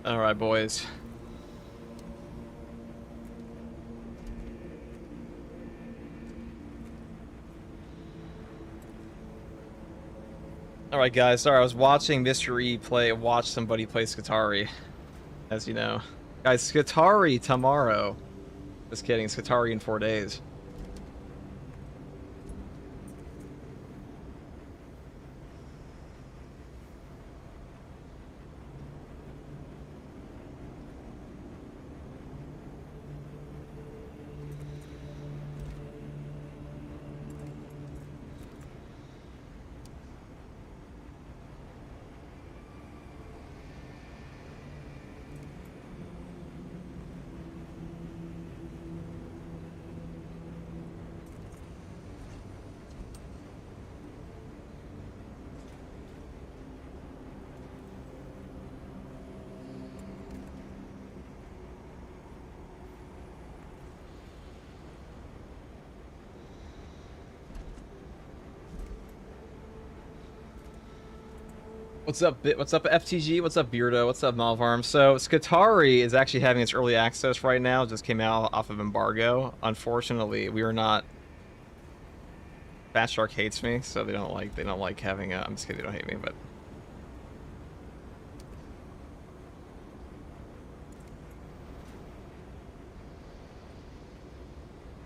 All right, boys. All right, guys. Sorry, I was watching Mr. E watch somebody play Skatari, as you know. Guys, Skatari tomorrow. Just kidding. Skatari in 4 days. What's up, What's up, FTG? What's up, Beardo? What's up, Malvarm? So, Skatari is actually having its early access right now. It just came out off of embargo. Unfortunately, we are not. Fat Shark hates me, so they don't like having a. I'm just kidding. They don't hate me, but.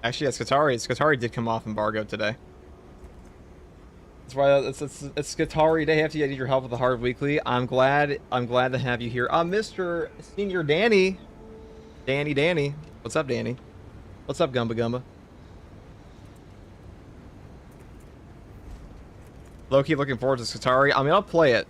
Actually, yeah, Skatari did come off embargo today. That's why it's Skatari Day. I need your help with the hard weekly. I'm glad to have you here. Mr. Senior Danny. What's up, Danny? What's up, Gumba Gumba? Low-key looking forward to Skatari. I mean, I'll play it.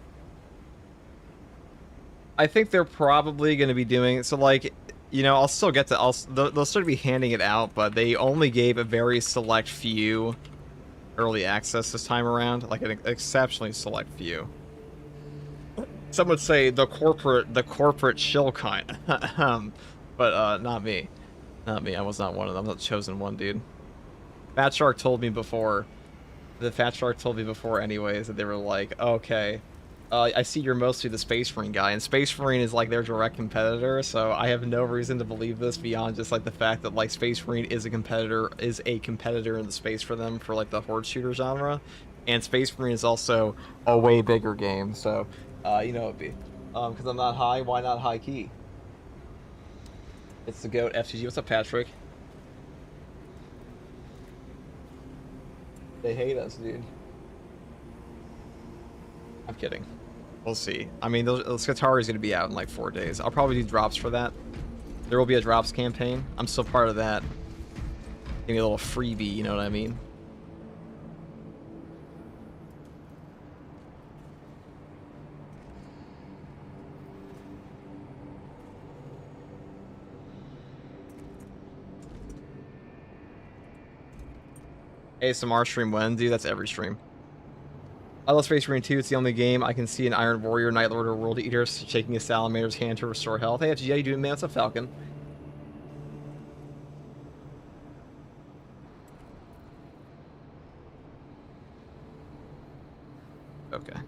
I think they're probably going to be doing so. Like, you know, I'll still get to. They'll still be handing it out, but they only gave a very select few early access this time around, like an exceptionally select few. Some would say the corporate shill kind, but not me. Not me. I was not one of them. I'm not the chosen one, dude. Fat Shark told me before. The Fat Shark told me before, anyways, that they were like, okay, I see you're mostly the Space Marine guy, and Space Marine is like their direct competitor. So I have no reason to believe this beyond just like the fact that like Space Marine is a competitor in the space for them for like the horde shooter genre, and Space Marine is also a way bigger game. So you know it'd be because I'm not high. Why not high key? It's the goat FTG. What's up, Patrick? They hate us, dude. I'm kidding. We'll see. I mean, Skatari is going to be out in like 4 days. I'll probably do drops for that. There will be a drops campaign. I'm still part of that. Give me a little freebie, you know what I mean? ASMR stream when? Dude, that's every stream. I love Space Marine 2. It's the only game I can see an Iron Warrior, Night Lord, or World Eater shaking a Salamander's hand to restore health. Hey, FG, how you doing, man? What's up, Falcon? Okay.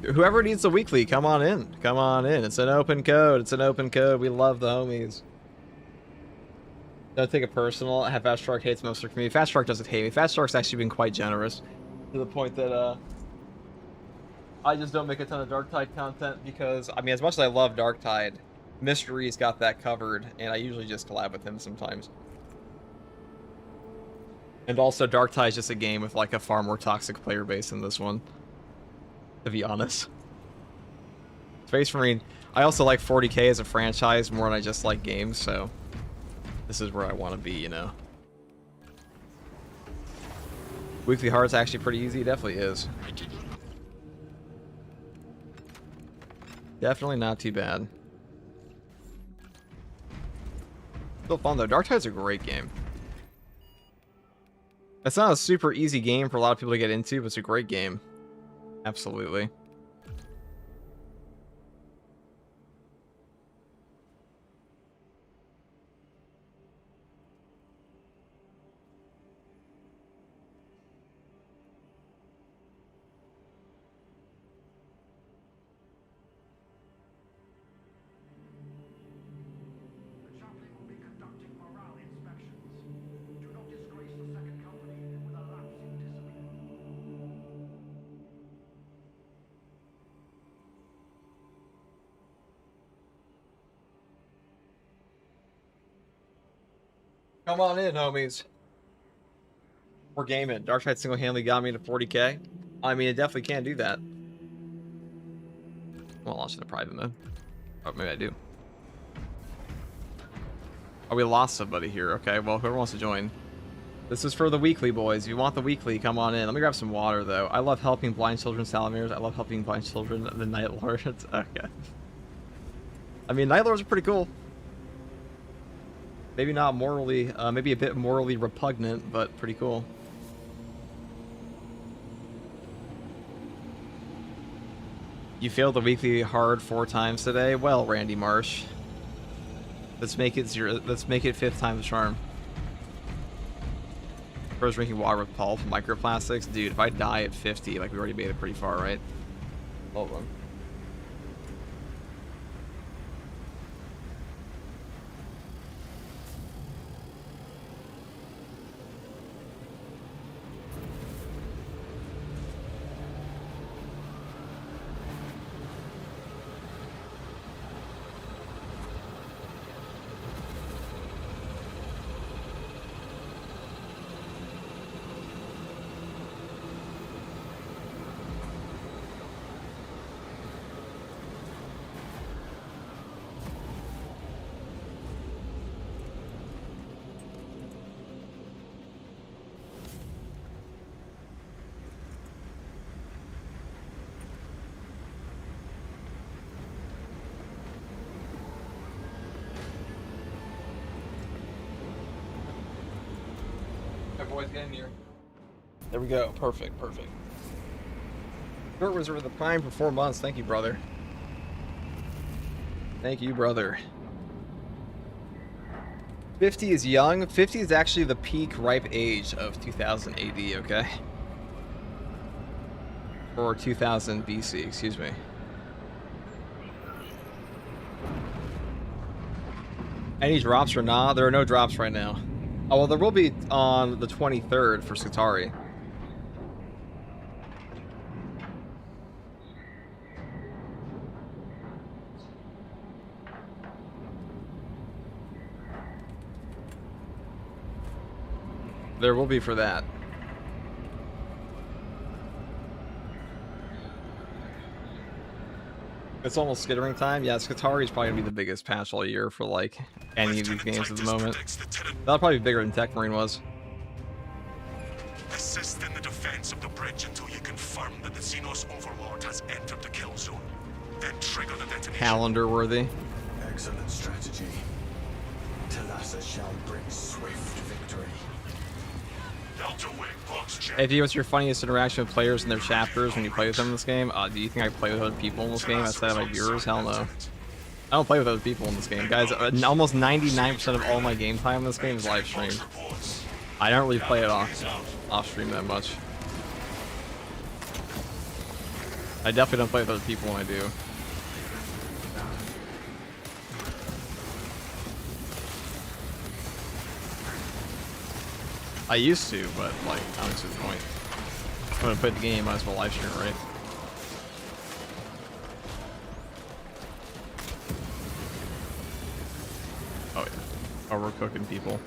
Whoever needs the weekly, come on in. Come on in. It's an open code. It's an open code. We love the homies. Don't take it personal. Fast Shark hates most of the community. Fast Shark doesn't hate me. Fast Shark's actually been quite generous. To the point that, I just don't make a ton of Darktide content because, I mean, as much as I love Darktide, Mystery's got that covered, and I usually just collab with him sometimes. And also, Darktide's just a game with, like, a far more toxic player base than this one, to be honest. Space Marine, I also like 40k as a franchise more than I just like games, so this is where I want to be, you know. Weekly Heart's actually pretty easy. It definitely is. Definitely not too bad. Still fun, though. Darktide's a great game. It's not a super easy game for a lot of people to get into, but it's a great game. Absolutely. Come on in, homies. We're gaming. Darkseid single-handedly got me to 40k. I mean, it definitely can do that. Well, I'll launch in a private mode. Oh, maybe I do. Oh, we lost somebody here. Okay, well, whoever wants to join. This is for the weekly, boys. If you want the weekly, come on in. Let me grab some water, though. I love helping blind children, Salamires. I love helping blind children, the Night Lords. Okay. I mean, Night Lords are pretty cool. Maybe not morally, maybe a bit morally repugnant, but pretty cool. You failed the weekly hard 4 times today? Well, Randy Marsh. Let's make it 5th time the charm. First drinking water with pulp, microplastics. Dude, if I die at 50, like we already made it pretty far, right? Hold on. Boys, get in here. There we go. Perfect, perfect. Short reserve the prime for 4 months. Thank you, brother. Thank you, brother. 50 is young. 50 is actually the peak ripe age of 2000 AD, okay? Or 2000 BC, excuse me. Any drops or not? There are no drops right now. Oh, well, there will be on the 23rd for Skitarii. There will be for that. It's almost skittering time. Yeah, Skitarii is probably going to be the biggest patch all year for, like, any of these games at the moment. That'll probably be bigger than Tech Marine was. Assist in the defense of the bridge until you confirm that the Xenos Overlord has entered the kill zone. Then trigger the detonation. Calendar worthy. Excellent strategy. Talassa shall bring swift victory. If what's your funniest interaction with players in their chapters when you play with them in this game? Do you think I play with other people in this game instead of my viewers? Hell no. I don't play with other people in this game. Guys, almost 99% of all my game time in this game is live streamed. I don't really play it off stream that much. I definitely don't play with other people when I do. I used to, but like, I don't see the point. I'm gonna play the game, might as well live stream, right? Oh yeah. Oh, we're cooking people.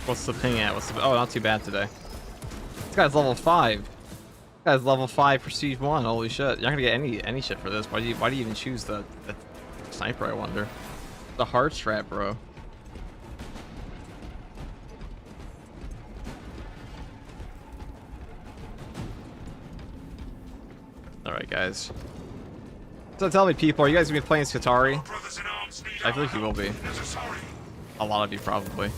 What's the ping at? Oh, not too bad today. This guy's level 5. This guy's level 5 prestige 1. Holy shit. You're not gonna get any shit for this. Why do you even choose the sniper, I wonder? The hard strap, bro. Alright, guys. So tell me, people, are you guys gonna be playing Skitarii? I feel like you will be. A lot of you, probably.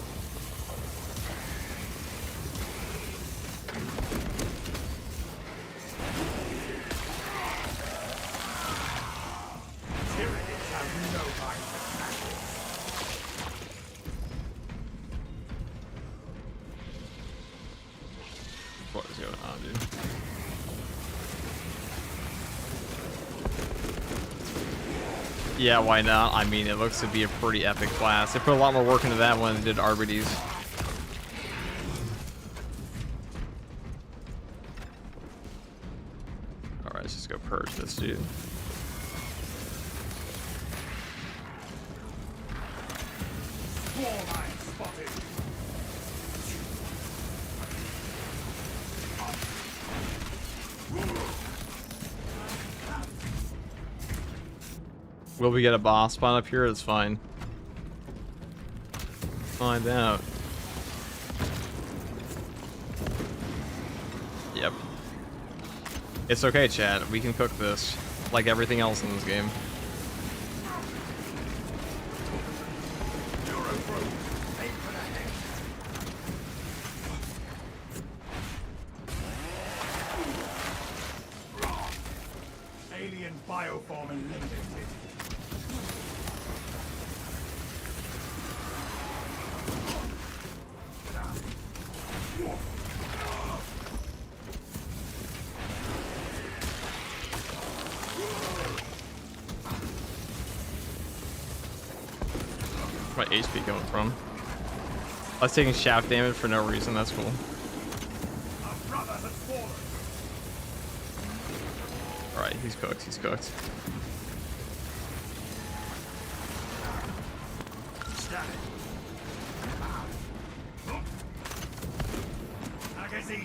Yeah, why not? I mean, it looks to be a pretty epic class. They put a lot more work into that one than they did RBDs. Alright, let's just go purge this dude. Will we get a boss spawn up here? It's fine. Find out. Yep. It's okay, chat. We can cook this. Like everything else in this game. Alien bioform eliminated. Where's my HP coming from? I was taking shaft damage for no reason. That's cool. Alright, he's cooked. He's cooked.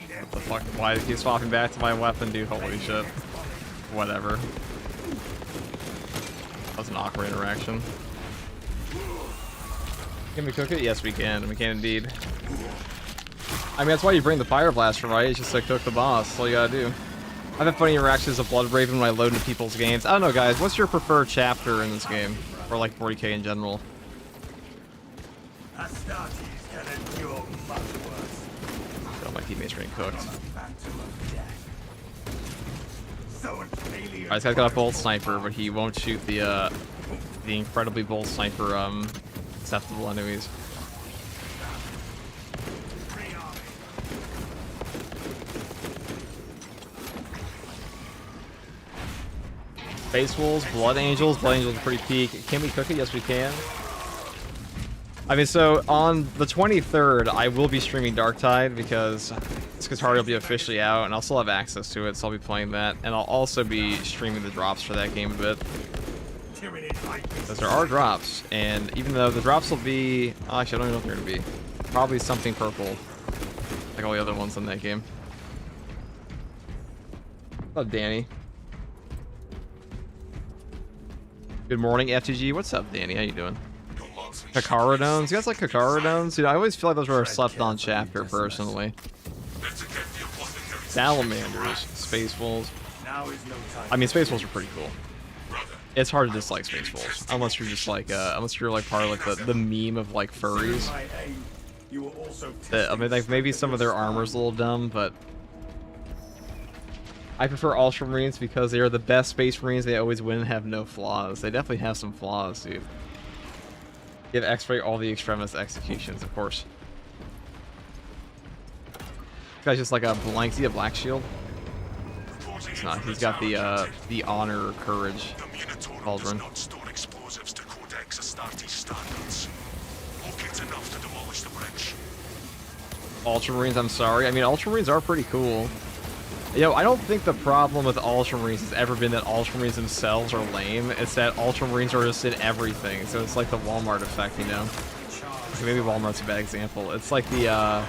What the fuck? Why is he swapping back to my weapon, dude? Holy shit. Whatever. That was an awkward interaction. Can we cook it? Yes, we can. We can indeed. I mean, that's why you bring the Fire Blaster, right? It's just to cook the boss. That's all you gotta do. I've had funny interactions with Blood Raven when I load into people's games. I don't know, guys. What's your preferred chapter in this game? Or like 40k in general? Oh, my teammates are getting cooked. Alright, this guy's got a bolt sniper, but he won't shoot the incredibly bolt sniper acceptable enemies. Space Wolves, Blood Angels. Blood Angels are pretty peak. Can we cook it? Yes, we can. I mean, so on the 23rd, I will be streaming Darktide because Skatari will be officially out, and I'll still have access to it, so I'll be playing that. And I'll also be streaming the drops for that game a bit. Because there are drops, and even though the drops will be... Oh, actually, I don't even know if they're going to be. Probably something purple, like all the other ones in that game. What's up, Danny? Good morning, FTG. What's up, Danny? How you doing? Kakarodones? You guys like Kakarodones? Dude, I always feel like those were a slept-on chapter, personally. Salamanders, Space Wolves. I mean, Space Wolves are pretty cool. It's hard to dislike Space Wolves, unless you're just like, unless you're like part of like the meme of like furries. I mean, like maybe some of their armor's a little dumb, but I prefer Ultramarines because they are the best Space Marines. They always win and have no flaws. They definitely have some flaws, dude. Give X-Ray all the extremis executions, of course. This guy's just like a blank. Is he a black shield? It's not. He's got the honor courage cauldron. Ultramarines, I'm sorry. I mean, Ultramarines are pretty cool. Yo, I don't think the problem with Ultramarines has ever been that Ultramarines themselves are lame. It's that Ultramarines are just in everything. So it's like the Walmart effect, you know? Maybe Walmart's a bad example. It's like the,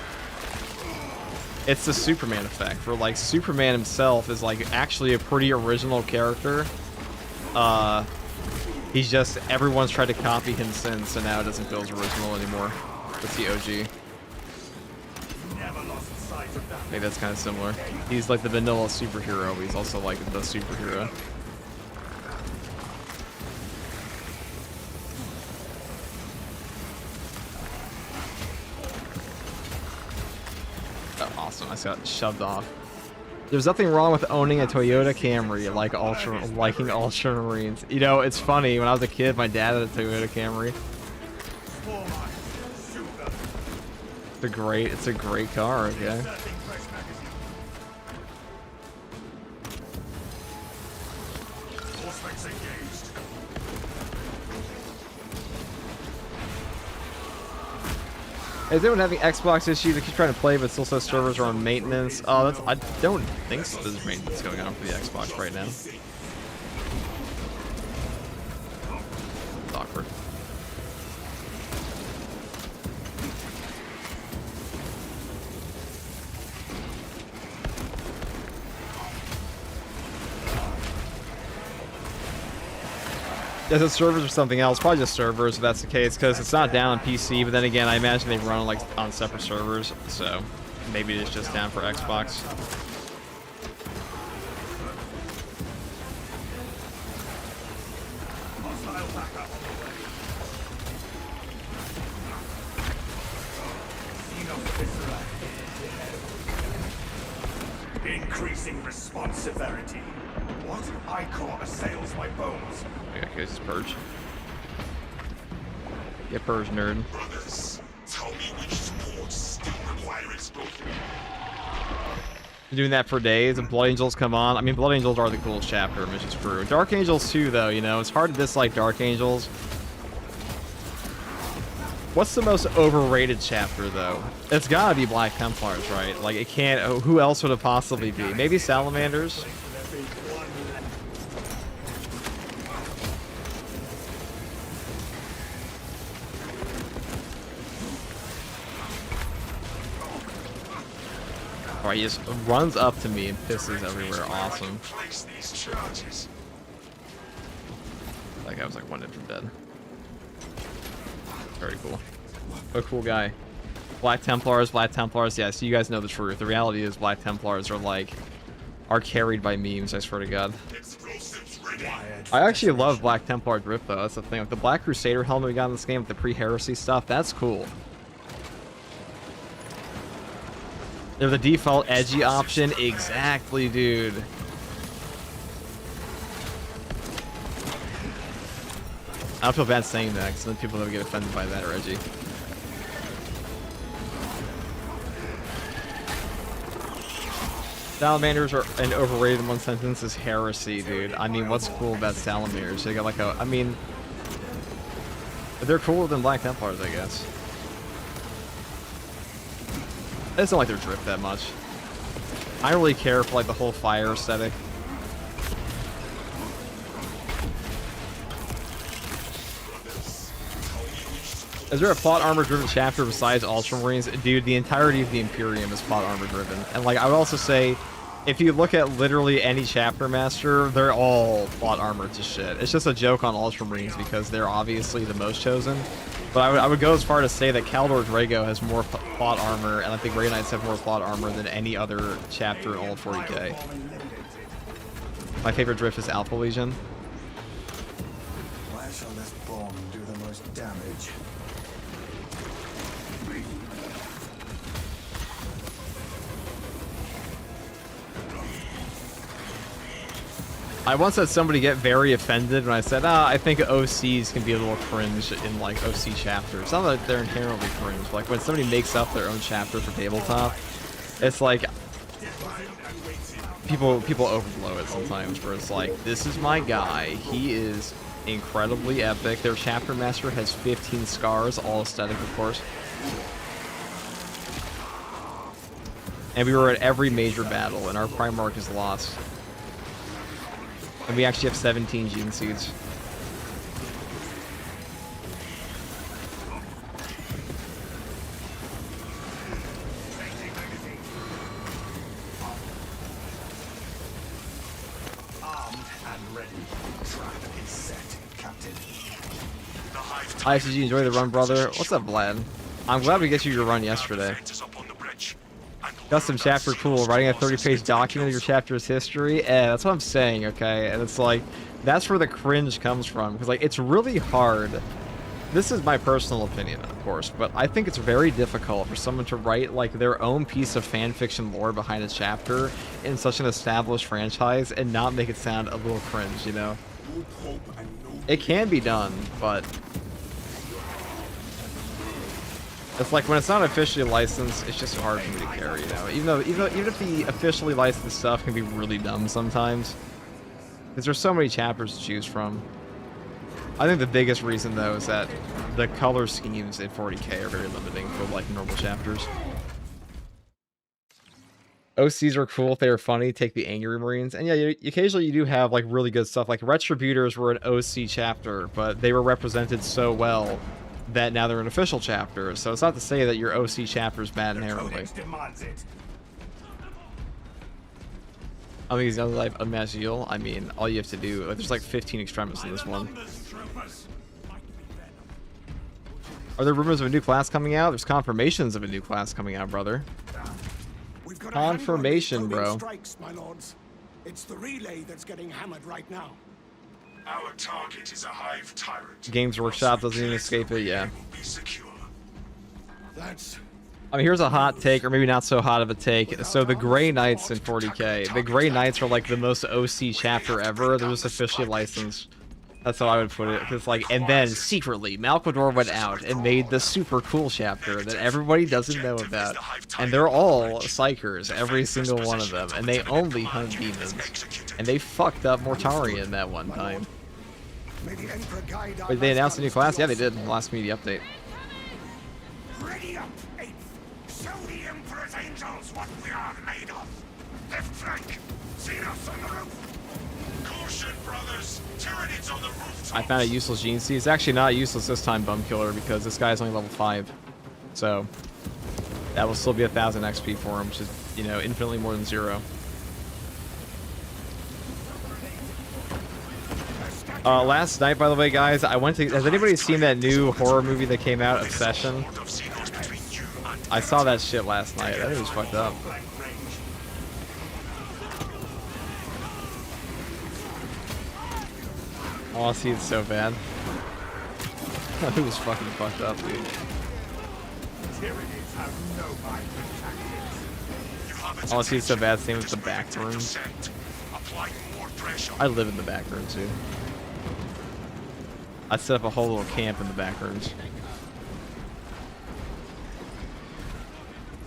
it's the Superman effect, where like Superman himself is like actually a pretty original character. He's just, everyone's tried to copy him since, so now it doesn't feel as original anymore. That's the OG. Maybe that's kind of similar. He's like the vanilla superhero, but he's also like the superhero. Oh, awesome. I just got shoved off. There's nothing wrong with owning a Toyota Camry, liking Ultramarines. You know, it's funny, when I was a kid, my dad had a Toyota Camry. It's a great car, okay? Is anyone having Xbox issues? They keep trying to play, but still says servers are on maintenance. Oh, I don't think so. There's maintenance going on for the Xbox right now. It's awkward. Is it servers or something else? Probably just servers if that's the case, because it's not down on PC, but then again, I imagine they run like on separate servers, so maybe it's just down for Xbox. Increasing response severity. What? Ichor assails my bones. Okay, this is Purge. Get Purge, nerd. Brothers, tell me which sports still require exposure. Been doing that for days, and Blood Angels come on. I mean, Blood Angels are the coolest chapter, which is true. Dark Angels too, though, you know. It's hard to dislike Dark Angels. What's the most overrated chapter, though? It's gotta be Black Templars, right? Like, it can't... Who else would it possibly be? Maybe Salamanders? Alright, he just runs up to me and pisses everywhere. Awesome. That guy was like 1 hit from dead. Very cool. What a cool guy. Black Templars, yes, you guys know the truth. The reality is Black Templars are carried by memes, I swear to God. I actually love Black Templar Drift, though. That's the thing. Like, the Black Crusader helmet we got in this game with the pre-heresy stuff, that's cool. They're the default edgy option. Exactly, dude. I don't feel bad saying that, because then people don't get offended by that are edgy. Salamanders are an overrated in one sentence is heresy, dude. I mean, what's cool about Salamanders? They got like a... I mean... They're cooler than Black Templars, I guess. I just don't like their drift that much. I don't really care for like the whole fire aesthetic. Is there a plot armor driven chapter besides Ultramarines? Dude, the entirety of the Imperium is plot armor driven. And like, I would also say, if you look at literally any chapter master, they're all plot armor to shit. It's just a joke on Ultramarines because they're obviously the most chosen. But I would go as far to say that Caldor Drago has more plot armor, and I think Ray Knights have more plot armor than any other chapter in all of 40k. My favorite drift is Alpha Legion. Where shall this bomb do the most damage? I once had somebody get very offended when I said, I think OCs can be a little cringe in, like, OC chapters. It's not that they're inherently cringe. Like, when somebody makes up their own chapter for tabletop, it's like... People overblow it sometimes, where it's like, this is my guy. He is incredibly epic. Their chapter master has 15 scars, all aesthetic, of course. And we were at every major battle, and our Primarch is lost. And we actually have 17 gene seeds. Armed and ready. Trap is set, Captain. ICG, enjoy the run, brother. What's up, Vlad? I'm glad we get you your run yesterday. Custom chapter, cool. Writing a 30-page document of your chapter's history. That's what I'm saying, okay? And it's like, that's where the cringe comes from. Because, like, it's really hard. This is my personal opinion, of course. But I think it's very difficult for someone to write, like, their own piece of fanfiction lore behind a chapter in such an established franchise and not make it sound a little cringe, you know? It can be done, but... It's like when it's not officially licensed, it's just hard for me to carry, you know. Even if the officially licensed stuff can be really dumb sometimes, because there's so many chapters to choose from. I think the biggest reason though is that the color schemes in 40K are very limiting for like normal chapters. OCs are cool if they are funny. Take the Angry Marines, and yeah, occasionally you do have like really good stuff. Like Retributors were an OC chapter, but they were represented so well that now they're an official chapter. So it's not to say that your OC chapter is bad inherently. I think he's like a Magiel. I mean, all you have to do, like, there's like 15 extremists in this one. Are there rumors of a new class coming out? There's confirmations of a new class coming out, brother. Confirmation, bro. Strikes, my lords. It's the relay that's getting hammered right now. Our target is a hive tyrant. Games Workshop doesn't even escape it, yeah. That's... I mean, here's a hot take, or maybe not so hot of a take. So the Grey Knights in 40K, the Grey Knights are like the most OC chapter ever. They're just officially licensed. That's how I would put it. Cause like, and then secretly, Malcador went out and made the super cool chapter that everybody doesn't know about. And they're all psychers, every single one of them. And they only hunt demons. And they fucked up Mortarian that one time. Wait, they announced a new class? Yeah, they did in the last community update. Ready up, Eighth. Show the Emperor's angels what we are made of. Left flank. See us on the roof. Caution, brothers. Tyranids on the roof. I found a useless Gene Seed. It's actually not useless this time, Bum Killer, because this guy's only level 5. So that will still be 1,000 XP for him, which is, you know, infinitely more than 0. Last night, by the way, guys, I went to... Has anybody seen that new horror movie that came out, Obsession? I saw that shit last night. That was fucked up. Oh, see, it's so bad. It was fucking fucked up, dude. Oh, see, it's so bad. Same with the back rooms. I live in the back rooms, dude. I set up a whole little camp in the back rooms.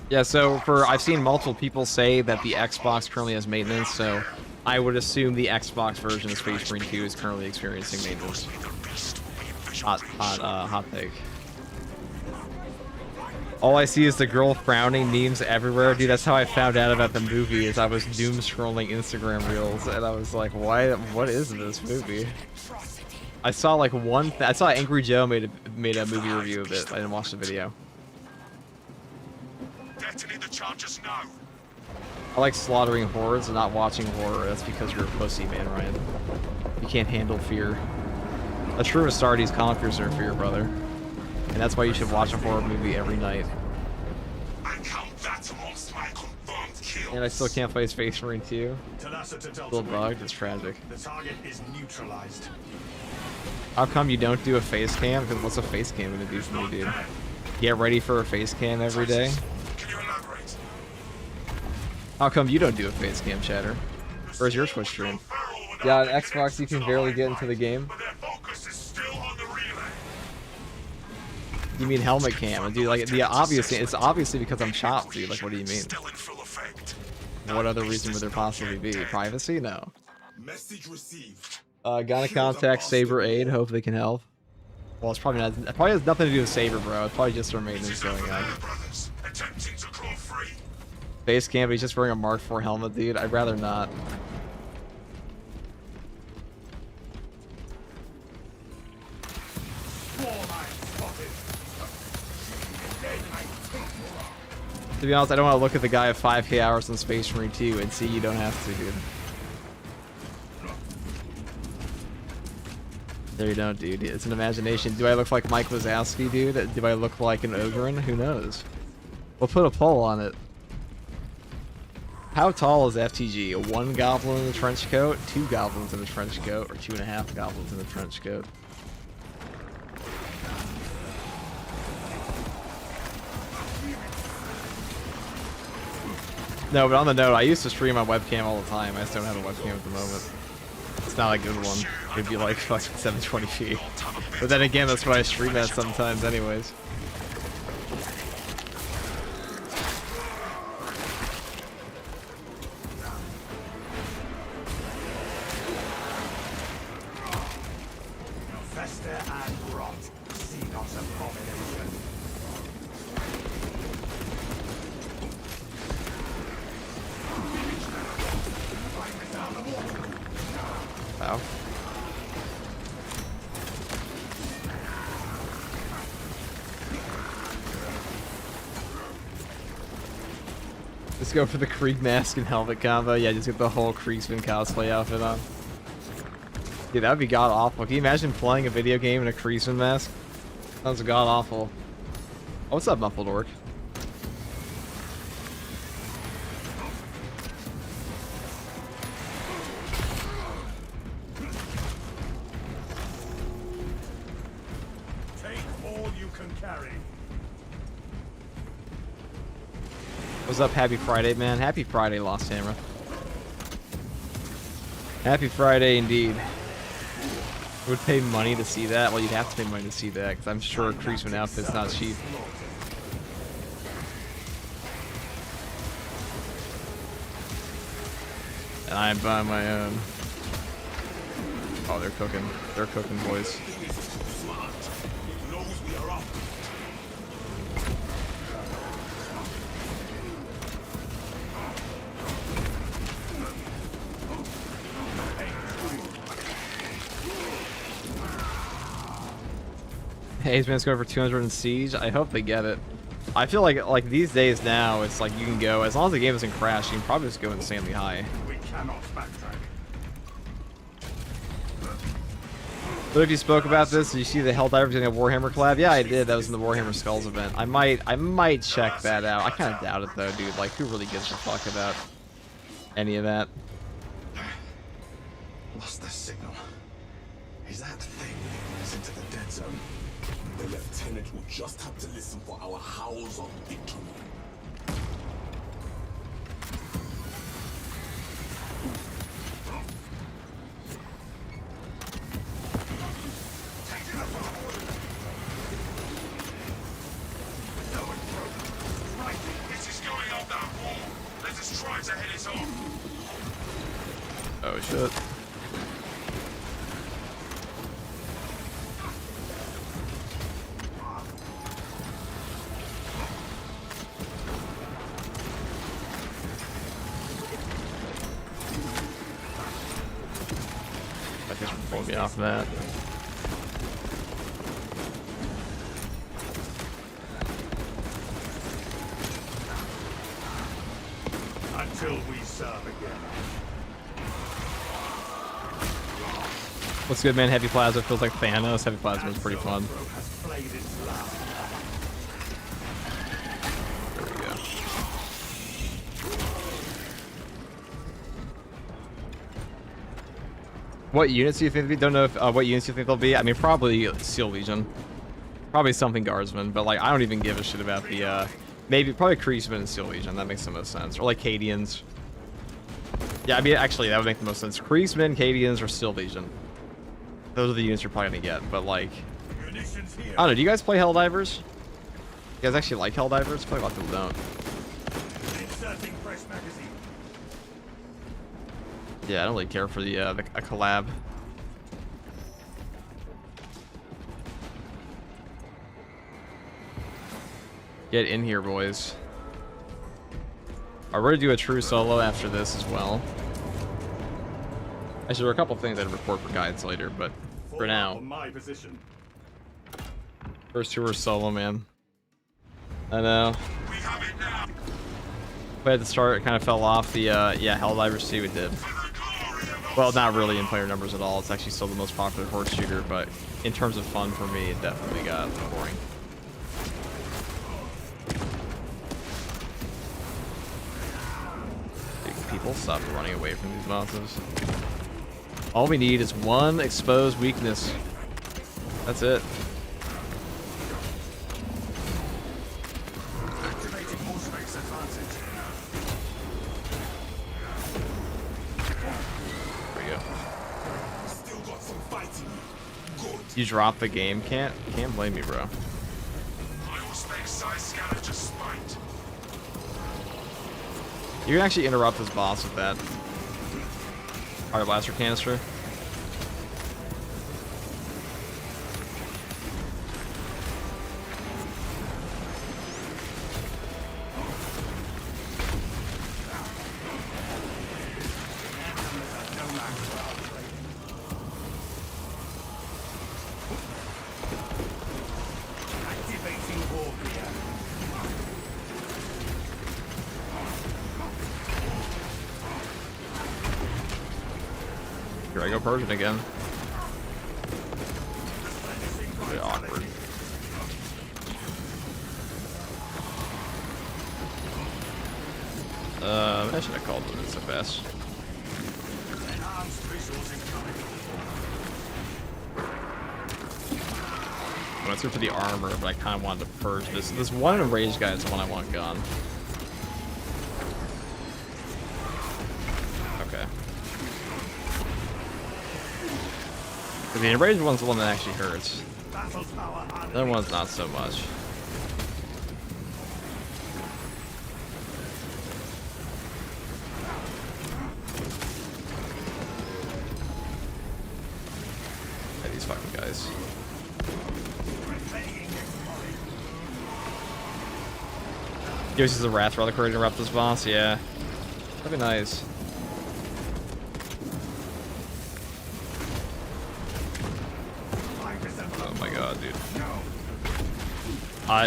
Yeah, so I've seen multiple people say that the Xbox currently has maintenance, so I would assume the Xbox version of Space Marine 2 is currently experiencing maintenance. Hot take. All I see is the girl frowning memes everywhere. Dude, that's how I found out about the movie, is I was doom scrolling Instagram reels, and I was like, why, what is this movie? I saw like I saw Angry Joe made a movie review of it. I didn't watch the video. Detonate the charges now. I like slaughtering hordes and not watching horror. That's because you're a pussy, man, Ryan. You can't handle fear. A true Astartes conquers their fear, brother. And that's why you should watch a horror movie every night. I count that amongst my confirmed kills. And I still can't play Space Marine 2. Little bug, it's tragic. The target is neutralized. How come you don't do a face cam? Because what's a face cam gonna do for me, dude? Get ready for a face cam every day? Can you elaborate? How come you don't do a face cam, Chatter? Where's your Twitch stream? Yeah, on Xbox you can barely get into the game. But their focus is still on the relay. You mean helmet cam? Dude, like, the obvious, it's obviously because I'm chopped, dude. Like, what do you mean? Still in full effect. What other reason would there possibly be? Privacy? No. Message received. Gotta contact Saber Aid, hope they can help. Well, it's probably not, it probably has nothing to do with Saber, bro. It's probably just our maintenance going on. Brothers, attempting to claw free. Base camp, he's just wearing a Mark IV helmet, dude. I'd rather not. To be honest, I don't want to look at the guy of 5k hours in Space Marine 2 and see you don't have to, dude. There you don't, dude. It's an imagination. Do I look like Mike Wazowski, dude? Do I look like an Ogren? Who knows? We'll put a poll on it. How tall is FTG? 1 goblin in a trench coat, 2 goblins in a trench coat, or 2.5 goblins in a trench coat? No, but on the note, I used to stream on webcam all the time. I just don't have a webcam at the moment. It's not a good one. It'd be like fucking 720p. But then again, that's what I stream at sometimes anyways. Let's go for the Krieg mask and helmet combo. Yeah, just get the whole Kriegsman cosplay outfit on. Dude, that would be god awful. Can you imagine playing a video game in a Kriegsman mask? Sounds god awful. Oh, what's up, Muffled Orc? Take all you can carry. What's up, Happy Friday, man? Happy Friday, Lost Hammer. Happy Friday indeed. I would pay money to see that. Well, you'd have to pay money to see that, because I'm sure Kriegsman outfit's not cheap. And I'm buying my own. Oh, they're cooking. They're cooking, boys. Hey, man's going for 200 in Siege. I hope they get it. I feel like these days now, it's like you can go, as long as the game doesn't crash, you can probably just go insanely high. We cannot backtrack. But if you spoke about this, did you see the Helldivers getting a Warhammer collab? Yeah, I did. That was in the Warhammer Skulls event. I might check that out. I kind of doubt it though, dude. Like, who really gives a fuck about any of that? Lost the signal. Is that thing leading us into the dead zone? The lieutenant will just have to listen for our howls of victory. Oh shit. I just pulled me off that. Until we serve again. What's good, man? Heavy Plasma feels like Thanos. Heavy Plasma is pretty fun. There we go. What units do you think? Don't know if what units you think they'll be. I mean, probably Seal Legion, probably something Guardsman. But like, I don't even give a shit about the maybe probably Kriegsman and Seal Legion. That makes the most sense. Or like Cadians. Yeah, I mean, actually, that would make the most sense. Kriegsman, Cadians, or Seal Legion. Those are the units you're probably gonna get. But like, I don't know. Do you guys play Helldivers? You guys actually like Helldivers? Probably a lot of people don't. Inserting fresh magazine. Yeah, I don't really care for the a collab. Get in here, boys. We're gonna do a true solo after this as well. Actually, there are a couple things I'd report for guides later, but for now, My position. first two were solo, man. I know. We have it now. But at the start, it kind of fell off. The yeah, Helldivers 2 it did. Well, not really in player numbers at all. It's actually still the most popular horde shooter, but in terms of fun for me, it definitely got boring. People stop running away from these monsters. All we need is one exposed weakness. That's it. Activating Morsemakes advantage. There we go. Still got some fighting. Good. You dropped the game. Can't blame me, bro. I will make size scanner just spite. You can actually interrupt this boss with that fire blaster canister. Activating Ordeal. no Persian again. Really awkward. I should have called them so fast. I went for the armor, but I kind of wanted to purge this. This one enraged guy is the one I want gone. Okay. The enraged one's the one that actually hurts. The other one's not so much. Yeah, these fucking guys. Uses a Wrath Relic to interrupt this boss, yeah. That'd be nice. Oh my god, dude.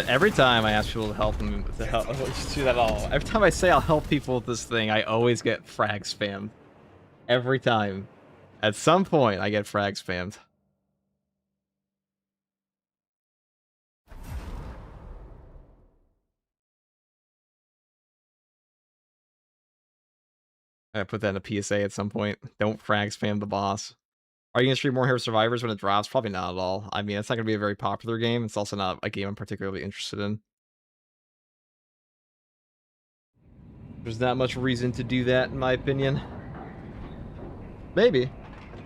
Every time I ask people to help them, do that all. Every time I say I'll help people with this thing, I always get frag spammed. Every time. At some point, I get frag spammed. I put that in a PSA at some point. Don't frag spam the boss. Are you going to stream more Hero Survivors when it drops? Probably not at all. I mean, it's not going to be a very popular game. It's also not a game I'm particularly interested in. There's not much reason to do that, in my opinion. Maybe.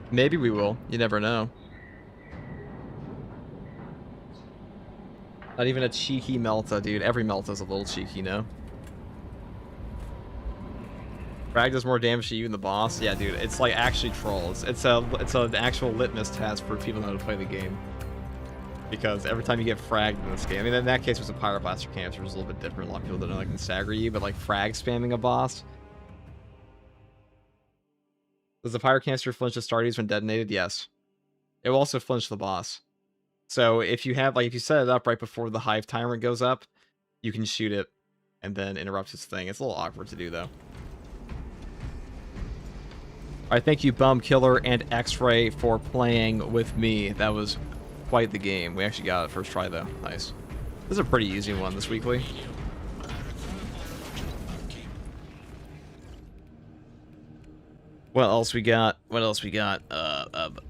Maybe we will. You never know. Not even a cheeky Melta, dude. Every Melta's a little cheeky, no? Frag does more damage to you than the boss. Yeah, dude, it's like actually trolls. It's an actual litmus test for people that know how to play the game. Because every time you get fragged in this game, I mean, in that case it was a Pyroblaster canister, which was a little bit different. A lot of people don't know, like, can stagger you, but like frag spamming a boss. Does the fire canister flinch the Stardies when detonated? Yes. It will also flinch the boss. So if you have, like, if you set it up right before the hive timer goes up, you can shoot it and then interrupt its thing. It's a little awkward to do though. Alright, thank you, Bum Killer and X-Ray, for playing with me. That was quite the game. We actually got it first try, though. Nice. This is a pretty easy one this weekly. What else we got? What else we got? Let's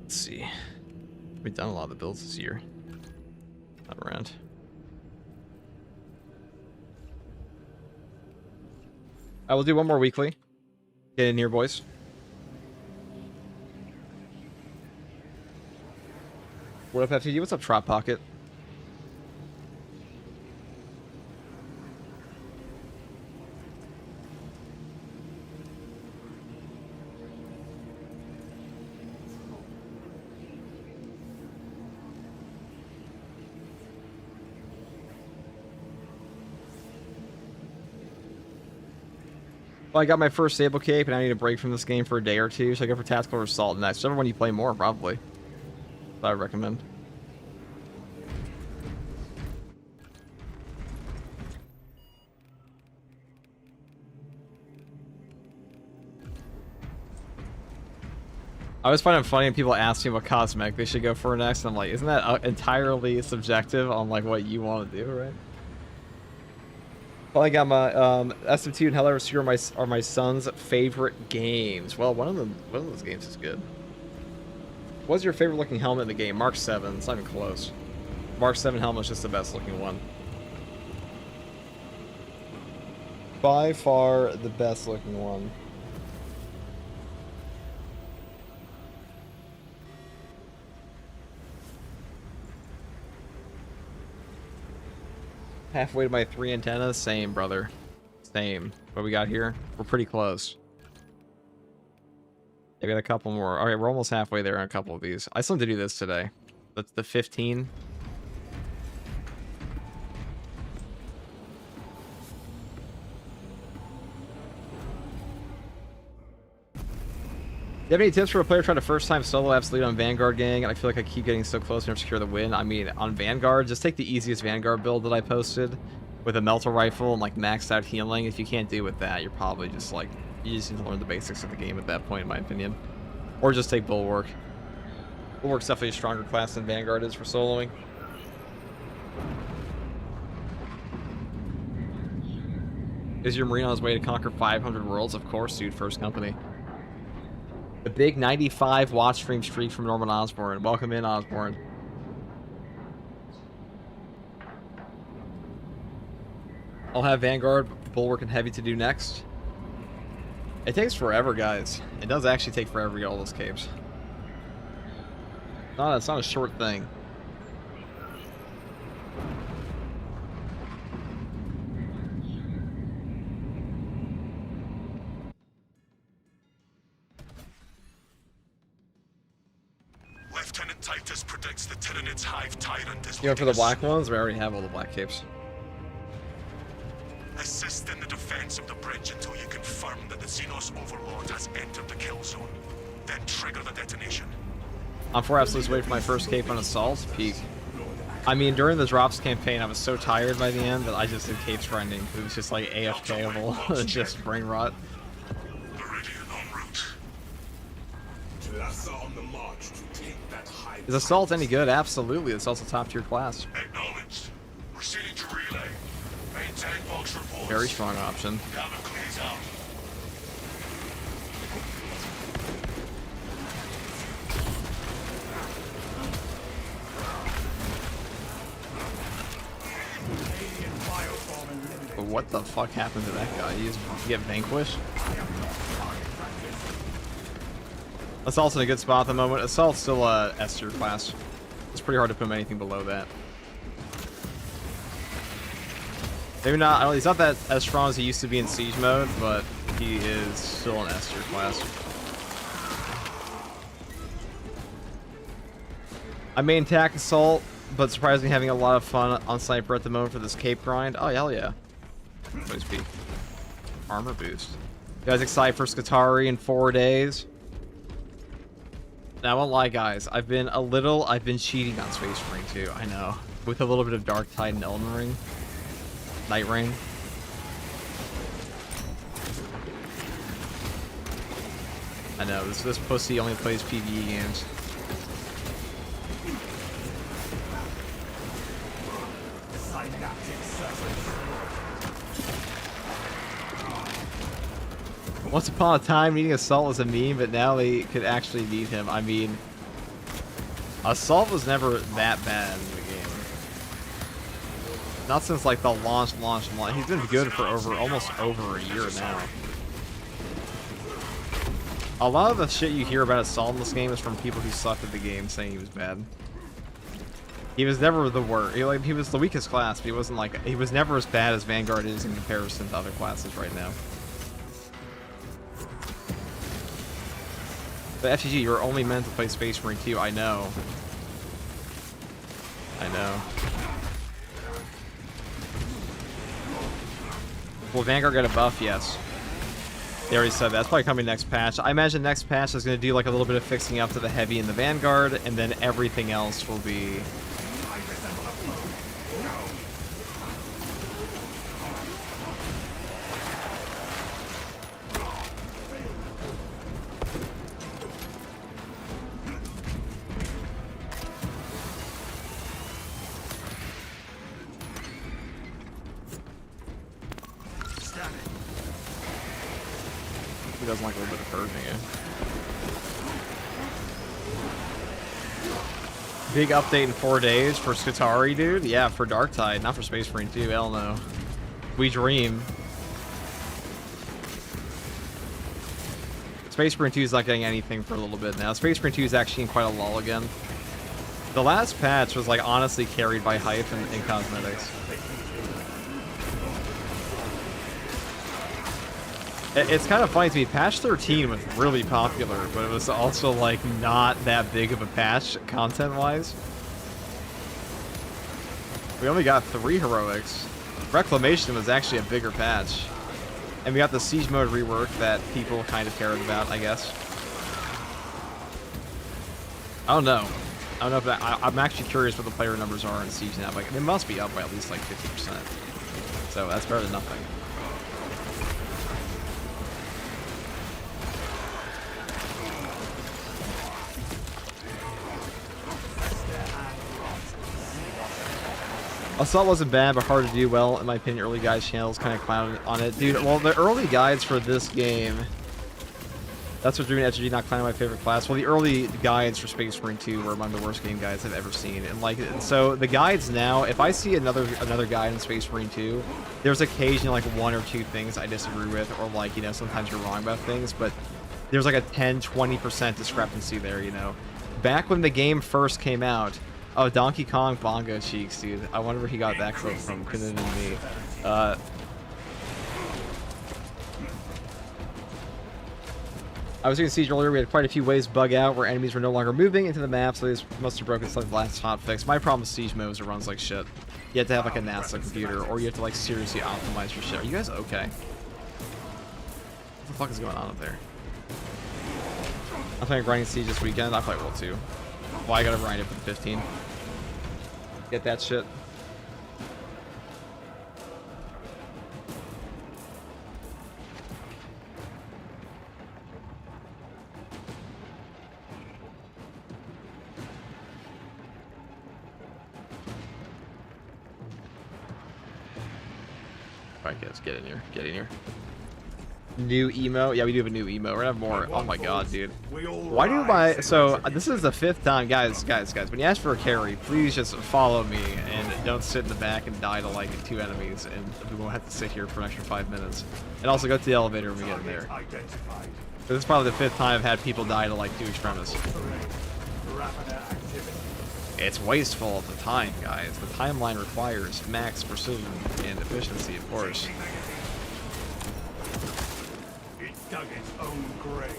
see. We've done a lot of the builds this year. Not around. I will do one more weekly. Get in here, boys. What up, FTD? What's up, Trot Pocket? Well, I got my first Sable Cape, and I need a break from this game for a day or two, so I go for Tactical or Assault next. Whichever one you play more, probably. That I would recommend. I always find it funny when people ask me what cosmetic they should go for next, and I'm like, isn't that entirely subjective on like what you want to do, right? Well, I got my SM2 and Hell Overseer are my son's favorite games. Well, one of those games is good. What's your favorite looking helmet in the game? Mark 7. It's not even close. Mark 7 helmet's just the best looking one. By far the best looking one. Halfway to my 3 antennas? Same, brother. Same. What we got here? We're pretty close. I got a couple more. Alright, we're almost halfway there on a couple of these. I still need to do this today. That's the 15. Do you have any tips for a player trying to first time solo Absolute on Vanguard, gang? I feel like I keep getting so close to secure the win. I mean, on Vanguard, just take the easiest Vanguard build that I posted. with a melter rifle and like maxed out healing. If you can't do with that, you're probably just like, you just need to learn the basics of the game at that point, in my opinion. Or just take Bulwark. Bulwark's definitely a stronger class than Vanguard is for soloing. Is your Marine on his way to conquer 500 worlds? Of course, dude. First company. The big 95 watch stream streak from Norman Osborn. Welcome in, Osborn. I'll have Vanguard, Bulwark, and Heavy to do next. It takes forever, guys. It does actually take forever to get all those capes. No, it's not a short thing. Lieutenant Titus predicts the Tyranids Hive Tyrant is You going for the leading black us. ones? We already have all the black capes. Assist in the defense of the bridge until you confirm that the Xenos Overlord has entered the kill zone. Then trigger the detonation. I'm 4 absolutes away from my first cape on Assault. Peak. I mean, during the drops campaign, I was so tired by the end that I just did capes grinding. It was just like AFK-able. It's just brain rot. Meridian en route. Tlassa on the march to take that high. Is Assault any good? Absolutely. Assault's a top-tier class. Acknowledged. Proceeding to relay. Maintain box reports. Very strong option. Gamma clears out. But what the fuck happened to that guy? He just get vanquished? Assault's in a good spot at the moment. Assault's still a S tier class. It's pretty hard to put him anything below that. Maybe not. I don't, he's not that as strong as he used to be in siege mode, but he is still an S tier class. I main attack Assault, but surprisingly having a lot of fun on Sniper at the moment for this cape grind. Oh, hell yeah. Always be. Armor boost. You guys excited for Skitarii in 4 days? Now, I won't lie, guys. I've been cheating on Space Marine too. I know. With a little bit of Dark Tide and Elden Ring. Night Rain. I know, this pussy only plays PvE games. Once upon a time, needing Assault was a meme, but now they could actually need him. I mean, Assault was never that bad in the game. Not since like the launch. He's been good for almost over a year now. A lot of the shit you hear about Assault in this game is from people who sucked at the game saying he was bad. He was never the worst. He was the weakest class, but he was never as bad as Vanguard is in comparison to other classes right now. But FGG, you're only meant to play Space Marine 2. I know. I know. Will Vanguard get a buff? Yes. They already said that. That's probably coming next patch. I imagine next patch is going to do like a little bit of fixing up to the Heavy and the Vanguard, and then everything else will be... He doesn't like a little bit of purging it. Big update in 4 days for Skitarii, dude. Yeah, for Dark Tide, not for Space Marine 2. Hell no. We dream. Space Marine 2 is not getting anything for a little bit now. Space Marine 2 is actually in quite a lull again. The last patch was like honestly carried by hype and cosmetics. It's kind of funny to me. Patch 13 was really popular, but it was also like not that big of a patch content-wise. We only got 3 heroics. Reclamation was actually a bigger patch, and we got the siege mode rework that people kind of cared about, I guess. I don't know. I don't know if that. I'm actually curious what the player numbers are in siege now. Like, they must be up by at least like 50%. So that's better than nothing. Assault wasn't bad, but hard to do well. In my opinion, early guides channels kind of clowned on it. Dude, well, the early guides for this game... That's what drew me to not clown my favorite class. Well, the early guides for Space Marine 2 were among the worst game guides I've ever seen. And like, so the guides now, if I see another guide in Space Marine 2, there's occasionally like 1 or 2 things I disagree with, or like, you know, sometimes you're wrong about things, but there's like a 10-20% discrepancy there, you know. Back when the game first came out, oh, Donkey Kong Bongo Cheeks, dude. I wonder where he got that quote from. Couldn't have been me. I was doing Siege earlier, we had quite a few waves bug out where enemies were no longer moving into the map, so these must have broken some last hotfix. My problem with Siege mode is it runs like shit. You have to have like a NASA computer, or you have to like seriously optimize your shit. Are you guys okay? What the fuck is going on up there? I'm playing grinding Siege this weekend. I probably will too. Well, I gotta grind it for the 15. Get that shit. Alright, guys, get in here. Get in here. New emo? Yeah, we do have a new emo. We're gonna have more. Oh my god, dude. Why do my... So, this is the 5th time. Guys, when you ask for a carry, please just follow me and don't sit in the back and die to, like, 2 enemies, and we won't have to sit here for an extra 5 minutes. And also go to the elevator when we get in there. So this is probably the 5th time I've had people die to, like, 2 extremists. It's wasteful of the time, guys. The timeline requires max precision and efficiency, of course. Dug its own grave.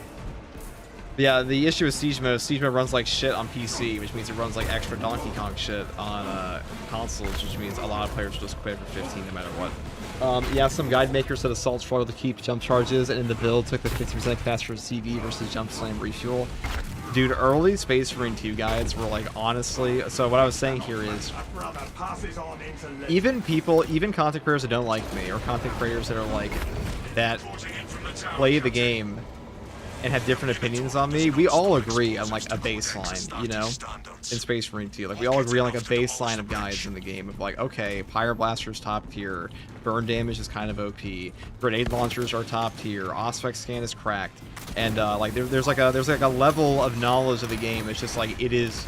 Yeah, the issue with Siege mode runs like shit on PC, which means it runs like extra Donkey Kong shit on consoles, which means a lot of players just quit for 15 no matter what. Yeah, some guide makers said Assault struggled to keep jump charges, and in the build took the 50% faster CV versus jump slam refuel. Dude, early Space Marine 2 guides were like, honestly, so what I was saying here is, even content creators that don't like me, or content creators that are like, that play the game and have different opinions on me, we all agree on like a baseline, you know, in Space Marine 2. Like, we all agree on like a baseline of guides in the game of like, okay, Pyre Blaster's top tier, burn damage is kind of OP, grenade launchers are top tier, Auspex scan is cracked, and like there's like a level of knowledge of the game. It's just like, it is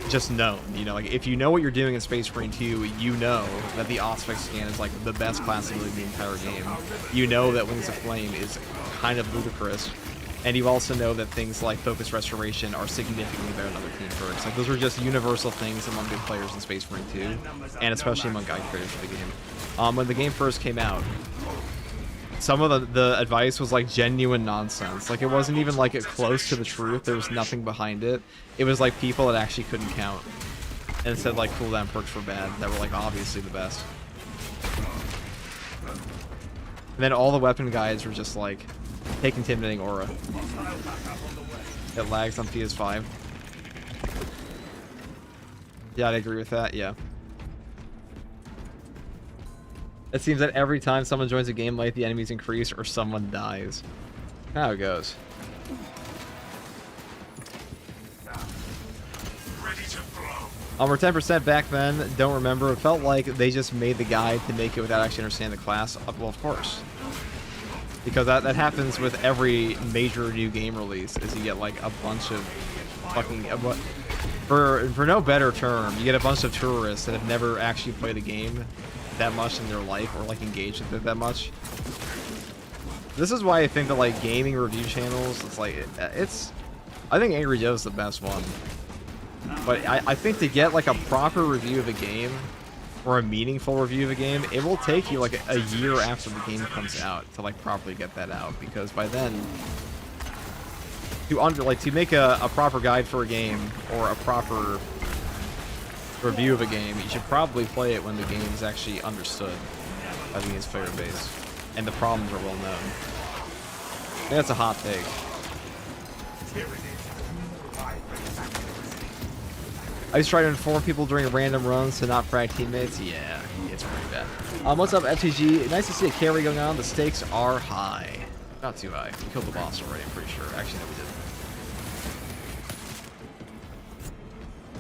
just known, you know, like if you know what you're doing in Space Marine 2, you know that the Auspex scan is like the best class ability in the entire game. You know that Wings of Flame is kind of ludicrous. And you also know that things like Focus Restoration are significantly better than other team perks. Like, those are just universal things among good players in Space Marine 2, and especially among guide creators for the game. When the game first came out, some of the advice was like genuine nonsense. Like, it wasn't even like close to the truth. There was nothing behind it. It was like people that actually couldn't count and said like cooldown perks were bad, that were like obviously the best. And then all the weapon guides were just like, take Intimidating Aura. It lags on PS5. Yeah, I agree with that, yeah. It seems that every time someone joins a game late, the enemies increase or someone dies. How it goes. We're 10% back then, don't remember. It felt like they just made the guide to make it without actually understanding the class. Well, of course. Because that happens with every major new game release, is you get like a bunch of fucking... For no better term, you get a bunch of tourists that have never actually played a game that much in their life, or like engaged with it that much. This is why I think that like gaming review channels, it's like, I think Angry Joe's the best one. But I think to get like a proper review of a game, or a meaningful review of a game, it will take you like a year after the game comes out to like properly get that out, because by then to make a proper guide for a game or a proper review of a game, you should probably play it when the game is actually understood by the game's player base and the problems are well known. I think that's a hot take. I used to try to inform people during random runs to not frag teammates. Yeah, it's pretty bad. What's up, FTG? Nice to see a carry going on. The stakes are high. Not too high. We killed the boss already, I'm pretty sure. Actually, no, we didn't.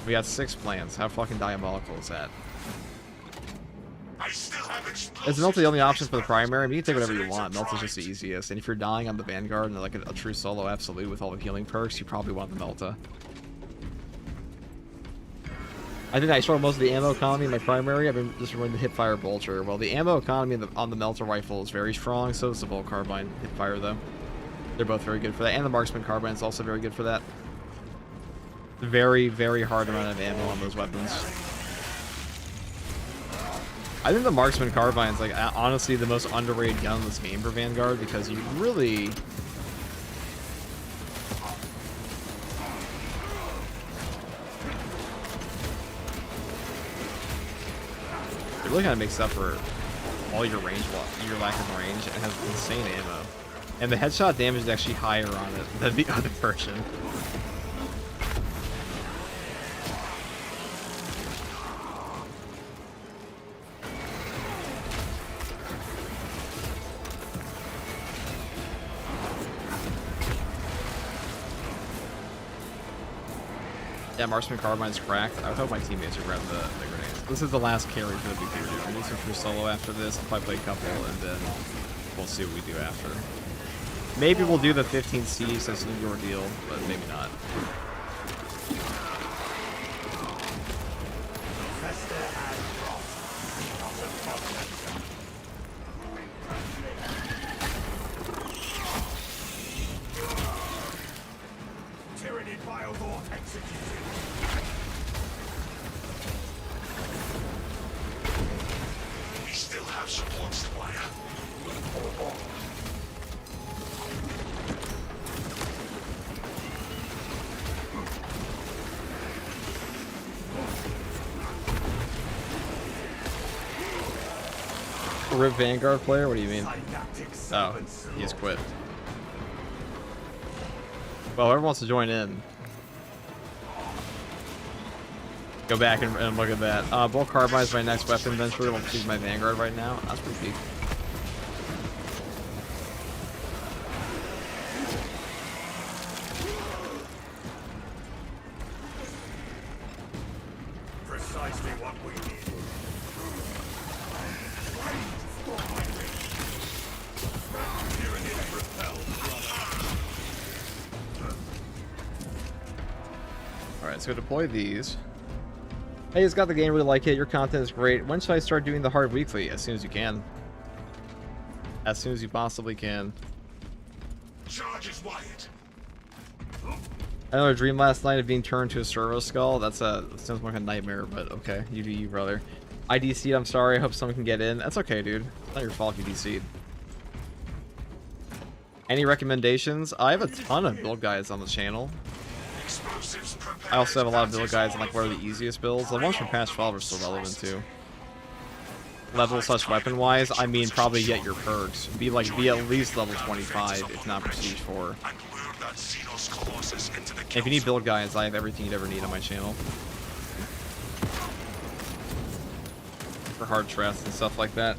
We got 6 plans. How fucking diabolical is that? I still have Is Melt the only option for the primary? I mean, you can take whatever you want. Melt is just the easiest. And if you're dying on the Vanguard and like a true solo absolute with all the healing perks, you probably want the Melta. I think I struggle most of the ammo economy in my primary. I've been just running the hipfire bolter. Well, the ammo economy on the Melta rifle is very strong. So is the bolt carbine hipfire, though. They're both very good for that. And the marksman carbine is also very good for that. Very, very hard amount of ammo on those weapons. I think the marksman carbine is like honestly the most underrated gun in this game for Vanguard because you really. It really kind of makes up for all your range, your lack of range, and has insane ammo. And the headshot damage is actually higher on it than the other version. Yeah, Marksman Carbine's cracked. I would hope my teammates would grab the grenades. This is the last carry for the big dude. We'll do some true solo after this. I'll probably play a couple, and then we'll see what we do after. Maybe we'll do the 15 Cs as the Ordeal, but maybe not. Rip Vanguard player? What do you mean? Oh, he has quit. Well, whoever wants to join in, go back and look at that. Bolt Carbine is my next weapon eventually. I won't choose my Vanguard right now. That's pretty peak. Precisely what we need. Alright, so deploy these. Hey, it's got the game, really like it. Your content is great. When should I start doing the hard weekly? As soon as you can. As soon as you possibly can. Charges Wyatt. I had a dream last night of being turned to a servo skull. That sounds like a nightmare, but okay. You do you, brother. I DC'd, I'm sorry. I hope someone can get in. That's okay, dude. It's not your fault if you DC'd. Any recommendations? I have a ton of build guides on the channel. I also have a lot of build guides on like what are the easiest builds. The ones from patch 12 are still relevant too. Level / weapon wise, I mean probably get your perks. Be at least level 25, if not prestige 4. If you need build guides, I have everything you'd ever need on my channel. For hard stress and stuff like that.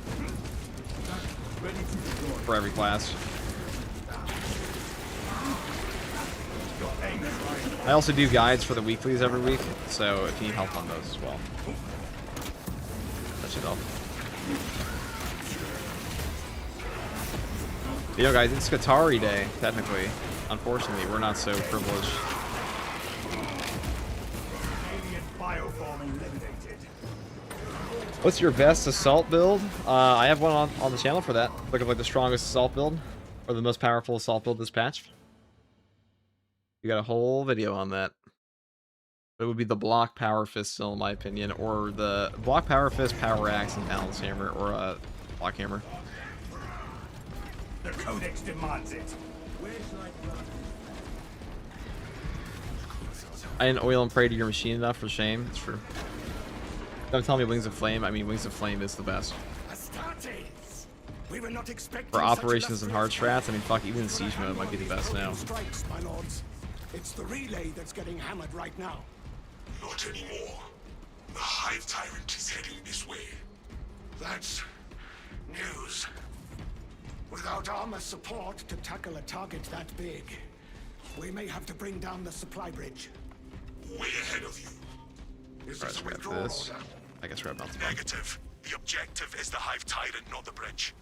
For every class. I also do guides for the weeklies every week, so if you need help on those as well. That should help. You know, guys, it's Qatari Day, technically. Unfortunately, we're not so privileged. What's your best assault build? I have one on the channel for that. Look at like the strongest assault build, or the most powerful assault build this patch. You got a whole video on that. It would be the block power fist still, in my opinion, or the block power fist, power axe, and balance hammer, or a block hammer. The Codex demands it. I didn't oil and pray to your machine enough, for shame. It's true. Don't tell me Wings of Flame. I mean, Wings of Flame is the best. We were not expecting For operations and hard strats, I mean, fuck, even Siege mode might be the best now. Strikes, my lords. It's the relay that's getting hammered right now. Not anymore. The Hive Tyrant is heading this way. That's news. Without armor support to tackle a target that big, we may have to bring down the supply bridge. Way ahead of you. Is Alright, this a so we withdrawal have this. order? I guess we're about to. Negative. The objective is the Hive Tyrant, not the bridge.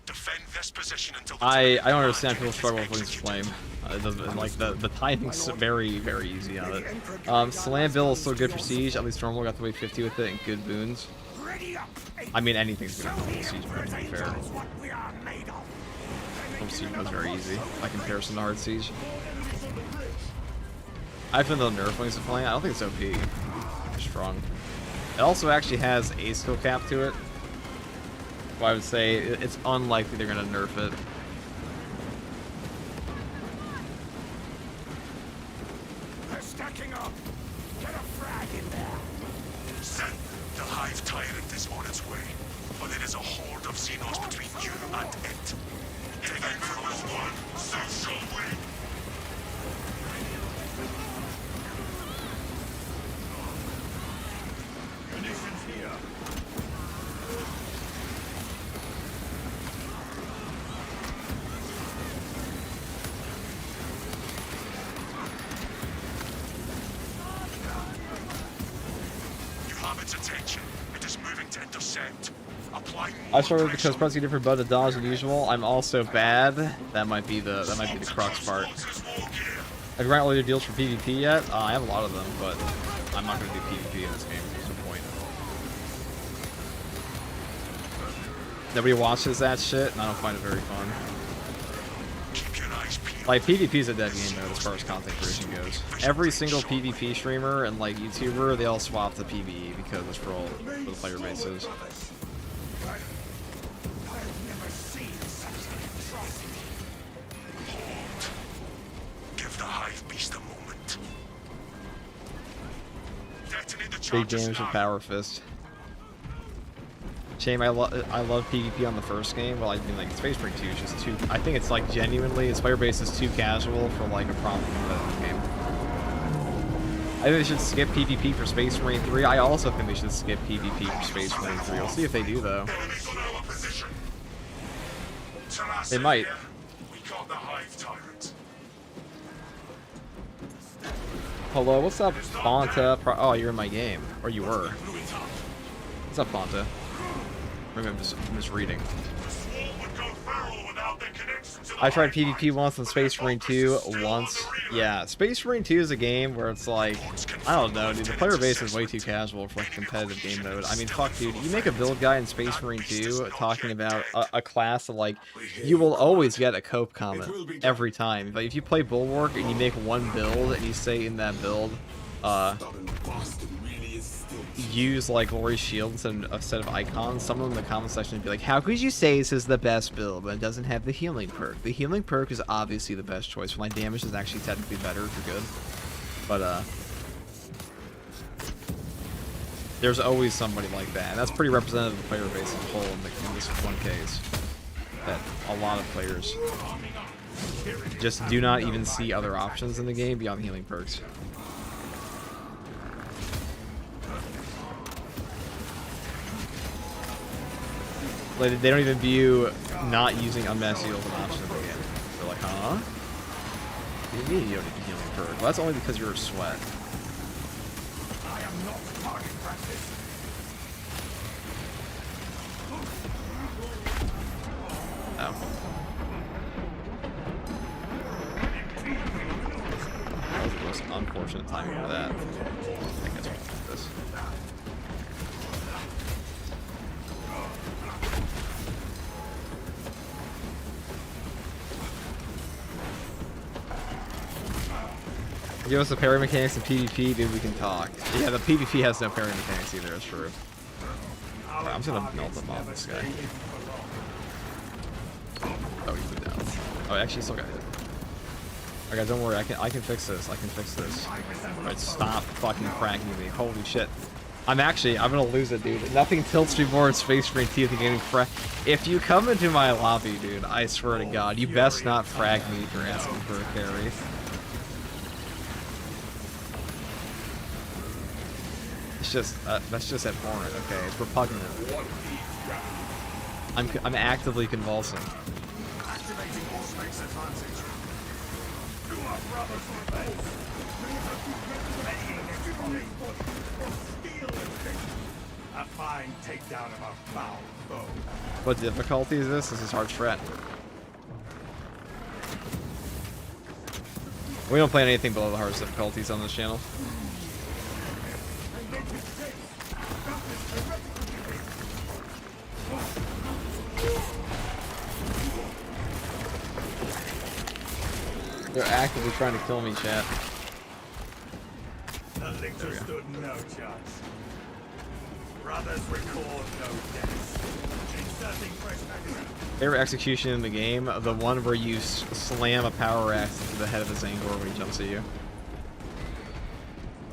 Defend this position until the I don't Tyrant understand people is struggle with Wings of executed. Flame. It doesn't like the timing's very easy on it. Slam Bill is still good for Siege. At least normal got to wait 50 with it and good boons. Ready up, I mean anything's good for Siege, but to be fair. what we are made of. Home Siege was very easy by comparison to Hard Siege. I think they'll nerf Wings of Flame. I don't think it's OP. It's strong. It also actually has a skill cap to it. Well, I would say it's unlikely they're gonna nerf it. They're stacking up. Get a frag in there. Send the Hive Tyrant is on its way, but it is a horde of Xenos between you and it. Defend from as one, so shall we. Munitions here. You have its attention. It is moving to intercept. Apply more I struggle because pressure. pressing different button to dodge than usual. I'm also bad. That might be the crux part. Have you run all your deals for PvP yet? I have a lot of them, but I'm not gonna do PvP in this game. There's no point. Nobody watches that shit, and I don't find it very fun. Keep your eyes peeled. Like, PvP's a dead game mode as far as content creation goes. Every single PvP streamer and, like, YouTuber, they all swap to PvE because it's for all for the player bases. I've never seen such an atrocity. Hold. Give the Hive Beast a moment. Detonate the Big charges damage with now. Power Fist. Shame, I love PvP on the first game. Well, I mean, like, Space Marine 2 is just too... I think it's, like, genuinely, its player base is too casual for, like, a proper competitive game. I think they should skip PvP for Space Marine 3. I also think they should skip PvP for Space Marine 3. We'll see if they do, though. Enemies on our position. They might. We got the Hive Tyrant. Hello, what's up, Bonta? Oh, you're in my game. Or you were. What's up, Bonta? Maybe I'm just misreading. The swarm would go feral without their connection to the I tried Hive PvP once in Space Marine 2 once. Yeah, Space Marine 2 is a game where it's like, I don't know, dude, the player base is way too casual for like competitive game mode. I mean, fuck, dude, you make a build guy in Space Marine 2 talking about a class that, like, you will always get a cope comment every time. Like, if you play Bulwark and you make one build and you say in that build, Stubborn bastard really is still use like Glory Shield instead of a set of icons, someone in the comment section would be like, how could you say this is the best build but it doesn't have the healing perk? The healing perk is obviously the best choice. My damage is actually technically better if you're good. But there's always somebody like that. And that's pretty representative of the player base as a whole in this one case. That a lot of players just do not even see other options in the game beyond healing perks. Like, they don't even view not using unmasked heal as an option in the game. They're like, huh? What do you mean you don't need a healing perk? Well, that's only because you're a sweat. I am not target practice. Oh. That was the most unfortunate timing for that. I guess we'll do this. Give us the parry mechanics in PvP, dude, we can talk. Yeah, the PvP has no parry mechanics either, it's true. Alright, I'm just gonna melt them off this guy. Oh, he moved down. Oh, actually, still got hit. Alright, guys, don't worry, I can fix this, I can fix this. Alright, stop fucking pranking me, holy shit. I'm gonna lose it, dude. Nothing tilts me more in Space Marine 2 than getting If you come into my lobby, dude, I swear to God, you best not frag me for asking for a carry. It's just that's just abhorrent. Okay, it's repugnant. I'm actively convulsing. Activating Auspex advantage. You are brothers on base. Readying everybody. Steal everything. A fine takedown of a foul foe. What difficulty is this? This is hard threat. We don't play anything below the hardest difficulties on this channel. They're actively trying to kill me, chat. The lictor stood no chance. Brothers record no deaths. Inserting fresh background. Favorite execution in the game? The one where you slam a power axe into the head of the Zangor when he jumps at you.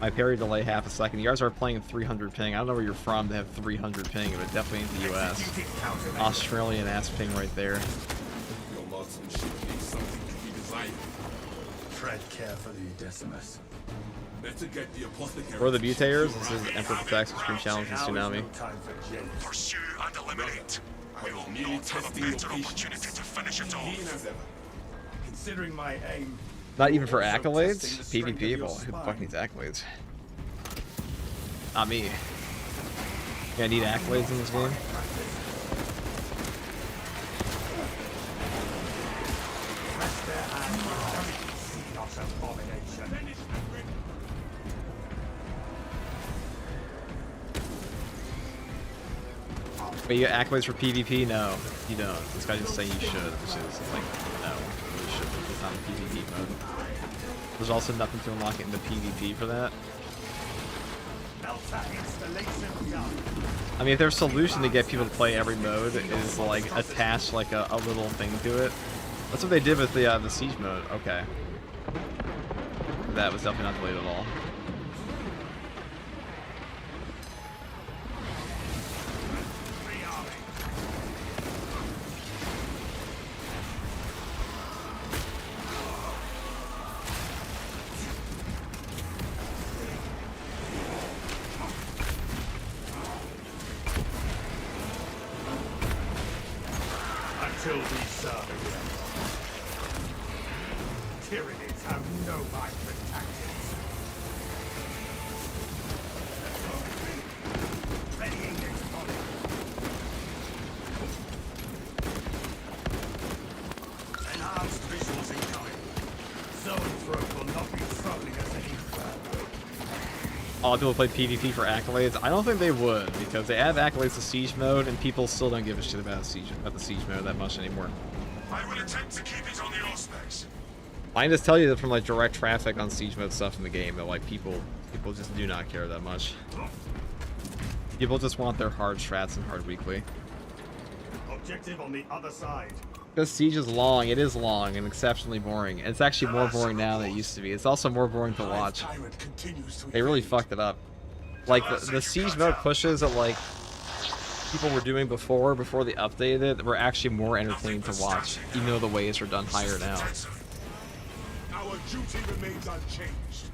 My parry delay half a second. You guys are playing 300 ping. I don't know where you're from to have 300 ping, but definitely in the US. Australian ass ping right there. Your marksmanship needs something to be desired. Tread carefully, Decimus. Better get the apothecary. For the Butayers, this is Emperor Protects Extreme Challenge and Tsunami. Pursue and eliminate. We will merely not have a testing your better patience. opportunity to finish it Keen off. as ever. Considering my aim. Not even for also accolades? testing the strength of PvP? your Well, who the fuck spine. needs accolades? Not me. Yeah, I need accolades in this game. Press their hand down. See not abomination. But you get accolades for PvP? No, you don't. This guy just saying you should, which is like, no, you shouldn't. It's not in PvP mode. There's also nothing to unlock it in the PvP for that. Melta installation done. I mean, if their solution to get people to play every mode is like attach like a little thing to it. That's what they did with the siege mode. Okay. That was definitely not delayed at all. Until we serve again. Tyrannies have no mind for tactics. Readying next volley. Enhanced visuals incoming. Zone throat will not be troubling us any further. A lot of people play PvP for accolades. I don't think they would, because they add accolades to siege mode, and people still don't give a shit about the siege mode that much anymore. I will attempt to keep it on the Auspex. I can just tell you that from like direct traffic on siege mode stuff in the game that like people just do not care that much. People just want their hard strats and hard weekly. Objective on the other side. Because siege is long, it is long and exceptionally boring. It's actually more boring now than it used to be. It's also more boring to watch. Tyrant continues to They really fucked it up. Like the siege mode pushes that like people were doing before they updated it were actually more entertaining to watch, even though the waves are done higher now. Our duty remains unchanged.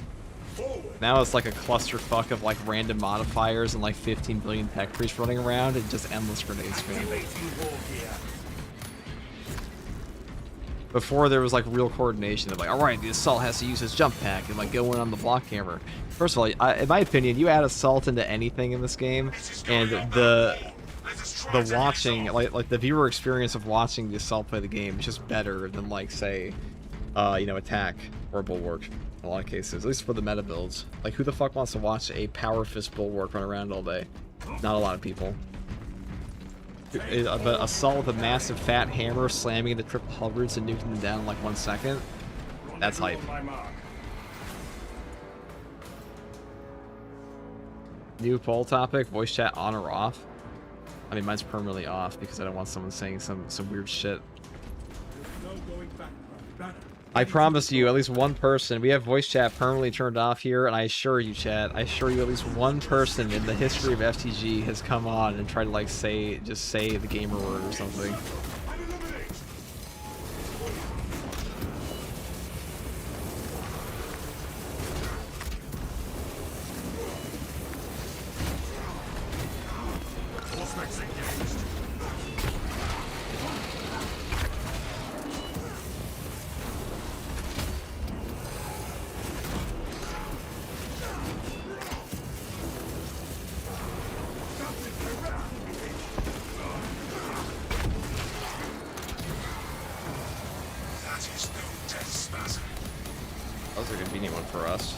Forward. Now it's like a clusterfuck of like random modifiers and like 15 billion tech priests running around and just endless grenade spam. Activating war gear. Before there was like real coordination of like, all right, the assault has to use his jump pack and like go in on the block hammer. First of all, in my opinion, you add assault into anything in this game, and the watching, like the viewer experience of watching the assault play the game is just better than like say, you know, attack or bulwark in a lot of cases. At least for the meta builds. Like who the fuck wants to watch a power fist bulwark run around all day? Not a lot of people. But assault with a massive fat hammer slamming into triple halberds and nuking them down in like 1 second. That's hype. On my mark. New poll topic, voice chat on or off? I mean, mine's permanently off because I don't want someone saying some weird shit. I promise you, at least one person, we have voice chat permanently turned off here, and I assure you, chat, I assure you at least one person in the history of FTG has come on and tried to like just say the gamer word or something. for us.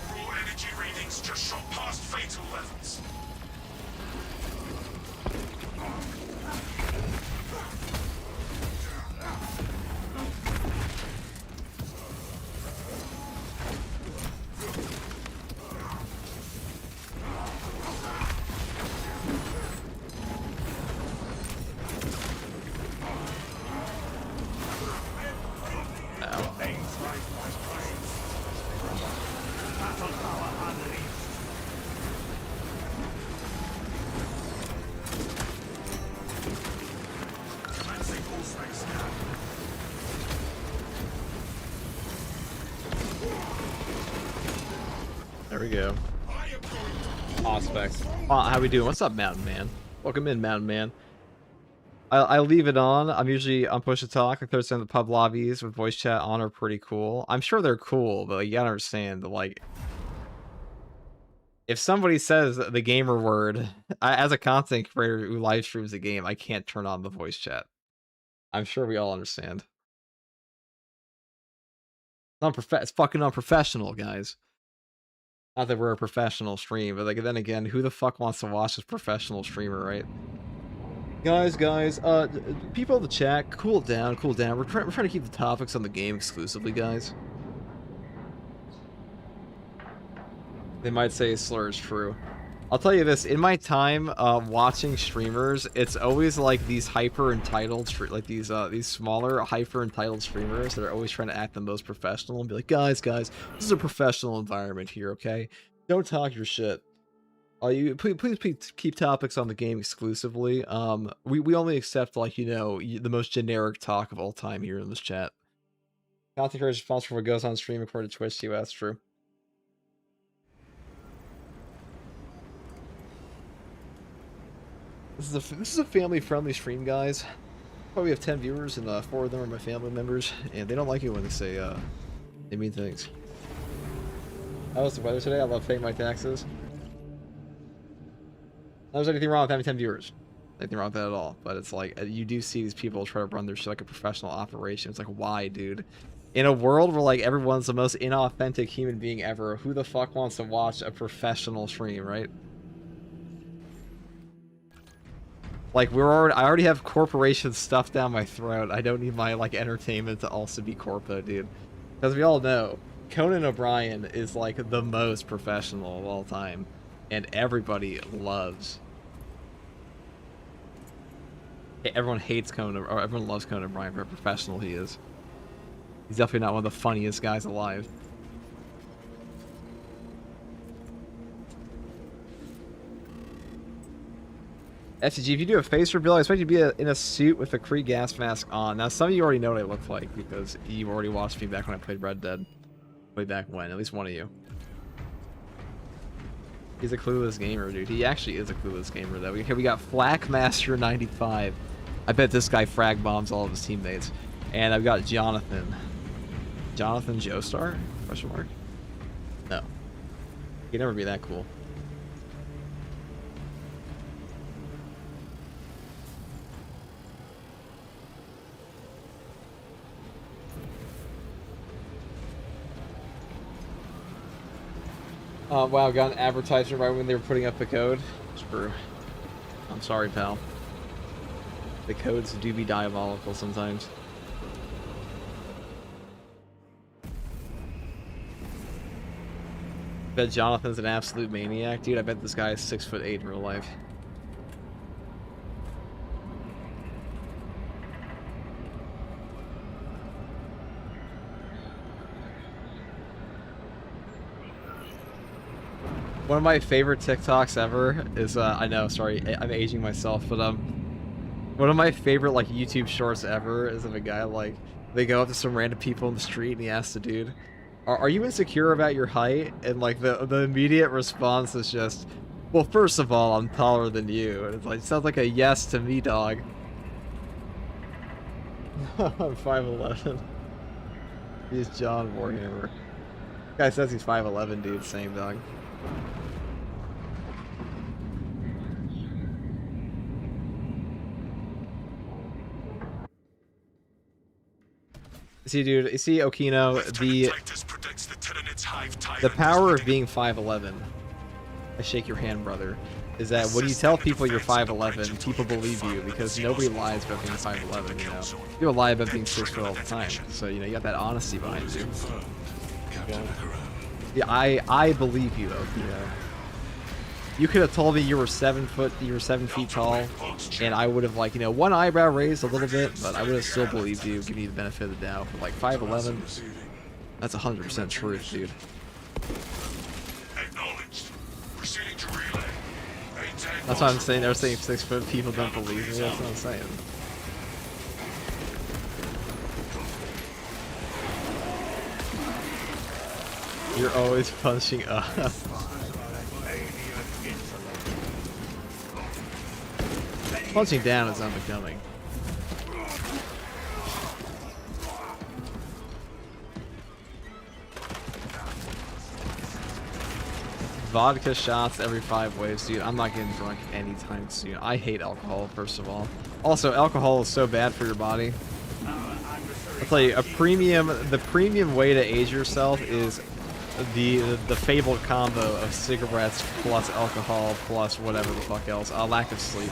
Raw energy readings just shot past fatal levels. There we go. Aspects. How we doing? What's up, Mountain Man? Welcome in, Mountain Man. I leave it on. I'm usually on push to talk. Like there's in the pub lobbies with voice chat on are pretty cool. I'm sure they're cool, but like, you gotta understand that like if somebody says the gamer word, as a content creator who live streams the game, I can't turn on the voice chat. I'm sure we all understand. It's fucking unprofessional, guys. Not that we're a professional stream, but like then again, who the fuck wants to watch this professional streamer, right? Guys, people in the chat, cool down, cool down. We're trying to keep the topics on the game exclusively, guys. They might say slur is true. I'll tell you this, in my time watching streamers, it's always like these hyper-entitled, like these smaller, hyper-entitled streamers that are always trying to act the most professional and be like, guys, this is a professional environment here, okay? Don't talk your shit. Please keep topics on the game exclusively. We only accept, like, you know, the most generic talk of all time here in this chat. Content creators responsible for what goes on stream according to Twitch, too, that's true. This is a family-friendly stream, guys. Probably have 10 viewers, and 4 of them are my family members, and they don't like it when they say they mean things. How was the weather today? I love paying my taxes. There's anything wrong with having 10 viewers. Nothing wrong with that at all. But it's like you do see these people try to run their shit like a professional operation. It's like, why, dude? In a world where like everyone's the most inauthentic human being ever, who the fuck wants to watch a professional stream, right? Like I already have corporation stuff down my throat. I don't need my like entertainment to also be corpo, dude. Because we all know Conan O'Brien is like the most professional of all time, and everybody loves. Everyone hates Conan, or everyone loves Conan O'Brien for how professional he is. He's definitely not one of the funniest guys alive. FCG, if you do a face reveal, I expect you to be in a suit with a Kree gas mask on. Now, some of you already know what I look like because you already watched me back when I played Red Dead. Way back when, at least one of you. He's a clueless gamer, dude. He actually is a clueless gamer, though. Okay, we got Flakmaster 95. I bet this guy frag bombs all of his teammates. And I've got Jonathan. Jonathan Joestar? Question mark? No. He'd never be that cool. Wow, got an advertisement right when they were putting up the code. Screw. I'm sorry, pal. The codes do be diabolical sometimes. Bet Jonathan's an absolute maniac, dude. I bet this guy is 6'8" in real life. One of my favorite TikToks ever is, I know, sorry, I'm aging myself, but, one of my favorite, like, YouTube shorts ever is of a guy, like, they go up to some random people in the street and he asks the dude, are you insecure about your height? And, like, the immediate response is just, well, first of all, I'm taller than you. And it's like, sounds like a yes to me, dog. I'm 5'11". He's John Warhammer. Guy says he's 5'11", dude. Same, dog. See, dude, you see, Okino, Titus predicts the Tyranids hive the tyrant power is of being 5'11", I shake your hand, brother, is that when you tell people you're 5'11", people believe you because nobody lies about being 5'11", you know. People lie about being 6' all the time, so, you know, you got that honesty behind you. Yeah, I believe you, Okino. You could have told me you were 7 feet tall, and I would have, like, you know, one eyebrow raised a little bit, but I would have still believed you, give you the benefit of the doubt. But like 5'11", that's 100% truth, dude. acknowledged. Proceeding to relay. That's what I'm saying. They're saying 6 foot people don't believe me. That's what I'm saying. You're always punching up. Punching down is unbecoming. Vodka shots every 5 waves, dude. I'm not getting drunk anytime soon. I hate alcohol, first of all. Also, alcohol is so bad for your body. I'll tell you, the premium way to age yourself is the fabled combo of cigarettes plus alcohol plus whatever the fuck else. Lack of sleep.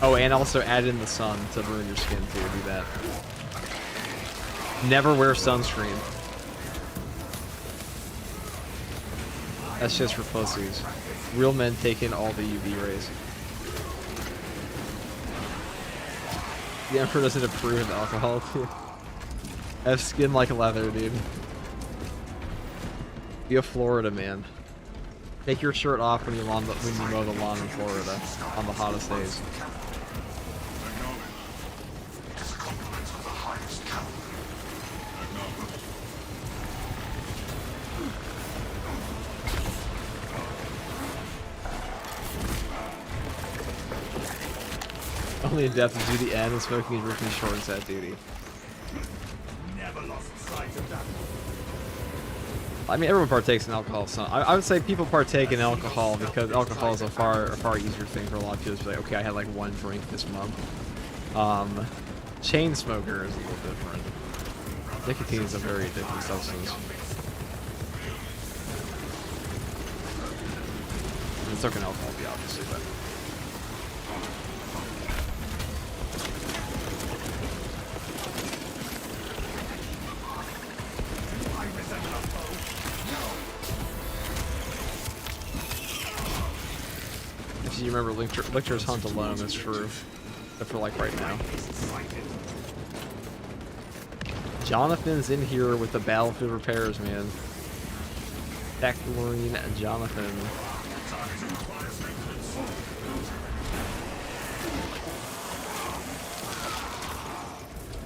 Oh, and also add in the sun to ruin your skin too. Do that. Never wear sunscreen. That's just for pussies. Real men take in all the UV rays. The Emperor doesn't approve of alcohol, too. Have skin like leather, dude. Be a Florida man. Take your shirt off when you mow the lawn in Florida on the hottest days. Only in death is duty and smoking is ripping shorts at duty. Never lost sight of that. I mean, everyone partakes in alcohol. So I would say people partake in alcohol because alcohol is a far easier thing for a lot of people to be like, okay, I had like 1 drink this month. Chain smoker is a little different. Nicotine is a very addictive substance. And so can alcohol be, obviously, but. If you remember Lictors hunt alone, that's true. Except for like right now. Jonathan's in here with the battlefield repairs, man. Marine Jonathan.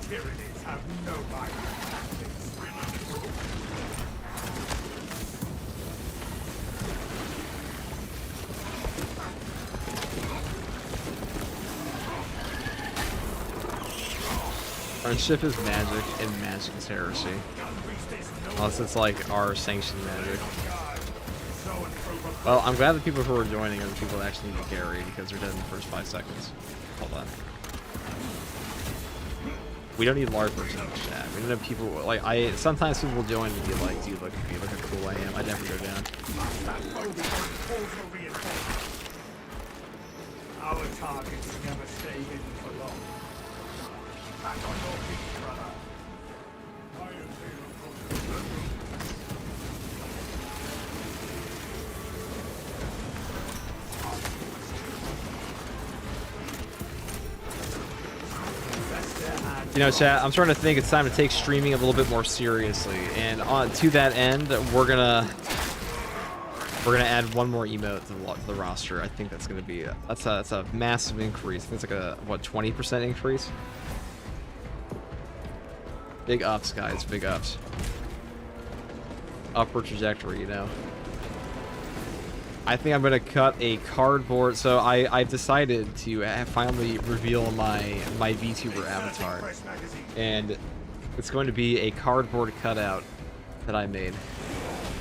Tyranids have no mind. Friendship is magic, and magic is heresy. Unless it's like our sanctioned magic. Well, I'm glad the people who are joining are the people that actually need to carry because they're dead in the first 5 seconds. Hold on. We don't need LARPers in the chat. We don't have people like sometimes people will join and be like, dude, look at me, look how cool I am. I never go down. Our targets never stay hidden for long. Back on your feet, brother. You know, chat, I'm starting to think it's time to take streaming a little bit more seriously. And to that end, we're gonna add 1 more emote to the roster. I think that's gonna be that's a massive increase. I think it's like a what 20% increase. Big ups, guys. Big ups. Upward trajectory, you know. I think I'm gonna cut a cardboard. So I've decided to finally reveal my VTuber avatar, and it's going to be a cardboard cutout that I made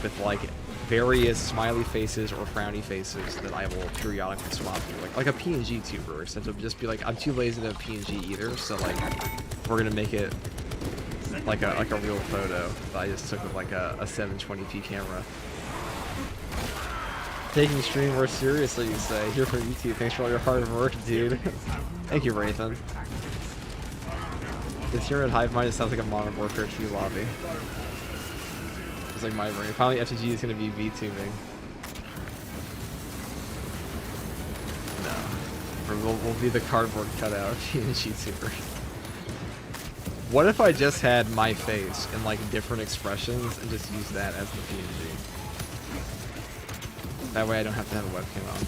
with like various smiley faces or frowny faces that I will periodically swap through, like a PNG tuber. Except it'll just be like I'm too lazy to have PNG either. So like we're gonna make it like a real photo that I just took with like a 720p camera. Taking stream more seriously, you say. Here for YouTube. Thanks for all your hard work, dude. Thank you, Rathan. This here at Hive Mind, it sounds like a Motherboard for a true lobby. It's like my brain. Finally, FTG is going to be VTubing. No. Or we'll be the cardboard cutout PNG tuber. What if I just had my face and like different expressions and just use that as the PNG? That way I don't have to have a webcam on.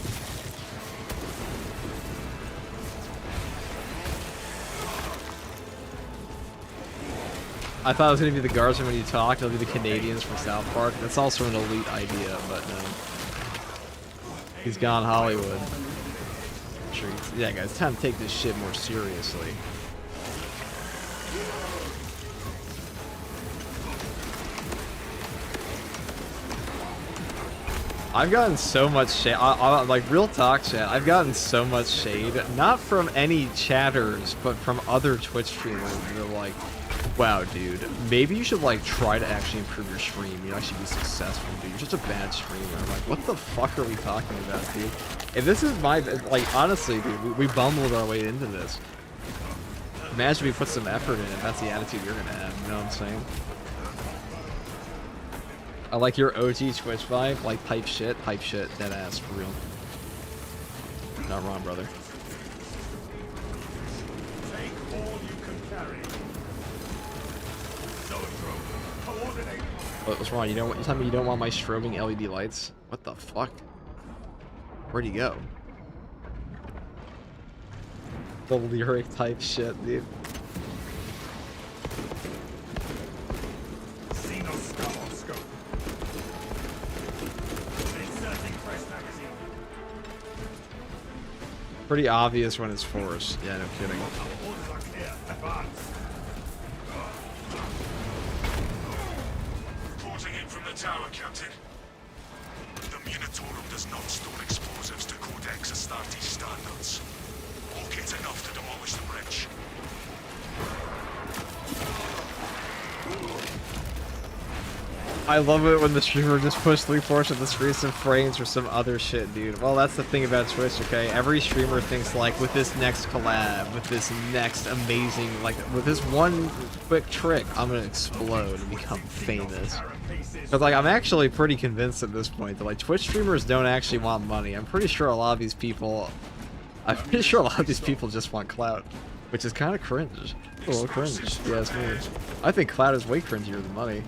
I thought it was going to be the Guardsmen when you talked. It'll be the Canadians from South Park. That's also an elite idea, but no. He's gone Hollywood. I'm sure yeah, guys, it's time to take this shit more seriously. I've gotten so much shade, like real talk chat, I've gotten so much shade, not from any chatters, but from other Twitch streamers. They're like, wow, dude, maybe you should like try to actually improve your stream. You actually be successful, dude. You're just a bad streamer. I'm like, what the fuck are we talking about, dude? If this is my, like, honestly, dude, we bumbled our way into this. Imagine we put some effort in it. That's the attitude you're gonna have, you know what I'm saying? I like your OG Twitch vibe, like pipe shit, dead ass, for real. Not wrong, brother. Take all you can carry. Coordinate. What's wrong? You tell me you don't want my strobing LED lights? What the fuck? Where'd he go? The lyric type shit, dude. See no scum on scope. Inserting fresh magazine. Pretty obvious when it's forced. Yeah, no kidding. Orders are clear. Advance. Reporting in from the tower, Captain. The Munitorum does not store explosives to Codex Astartes standards. Or get enough to demolish the bridge. I love it when the streamer just pushed 3/4 of the screen some frames or some other shit, dude. Well, that's the thing about Twitch, okay? Every streamer thinks, like, with this next collab, with this next amazing, like, with this one quick trick, I'm gonna explode and become famous. Because, like, I'm actually pretty convinced at this point that, like, Twitch streamers don't actually want money. I'm pretty sure a lot of these people just want clout, which is kind of cringe. A little cringe, yes, me. I think clout is way cringier than money.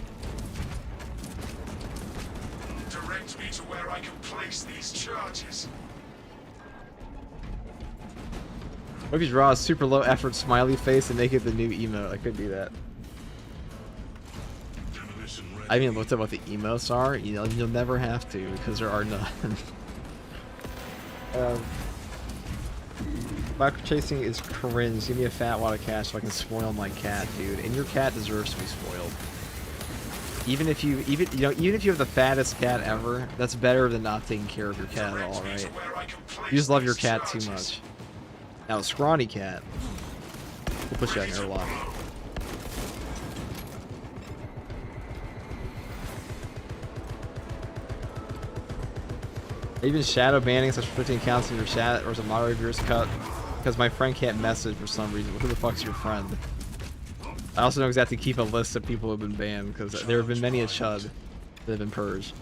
Direct me to where I can place these charges. What if you draw a super low effort smiley face and make it the new emote? I could do that. I haven't looked at what the emotes are. You know, you'll never have to because there are none. Micro chasing is cringe. Give me a fat wad of cash so I can spoil my cat, dude. And your cat deserves to be spoiled. Even if you have the fattest cat ever, that's better than not taking care of your cat at all, right? You just love your cat too much. Now, a scrawny cat, we'll put you out in airlock. Even shadow banning such 15 accounts in your chat, or is a moderator of yours cut? Because my friend can't message for some reason. Who the fuck's your friend? I also know exactly to keep a list of people who have been banned, because there have been many a chud that have been purged.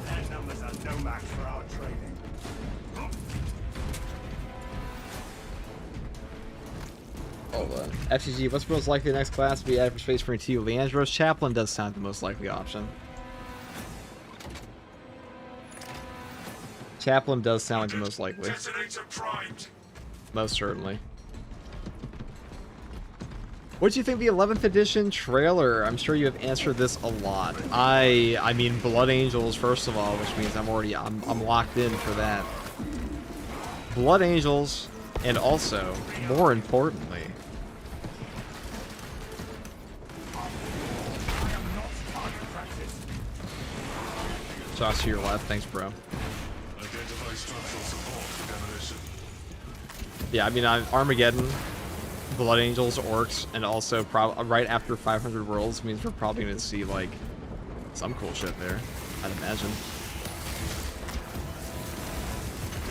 Their numbers are no match for our training. Hold on. FGG, what's most likely the next class to be added for Space Marine 2? Leandros Chaplain does sound the most likely option. Chaplain does sound like the most likely. Detonator primed. Most certainly. What do you think of the 11th edition trailer? I'm sure you have answered this a lot. I mean, Blood Angels, first of all, which means I'm locked in for that. Blood Angels, and also, more importantly, Josh to your left. Thanks, bro. Identify structural support for demolition. Yeah, I mean, Armageddon, Blood Angels, Orcs, and also right after 500 Worlds means we're probably going to see, like, some cool shit there, I'd imagine.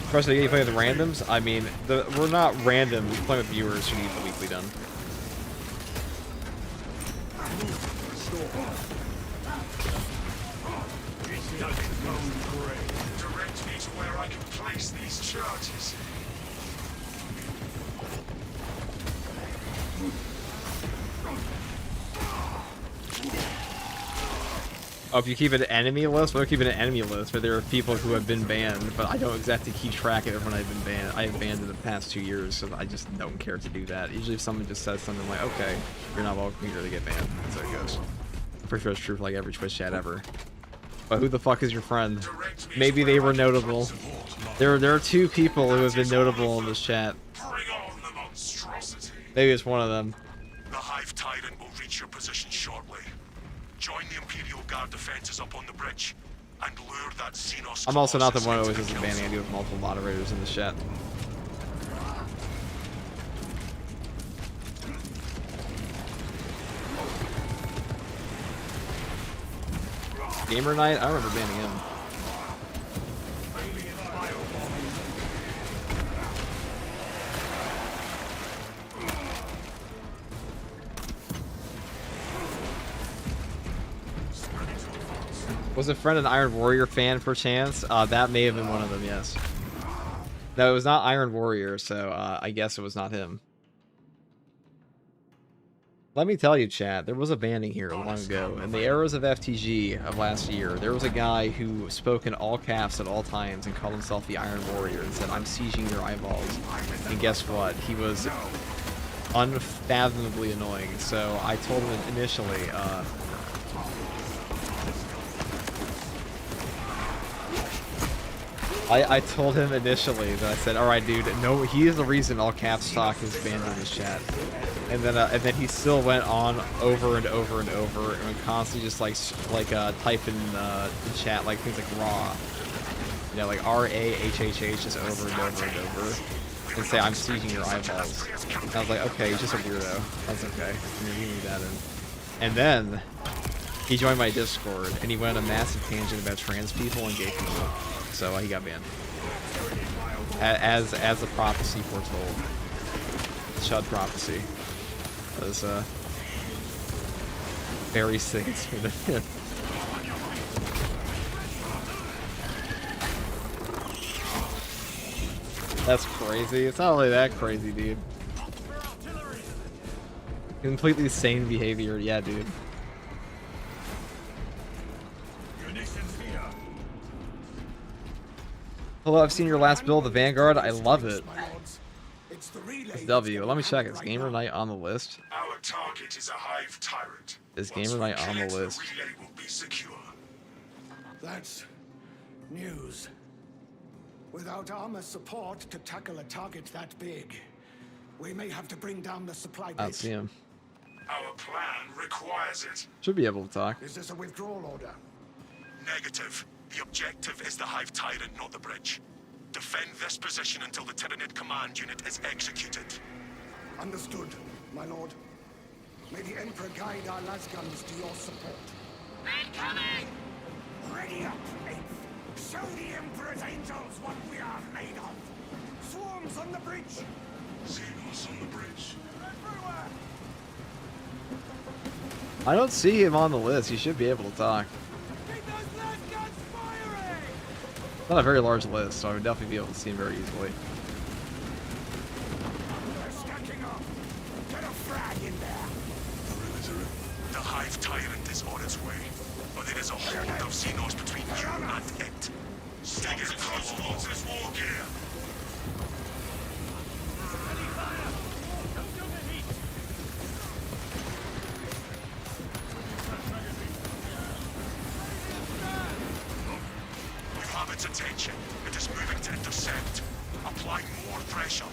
Especially you play with randoms. I mean, we're not random. We play with viewers who need the weekly done. Direct me to where I can place these charges. Oh, if you keep an enemy list, we'll keep an enemy list, but there are people who have been banned, but I don't exactly keep track of when I've been banned. I have banned in the past 2 years, so I just don't care to do that. Usually if someone just says something like, okay, you're not welcome here to get banned, that's how it goes. I'm pretty sure it's true for like every Twitch chat ever. But who the fuck is your friend? Maybe they were notable. There are 2 people who have been notable in this chat. Bring on the monstrosity. Maybe it's one of them. The Hive Tyrant will reach your position shortly. Join the Imperial Guard defenses up on the bridge and lure that Xenos. I'm also not the one who Colossus always is into the banning. I kill do have multiple moderators in the chat. Gamer Night? I remember banning him. Was a friend an Iron Warrior fan per chance? That may have been one of them, yes. No, it was not Iron Warrior, so I guess it was not him. Let me tell you, chat, there was a banning here long ago. In the eras of FTG of last year, there was a guy who spoke in all caps at all times and called himself the Iron Warrior and said, I'm sieging your eyeballs. And guess what? He was unfathomably annoying. So I told him initially, I told him initially that I said, all right, dude, no, he is the reason all caps talk is banned in this chat. And then he still went on over and over and over and would constantly just type in the chat like things like raw, you know, like RAHHH just over and over and over, and say I'm sieging your eyeballs. And I was like, okay, he's just a weirdo. That's okay. I mean, you need that in. And then he joined my Discord and he went on a massive tangent about trans people and gay people. So he got banned. As the prophecy foretold. Chud prophecy. That was very sick. That's crazy. It's not really that crazy, dude. Completely sane behavior, yeah, dude. Hello, I've seen your last build, the Vanguard. I love it. It's the relay. It's W. Let me check. Is Gamer Night on the list? Our target is a Hive Tyrant. Is Once Gamer we Night on kill the it, list? relay will be secure. That's news. Without armor support to tackle a target that big, we may have to bring down the supply I base. don't see him. Our plan requires it. Should be able to talk. Is this a withdrawal order? Negative. The objective is the Hive Tyrant, not the bridge. Defend this position until the Tyranid command unit is executed. Understood, my lord. May the Emperor guide our lasguns to your support. Incoming! Ready up, Eighth. Show the Emperor's angels what we are made of. Swarms on the bridge! Xenos on the bridge. Everywhere! I don't see him on the list. He should be able to talk. Keep those lasguns firing! Not a very large list, so I would definitely be able to see him very easily. They're stacking up. Get a frag in there. The Hive Tyrant is on its way, but it is a horde of Xenos between you and it. Stick as close towards his war gear. We have its attention. It is moving to intercept. Apply more pressure.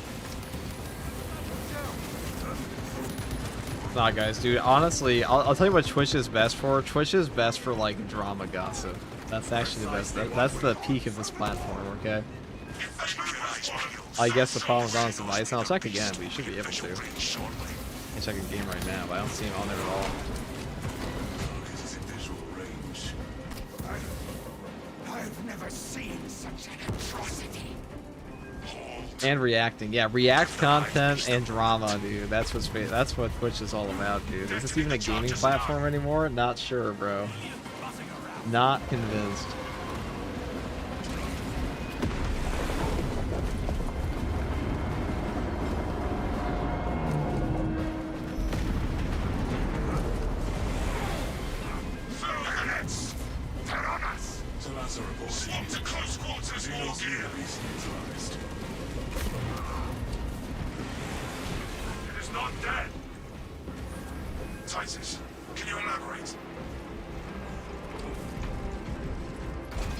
Nah, guys, dude, honestly, I'll tell you what Twitch is best for. Twitch is best for, like, drama gossip. That's actually the best. That's the peak of this platform, okay? I guess the problem is on this device, and I'll check again, but you should be able to. I can check a game right now, but I don't see him on there at all. I've never seen such an atrocity. And reacting, yeah, react content and drama, dude. That's what Twitch is all about, dude. Is this even a gaming platform anymore? Not sure, bro. Not convinced. Titus, can you elaborate?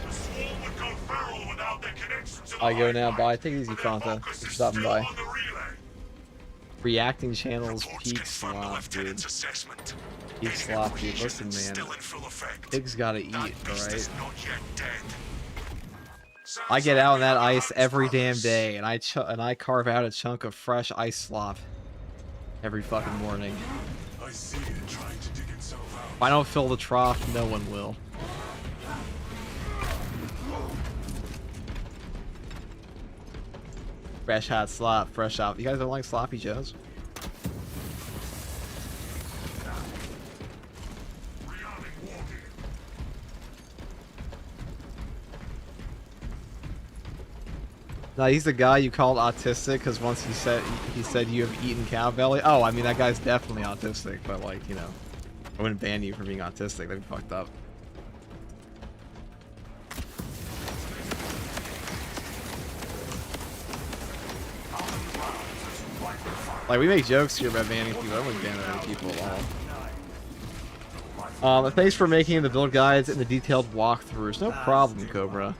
The swarm would go feral without their connection to the I go now. hive Bye. mind, Take it easy, but their Fanta. focus For is stopping still by. on the relay. Reacting channels Reports peak confirm the slop, lieutenant's dude. assessment. Peak Alien slop, dude. invasion Listen, is man. still in full effect. Pigs gotta eat, That beast is alright? not yet dead. I get Sounds out like on that we are ice Hunt's every damn brothers. day, and I carve out a chunk of fresh ice slop every fucking morning. I see it trying to dig itself out. If I don't fill the trough, no one will. Fresh hot slop, fresh out. You guys don't like sloppy joes? No, he's the guy you called autistic because once he said you have eaten cow belly. Oh, I mean that guy's definitely autistic, but like, you know, I wouldn't ban you for being autistic. That'd be fucked up. Like, we make jokes here about banning people. I wouldn't ban other people at all. Thanks for making the build guides and the detailed walkthroughs. No problem, Cobra.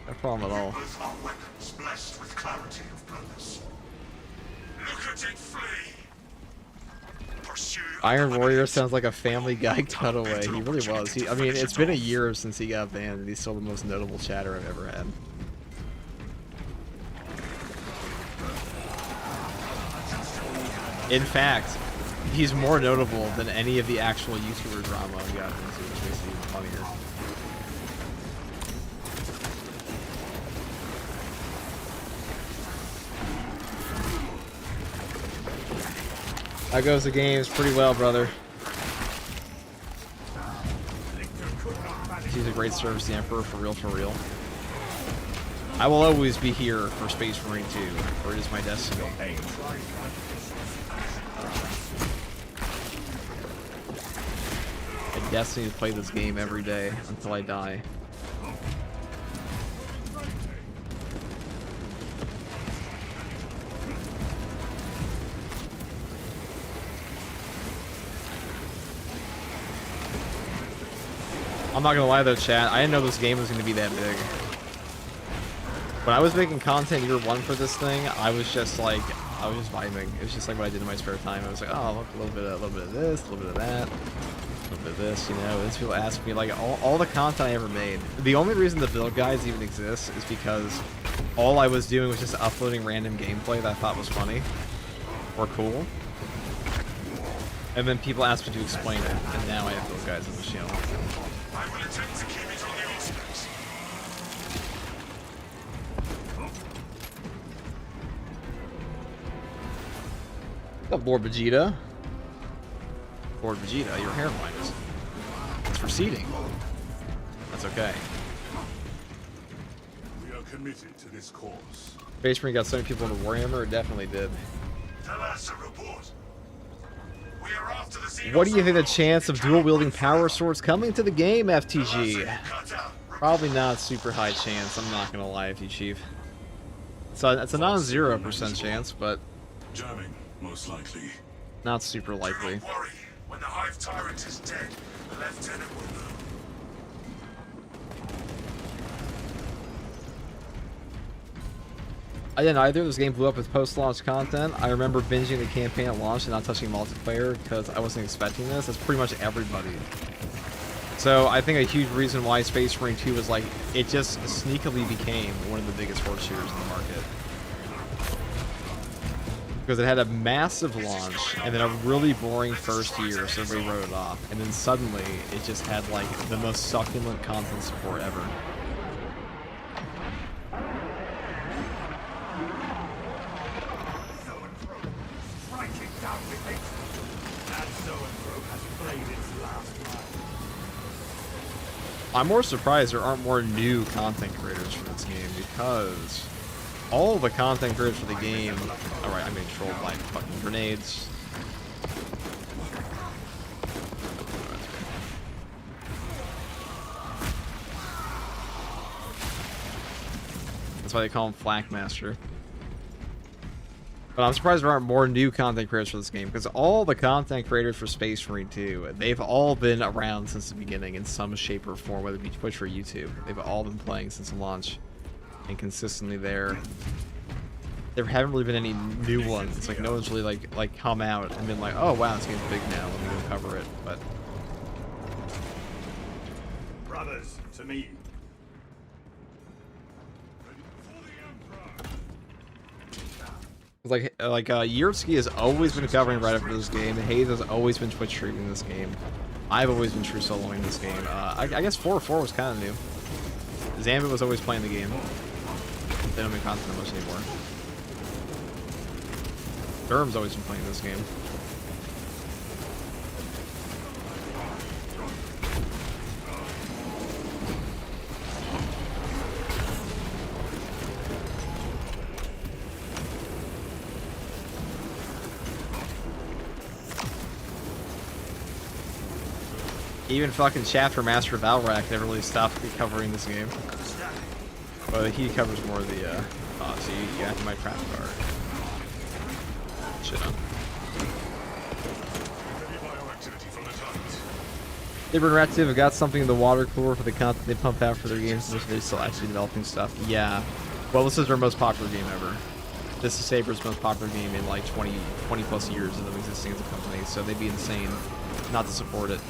No problem at all. Both are weapons blessed with clarity of purpose. Look at it flee. Pursue Iron Warrior sounds like a Family Guy cutaway. He really was. I mean, it's been a year since he got banned, and he's still the most notable chatter I've ever had. In fact, he's more notable than any of the actual YouTuber drama we got into, which makes it even funnier. How goes the games? Pretty well, brother. He's a great service, the Emperor, for real, for real. I will always be here for Space Marine 2, for it is my destiny. My destiny to play this game every day until I die. I'm not gonna lie though, chat, I didn't know this game was gonna be that big. When I was making content year one for this thing, I was just vibing. It was just like what I did in my spare time. I was like, oh, look, a little bit of this, a little bit of that, a little bit of this, you know. And people ask me, like, all the content I ever made. The only reason the build guides even exist is because all I was doing was just uploading random gameplay that I thought was funny or cool. And then people asked me to explain it, and now I have build guides on the channel. I will attempt to keep it on the outskirts. What's up, Lord Vegeta? Lord Vegeta, your hairline is... It's receding. That's okay. We are committed to this cause. Space Marine got so many people into Warhammer, it definitely did. Tell us a report. We are after the Xenos What do you think the overlord. chance of It dual cannot wielding wait power forever. swords coming to the game, FTG? Tell us cut out. Probably not super high chance, I'm not gonna lie to you, Chief. So it's a non-0% chance, but Jamming, most likely. not super likely. Do not worry. When the Hive Tyrant is dead, the Lieutenant will know. I didn't either. This game blew up with post-launch content. I remember binging the campaign at launch and not touching multiplayer because I wasn't expecting this. That's pretty much everybody. So I think a huge reason why Space Marine 2 was like, it just sneakily became one of the biggest horde shooters in the market. Because it had a massive launch, and then a really boring first year, so everybody wrote it off. And then suddenly, it just had like the most succulent content support ever. I'm more surprised there aren't more new content creators for this game, because all the content creators for the game... Alright, I'm being trolled by fucking grenades. That's why they call him Flak Master. But I'm surprised there aren't more new content creators for this game, because all the content creators for Space Marine 2, they've all been around since the beginning in some shape or form, whether it be Twitch or YouTube. They've all been playing since the launch and consistently there. There haven't really been any new ones. It's like no one's really like come out and been like, oh wow, this game's big now, let me go cover it. But Brothers, to me. like Yurtsky has always been covering right after this game. Hayes has always been Twitch streaming this game. I've always been true soloing this game. I guess 4-4 was kind of new. Zambit was always playing the game. They don't make content that much anymore. Durham's always been playing this game. Even fucking Chapter Master Valrak never really stopped covering this game. But he covers more of the, oh, so you got my trap card. Shit on. Saber Interactive have got something in the water cooler for the content they pump out for their games, and they're still actually developing stuff. Yeah. Well, this is their most popular game ever. This is Saber's most popular game in like 20 plus years of them existing as a company, so they'd be insane not to support it.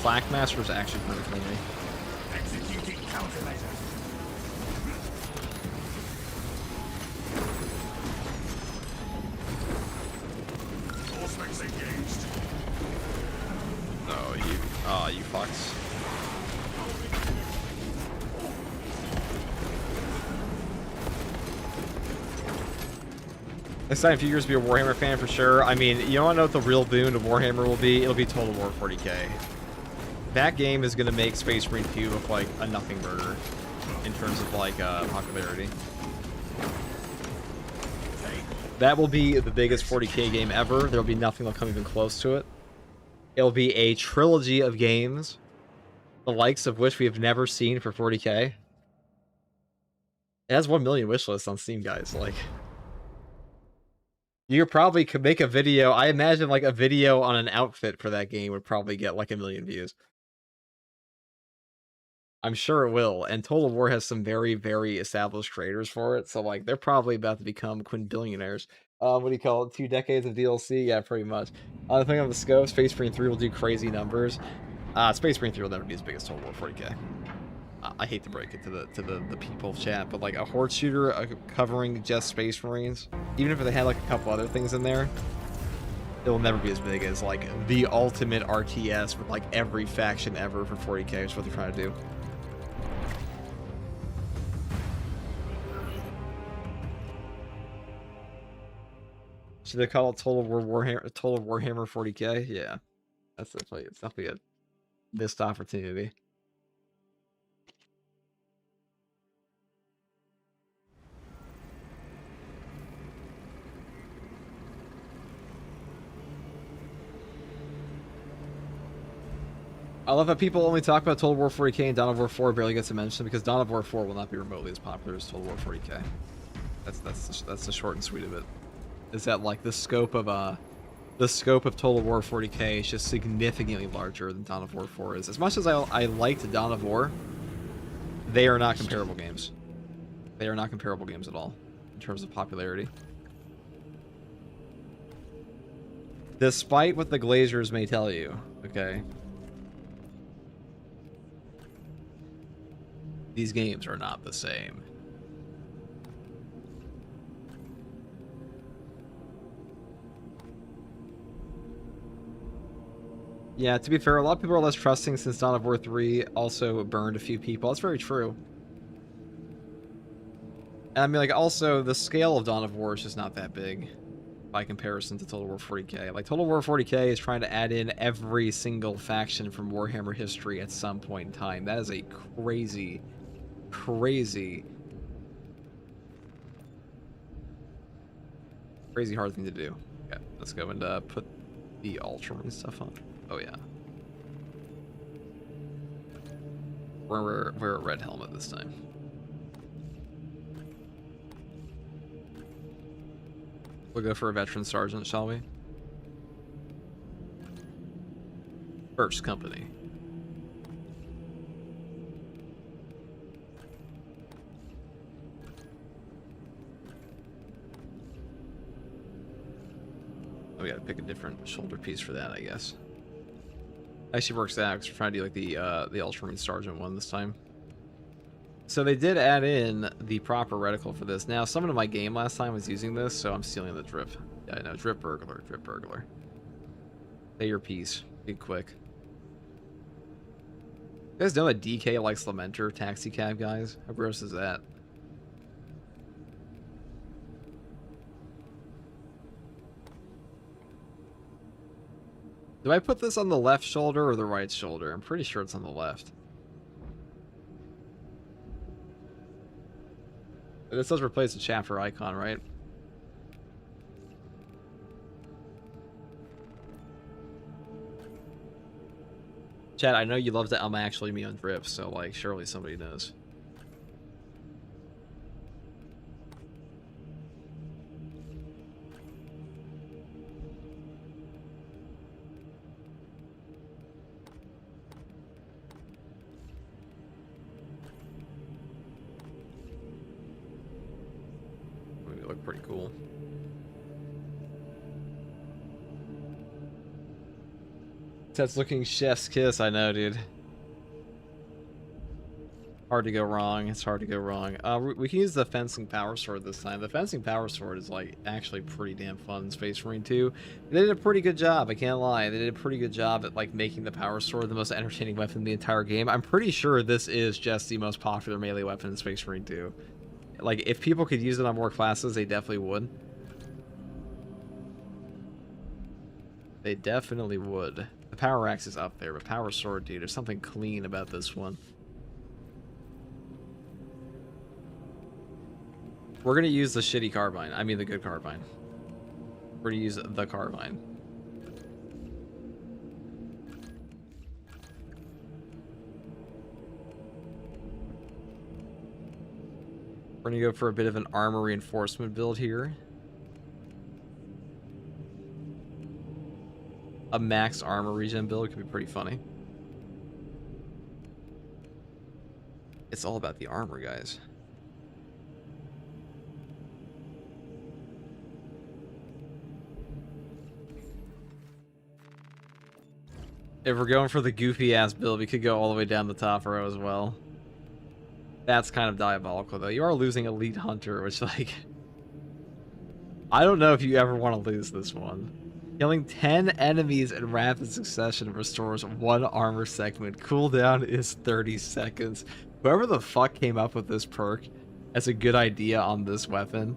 Flak Master is actually pretty clean. Executing countermeasures. Force engaged. Oh, you fucks. Excited a few years to be a Warhammer fan for sure. I mean, you want to know what the real boon of Warhammer will be? It'll be Total War 40k. That game is going to make Space Marine 2 look like a nothing burger in terms of like popularity. That will be the biggest 40k game ever. There'll be nothing that'll come even close to it. It'll be a trilogy of games, the likes of which we have never seen for 40k. It has 1 million wishlists on Steam, guys. Like, you probably could make a video. I imagine like a video on an outfit for that game would probably get like 1 million views. I'm sure it will. And Total War has some very, very established creators for it. So like they're probably about to become quinbillionaires. What do you call it? 2 decades of DLC? Yeah, pretty much. The thing on the scope, Space Marine 3 will do crazy numbers. Space Marine 3 will never be as big as Total War 40k. I hate to break it to the people of chat, but like a horde shooter covering just Space Marines, even if they had like a couple other things in there, it will never be as big as like the ultimate RTS with like every faction ever for 40k, is what they're trying to do. Should they call it Total Warhammer 40k? Yeah, it's definitely a missed opportunity. I love how people only talk about Total War 40k and Dawn of War 4 barely gets a mention because Dawn of War 4 will not be remotely as popular as Total War 40k. That's the short and sweet of it. Is that like the scope of Total War 40k is just significantly larger than Dawn of War 4 is. As much as I liked Dawn of War, they are not comparable games. They are not comparable games at all in terms of popularity. Despite what the Glaziers may tell you, okay? These games are not the same. Yeah, to be fair, a lot of people are less trusting since Dawn of War 3 also burned a few people. That's very true. And I mean, like, also, the scale of Dawn of War is just not that big by comparison to Total War 40k. Like, Total War 40k is trying to add in every single faction from Warhammer history at some point in time. That is a crazy, crazy hard thing to do. Okay, let's go and put the Ultramarine stuff on. Oh yeah. Wear a red helmet this time. We'll go for a veteran sergeant, shall we? First company. Oh, we gotta pick a different shoulder piece for that, I guess. Actually works out because we're trying to do like the Ultramarine Sergeant one this time. So they did add in the proper reticle for this. Now, someone in my game last time was using this, so I'm stealing the drip. Yeah, I know, drip burglar, drip burglar. Say your piece. Be quick. You guys know that DK likes Lamenter taxi cab guys? How gross is that? Do I put this on the left shoulder or the right shoulder? I'm pretty sure it's on the left. This does replace the chapter icon, right? Chad, I know you love to actually me on drip, so like surely somebody knows. Look pretty cool. That's looking chef's kiss, I know, dude. Hard to go wrong. It's hard to go wrong. We can use the fencing power sword this time. The fencing power sword is like actually pretty damn fun in Space Marine 2. They did a pretty good job, I can't lie. They did a pretty good job at like making the power sword the most entertaining weapon in the entire game. I'm pretty sure this is just the most popular melee weapon in Space Marine 2. Like, if people could use it on more classes, they definitely would. They definitely would. The power axe is up there, but power sword, dude, there's something clean about this one. We're gonna use the shitty carbine. I mean the good carbine. We're gonna use the carbine. We're gonna go for a bit of an armor reinforcement build here. A max armor regen build could be pretty funny. It's all about the armor, guys. If we're going for the goofy ass build, we could go all the way down the top row as well. That's kind of diabolical, though. You are losing Elite Hunter, which, like... I don't know if you ever want to lose this one. Killing 10 enemies in rapid succession restores 1 armor segment. Cooldown is 30 seconds. Whoever the fuck came up with this perk as a good idea on this weapon...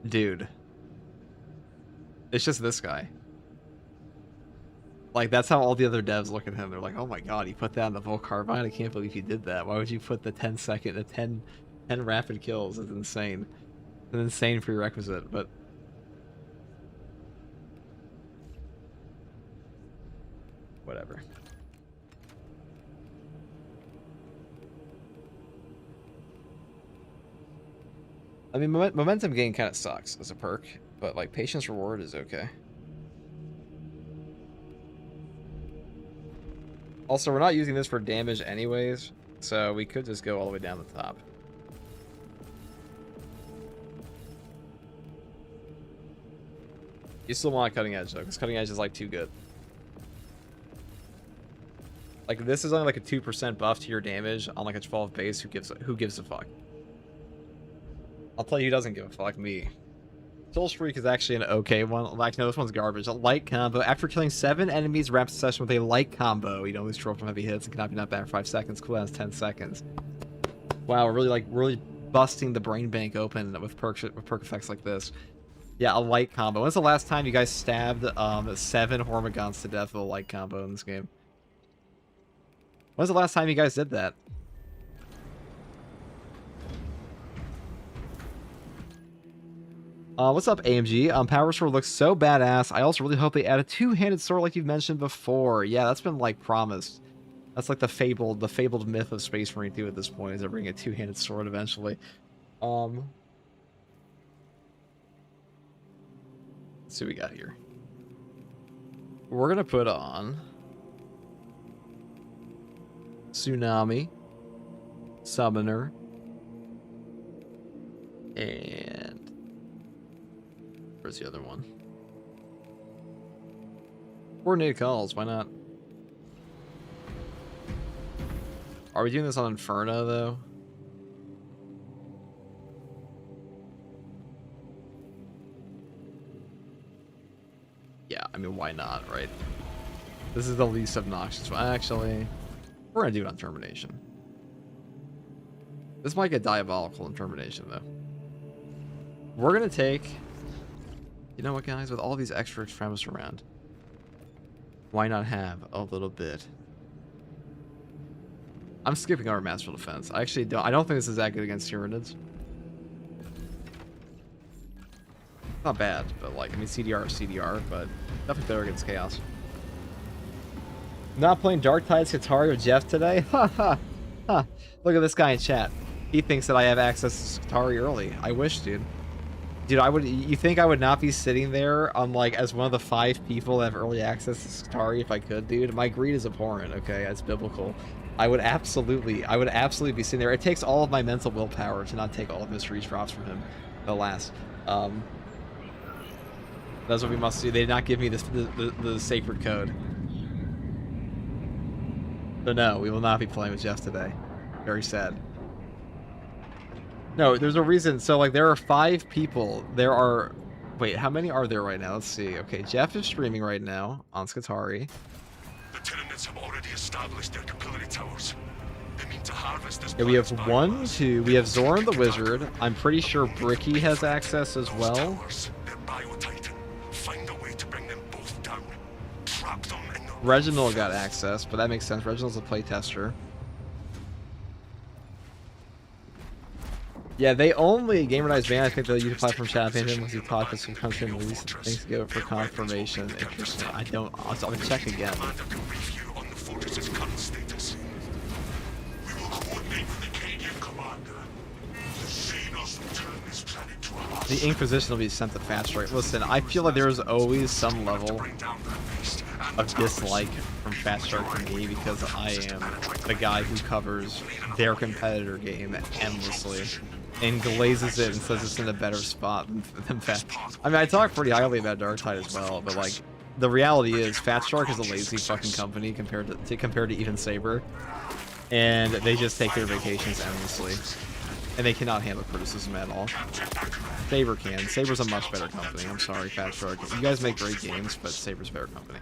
Dude. It's just this guy. Like, that's how all the other devs look at him. They're like, oh my god, he put that on the Volt Carbine? I can't believe he did that. Why would you put the 10 rapid kills? It's insane. It's an insane prerequisite, but... whatever. I mean, momentum gain kind of sucks as a perk, but like patience reward is okay. Also, we're not using this for damage anyways, so we could just go all the way down the top. You still want cutting edge though, because cutting edge is like too good. Like this is only like a 2% buff to your damage on like a 12 base. Who gives a fuck? I'll tell you who doesn't give a fuck, me. Soul Streak is actually an okay one. Like, no, this one's garbage. A light combo. After killing 7 enemies, wraps the session with a light combo. You don't lose troll from heavy hits and cannot be knocked back for 5 seconds. Cooldown's 10 seconds. Wow, we're really busting the brain bank open with perk effects like this. Yeah, a light combo. When's the last time you guys stabbed 7 Hormigons to death with a light combo in this game? When's the last time you guys did that? What's up, AMG? Power Sword looks so badass. I also really hope they add a 2-handed sword like you've mentioned before. Yeah, that's been like promised. That's like the fabled myth of Space Marine 2 at this point, is they're bringing a 2-handed sword eventually. Let's see what we got here. We're gonna put on Tsunami, Summoner, and where's the other one? Coordinated calls, why not? Are we doing this on Inferno, though? Yeah, I mean, why not, right? This is the least obnoxious one. Actually, we're gonna do it on Termination. This might get diabolical in Termination, though. We're gonna take... You know what, guys? With all these extra extremis around, why not have a little bit? I'm skipping our Masterful Defense. I actually don't. I don't think this is that good against Tyranids. Not bad, but like, I mean, CDR is CDR, but definitely better against Chaos. Not playing Dark Tides Katari with Jeff today? Ha ha ha. Look at this guy in chat. He thinks that I have access to Katari early. I wish, dude. Dude, you think I would not be sitting there on, like, as one of the 5 people that have early access to Katari if I could, dude? My greed is abhorrent, okay? That's biblical. I would absolutely be sitting there. It takes all of my mental willpower to not take all of Mysteries drops from him. Alas. That's what we must do. They did not give me the sacred code. So no, we will not be playing with Jeff today. Very sad. No, there's a reason. So, like, there are 5 people. There are... Wait, how many are there right now? Let's see. Okay, Jeff is streaming right now on Skatari. The Tyranids have already established their capillary towers. They mean to harvest this. Yeah, we have 1, 2. We have Zoran the Wizard. I'm pretty sure Bricky has access as well. They're Biotitan. Find a way to bring them both down. Trap them in the... Reginald got access, but that makes sense. Reginald's a playtester. Yeah, they only Gamernize ban. I think they'll use the platform chat and him once you talk to some country and release things to give it for confirmation. Interesting. I don't. I'll check again. Commander can brief you on the fortress's current status. We will coordinate with the Canadian commander. The Xenos will turn this planet to a hush. The Inquisition will be sent to Fast Strike. Listen, I feel like there's always some level of dislike from Fast Strike for me because I am the guy who covers their competitor game endlessly and glazes it and says it's in a better spot than Fast. I mean, I talk pretty highly about Darktide as well, but like, the reality is Fast Shark is a lazy fucking company compared to even Saber, and they just take their vacations endlessly, and they cannot handle criticism at all. Saber can. Saber's a much better company. I'm sorry, Fast Shark. You guys make great games, but Saber's a better company.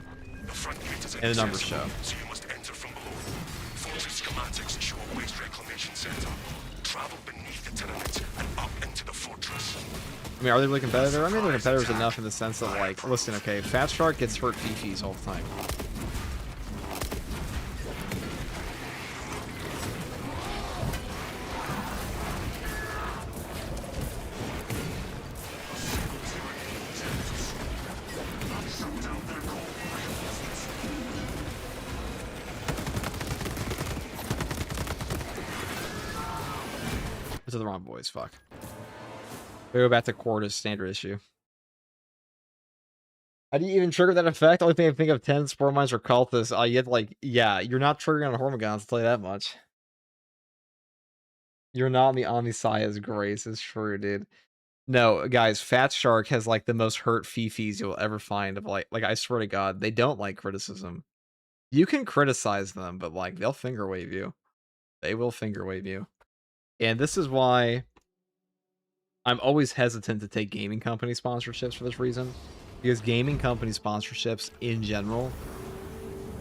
And the numbers show. So you must enter from below. Fortress commands ensure waste reclamation center. Travel beneath the Tyranids and up into the fortress. I mean, are they really competitive? I mean, they're competitors enough in the sense that, like, listen, okay, Fat Shark gets hurt Fifis all the time. Those are the wrong boys. Fuck. We go back to Quartus standard issue. How do you even trigger that effect? Only thing I think of 10 spore mines or cultists. Yet like, yeah, you're not triggering on Hormigons, I'll tell you that much. You're not on the Omnisaya's grace, it's true, dude. No, guys, Fat Shark has like the most hurt fifis you'll ever find of like I swear to God, they don't like criticism. You can criticize them, but like they'll finger wave you. They will finger wave you. And this is why I'm always hesitant to take gaming company sponsorships for this reason. Because gaming company sponsorships in general,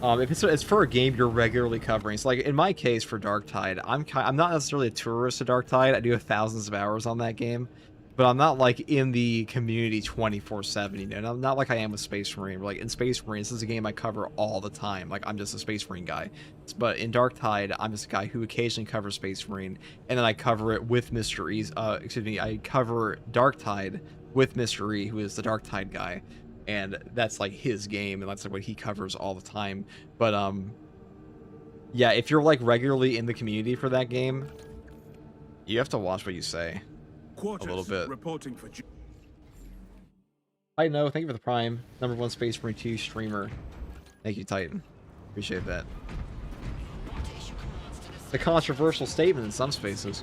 if it's for a game you're regularly covering, so like in my case for Darktide, I'm not necessarily a tourist to Darktide. I do have thousands of hours on that game, but I'm not like in the community 24/7. You know, not like I am with Space Marine. Like in Space Marine, this is a game I cover all the time. Like I'm just a Space Marine guy. But in Darktide, I'm just a guy who occasionally covers Space Marine, and then I cover it with Mr. E's. Excuse me, I cover Darktide with Mr. E, who is the Darktide guy. And that's like his game, and that's like what he covers all the time. But yeah, if you're like regularly in the community for that game, you have to watch what you say a little bit. Reporting for I know. Thank you for the Prime. #1 Space Marine 2 streamer. Thank you, Titan. Appreciate that. The controversial statement in some spaces.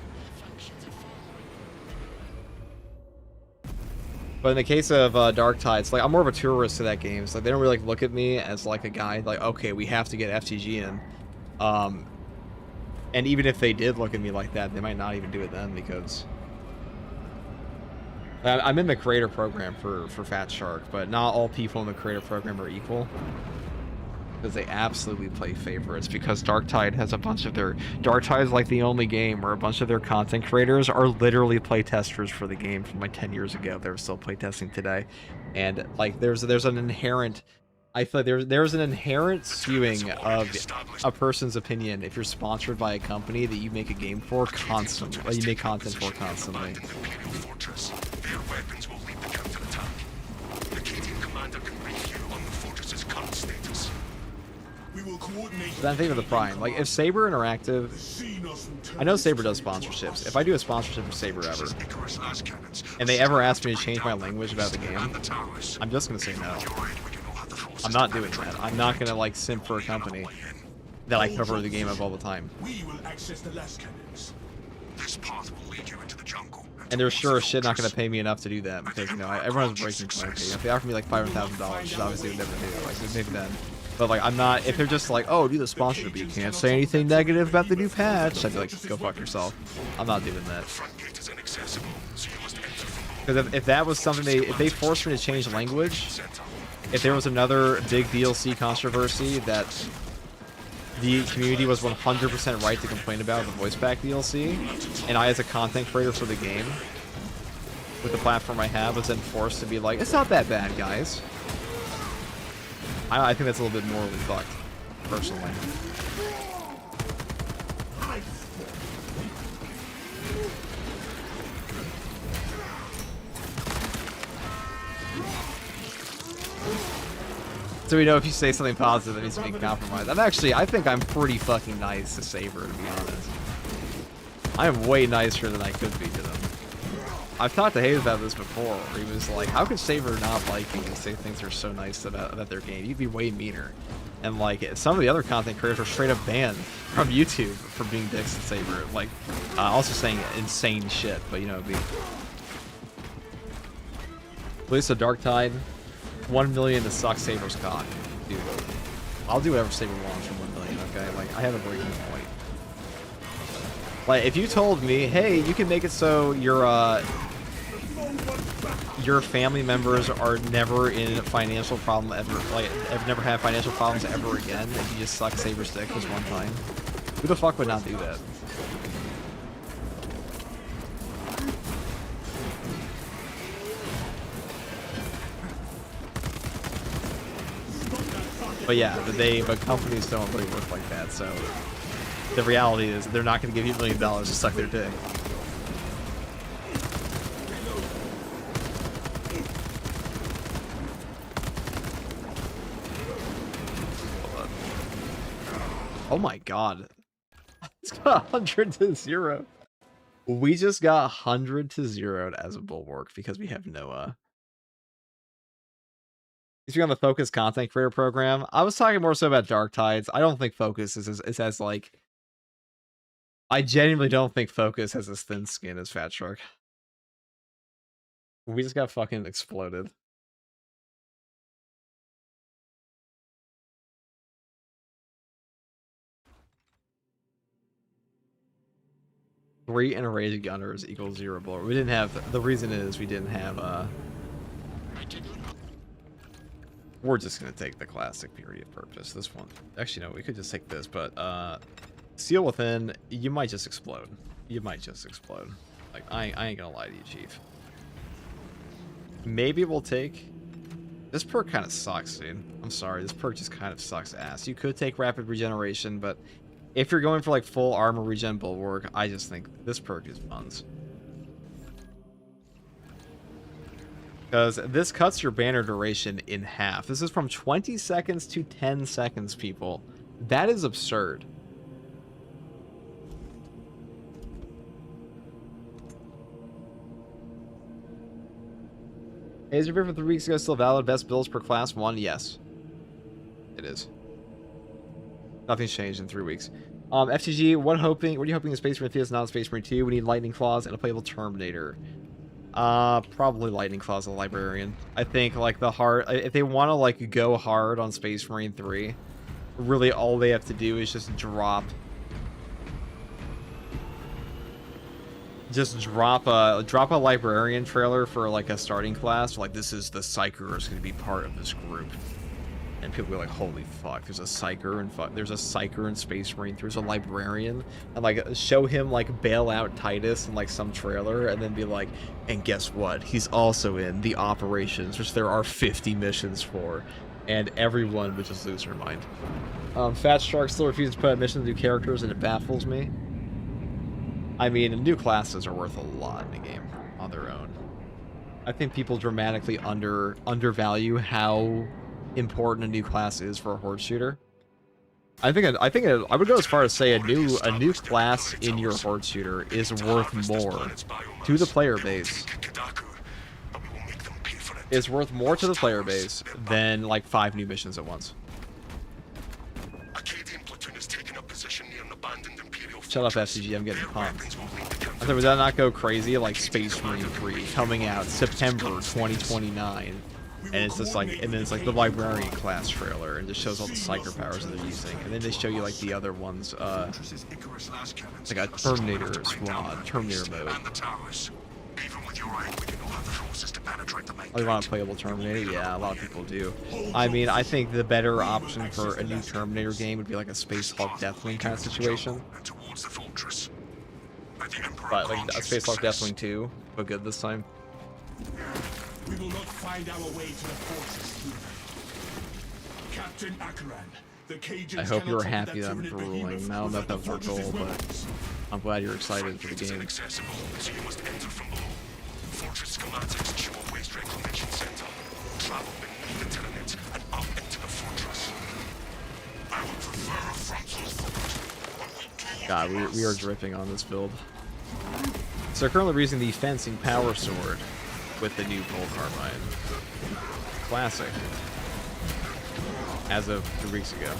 But in the case of Darktide, it's like I'm more of a tourist to that game. It's like they don't really like look at me as like a guy like, okay, we have to get FTG in. And even if they did look at me like that, they might not even do it then because I'm in the creator program for Fat Shark, but not all people in the creator program are equal. Because they absolutely play favorites, because Darktide has a bunch of their... Darktide is like the only game where a bunch of their content creators are literally playtesters for the game from like 10 years ago. They're still playtesting today. And like there's an inherent... I feel like there's an inherent skewing of a person's opinion if you're sponsored by a company that you make a game for constantly. Like you make content for constantly. Their weapons will lead the counterattack. The Canadian commander can brief you on the fortress's current status. We will coordinate. Then think of the Prime. Like if Saber Interactive, I know Saber does sponsorships. If I do a sponsorship for Saber ever, and they ever ask me to change my language about the game, I'm just gonna say no. I'm not doing that. I'm not gonna like simp for a company that I cover the game of all the time. We will access the last cannons. This path will lead you into the jungle. And they're sure as shit not going to pay me enough to do that because, you know, everyone's breaking point. Okay, if they offer me like $500,000, which obviously would never do, like maybe then. But like, I'm not. If they're just like, oh, do the sponsorship, but you can't say anything negative about the new patch, I'd be like, go fuck yourself. I'm not doing that. Because if that was something if they forced me to change language, if there was another big DLC controversy that the community was 100% right to complain about the voice pack DLC, and I as a content creator for the game, with the platform I have, was then forced to be like, it's not that bad, guys. I think that's a little bit morally fucked, personally. So we know if you say something positive, that needs to be compromised. I think I'm pretty fucking nice to Saber, to be honest. I am way nicer than I could be to them. I've talked to Hayes about this before, where he was like, how could Saber not like you and say things are so nice about their game? You'd be way meaner. And like, some of the other content creators are straight up banned from YouTube for being dicks to Saber. Like, also saying insane shit, but you know, at least a Darktide. 1 million to suck Saber's cock. Dude, I'll do whatever Saber wants for 1 million, okay? Like, I have a breaking point. Like, if you told me, hey, you can make it so your family members are never in financial problem ever, like, never have financial problems ever again, if you just suck Saber's dick just one time, who the fuck would not do that? But yeah, but companies don't really work like that, so the reality is they're not going to give you $1 million to suck their dick. Oh my god. It's got 100 to 0. We just got 100 to 0 as a bulwark because we have Noah. If you're on the Focus content creator program, I was talking more so about Dark Tides. I don't think Focus is as like. I genuinely don't think Focus has as thin skin as Fat Shark. We just got fucking exploded. Three and a Rage Gunners equals 0 bulwark. We didn't have. The reason is we didn't have. We're just gonna take the classic period purpose. This one. Actually, no, we could just take this, but Seal Within, you might just explode. You might just explode. Like, I ain't gonna lie to you, Chief. Maybe we'll take... This perk kind of sucks, dude. I'm sorry, this perk just kind of sucks ass. You could take Rapid Regeneration, but if you're going for, like, full armor regen bulwark, I just think this perk is buns. Because this cuts your banner duration in half. This is from 20 seconds to 10 seconds, people. That is absurd. Hey, is your favorite from 3 weeks ago still valid? Best builds per class 1? Yes. It is. Nothing's changed in 3 weeks. FTG, what are you hoping in Space Marine 3 is not Space Marine 2? We need Lightning Claws and a playable Terminator. Probably Lightning Claws and Librarian. I think, like, the hard... If they want to, like, go hard on Space Marine 3, really all they have to do is just drop... Just drop a Librarian trailer for, like, a starting class. Like, this is the Psyker is going to be part of this group. And people be like, holy fuck, there's a Psyker and there's a Psyker in Space Marine, there's a Librarian, and like show him like bail out Titus in like some trailer, and then be like, and guess what? He's also in the operations, which there are 50 missions for, and everyone would just lose their mind. Fat Shark still refuses to put out missions to new characters, and it baffles me. I mean, new classes are worth a lot in the game on their own. I think people dramatically undervalue how important a new class is for a horde shooter. I would go as far as say a new class in your horde shooter is worth more to the player base. Is worth more to the player base than like 5 new missions at once. Shut up, FCG, I'm getting pumped. I thought, would that not go crazy? Like Space Marine 3 coming out September 2029. And it's just like, and then it's like the Librarian class trailer, and just shows all the Psyker powers that they're using, and then they show you like the other ones, like a Terminator squad, Terminator mode. Oh, you want a playable Terminator? Yeah, a lot of people do. I mean, I think the better option for a new Terminator game would be like a Space Hulk Deathwing kind of situation. But like a Space Hulk Deathwing 2, but good this time. We will not find our way to the fortress. Captain Akaran, the Cajuns. I hope you're happy that I'm ruling. Now that was our goal, but I'm glad you're excited for the game. Accessible, so you must enter from below. Fortress schematics show a waste reclamation center. Travel beneath the tenement and up into the fortress. I would prefer a frontal assault. God, we are dripping on this build. So currently using the fencing power sword with the new Bull Carbine. Classic. As of 2 weeks ago.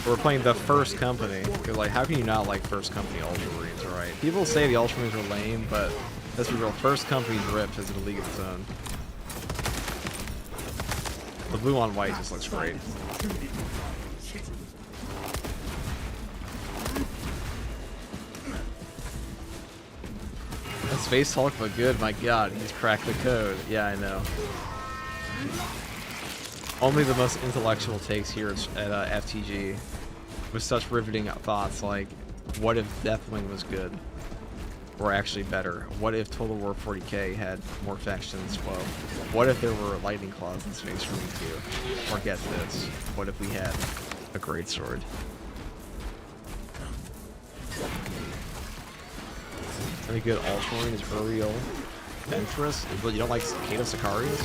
We're playing the First Company. Because, like, how can you not like First Company Ultramarines, alright? People say the Ultramarines are lame, but let's be real, First Company Drip is in a league of its own. The blue on white just looks great. Space Hulk look good, my god, he's cracked the code. Yeah, I know. Only the most intellectual takes here at FTG, with such riveting thoughts like, what if Deathwing was good? Or actually better? What if Total War 40k had more factions? Well, what if there were Lightning Claws in Space Marine 2? Or get this, what if we had a greatsword? Any good Ultramarine is Uriel Ventress, but you don't like Cicada Sicarius?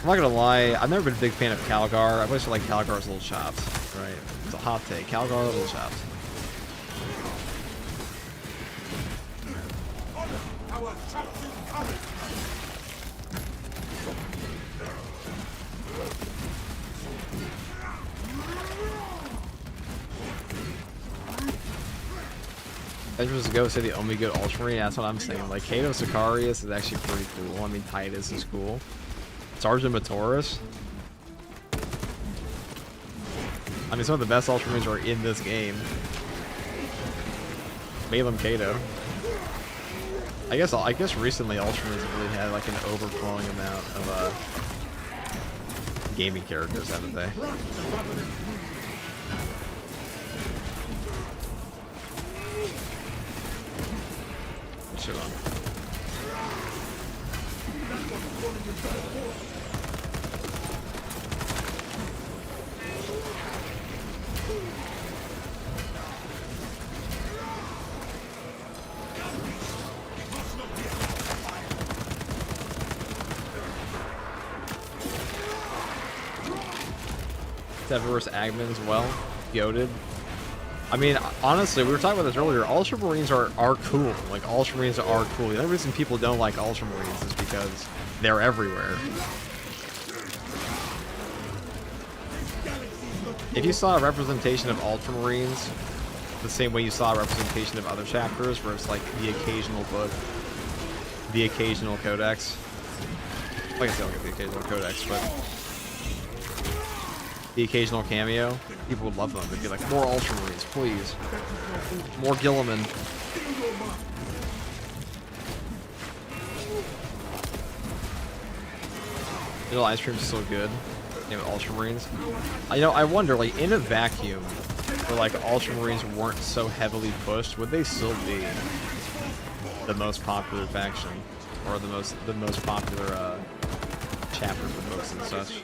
I'm not gonna lie, I've never been a big fan of Calgar. I've always like Calgar's little chops, right? It's a hot take. Calgar little chops. Our captain coming! Edges to go say the only good Ultramarine, that's what I'm saying. Like, Kato Sicarius is actually pretty cool. I mean, Titus is cool. Sergeant Matoris. I mean, some of the best Ultramarines are in this game. Malum Kato. I guess recently Ultramarines have really had like an overflowing amount of gaming characters, haven't they? Shit on. Severus Agman's well, goated. I mean, honestly, we were talking about this earlier. Ultramarines are cool. Like, Ultramarines are cool. The only reason people don't like Ultramarines is because they're everywhere. If you saw a representation of Ultramarines the same way you saw a representation of other chapters, where it's like the occasional book, the occasional codex. Like I said, I'll get the occasional codex, but the occasional cameo, people would love them. They'd be like, more Ultramarines, please. More Gilliman. Vanilla ice cream's so good. Name it Ultramarines. You know, I wonder, like, in a vacuum, where like Ultramarines weren't so heavily pushed, would they still be the most popular faction, or the most popular chapter for books and such?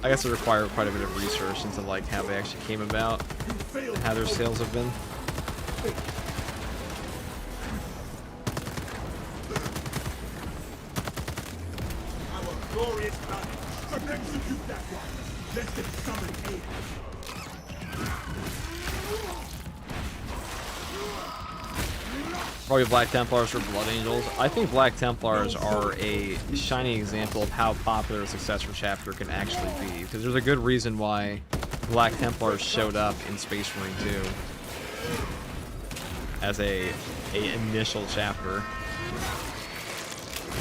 I guess it required quite a bit of research into like how they actually came about, and how their sales have been. Our glorious battle. Execute that one. Let them summon aid. Probably Black Templars or Blood Angels. I think Black Templars are a shining example of how popular a successor chapter can actually be, because there's a good reason why Black Templars showed up in Space Marine 2 as a initial chapter.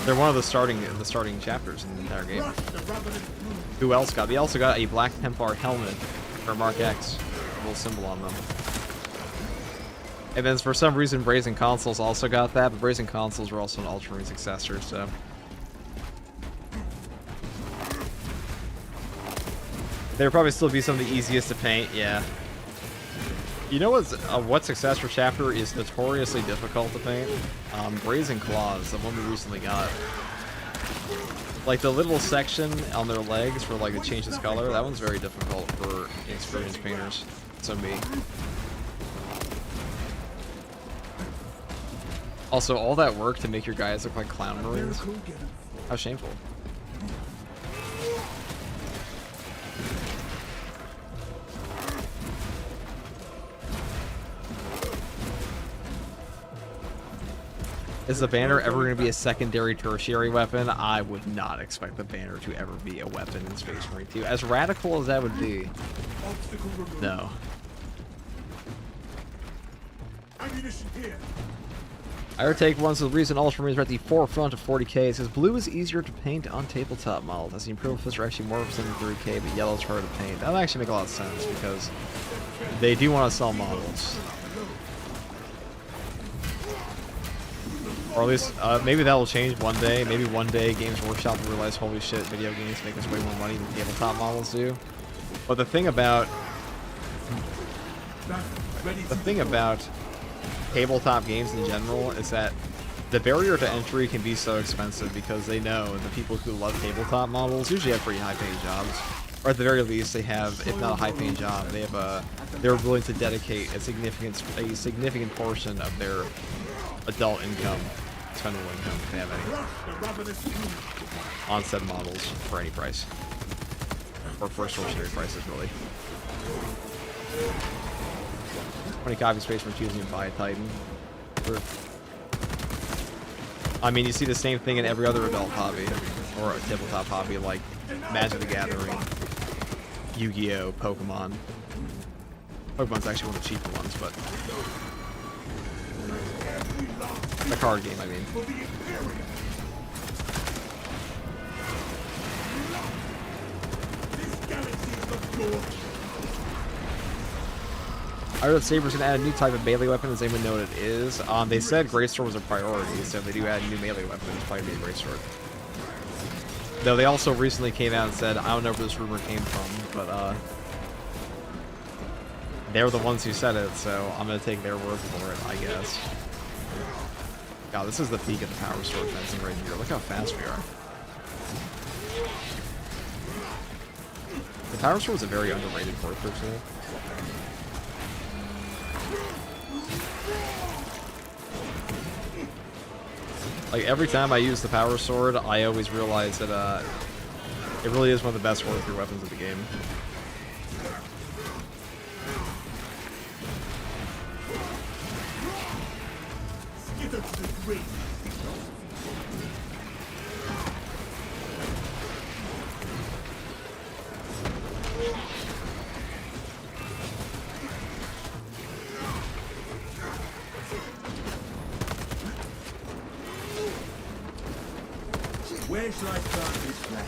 They're one of the starting chapters in the entire game. Who else got? They also got a Black Templar helmet for Mark X, a little symbol on them. And then for some reason, Brazen Consuls also got that, but Brazen Consuls were also an Ultramarine successor, so. They would probably still be some of the easiest to paint, yeah. You know what successor chapter is notoriously difficult to paint? Brazen Claws, the one we recently got. Like the little section on their legs where like it changes color, that one's very difficult for inexperienced painters. So me. Also, all that work to make your guys look like clown marines? How shameful. Is the banner ever going to be a secondary tertiary weapon? I would not expect the banner to ever be a weapon in Space Marine 2. As radical as that would be. No. Ammunition here. I would take one, so the reason Ultramarines are at the forefront of 40k is because blue is easier to paint on tabletop models, as the Imperial Fists are actually more represented in 30k, but yellow's harder to paint. That would actually make a lot of sense, because they do want to sell models. Or at least, maybe that will change one day. Maybe one day Games Workshop will realize, holy shit, video games make us way more money than tabletop models do. But the thing about tabletop games in general is that the barrier to entry can be so expensive because they know the people who love tabletop models usually have pretty high-paying jobs, or at the very least they have, if not a high-paying job, they have they're willing to dedicate a significant portion of their adult income expendable income if they have any on said models for any price. Or for extortionary prices, really. 20 copy space from choosing to buy a Titan. I mean, you see the same thing in every other adult hobby, or a tabletop hobby, like Magic the Gathering, Yu-Gi-Oh!, Pokemon. Pokemon's actually one of the cheaper ones, but... the card game, I mean. I heard Saber's gonna add a new type of melee weapon. Does anyone know what it is? They said Greatsword was a priority, so if they do add a new melee weapon, it's probably gonna be a Greatsword. Though they also recently came out and said, I don't know where this rumor came from, but they're the ones who said it, so I'm gonna take their word for it, I guess. God, this is the peak of the power sword fencing right here. Look how fast we are. The power sword is a very underrated warfare tool. Like, every time I use the power sword, I always realize that it really is one of the best warfare weapons of the game. Where shall I start this plan?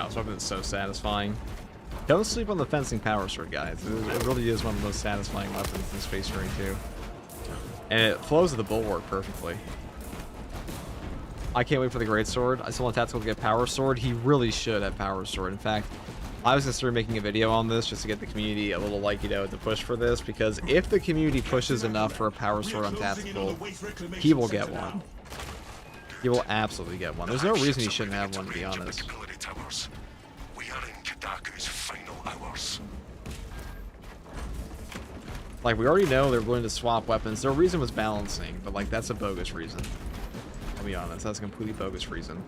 This weapon is so satisfying. Don't sleep on the fencing power sword, guys. It really is one of the most satisfying weapons in Space Marine 2. And it flows with the bulwark perfectly. I can't wait for the Great Sword. I still want Tactical to get Power Sword. He really should have Power Sword. In fact, I was considering making a video on this just to get the community a little, like, you know, to push for this. Because if the community pushes enough for a Power Sword on Tactical, he will get one. He will absolutely get one. There's no reason he shouldn't have one, to be honest. Like, we already know they're going to swap weapons. Their reason was balancing, but, like, that's a bogus reason. I'll be honest, that's a completely bogus reason.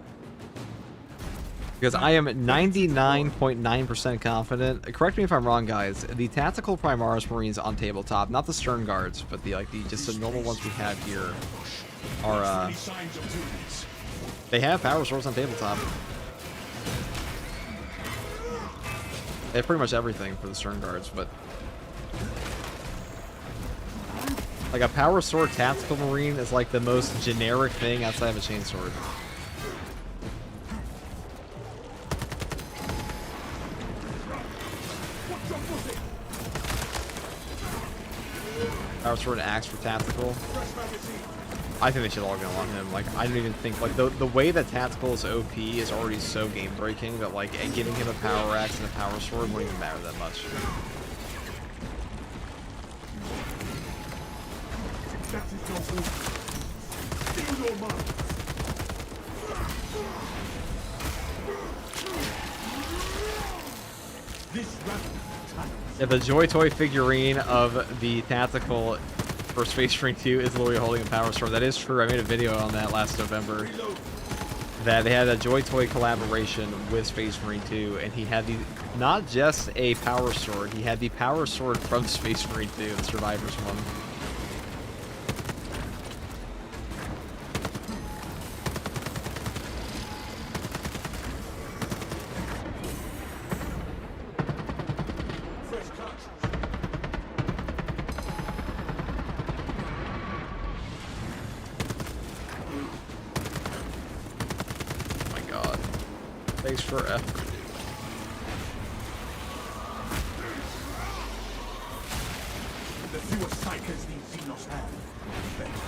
Because I am 99.9% confident, correct me if I'm wrong, guys, the Tactical Primaris Marines on tabletop, not the Stern Guards, but the, like, just the normal ones we have here, are, they have Power Swords on tabletop. They have pretty much everything for the Stern Guards, but... like, a Power Sword Tactical Marine is like the most generic thing outside of a Chainsword. Power Sword and Axe for Tactical. I think they should all go on him. Like, I don't even think, like, the way that Tactical is OP is already so game-breaking that, like, giving him a Power Axe and a Power Sword wouldn't even matter that much. Yeah, the Joy Toy figurine of the Tactical for Space Marine 2 is literally holding a Power Sword. That is true. I made a video on that last November. That they had a Joy Toy collaboration with Space Marine 2, and he had the not just a Power Sword, he had the Power Sword from Space Marine 2, the Survivors one. Thanks for effort. The fewer psychers these Xenos have, the better.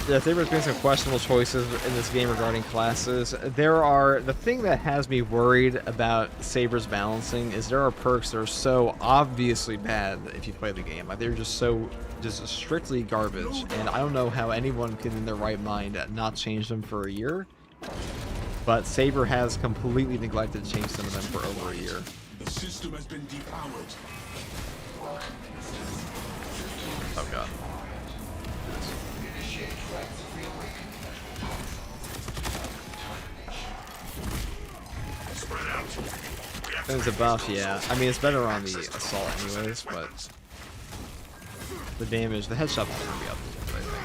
Yeah, Saber's made some questionable choices in this game regarding classes. The thing that has me worried about Saber's balancing is there are perks that are so obviously bad if you play the game. Like, they're just strictly garbage, and I don't know how anyone can in their right mind not change them for a year. But Saber has completely neglected to change some of them for over a year. The system has been depowered. Oh god. Spread out. We have There's a buff, yeah. I mean, it's better on the assault anyways, but the damage, the headshot will never be up, I think.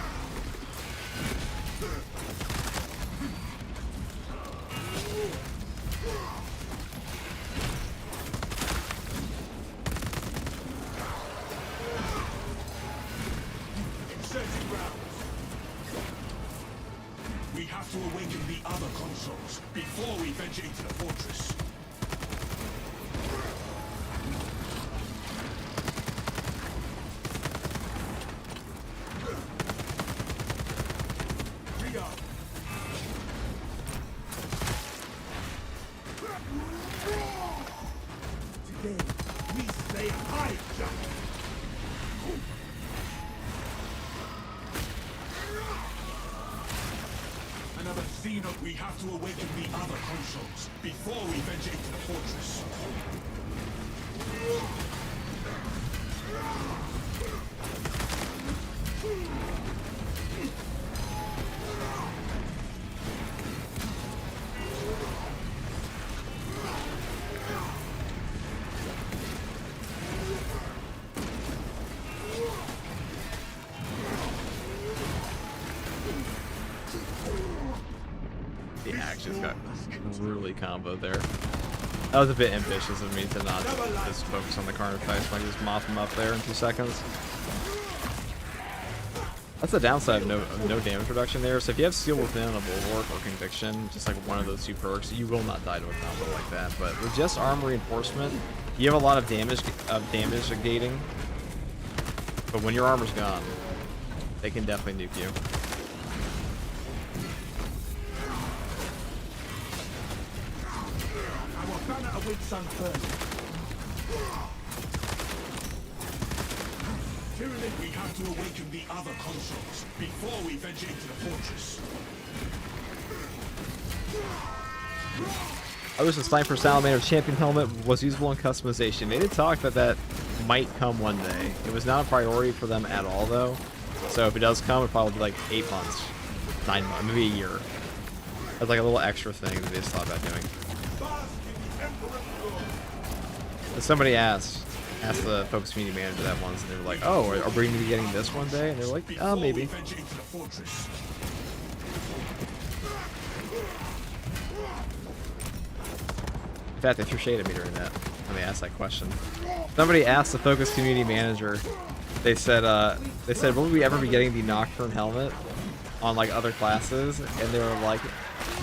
We have to awaken the other consoles before we venture into the fortress. Today, we say high jump. Another Xeno. We have to awaken the other consoles before we venture into the fortress. The axe just got brutally comboed there. That was a bit ambitious of me to not just focus on the card effects, like just mop them up there in 2 seconds. That's the downside of no damage reduction there. So if you have Seal Within, a Bulwark, or Conviction, just like one of those 2 perks, you will not die to a combo like that. But with just Armor Reinforcement, you have a lot of damage gating. But when your armor's gone, they can definitely nuke you. Our banner awaits unfurled. Tyranid, we have to awaken the other consoles before we venture into the fortress. I wish the Sniper Salamander Champion helmet was usable in customization. They did talk that might come one day. It was not a priority for them at all, though. So if it does come, it'll probably be like 8 months, 9 months, maybe a year. That's like a little extra thing that they just thought about doing. But somebody asked the Focus Community Manager that once, and they were like, "Oh, are we going to be getting this one day?" And they're like, "Oh, maybe." In fact, they threw shade at me during that when they asked that question. Somebody asked the Focus Community Manager. They said, "Will we ever be getting the Nocturne helmet on like other classes?" And they were like,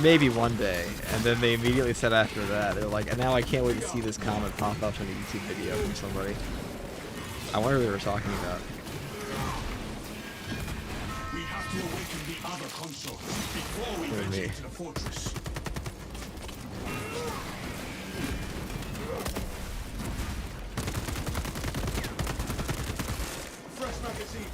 "Maybe one day." And then they immediately said after that, they're like, "And now I can't wait to see this comment pop up in a YouTube video from somebody." I wonder who they were talking about. We have to awaken the other consoles before we venture into the fortress. Fresh magazine.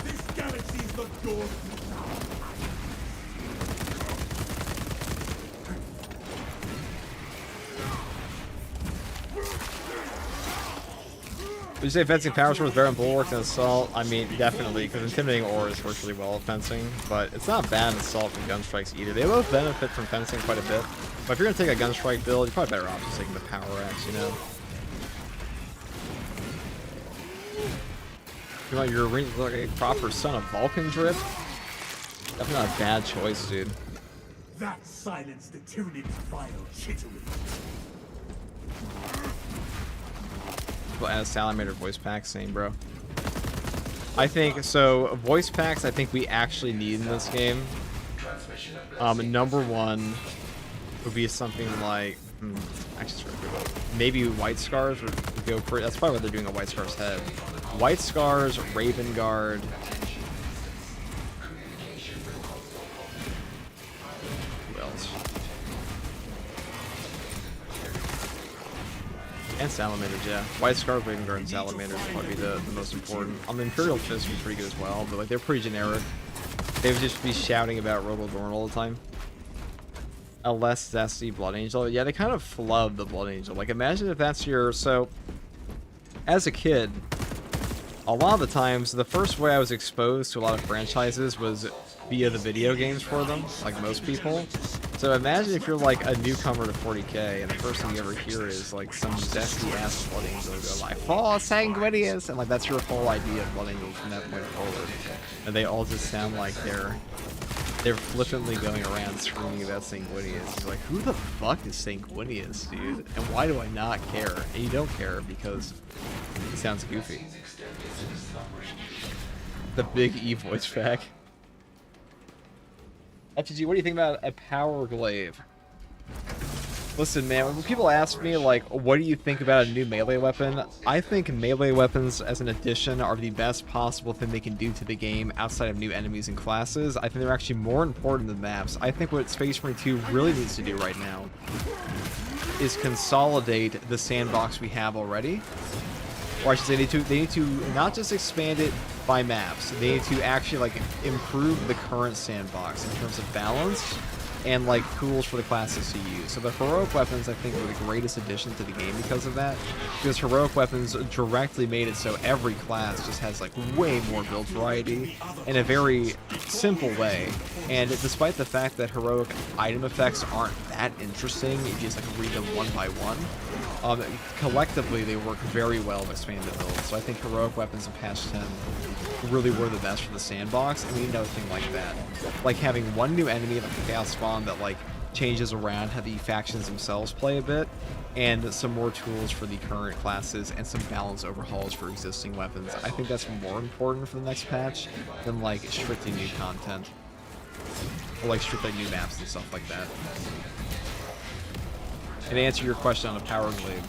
This galaxy's the door. Would you say fencing power sword is better than Bulwark than Assault? I mean, definitely, because Intimidating Aura is virtually well at fencing, but it's not bad in Assault and Gunstrikes either. They both benefit from fencing quite a bit, but if you're going to take a Gunstrike build, you're probably better off just taking the Power Axe, you know? You want your ring to look like a proper son of Vulcan drip? Definitely not a bad choice, dude. That silenced the Tyranid's vile chittering. We'll add a Salamander voice pack, same, bro. I think, so, voice packs I think we actually need in this game. Number one would be something like Actually, maybe White Scars would go for. That's probably what they're doing a White Scars head. White Scars, Raven Guard. Who else? And Salamanders, yeah. White Scars, Raven Guard, and Salamanders would probably be the most important. The Imperial Fist would be pretty good as well, but like they're pretty generic. They would just be shouting about Robo-Dorn all the time. A less zesty Blood Angel. Yeah, they kind of flub the Blood Angel. Like, imagine if that's your... So, as a kid, a lot of the times, the first way I was exposed to a lot of franchises was via the video games for them, like most people. So imagine if you're, like, a newcomer to 40k, and the first thing you ever hear is, like, some zesty-ass Blood Angel go, like, "For Sanguinius!" And, like, that's your whole idea of Blood Angels from that point forward. And they all just sound like they're flippantly going around screaming about Sanguinius. It's like, who the fuck is Sanguinius, dude? And why do I not care? And you don't care because he sounds goofy. The big E voice pack. FTG, what do you think about a power glaive? Listen, man, when people ask me, like, what do you think about a new melee weapon? I think melee weapons as an addition are the best possible thing they can do to the game outside of new enemies and classes. I think they're actually more important than maps. I think what Space Marine 2 really needs to do right now is consolidate the sandbox we have already. Or I should say they need to not just expand it by maps. They need to actually, like, improve the current sandbox in terms of balance and, like, tools for the classes to use. So the heroic weapons, I think, were the greatest addition to the game because of that. Because heroic weapons directly made it so every class just has, like, way more build variety in a very simple way. And despite the fact that heroic item effects aren't that interesting, if you just, like, read them one by one, collectively they work very well with expanded builds. So I think heroic weapons in patch 10 really were the best for the sandbox, and we need another thing like that. Like having one new enemy like the Chaos Spawn that, like, changes around how the factions themselves play a bit, and some more tools for the current classes, and some balance overhauls for existing weapons. I think that's more important for the next patch than, like, strictly new content. Or, like, strictly new maps and stuff like that. And to answer your question on a power glaive,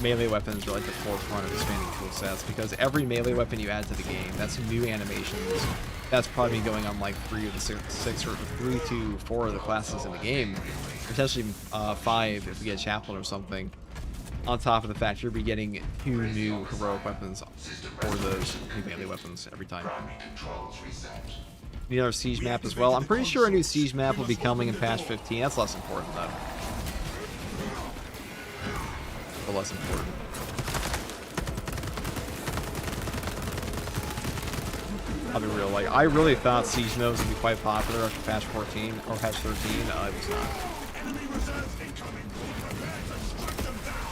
melee weapons are like the forefront of expanding tool sets, because every melee weapon you add to the game, that's new animations. That's probably going on like 3 of the 6 or 3 to 4 of the classes in the game, potentially 5 if we get a chaplain or something. On top of the fact you'll be getting 2 new heroic weapons for those new melee weapons every time. Need another siege map as well. I'm pretty sure a new siege map will be coming in patch 15. That's less important though. But less important. I'll be real, like, I really thought siege mode was gonna be quite popular after patch 14 or patch 13. It was not. Enemy reserves incoming. Prepare to strike them down.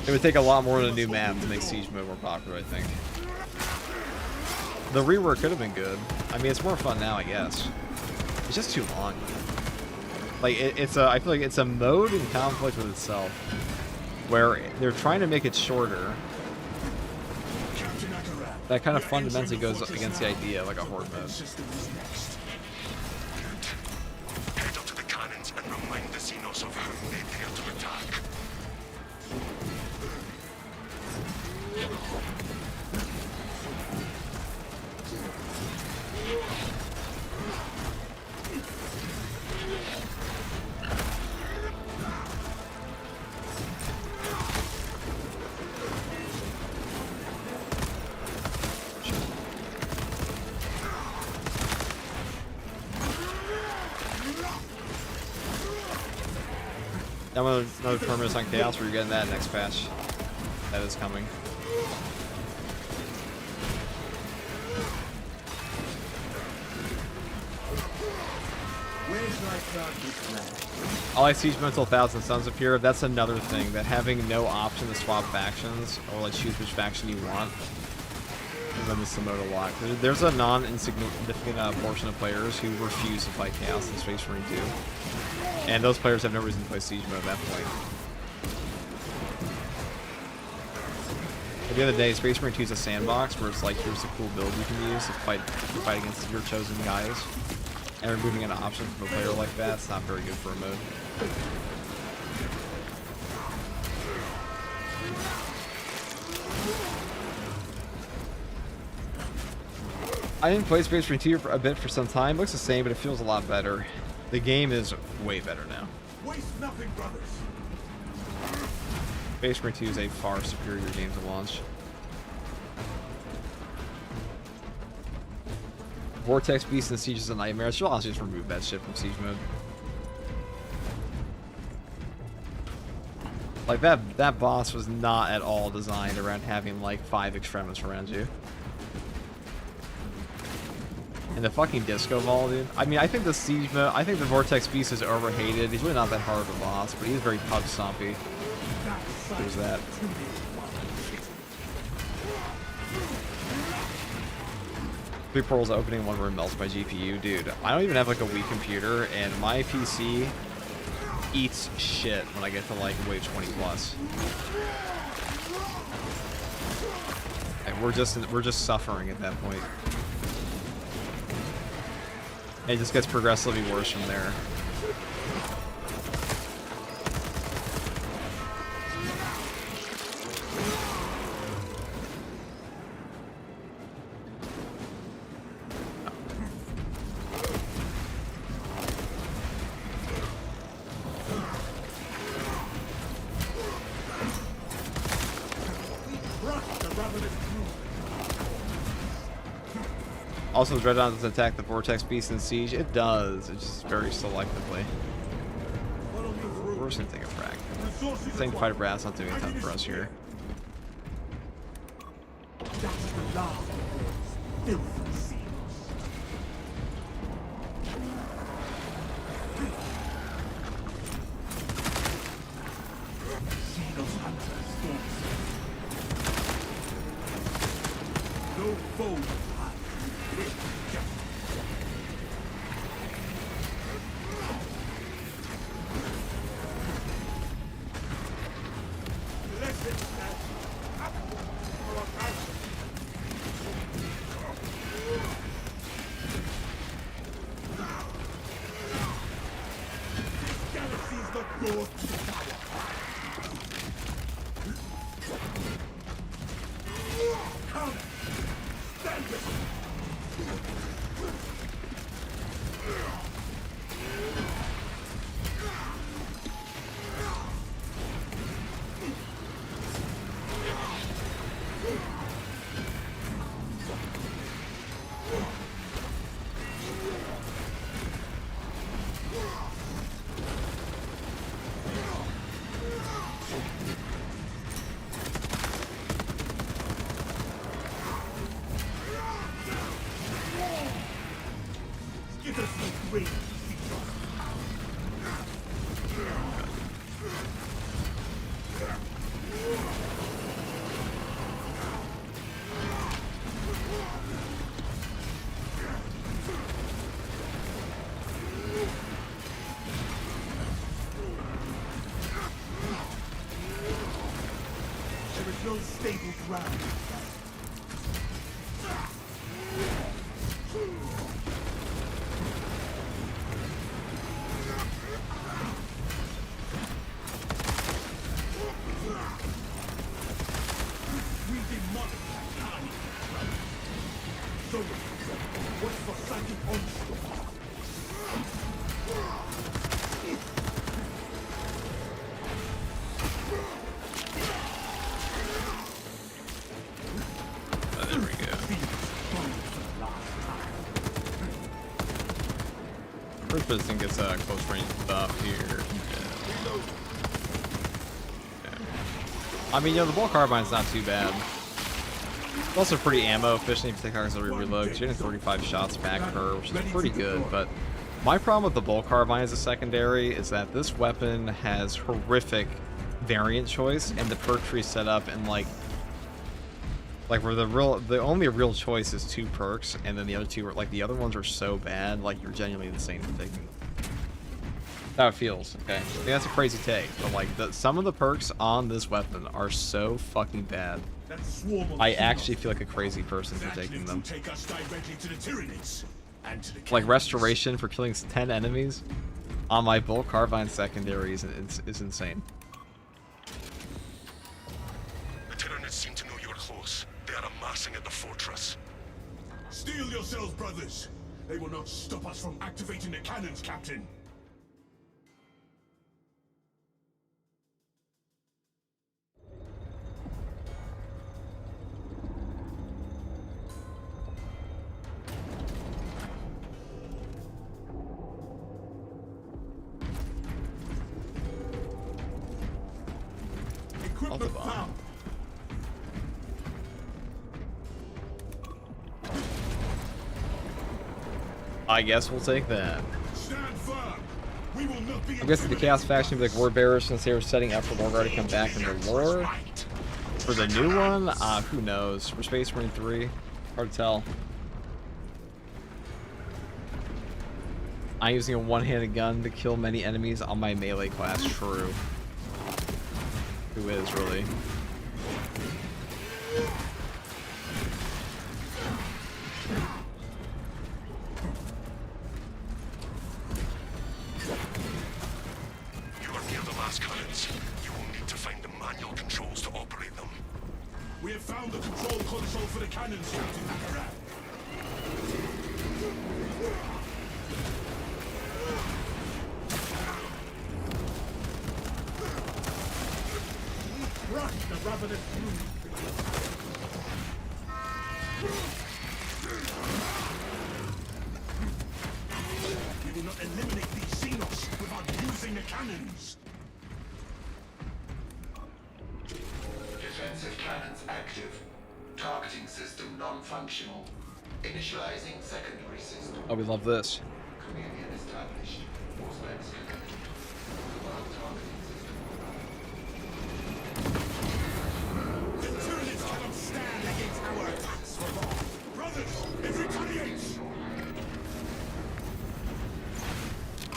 It would take a lot more than a new map to make siege mode more popular, I think. The rework could have been good. I mean, it's more fun now, I guess. It's just too long. Like, I feel like it's a mode in conflict with itself, where they're trying to make it shorter. That kind of fundamentally goes against the idea of, like, a horde mode. Head up to the cannons and remind the Xenos of whom they dare to attack. I'm another Terminus on Chaos, we're getting that next patch. That is coming. I like Siege Mode until 1,000 Suns appear. That's another thing, that having no option to swap factions, or like choose which faction you want, limits the mode a lot. There's a non-insignificant portion of players who refuse to fight Chaos in Space Marine 2. And those players have no reason to play Siege Mode at that point. The other day, Space Marine 2 is a sandbox where it's like, here's a cool build you can use to fight against your chosen guys. And removing an option from a player like that, it's not very good for a mode. I didn't play Space Marine 2 for a bit for some time. It looks the same, but it feels a lot better. The game is way better now. Waste nothing, brothers. Space Marine 2 is a far superior game to launch. Vortex Beast in Siege is a nightmare. I should honestly just remove that shit from Siege mode. Like, that boss was not at all designed around having, like, 5 extremists around you. And the fucking disco ball, dude. I mean, I think the Siege mode, I think the Vortex Beast is overhated. He's really not that hard of a boss, but he's very pub stompy. There's that. Three portals opening, one room melts my GPU. Dude, I don't even have like a Wii computer, and my PC eats shit when I get to like wave 20 plus. And we're just suffering at that point. It just gets progressively worse from there. Also, Dreadnought doesn't attack the Vortex Beast in Siege. It does. It's just very selectively. We're just gonna take a frag. Saying Fighter Brass not doing a ton for us here. No foe. No stable ground. We demolish so what's for psychic onslaught? There we go. First person gets a close range buff here. Yeah. I mean, you know, the ball carbine's not too bad. It's also pretty ammo efficient if you take auxiliary reload. You're getting 35 shots back per, which is pretty good. But my problem with the bolt carbine as a secondary is that this weapon has horrific variant choice, and the perk tree set up in like where the only real choice is 2 perks, and then the other 2 are like the other ones are so bad, like you're genuinely insane for taking them. That's how it feels. Okay, I think that's a crazy take, but like some of the perks on this weapon are so fucking bad That swarm of I Xenos actually feel like a crazy person for that taking lift them. will take us directly to the Tyranids and to the Like cannons. restoration for killing 10 enemies on my Bull Carbine secondary is insane. The Tyranids seem to know you're close. They are amassing at the fortress. Steel yourselves, brothers. They will not stop us from activating the cannons, Captain. Equipment Autobahn. found. I guess we'll take that. Stand firm. We will not be I'm guessing the Chaos faction will be like Word Bearers since they were setting up for Lorgar to come back in the lore. For the new one, who knows? For Space Marine 3, hard to tell. I'm using a one-handed gun to kill many enemies on my melee class. True. Who is really? You are near the last cannons. You will need to find the manual controls to operate them. We have found the control console for the cannons, Captain Akarat. Crush the ravenous brood. We will not eliminate these Xenos without using the cannons. Defensive cannons active. Targeting system non-functional. Initializing secondary system. Oh, we love this. Communion established. Force lines connected. World targeting system. The Tyranids cannot stand against our attacks for long. Brothers, it retaliates!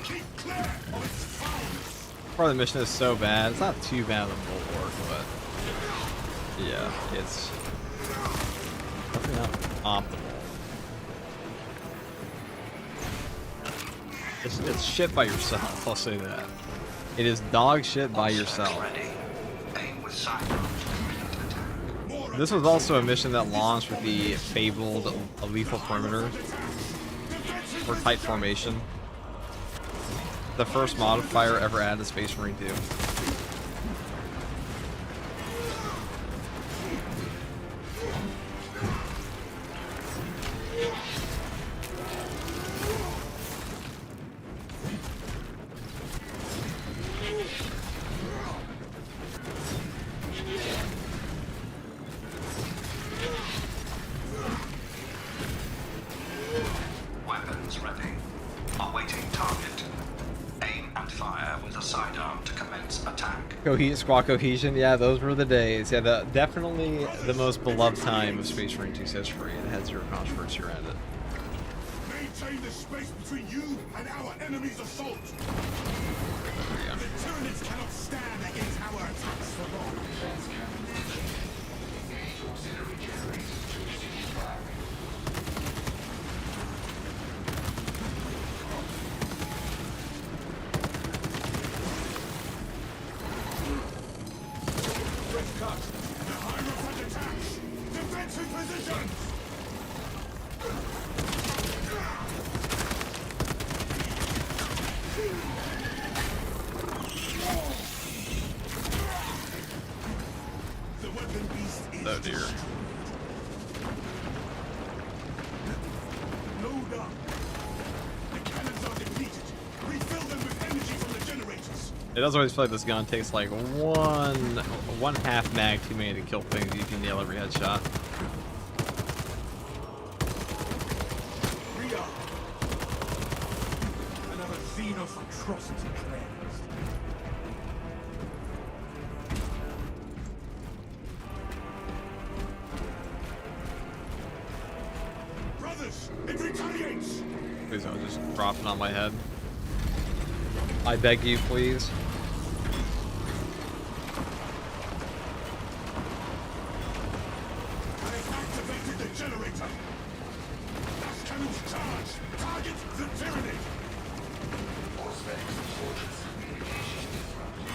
Keep clear of its foulness! Part of the mission is so bad. It's not too bad of a bulwark, but yeah, it's definitely not optimal. It's shit by yourself, I'll say that. It is dog shit by yourself. Ready. Aim with sidearm. This was also a mission that launched with the fabled lethal perimeter or tight formation. The first modifier ever added to Space Marine 2. Weapons ready. Awaiting target. Aim and fire with a sidearm to commence attack. Squad cohesion, yeah, those were the days. Yeah, definitely the most beloved time of Space Marine 2's history. It had zero controversy around it. Maintain the space between you and our enemy's assault! Yeah. The Tyranids cannot stand against our attacks for long. Engage auxiliary generators to receive fire. Red cut! The Hierophant attacks! Defensive positions! The weapon beast is Oh dear. destroyed. Load up! The cannons are depleted. Refill them with energy from the generators. It does always feel like this gun takes like one half mag too many to kill things if you nail every headshot. Ria! Another Xenos atrocity cleansed. Brothers, it retaliates! Please don't just drop it on my head. I beg you, please. generator! Gas cannons charge! Target the tyranny! Auspex fortress communication disrupted.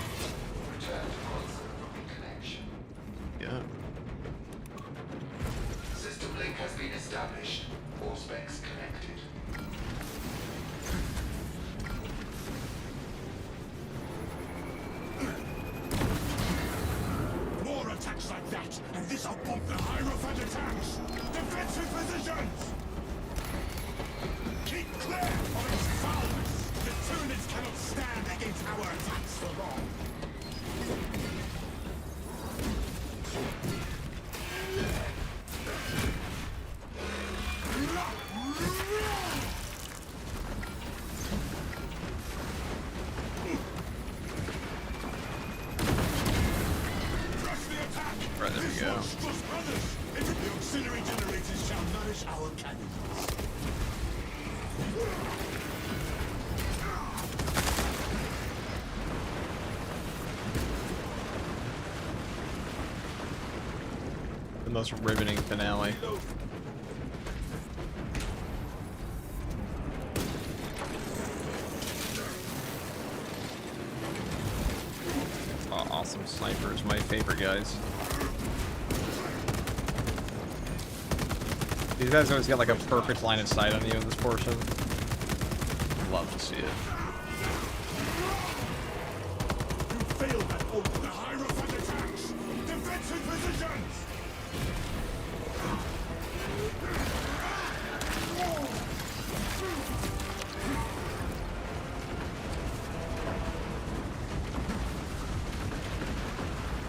Return to console for reconnection. Yeah. System link has been established. Auspex connected. More attacks like that, and this'll bump the Hierophant attacks! Defensive positions! Keep clear of its foulness! The Tyranids cannot stand against our attacks for long! Press the attack! Right, there we This go. monstrous others! The auxiliary generators shall nourish our cannons. The most riveting finale. Oh, awesome snipers, my favorite guys. These guys always got like a perfect line of sight on you in this portion. Love to see it. You failed that oath. The Hierophant attacks! Defensive positions!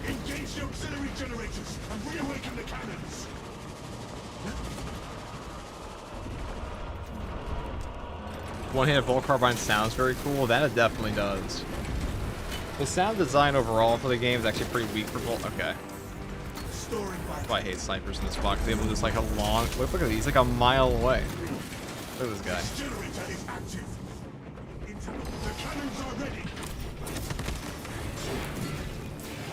Engage the auxiliary generators and reawaken the cannons! One-handed Volt Carbine sounds very cool. That it definitely does. The sound design overall for the game is actually pretty weak for Volt. Okay. Storing That's why I hate snipers in this spot, because they have just like a long... Look at these, he's like a mile away. Look at this guy. generator is active. The cannons are ready.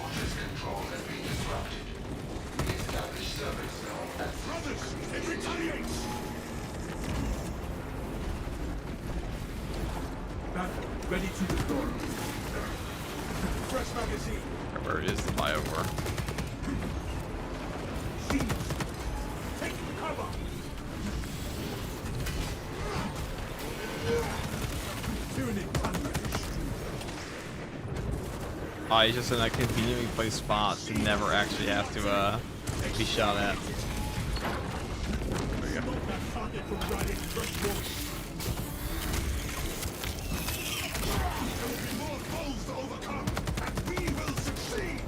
Fortress control has been disrupted. Re-establish service now. Brothers, it retaliates! Ready to deploy. Fresh magazine. Where it is, the Biowar. Seize. Take cover. Tyranid unleashed. Oh, he's just in a conveniently placed spot to never actually have to be shot at. There we go. Stop that target from riding fresh water. There will be more foes to overcome, and we will succeed!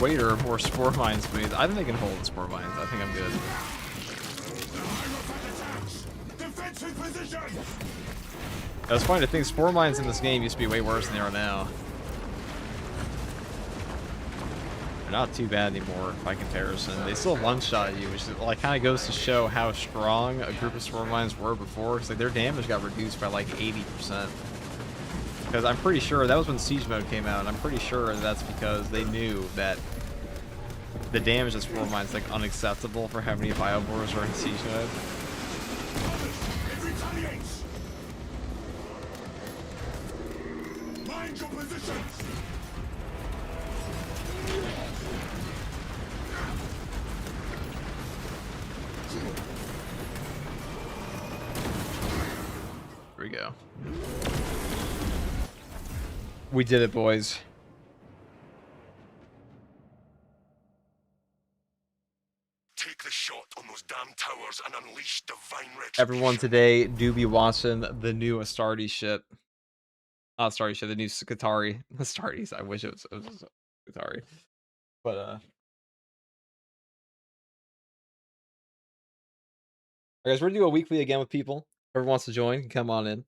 Waiter, more spore mines, please. I think they can hold the spore mines. I think I'm good. The Hierophant attacks! Defensive positions! It's funny to think spore mines in this game used to be way worse than they are now. They're not too bad anymore by comparison. They still one-shot you, which is, like, kind of goes to show how strong a group of spore mines were before. Because like, their damage got reduced by like 80%. Because I'm pretty sure that was when Siege Mode came out, and I'm pretty sure that's because they knew that the damage of spore mines is like unacceptable for how many Biowars are in Siege Mode. It retaliates! Mind your positions! Here we go. We did it, boys. Take the shot on those damn towers and unleash divine retribution. Everyone today do be watching the new Astartes ship. Not Astartes ship, the new Skitarii. Astartes, I wish it was Skitarii. But, Alright guys, we're gonna do a weekly again with people. Whoever wants to join can come on in.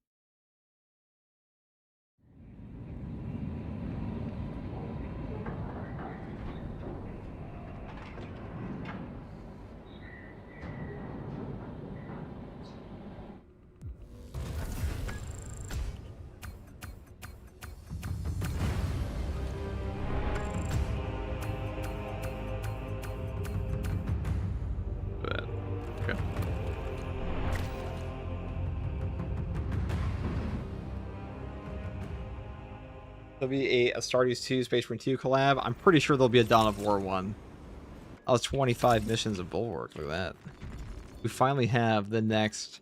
There'll be a Stardew 2 Space Marine 2 collab. I'm pretty sure there'll be a Dawn of War one. That was 25 missions of Bulwark. Look at that. We finally have the next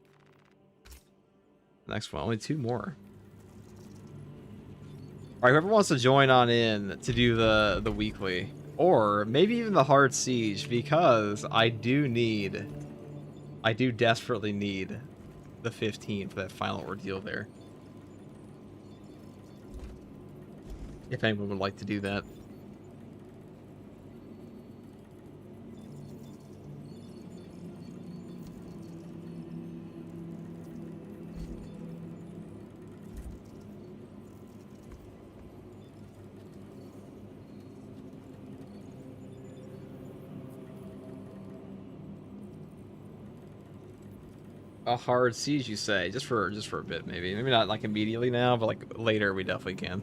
one. Only 2 more. Alright, whoever wants to join on in to do the weekly. Or maybe even the hard siege, because I do desperately need the 15 for that final ordeal there. If anyone would like to do that. A hard siege, you say? Just for a bit, maybe. Maybe not like immediately now, but like later we definitely can.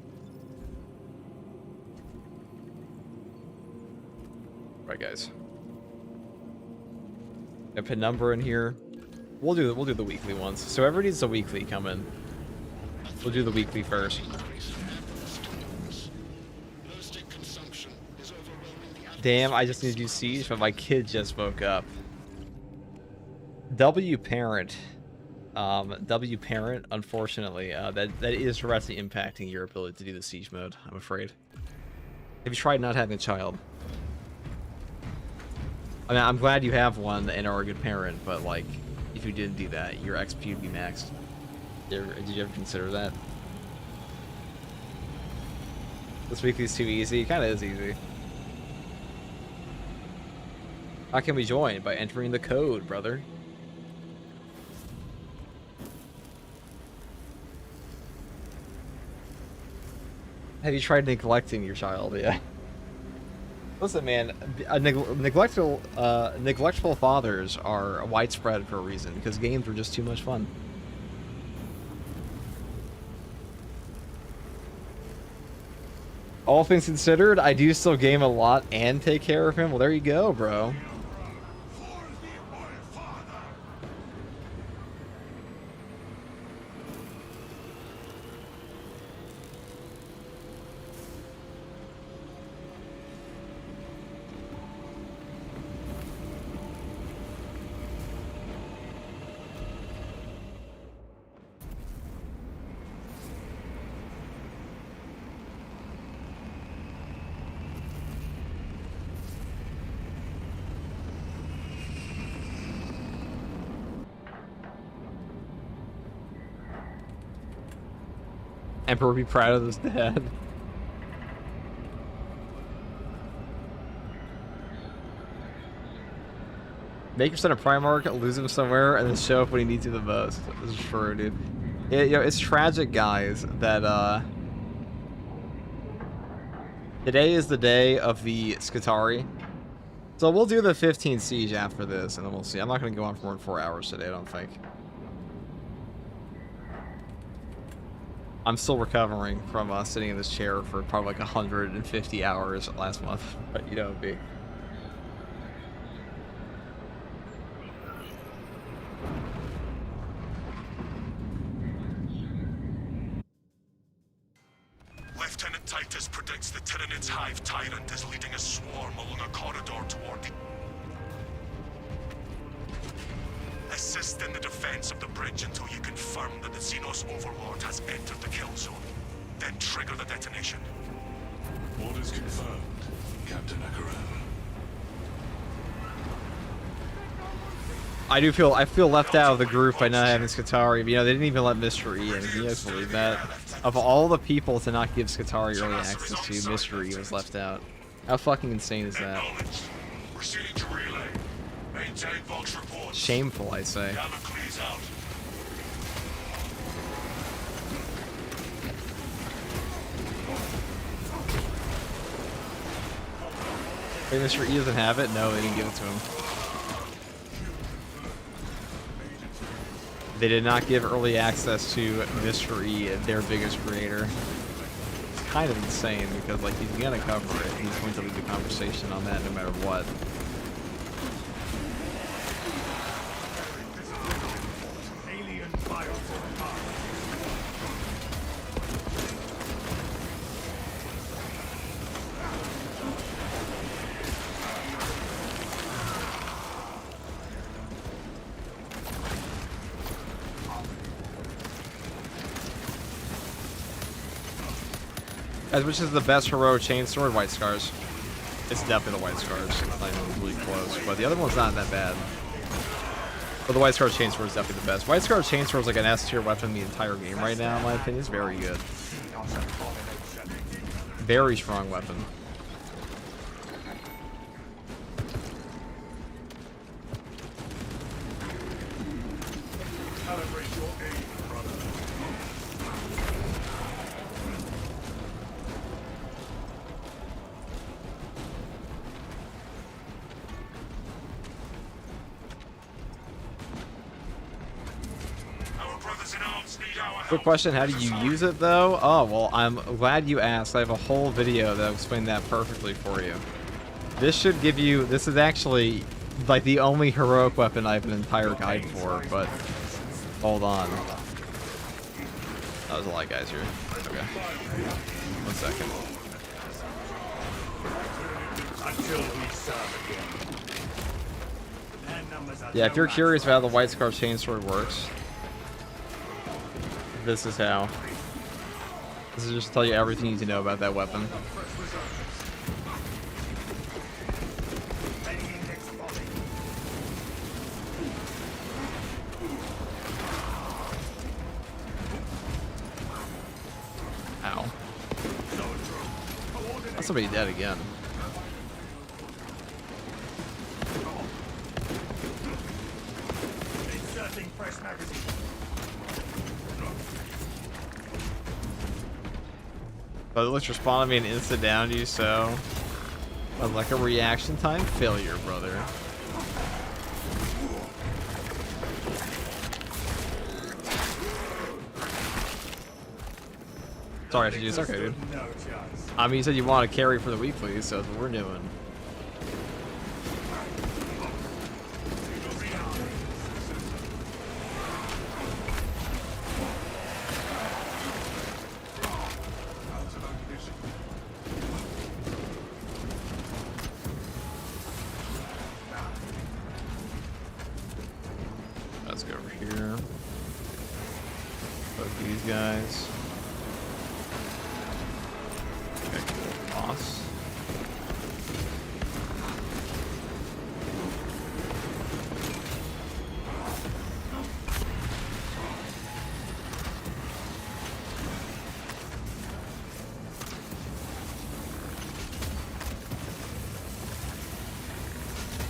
Right, guys. A penumbra in here. We'll do the weekly ones. So everybody needs a weekly coming. We'll do the weekly first. Damn, I just need to do siege, but my kid just woke up. W parent, unfortunately, that is directly impacting your ability to do the siege mode, I'm afraid. Have you tried not having a child? I mean, I'm glad you have one and are a good parent, but like, if you didn't do that, your XP would be maxed. Did you ever consider that? This weekly's too easy. It kind of is easy. How can we join? By entering the code, brother. Have you tried neglecting your child? Yeah. Listen, man, neglectful fathers are widespread for a reason, because games are just too much fun. All things considered, I do still game a lot and take care of him. Well, there you go, bro. Emperor be proud of his dad. Make your son a Primarch, lose him somewhere, and then show up when he needs you the most. This is true, dude. It's tragic, guys, that today is the day of the Skitarii. So we'll do the 15 siege after this, and then we'll see. I'm not going to go on for more than 4 hours today, I don't think. I'm still recovering from sitting in this chair for probably like 150 hours last month, but you know it'd be. Lieutenant Titus predicts the Tyrannid's Hive Tyrant is leading a swarm along a corridor toward the... Assist in the defense of the bridge until you confirm that the Xenos Overlord has entered the kill zone. Then trigger the detonation. Orders confirmed, Captain Akaran. I feel left out of the group by not having Skitarii. You know, they didn't even let Mr. E in. Can you guys believe that? Of all the people to not give Skitarii early access to, Mr. E was left out. How fucking insane is that? Proceed to relay. Maintain Vox reports. Shameful, I say. Damocles out. Wait, Mr. E doesn't have it? No, they didn't give it to him. They did not give early access to Mr. E, their biggest creator. It's kind of insane because, like, he's gonna cover it. He's going to lead the conversation on that no matter what. Guys, which is the best heroic chainsword? White Scars. It's definitely the White Scars. It's not even really close, but the other one's not that bad. But the White Scars chainsword is definitely the best. White Scars chainsword is like an S tier weapon in the entire game right now, in my opinion. It's very good. Very strong weapon. Calibrate your aim, brother. Our brothers in arms need our help. Quick question, how do you use it though? Oh, well, I'm glad you asked. I have a whole video that'll explain that perfectly for you. This should give you, this is actually like the only heroic weapon I have an entire guide for, but hold on. That was a lot of guys here. Okay. 1 second. Until we serve again. Yeah, if you're curious about how the White Scarf chainsword works, this is how. This is just to tell you everything you need to know about that weapon. Ow. That's somebody dead again. Inserting fresh magazine. But it looks responding to me and insta down you, so like a reaction time failure, brother. Sorry, I have to use. Okay, dude. I mean, you said you want to carry for the weekly, so that's what we're doing. Let's go over here. Poke these guys. Okay, cool. Boss.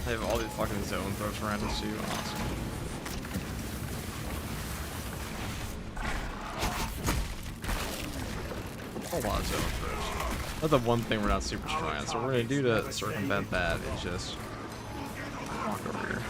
I have all these fucking zone throws around us too. Awesome. A lot of zone throws. That's the one thing we're not super strong at. So what we're gonna do to circumvent that is just walk over here.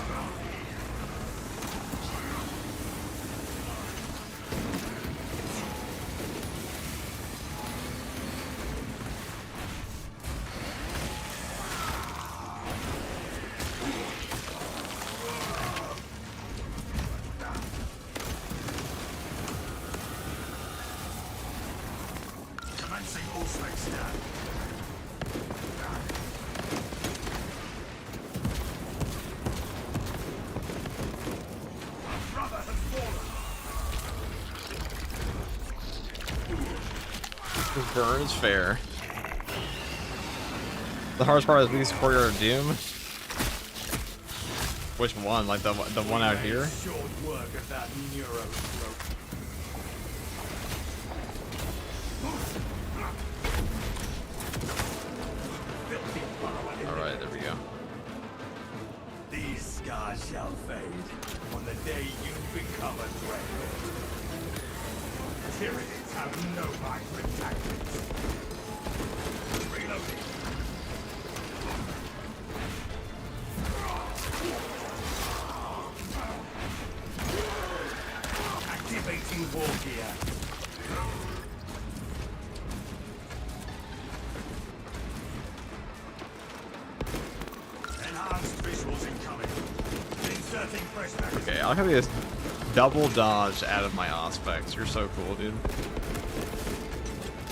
Commencing all specs now. Our brother has fallen. This burn is fair. The hardest part is weakest courier of doom. Which one? Like the one out here? Short work of that neuro stroke. Alright, there we go. These scars shall fade on the day you become a threat. Tyranids have no mind for tactics. Reloading. Activating war gear. Enhanced visuals incoming. Inserting fresh magazine. Okay, I'll have this double dodge out of my aspects. You're so cool, dude.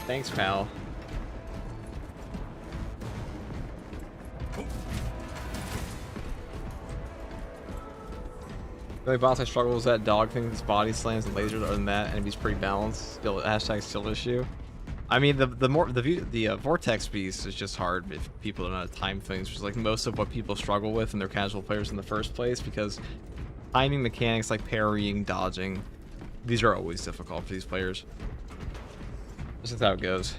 Thanks, pal. The only boss I struggle is that dog thing. His body slams and lasers. Other than that, enemy's pretty balanced. Still, hashtag still issue. I mean, the vortex beast is just hard if people don't know how to time things, which is like most of what people struggle with and they're casual players in the first place, because timing mechanics like parrying, dodging, these are always difficult for these players. This is how it goes.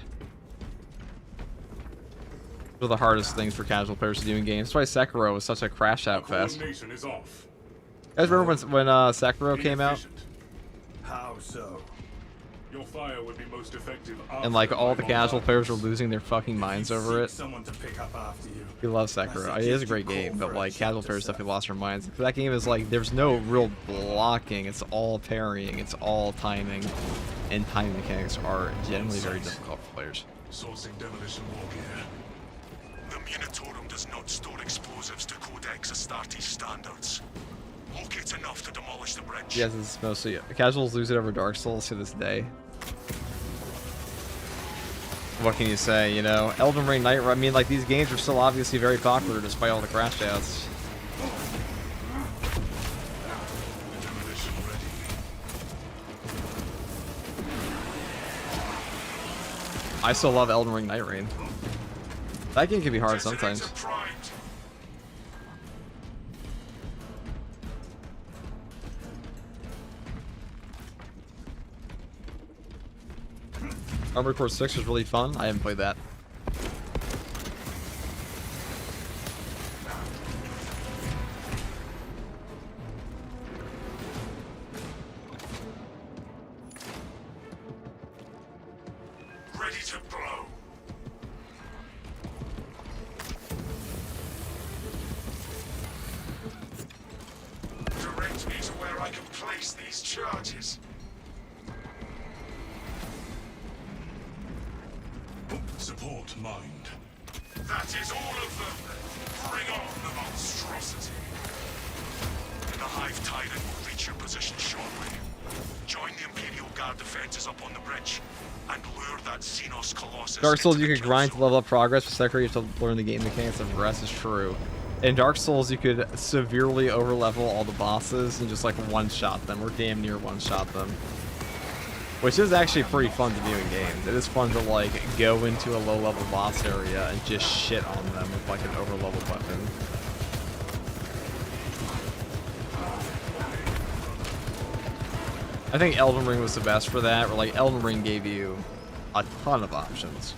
Those are the hardest things for casual players to do in games. That's why Sekiro was such a crash out fest. Coordination is off. You guys remember when Sekiro came out? How so? Your fire would be most effective And like all the casual players were losing their fucking minds over it. Someone to pick up after you. We love Sekiro. It is a great game, but like casual players definitely lost their minds. That game is like there's no real blocking. It's all parrying. It's all timing, and timing mechanics are generally very difficult for players. Sourcing demolition war gear. The Munitorum does not store explosives to Codex Astartes standards. Locate enough to demolish the bridge. Yes, it's mostly casuals lose it over Dark Souls to this day. What can you say? You know, Elden Ring, Night. I mean, like these games are still obviously very popular despite all the crash outs. Demolition ready. I still love Elden Ring Night Rain. That game can be hard sometimes. Detonator primed. Armored Core 6 was really fun. I haven't played that. Ready to blow. Direct me to where I can place these charges. Support mind. That is all of them. Bring on the monstrosity. The Hive Tyrant will reach your position shortly. Join the Imperial Guard defenses up on the bridge and lure that Xenos Colossus. Dark Souls, into you the could kill grind to zone. level up progress, but Sekiro, you have to learn the game mechanics of progress. Is true. In Dark Souls, you could severely overlevel all the bosses and just like one-shot them, or damn near one-shot them. Which is actually pretty fun to do in games. It is fun to like go into a low-level boss area and just shit on them with like an over-leveled weapon. I think Elden Ring was the best for that, where like Elden Ring gave you a ton of options.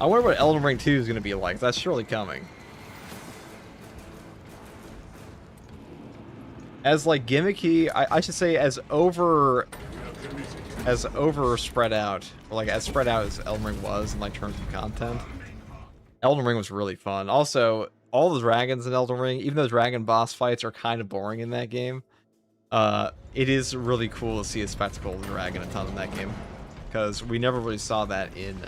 I wonder what Elden Ring 2 is going to be like. That's surely coming. As like gimmicky, I should say as over spread out, or like as spread out as Elden Ring was in like terms of content. Elden Ring was really fun. Also, all the dragons in Elden Ring, even though dragon boss fights are kind of boring in that game, it is really cool to see a spectacle of the dragon a ton in that game, because we never really saw that in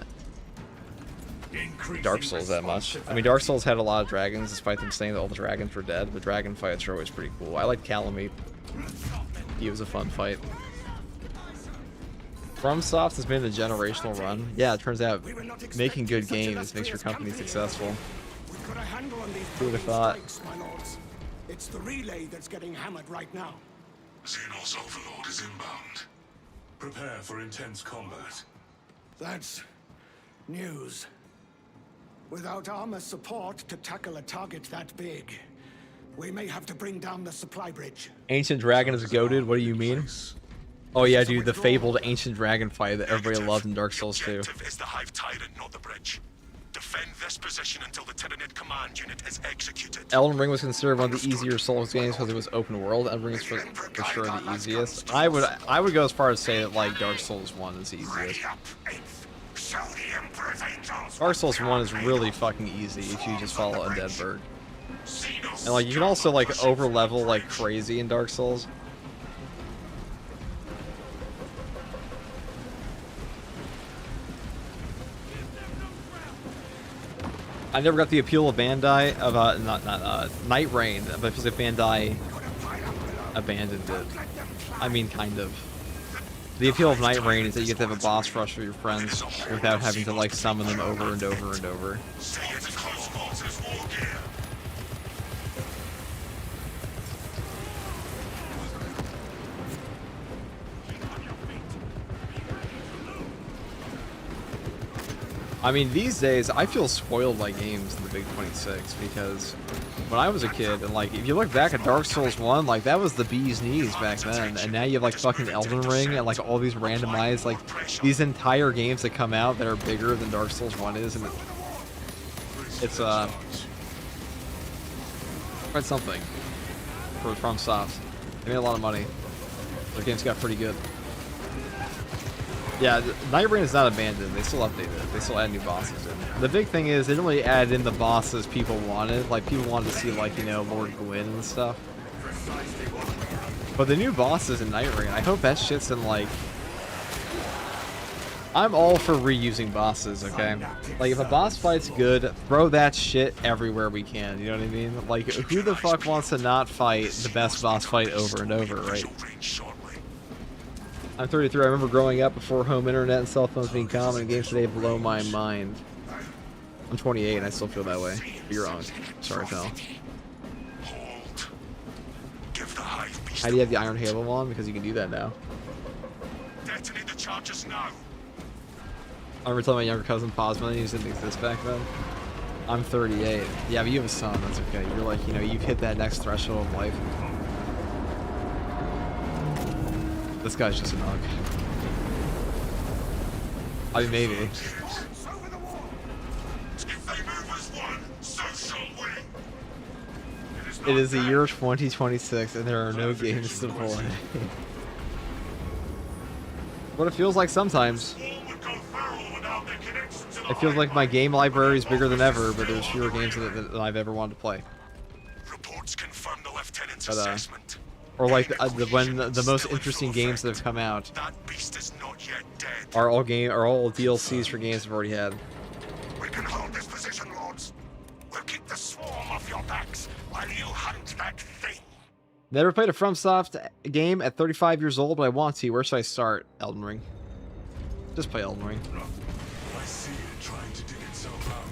Dark Souls that much. I mean, Dark Souls had a lot of dragons, despite them saying that all the dragons were dead, but dragon fights are always pretty cool. I like Calamite. He was a fun fight. FromSoft has been a generational run. Yeah, it turns out making good games makes your company successful. We've got a handle on these Who would have thought? strikes, my lords. It's the relay that's getting hammered right now. Xenos Overlord is inbound. Prepare for intense combat. That's news. Without armor support to tackle a target that big, we may have to bring down the supply bridge. Ancient Dragon is goated? What do you mean? Oh yeah, dude, the fabled Ancient Dragon fight that everybody Negative. loved in Dark Souls 2. The objective is the Hive Tyrant, not the bridge. Defend this position until the Tyranid command unit is executed. Elden Ring was considered one of the easier Souls games because it was open world. Elden Ring is for sure the easiest. I would go as far as say that like Dark Souls 1 is the easiest. Ready up, eighth. Show the Emperor's angels. Dark Souls 1 is really fucking easy if you just follow Undead Bird. Xenos And like you can also like pushing over level through the like bridge. crazy in Dark Souls. I never got the appeal of Bandai of Night Rain, but because if Bandai abandoned it. I mean, kind of. The appeal of Night Rain is that you get to have a boss rush with your friends without having to like summon them over and over and over. Say it to close quarters war gear. I mean, these days, I feel spoiled by games in the Big 26 because when I was a kid, and like, if you look back at Dark Souls 1, like, that was the bee's knees back then, and now you have like fucking Elden Ring and like all these randomized, like, these entire games that come out that are bigger than Dark Souls 1 is, and it's quite something for FromSoft. They made a lot of money. Their games got pretty good. Yeah, Night Rain is not abandoned. They still update it. They still add new bosses in. The big thing is they didn't really add in the bosses people wanted. Like, people wanted to see, like, you know, Lord Gwyn and stuff. But the new bosses in Night Rain, I hope that shit's in, like... I'm all for reusing bosses, okay? Like, if a boss fight's good, throw that shit everywhere we can, you know what I mean? Like, who the fuck wants to not fight the best boss fight over and over, right? I'm 33. I remember growing up before home internet and cell phones being common, and games today blow my mind. I'm 28 and I still feel that way. But you're wrong. Sorry, pal. How do you have the Iron Halo on? Because you can do that now. Detonate the charges now. I remember telling my younger cousin pause menus didn't exist back then. I'm 38. Yeah, but you have a son. That's okay. You're like, you know, you've hit that next threshold of life. This guy's just a knock. I mean, maybe. It is the year 2026 and there are no games to play. What it feels like sometimes. It feels like my game library is bigger than ever, but there's fewer games than I've ever wanted to play. Reports confirm the lieutenant's assessment. Or like when the most interesting games that have come out That beast is not yet dead. are all DLCs for games we've already had. We can hold this position, lords. We'll keep the swarm off your backs while you hunt that thing. Never played a FromSoft game at 35 years old, but I want to. Where should I start? Elden Ring. Just play Elden Ring. I see it trying to dig itself out.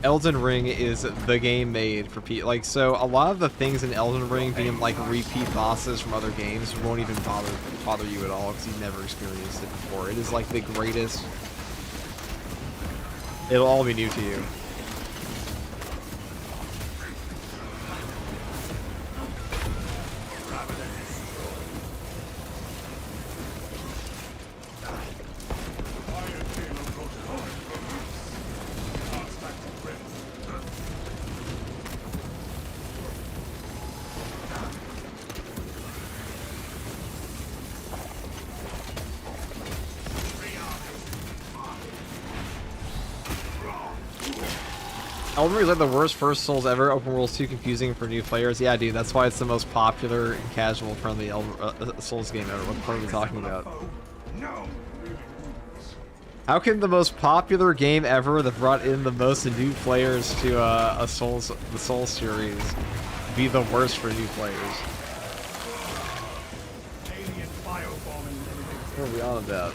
Elden Ring is the game made for people. Like, so a lot of the things in Elden Ring being like repeat bosses from other games won't even bother you at all because you've never experienced it before. It is like the greatest. It'll all be new to you. Elden Ring is like the worst first Souls ever. Open world's too confusing for new players. Yeah, dude, that's why it's the most popular and casual-friendly Souls game ever. What the fuck are we talking about? How can the most popular game ever that brought in the most new players to the Souls series be the worst for new players? What are we on about?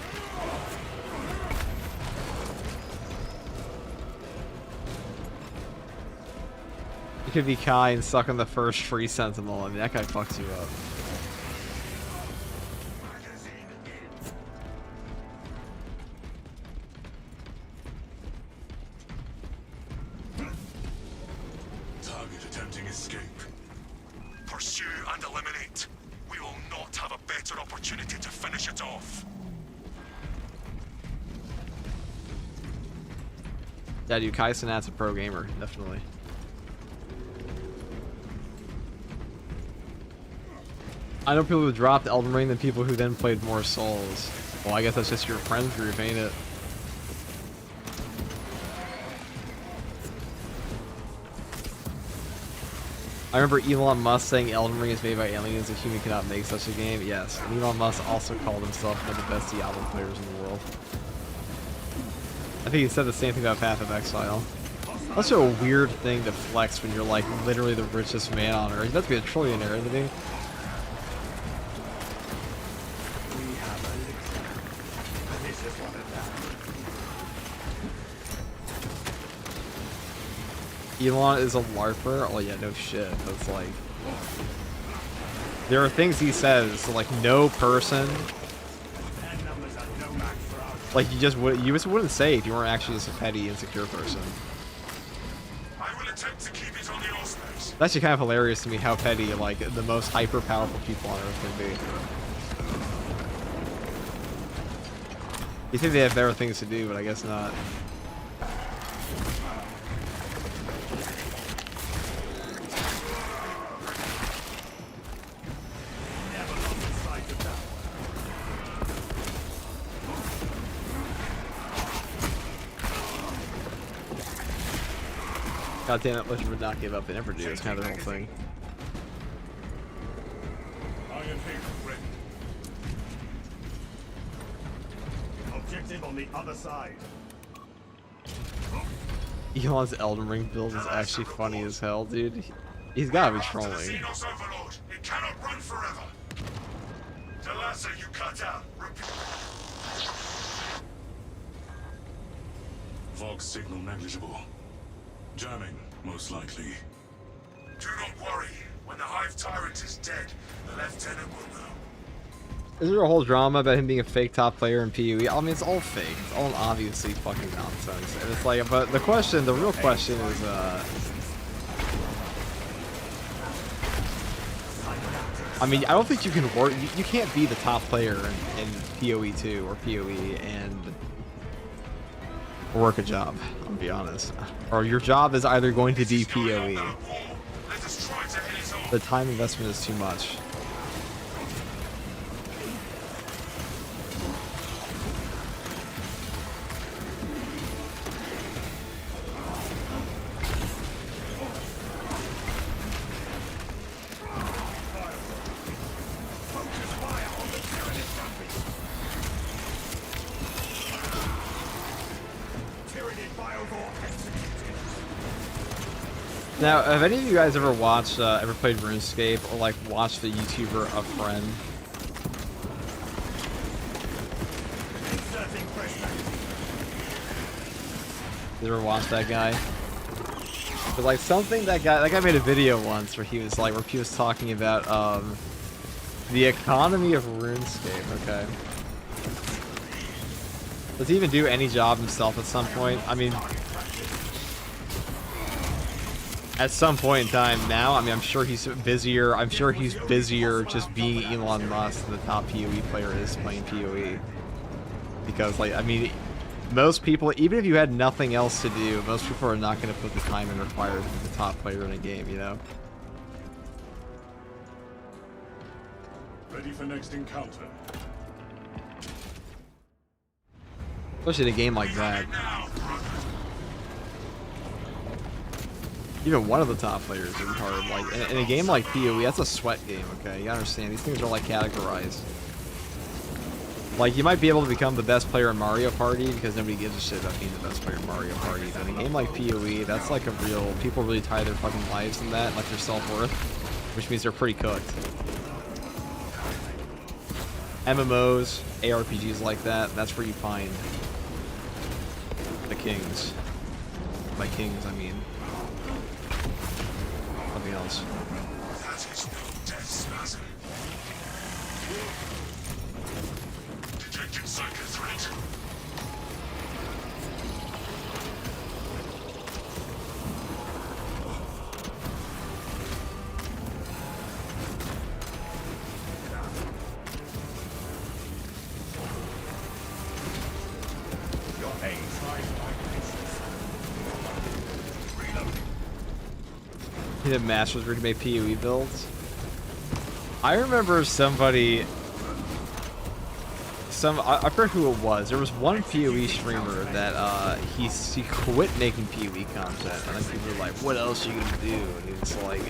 You could be Kai and suck on the first free Sentinel. I mean, that guy fucks you up. Target attempting escape. Pursue and eliminate. We will not have a better opportunity to finish it off. Yeah, dude, Kai Cenat's a pro gamer, definitely. I know people who dropped Elden Ring than people who then played more Souls. Well, I guess that's just your friend group, ain't it? I remember Elon Musk saying Elden Ring is made by aliens, a human cannot make such a game. Yes, and Elon Musk also called himself one of the best Diablo players in the world. I think he said the same thing about Path of Exile. Also a weird thing to flex when you're like literally the richest man on earth. You'd have to be a trillionaire, isn't he? Elon is a LARPer? Oh yeah, no shit. That's like... There are things he says, so like no person... Like, you just wouldn't say if you weren't actually just a petty, insecure person. I will attempt to keep it on your space. It's actually kind of hilarious to me how petty, like, the most hyper-powerful people on Earth can be. You think they have better things to do, but I guess not. God damn it, Legend would not give up and never do. It's kind of the whole thing. Iron Vehicle ready. Objective on the other side. Elon's Elden Ring build is actually funny as hell, dude. He's gotta be trolling. Xenos Overlord. It cannot run forever. Delassa, you cut out. Vox signal negligible. Jamming, most likely. Do not worry. When the Hive Tyrant is dead, the Lieutenant will know. Is there a whole drama about him being a fake top player in PoE? I mean, it's all fake. It's all obviously fucking nonsense. And it's like, but the real question is, I mean, I don't think you can work, you can't be the top player in PoE 2 or PoE and work a job, I'll be honest. Or your job is either going to be PoE. Let us try to hit it off. The time investment is too much. Now, have any of you guys ever watched, ever played RuneScape or like watched the YouTuber A Friend? You ever watched that guy? But like something that guy made a video once where he was like, where he was talking about the economy of RuneScape. Okay. Does he even do any job himself at some point? I mean, at some point in time now, I mean, I'm sure he's busier. I'm sure he's busier just being Elon Musk than the top PoE player is playing PoE. Because, like, I mean, most people, even if you had nothing else to do, most people are not going to put the time in required to be the top player in a game, you know? Ready for next encounter. Especially in a game like that. Even one of the top players is hard. Like in a game like PoE, that's a sweat game. Okay, you gotta understand these things are like categorized. Like you might be able to become the best player in Mario Party because nobody gives a shit about being the best player in Mario Party. But in a game like PoE, that's like a real. People really tie their fucking lives in that, like their self-worth, which means they're pretty cooked. MMOs, ARPGs like that. That's where you find the kings. By kings, I mean something else. That is no death spasm. Detected psychic threat. Your aim. He did Masters where he made PoE builds. I remember somebody. I forget who it was. There was one PoE streamer that he quit making PoE content, and then people were like, "What else are you gonna do?" And he was like,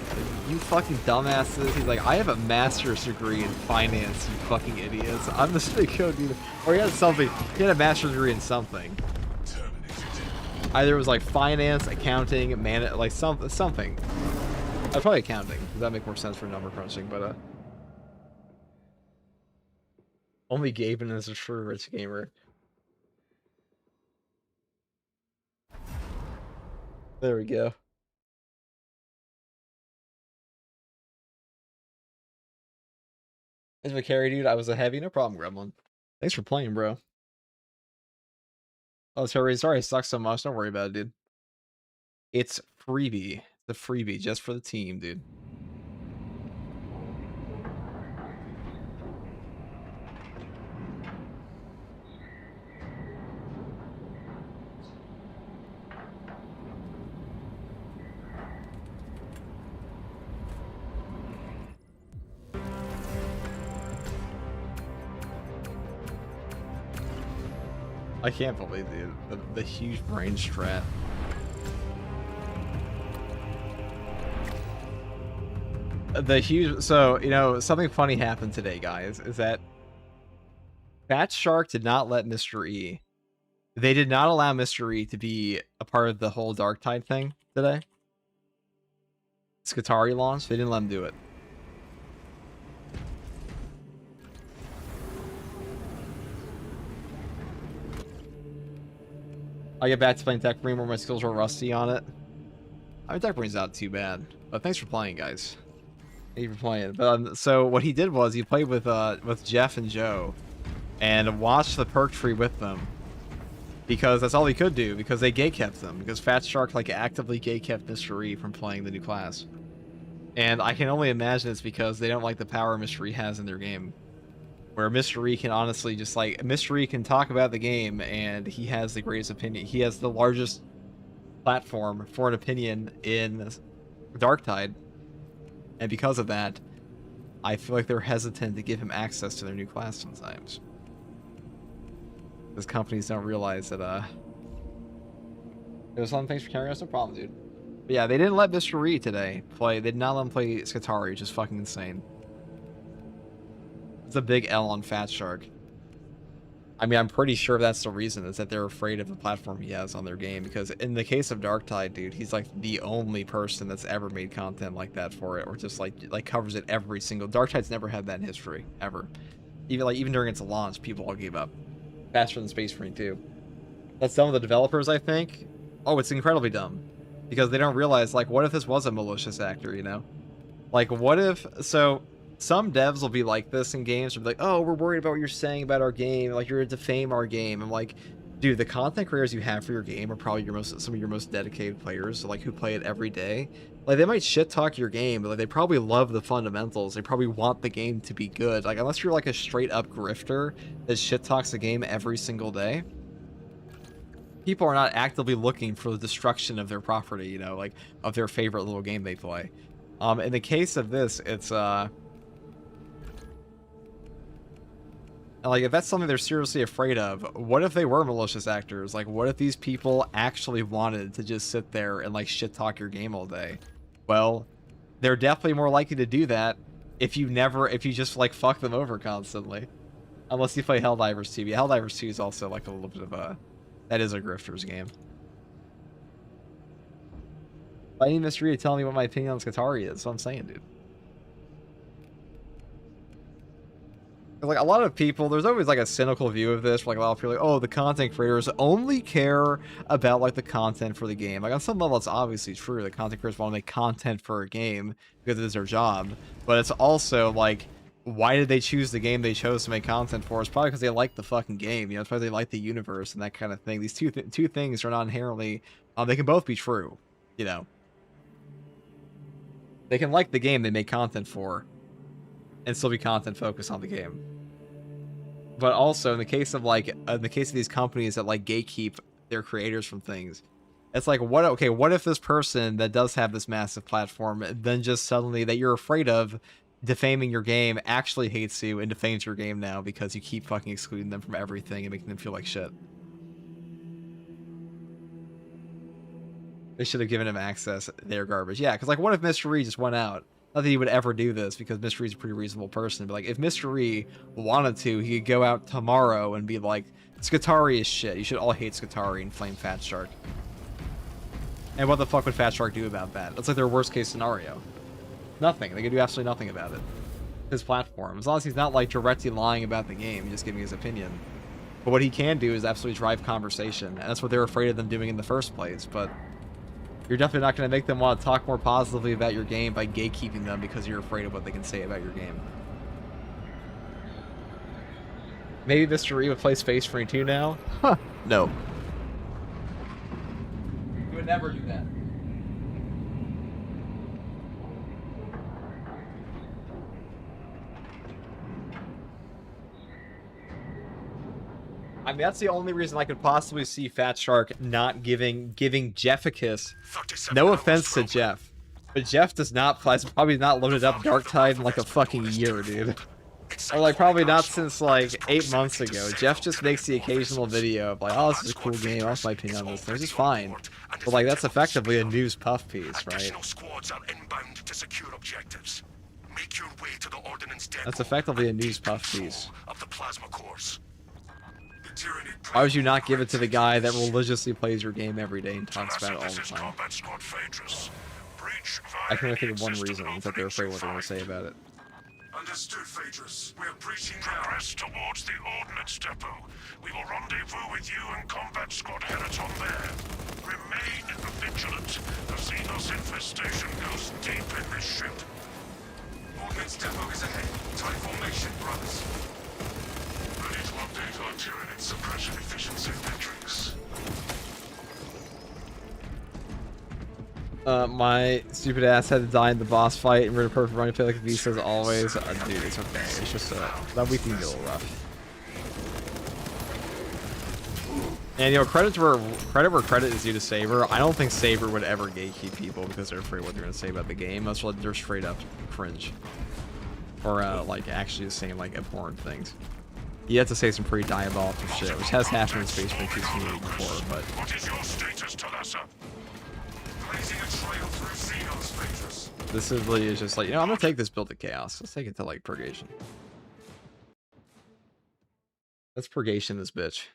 "You fucking dumbasses." He's like, "I have a master's degree in finance, you fucking idiots. I'm just gonna go do." Or he had something. He had a master's degree in something. Either it was like finance, accounting, like something. Probably accounting. Does that make more sense for number crunching? But only KEYBINDS is a true rich gamer. There we go. Thanks for carry, dude. I was a heavy, no problem, Gremlin. Thanks for playing, bro. Oh, sorry, it sucks so much. Don't worry about it, dude. It's freebie. The freebie just for the team, dude. I can't believe the huge brain strat. So, you know, something funny happened today, guys, is that Fat Shark did not let Mr. E. They did not allow Mr. E to be a part of the whole Darktide thing today. Skatari launch, they didn't let him do it. I get back to playing Deck Brain where my skills were rusty on it. I mean, Deck Brain's not too bad, but thanks for playing, guys. Thank you for playing. But so what he did was he played with Jeff and Joe, and watched the perk tree with them, because that's all he could do, because they gatekept them, because Fat Shark like actively gatekept Mr. E from playing the new class, and I can only imagine it's because they don't like the power Mr. E has in their game. Where Mr. E can honestly just like Mr. E can talk about the game, and he has the greatest opinion. He has the largest platform for an opinion in Darktide, and because of that, I feel like they're hesitant to give him access to their new class sometimes. Because companies don't realize that there's some things for carrying us, no problem, dude. But yeah, they didn't let Mr. E today play. They did not let him play Skatari, which is fucking insane. It's a big L on Fat Shark. I mean, I'm pretty sure that's the reason, is that they're afraid of the platform he has on their game. Because in the case of Darktide, dude, he's like the only person that's ever made content like that for it, or just like covers it every single. Darktide's never had that in history, ever. Even during its launch, people all gave up. Faster than Space Marine 2. That's some of the developers, I think. Oh, it's incredibly dumb, because they don't realize, like, what if this was a malicious actor, you know? Like, what if so? Some devs will be like this in games, will be like, oh, we're worried about what you're saying about our game, like you're to defame our game. I'm like, dude, the content creators you have for your game are probably some of your most dedicated players, like who play it every day. Like, they might shit talk your game, but like they probably love the fundamentals. They probably want the game to be good. Like, unless you're like a straight up grifter that shit talks the game every single day, people are not actively looking for the destruction of their property, you know, like of their favorite little game they play. In the case of this, it's like, if that's something they're seriously afraid of, what if they were malicious actors? Like, what if these people actually wanted to just sit there and, like, shit-talk your game all day? Well, they're definitely more likely to do that if you just, like, fuck them over constantly. Unless you play Helldivers 2. Yeah, Helldivers 2 is also, like, a little bit of that is a grifter's game. I need Mr. E to tell me what my opinion on Skatari is. That's what I'm saying, dude. Like, a lot of people, there's always like a cynical view of this, like a lot of people are like, oh, the content creators only care about like the content for the game. Like, on some level it's obviously true, the content creators want to make content for a game because it is their job, but it's also like, why did they choose the game they chose to make content for? It's probably because they like the fucking game, you know, it's probably they like the universe and that kind of thing. These two things are not inherently, they can both be true, you know. They can like the game they make content for and still be content focused on the game. But also, in the case of like, in the case of these companies that like gatekeep their creators from things, it's like, what if this person that does have this massive platform then just suddenly, that you're afraid of defaming your game, actually hates you and defames your game now because you keep fucking excluding them from everything and making them feel like shit? They should have given him access. They're garbage. Yeah, because like, what if Mr. E just went out? Not that he would ever do this, because Mr. E's a pretty reasonable person, but like, if Mr. E wanted to, he could go out tomorrow and be like, Skatari is shit. You should all hate Skatari and flame Fat Shark. And what the fuck would Fat Shark do about that? That's like their worst case scenario. Nothing. They could do absolutely nothing about it. His platform. As long as he's not like directly lying about the game, just giving his opinion. But what he can do is absolutely drive conversation, and that's what they're afraid of them doing in the first place, but you're definitely not going to make them want to talk more positively about your game by gatekeeping them because you're afraid of what they can say about your game. Maybe Mr. E would play Space Marine 2 now? Huh. No. never do that. I mean, that's the only reason I could possibly see Fat Shark not giving Jeff a kiss. 37 No hours offense to from Jeff, but Jeff does not has probably not loaded up Darktide in like a fucking year, dude. Or like probably not since like 8 months ago. Jeff just makes the occasional video of like, oh, this is a cool game. What's my opinion on this? Which is fine, but like that's effectively a news puff piece, right? Additional squads are inbound to secure objectives. Make your way to the ordnance depot. That's effectively a and news take puff control piece. Of the plasma cores. The tyranny Why would you not give it to the guy that religiously plays your game every day and talks about it all This the is time? Combat Squad Phaedrus. Breach I can only think of via one system reason, is that they're afraid what they're going to say about it. Understood, Phaedrus. We are breaching progress towards the ordnance depot. We will rendezvous with you and Combat Squad Hereton there. Remain vigilant. The Xenos infestation goes deep in this ship. Ordnance depot is ahead. Time formation, brothers. Ready to update our Tyranid suppression efficiency metrics. My stupid ass had to die in the boss fight and we're in a perfect running play like V says always. Dude, it's okay. It's just that week can be a little rough. And you know, credit where credit is due to Saber. I don't think Saber would ever gatekeep people because they're afraid what they're gonna say about the game. That's what they're straight up cringe. Or like actually saying like abhorrent things. You have to say some pretty diabolical shit, which has happened in Space Marine community before, but What is your status, Talassa? Blazing a trail through Xenos, Phaedrus. this is literally just like, you know, I'm gonna take this build to Chaos. Let's take it to like Purgation. Let's Purgation this bitch.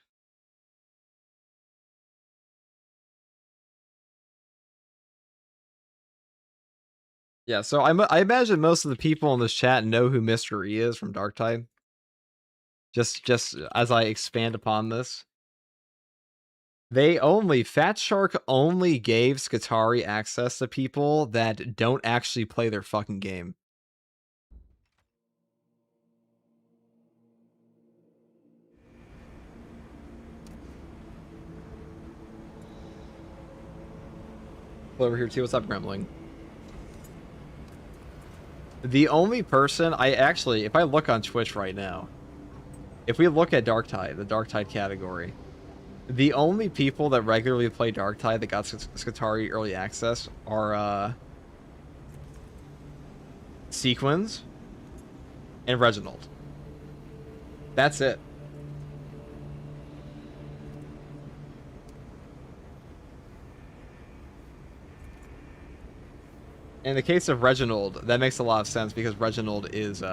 Yeah, so I imagine most of the people in this chat know who Mr. E is from Darktide. Just as I expand upon this. Fat Shark only gave Skatari access to people that don't actually play their fucking game. Over here too, what's up, Gremling? The only person if I look on Twitch right now, if we look at Darktide, the Darktide category, the only people that regularly play Darktide that got Skatari early access are Sequins and Reginald. That's it. In the case of Reginald, that makes a lot of sense because Reginald is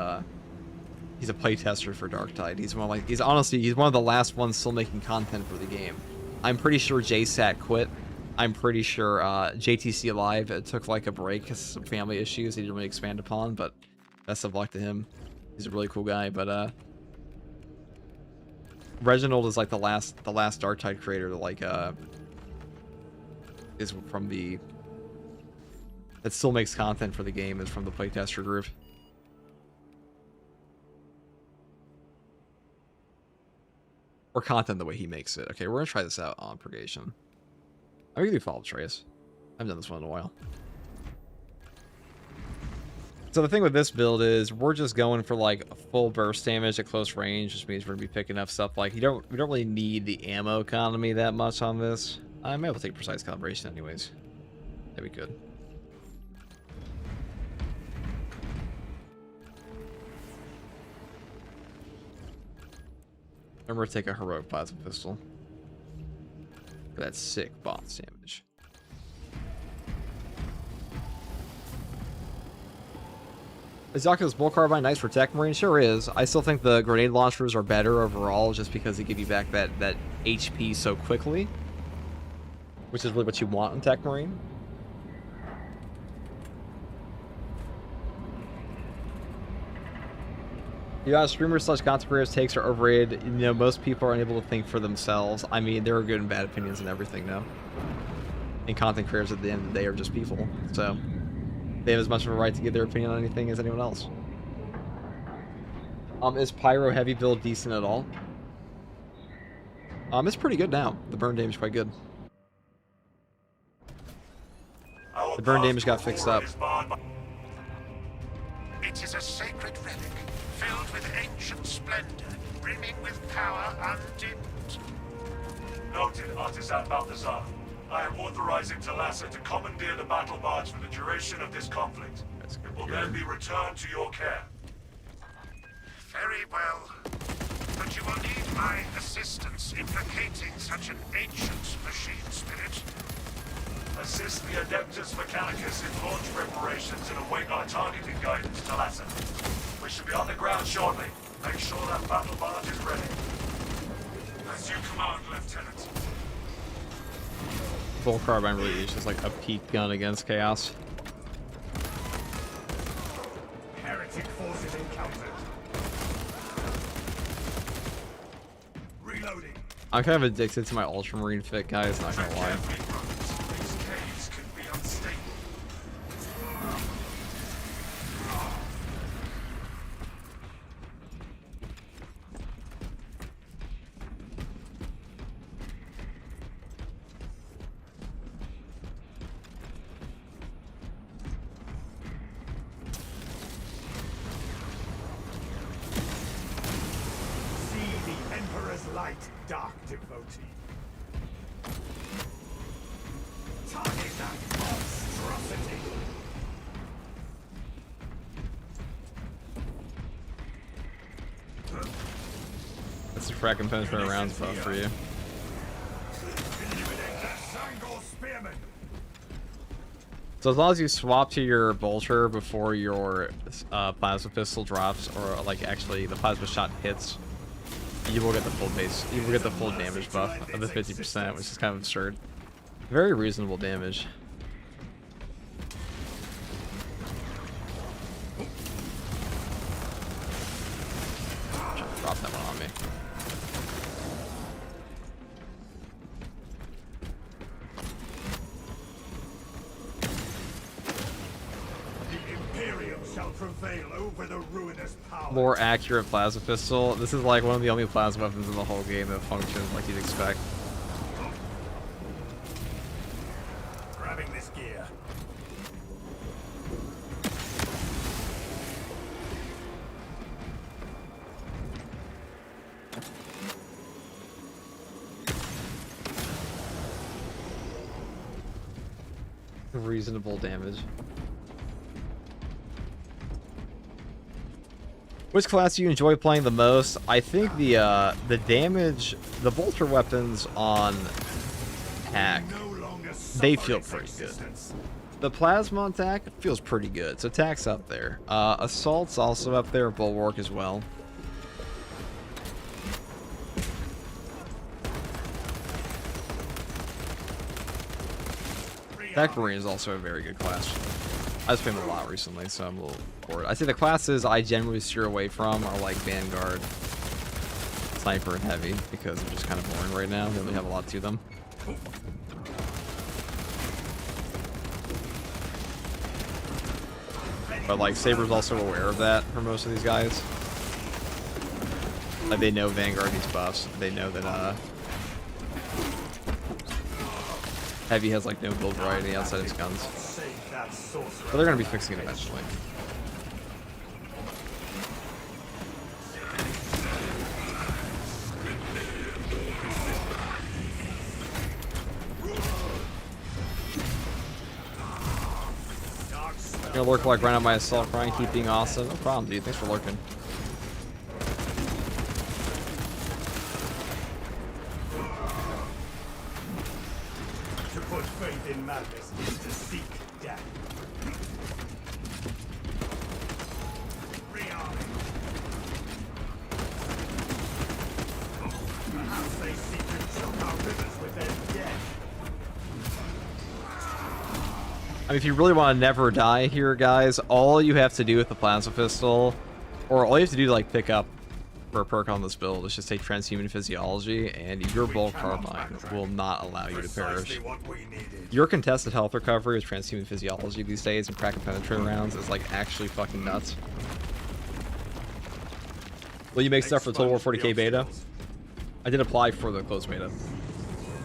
he's a playtester for Darktide. He's one of the last ones still making content for the game. I'm pretty sure JSAT quit. I'm pretty sure JTC Live took like a break because some family issues he didn't really expand upon, but best of luck to him. He's a really cool guy, but Reginald is like the last Darktide creator that like is from the that still makes content for the game, is from the playtester group. Or content the way he makes it. Okay, we're gonna try this out on Purgation. I'm gonna do Follow Trace. I haven't done this one in a while. So the thing with this build is we're just going for like a full burst damage at close range, which means we're gonna be picking up stuff like we don't really need the ammo economy that much on this. I might be able to take precise calibration anyways. That'd be good. Remember to take a heroic plasma pistol for that sick boss damage. Is Yakuza's Bull Carbine nice for Tech Marine? Sure is. I still think the grenade launchers are better overall just because they give you back that HP so quickly, which is really what you want in Tech Marine. Yeah, streamers / content creators takes are overrated. You know, most people are unable to think for themselves. I mean, there are good and bad opinions and everything, though. And content creators at the end of the day are just people. So, they have as much of a right to give their opinion on anything as anyone else. Is Pyro Heavy build decent at all? It's pretty good now. The burn damage is quite good. The burn damage got fixed up. It is a sacred relic, filled with ancient splendor, brimming with power undimmed. Noted, Artisan Balthazar. I am authorizing Talassa to commandeer the battle barge for the duration of this conflict. It will then be returned to your care. Very well. But you will need my assistance in locating such an ancient machine spirit. Assist the Adeptus Mechanicus in launch preparations and await our targeting guidance, Talassa. We should be on the ground shortly. Make sure that battle barge is ready. As you command, Lieutenant. Bull carbine really is just like a peak gun against chaos. Heretic forces encountered. Reloading. I'm kind of addicted to my Ultramarine fit, guys, not gonna lie. These caves can be unstable. Light, dark devotee. Target that monstrosity. That's a frag component for rounds buff for you. So as long as you swap to your bolter before your plasma pistol drops, or like actually the plasma shot hits, you will get the full base. You will get the full damage buff of the 50%, which is kind of absurd. Very reasonable damage. Drop that one on me. Over the ruinous power. More accurate plasma pistol. This is like one of the only plasma weapons in the whole game that functions like you'd expect. Grabbing this gear. Reasonable damage. Which class do you enjoy playing the most? I think the damage, the bolter weapons on Hack, they feel pretty good. The plasma attack feels pretty good, so Attack's up there. Assault's also up there, Bulwark as well. Attack Marine is also a very good class. I've played them a lot recently, so I'm a little bored. I say the classes I generally steer away from are like Vanguard, Sniper, and Heavy, because they're just kind of boring right now. They only have a lot to them. But like Saber's also aware of that for most of these guys. Like they know Vanguard needs buffs. They know that Heavy has like no build variety outside its guns. But they're gonna be fixing it eventually. Gonna lurk like right on my assault crying, keep being awesome. No problem, dude. Thanks for lurking. To put faith in madness is to seek death. Rearming. Perhaps they seek to choke our rivers with their dead. I mean, if you really want to never die here, guys, all you have to do with the plasma pistol, or all you have to do to like pick up for a perk on this build, is just take transhuman physiology, and your bolt carbine will not allow you to perish. Your contested health recovery with transhuman physiology these days and crack and penetrate rounds is like actually fucking nuts. Will you make stuff for Total War 40k beta? I did apply for the closed beta.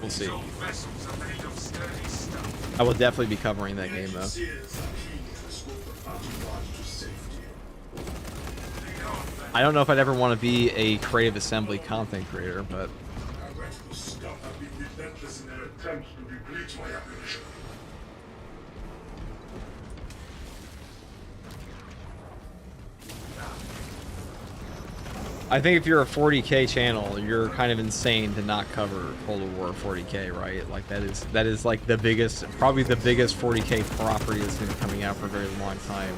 We'll see. Vessels are made of sturdy stuff. I will definitely be covering that game though. I don't know if I'd ever want to be a creative assembly content creator, but I think if you're a 40K channel, you're kind of insane to not cover Total War 40K, right? Like that is like the biggest, probably the biggest 40K property that's been coming out for a very long time.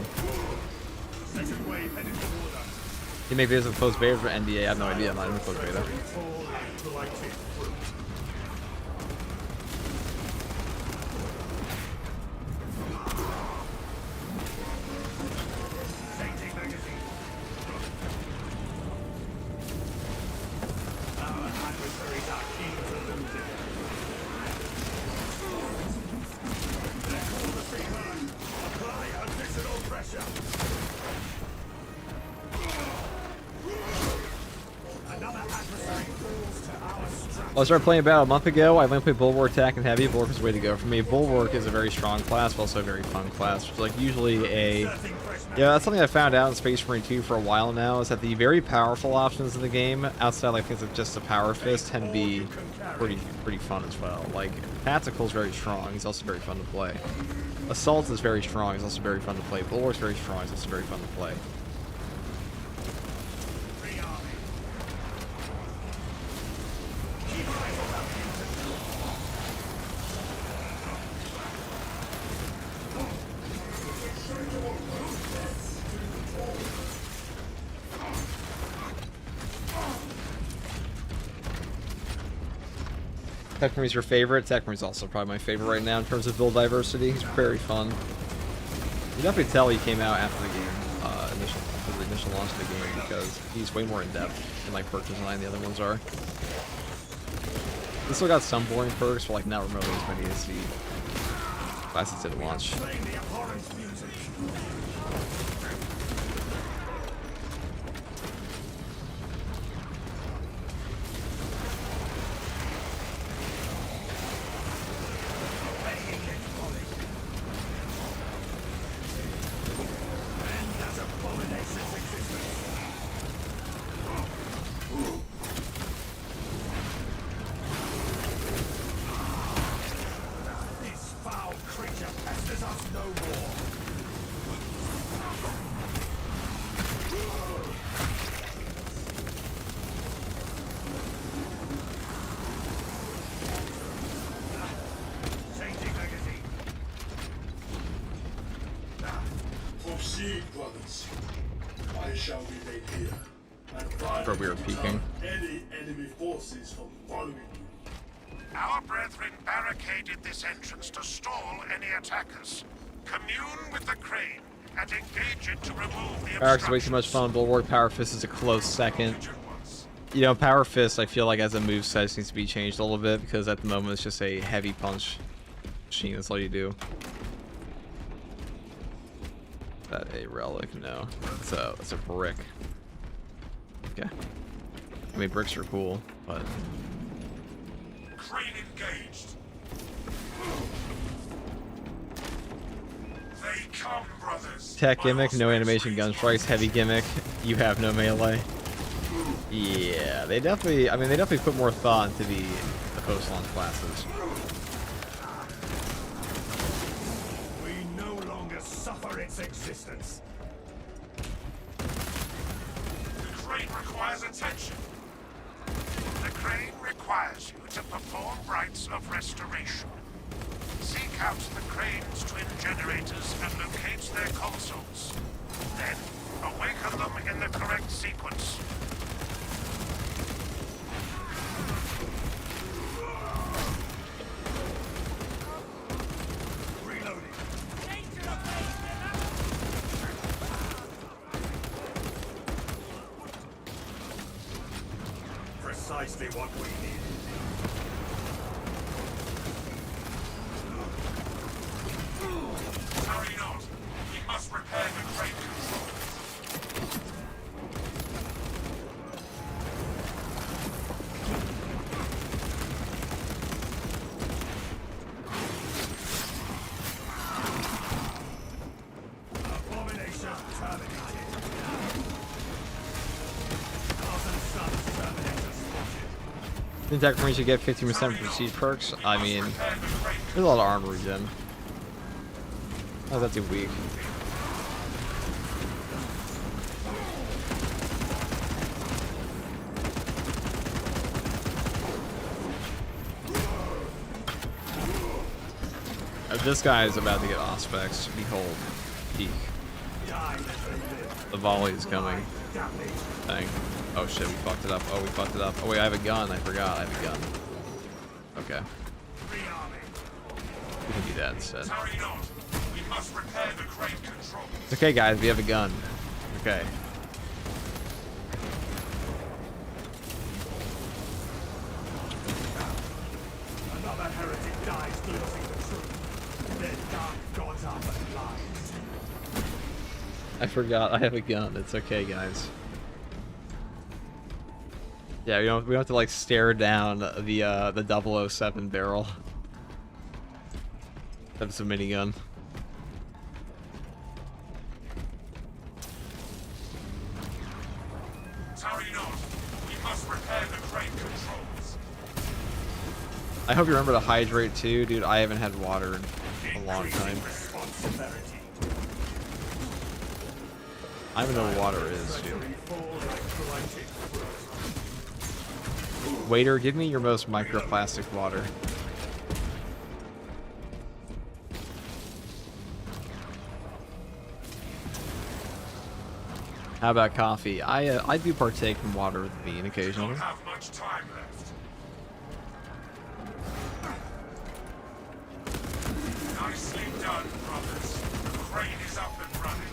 You make videos with post beta for NDA. I have no idea. I'm not in the post beta. I started playing about a month ago. I only played Bulwark, Attack, and Heavy. Bulwark is the way to go for me. Bulwark is a very strong class, but also a very fun class. Which is like usually a... Yeah, that's something I found out in Space Marine 2 for a while now, is that the very powerful options in the game, outside like things like just the Power Fist, tend to be pretty fun as well. Like, Tactical is very strong. He's also very fun to play. Assault is very strong. He's also very fun to play. Bulwark's very strong. He's also very fun to play. Tech Marine's your favorite. Tech Marine's also probably my favorite right now in terms of build diversity. He's very fun. You definitely tell he came out after the game, after the initial launch of the game, because he's way more in depth in like perk design than the other ones are. He still got some boring perks, but like not remotely as many as the classes did at launch. We were peeking. Any enemy forces from following you. Our brethren barricaded this entrance to stall any attackers. Commune with the crane and engage it to remove the Barracks is way too much fun. Bulwark Power Fist is a close second. You know, Power Fist, I feel like as a moveset needs to be changed a little bit, because at the moment it's just a heavy punch machine. That's all you do. Is that a relic? No. That's a brick. Okay. I mean, bricks are cool, but... Crane engaged. They come, brothers. Tech gimmick, no animation gun strikes, heavy gimmick, you have no melee. Yeah, they definitely, I mean, they definitely put more thought into the post-launch classes. We no longer suffer its existence. The crane requires attention. The crane requires you to perform rites of restoration. Seek out the crane's twin generators and locate their consoles. Then, awaken them in the correct sequence. Precisely what we need. Hurry not. We must repair the crane controls. The deck means you get 15% prestige perks. I mean, there's a lot of armor regen. Oh, that's too weak. This guy is about to get Auspex. Behold. Peak. The volley is coming. Dang. Oh shit, we fucked it up. Oh, we fucked it up. Oh wait, I have a gun. I forgot I have a gun. Okay. We can do that instead. It's okay, guys. We have a gun. Okay. Another heretic dies glimpsing the truth. Their dark gods are but lies. I forgot I have a gun. It's okay, guys. Yeah, we don't have to like stare down the 007 barrel. That's a minigun. I hope you remember to hydrate too, dude. I haven't had water in a long time. I don't even know what water is, dude. Waiter, give me your most microplastic water. How about coffee? I do partake in water with bean occasionally. Nicely done, brothers. The crane is up and running.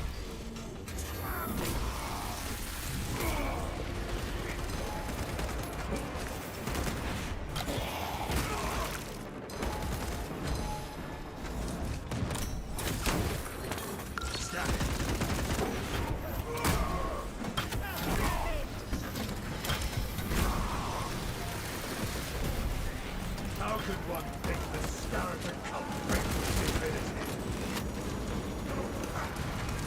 How could one think the skeleton cult brings divinity?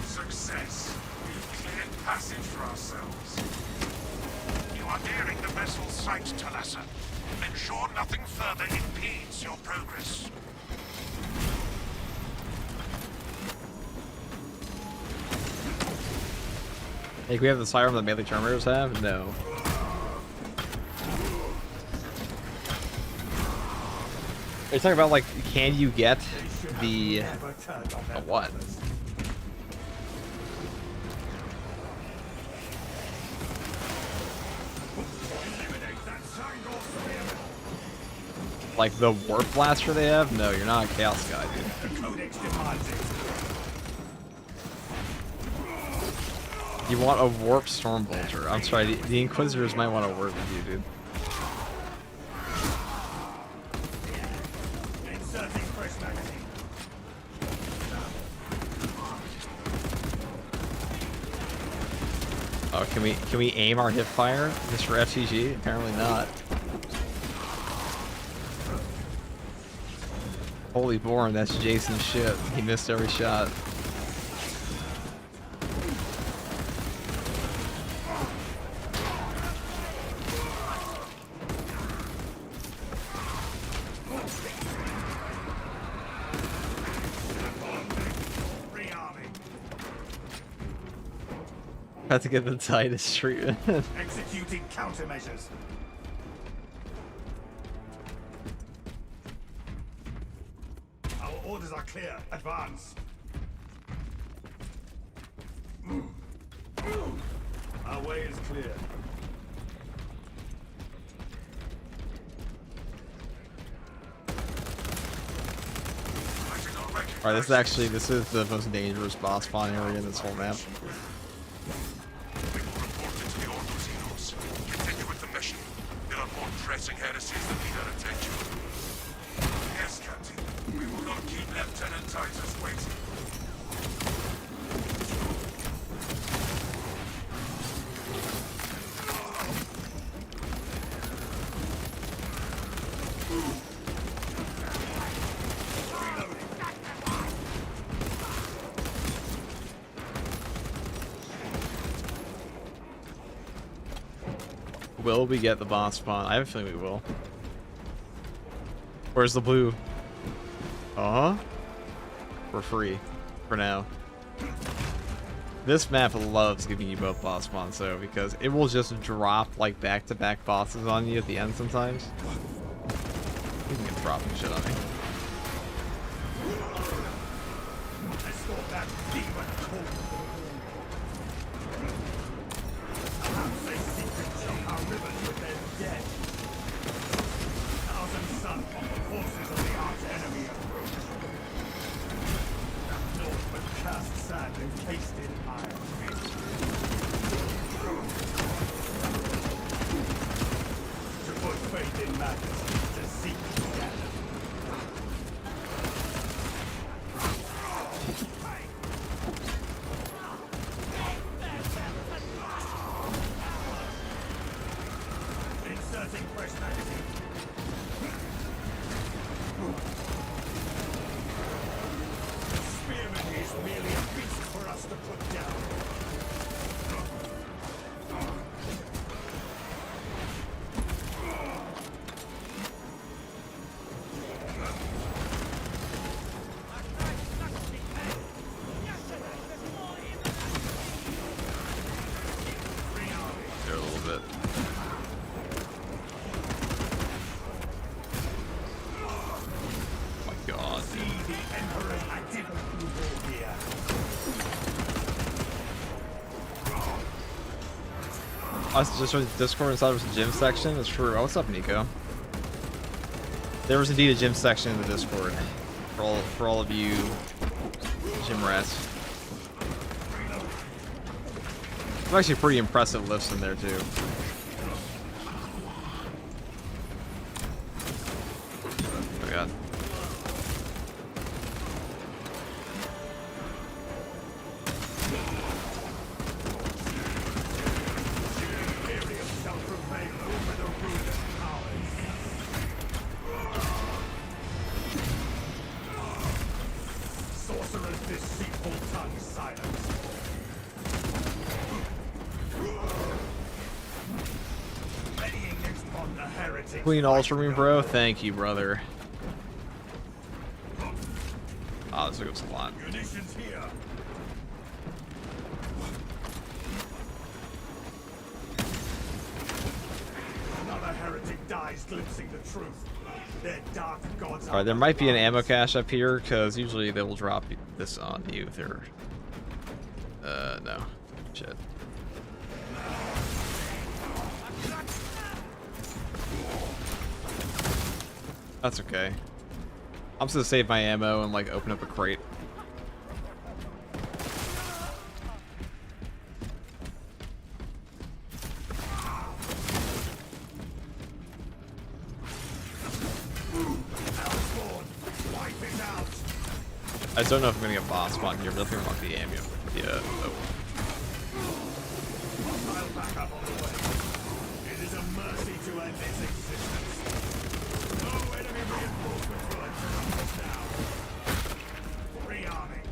Success. We've cleared passage for ourselves. You are nearing the vessel's site, Talassa. Ensure nothing further impedes your progress. Hey, can we have the siren that melee terminators have? No. Are you talking about like, can you get the what? Like the warp blaster they have? No, you're not a chaos guy, dude. You want a warp storm bolter? I'm sorry, the Inquisitors might want to work with you, dude. Oh, can we aim our hip fire just for FTG? Apparently not. Holy Born, that's Jason's shit. He missed every shot. Had to get the tightest treatment. Executing countermeasures. Our orders are clear. Advance. Our way is clear. Alright, this is the most dangerous boss spawn area in this whole map. Pressing heresies that need our attention. Yes, Captain. We will not keep Lieutenant Titus waiting. Will we get the boss spawn? I have a feeling we will. Where's the blue? Uh-huh. For free. For now. This map loves giving you both boss spawns though, because it will just drop like back-to-back bosses on you at the end sometimes. You can get dropping shit on me. I just went to Discord and saw there was a gym section. It's true. Oh, what's up, Nico? There was indeed a gym section in the Discord for all of you gym rats. There's actually pretty impressive lifts in there too. Oh my god. Queen Ultramarine, bro. Thank you, brother. Oh, this looks a lot. Another heretic dies glimpsing the truth. Their dark gods. Alright, there might be an ammo cache up here, because usually they will drop this on you if they're... no. Shit. That's okay. I'm just gonna save my ammo and like open up a crate. I just don't know if I'm gonna get boss spawn here, but I think I'm on the ammo. Yeah. Oh. It is a mercy to end its existence. No enemy reinforcements will interrupt us now. Rearming.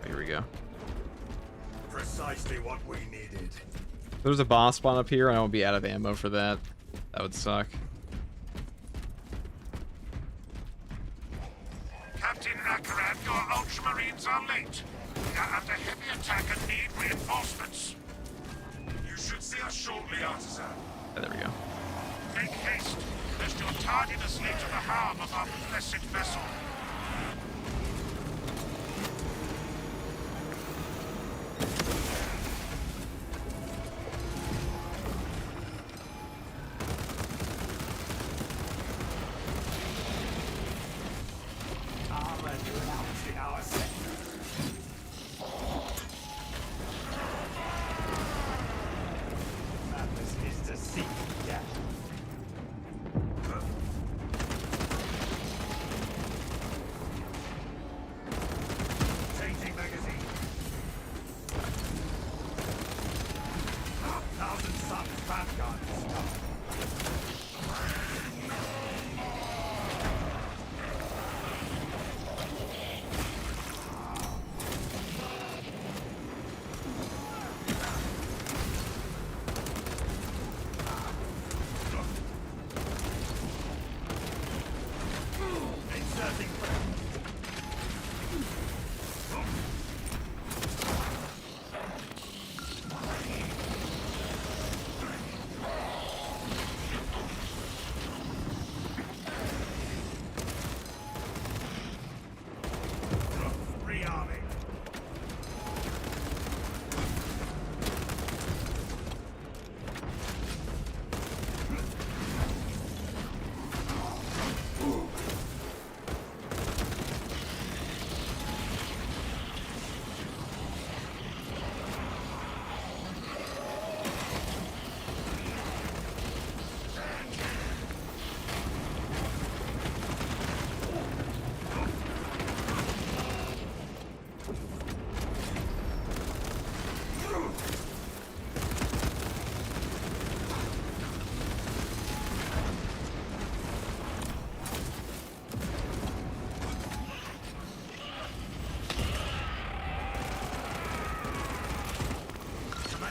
Here we go. Precisely what we needed. There's a boss spawn up here, and I won't be out of ammo for that. That would suck. Captain Akaran, your Ultramarines are late. We are under heavy attack and need reinforcements. You should see us shortly, Artisan. Oh, there we go. Make haste, lest your tardiness lead to the harm of our blessed vessel.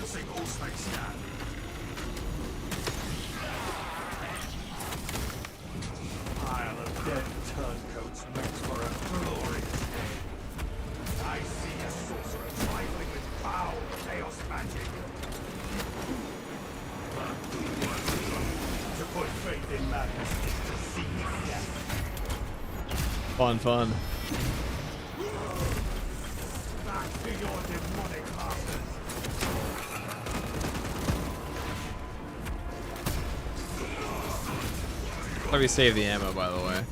Commencing all space scan. Pile of dead turncoats makes for a glorious day. I see a sorcerer trifling with foul chaos magic. To put faith in madness is to seek death. Fun. Back to your demonic masters. Let me save the ammo, by the way.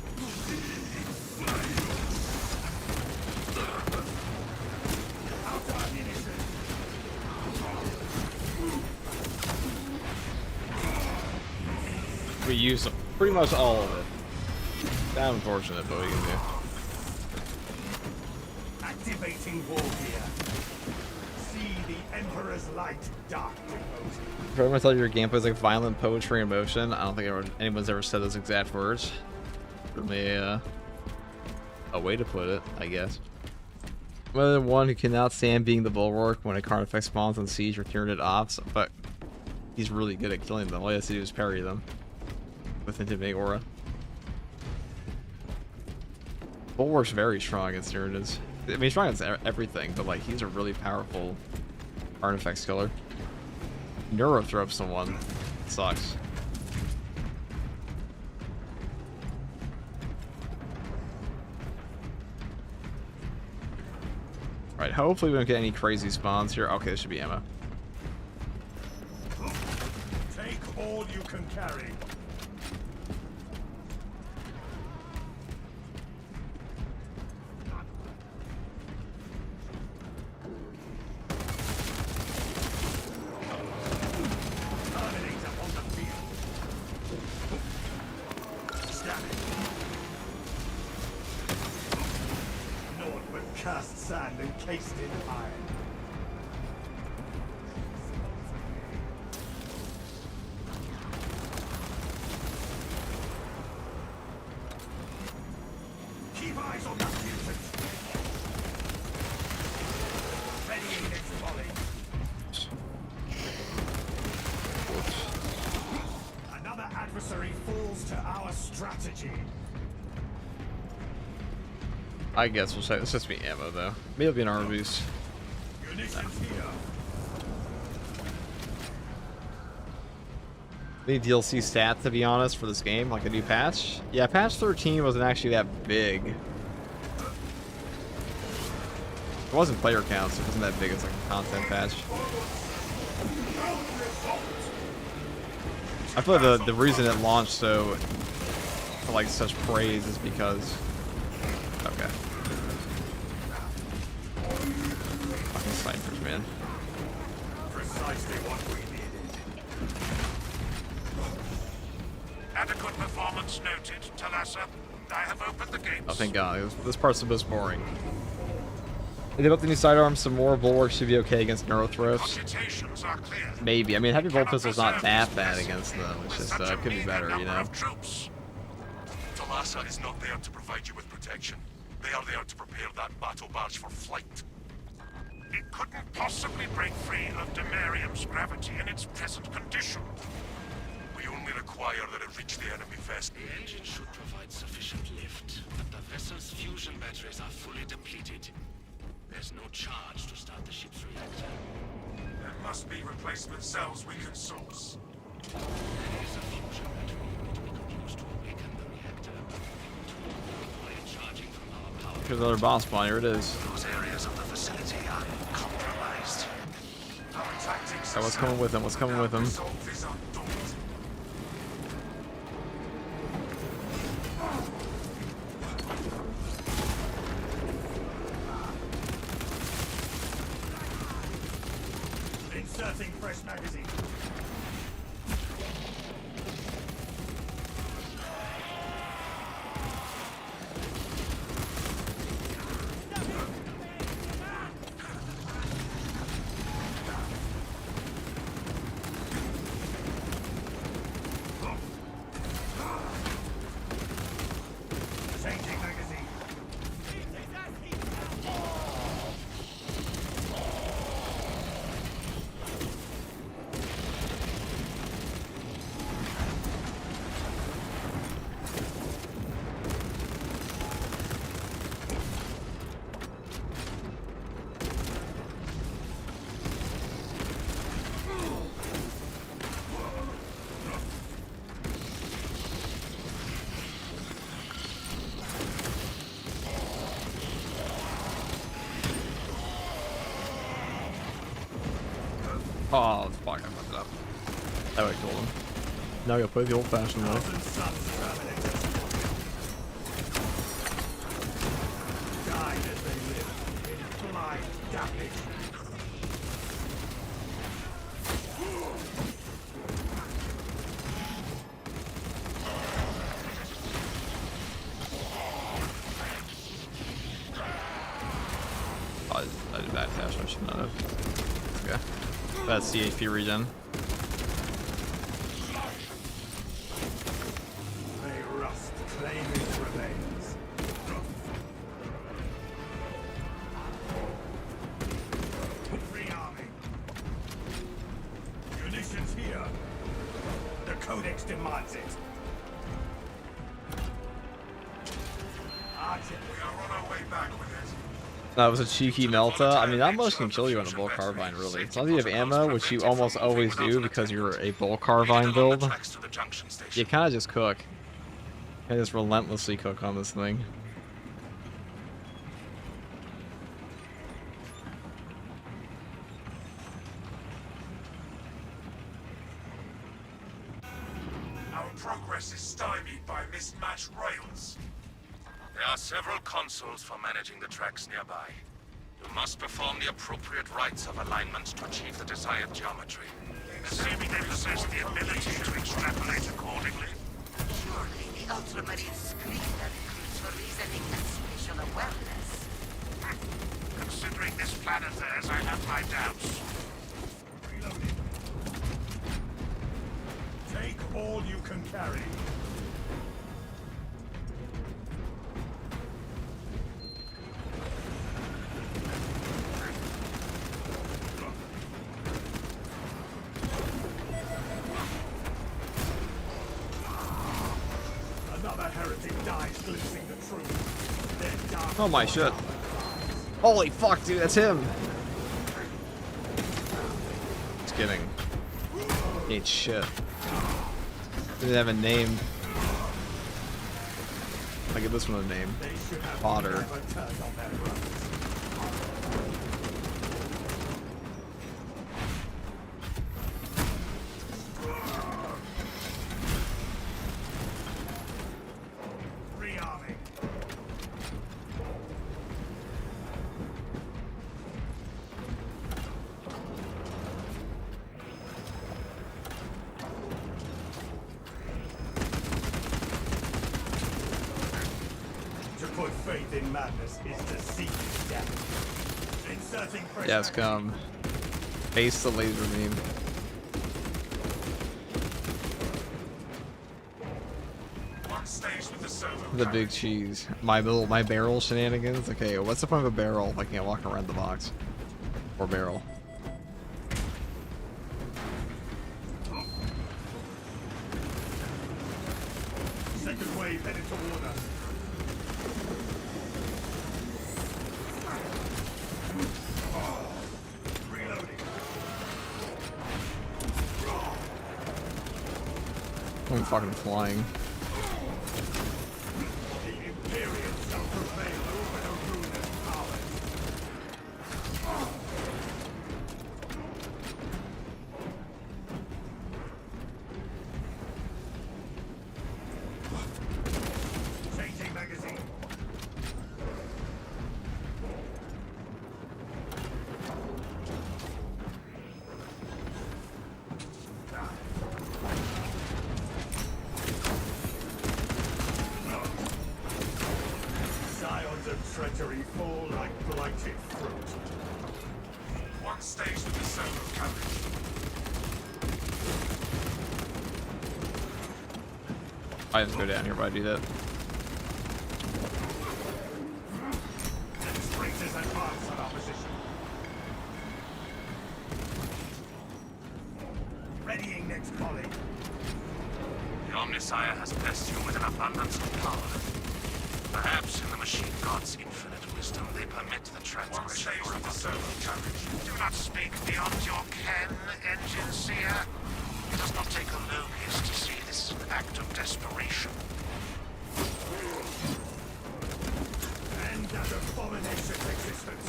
We used pretty much all of it. That's unfortunate, but we can do. Activating war gear. See the Emperor's light, dark devoted. Everyone thought your gameplay was like violent poetry in motion. I don't think anyone's ever said those exact words. Certainly a way to put it, I guess. Rather than one who cannot stand being the bulwark when a card effect spawns on siege or turned it off, but he's really good at killing them. All he has to do is parry them with intimidating aura. Bulwark's very strong against Tyranids. I mean, he's strong against everything, but like he's a really powerful artifacts killer. Neurothrope someone sucks. Alright, hopefully we don't get any crazy spawns here. Okay, this should be ammo. Take all you can carry. Cast sand encased in iron. Keep eyes on that mutant. Readying its volley. Another adversary falls to our strategy. I guess we'll say it's just be ammo though. Maybe it'll be an armor boost. Munitions here. Need DLC stat to be honest for this game, like a new patch. Yeah, patch 13 wasn't actually that big. It wasn't player count, so it wasn't that big as like a content patch. I feel like the reason it launched so like such praise is because okay. Fucking snipers, man. Precisely what we needed. Adequate performance noted, Talassa. I have opened the gates. Oh, thank God. This part's the most boring. If they built the new sidearms, some more bulwarks should be okay against neurothrows. Computations are clear. Maybe. I mean, heavy bolt pistol's not that bad against them. It's just, it could be better, you know? Talassa is not there to provide you with protection. They are there to prepare that battle barge for flight. It couldn't possibly break free of Demarium's gravity in its present condition. We only require that it reach the enemy vessel. The engine should provide sufficient lift, but the vessel's fusion batteries are fully depleted. There's no charge to start the ship's reactor. There must be replacement cells we can source. There is a fusion battery unit we could use to awaken the reactor. While charging from our power. Here's another boss spawn. Here it is. Those areas of the facility are compromised. Our tactics Alright, what's coming with him? What's coming with him? Resolve is undaunted. Inserting fresh magazine. Changing magazine. Oh, fuck, I fucked it up. That would have killed him. Now I gotta play the old-fashioned way. Oh, I did bad cash, I should not have. Okay. That's CHP regen. They rust, claiming remains. Rearming. Munitions here. The Codex demands it. Archer, we are on our way back with it. That was a cheeky Melta. I mean, that much can kill you on a bull carbine, really. As long as you have ammo, which you almost always do because you're a bull carbine build, you kind of just cook. You just relentlessly cook on this thing. Our progress is stymied by mismatched rails. There are several consoles for managing the tracks nearby. You must perform the appropriate rites of alignment to achieve the desired geometry. Assuming they possess the ability to extrapolate accordingly. Surely the ultramarine screener includes for reasoning and spatial awareness. Considering this plan of theirs, I have my doubts. Reloading. Take all you can carry. Another heretic dies glimpsing the truth. Their dark Oh my shit. Holy fuck, dude, that's him. Just kidding. He ain't shit. Didn't have a name. I'll give this one a name. Potter. rearming. To put faith in madness is to seek death. Inserting pressure. Yes, come. Face the laser beam. One stays with the servo. The big cheese. My barrel shenanigans. Okay, what's the point of a barrel if I can't walk around the box? Or barrel. Second wave headed toward us. Reloading. I'm fucking flying. The Imperium shall prevail over the ruler's powers. Changing magazine. Scions of treachery fall like blighted fruit. One stays with the servo carriage. I just go down here, but I do that. This brings us advance on our position. Readying next volley. The Omnissiah has blessed you with an abundance of power. Perhaps in the machine god's infinite wisdom, they permit the One transgression stays or with the abundance. servo carriage. Do not speak beyond your ken, engine seer. It does not take a locust to see this is an act of desperation. End that abomination's existence.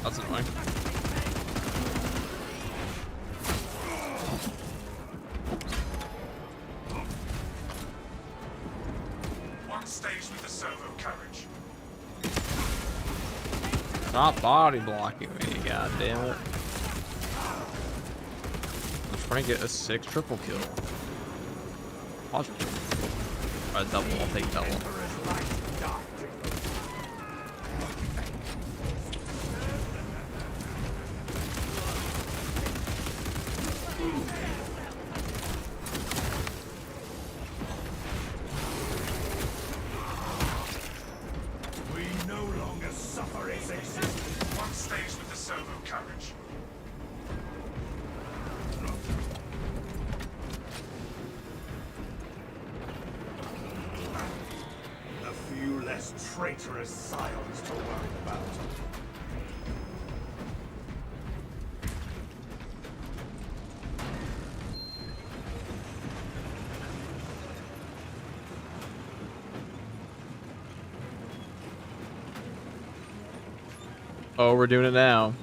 That's annoying. One stays with the servo carriage. Stop body blocking me, god damn it. I'm trying to get a 6 triple kill. Quadruple. Or a double, I'll take double. We no longer suffer its existence. One stays with the servo carriage. A few less traitorous scions to worry about. Oh, we're doing it now.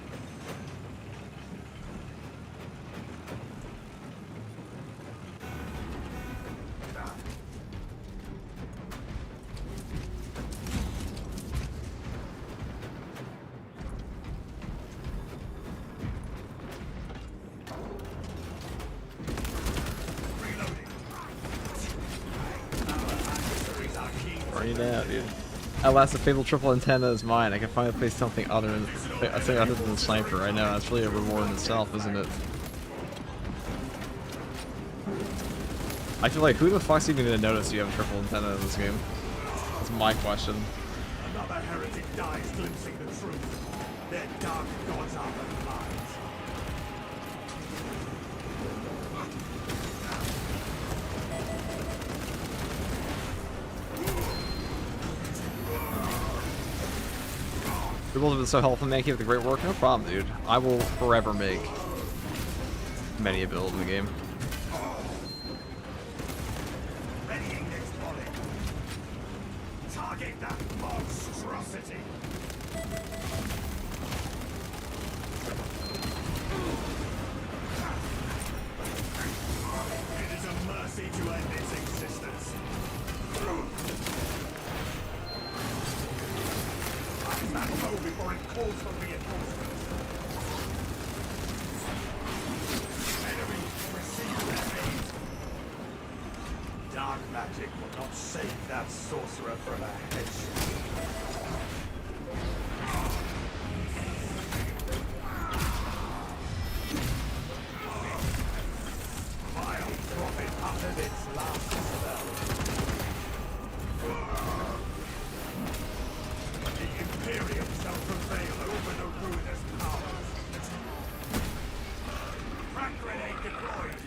Burn you down, dude. At last, the fabled triple antenna is mine. I can finally play something other than the sniper. I know that's really a reward in itself, isn't it? I feel like who the fuck's even gonna notice you have a triple antenna in this game? That's my question. Another heretic dies glimpsing the truth. Their dark gods are the lies. You're both have been so helpful, man. Keep up the great work. No problem, dude. I will forever make many a build in the game. Readying next volley. Target that monstrosity. It is a mercy to end its existence. That foe before it calls for reinforcements. Enemy, receive their aid. Dark magic will not save that sorcerer from a headshot. Vile prophet uttered its last spell. Imperium shall prevail over the ruinous powers. Frag grenade deployed.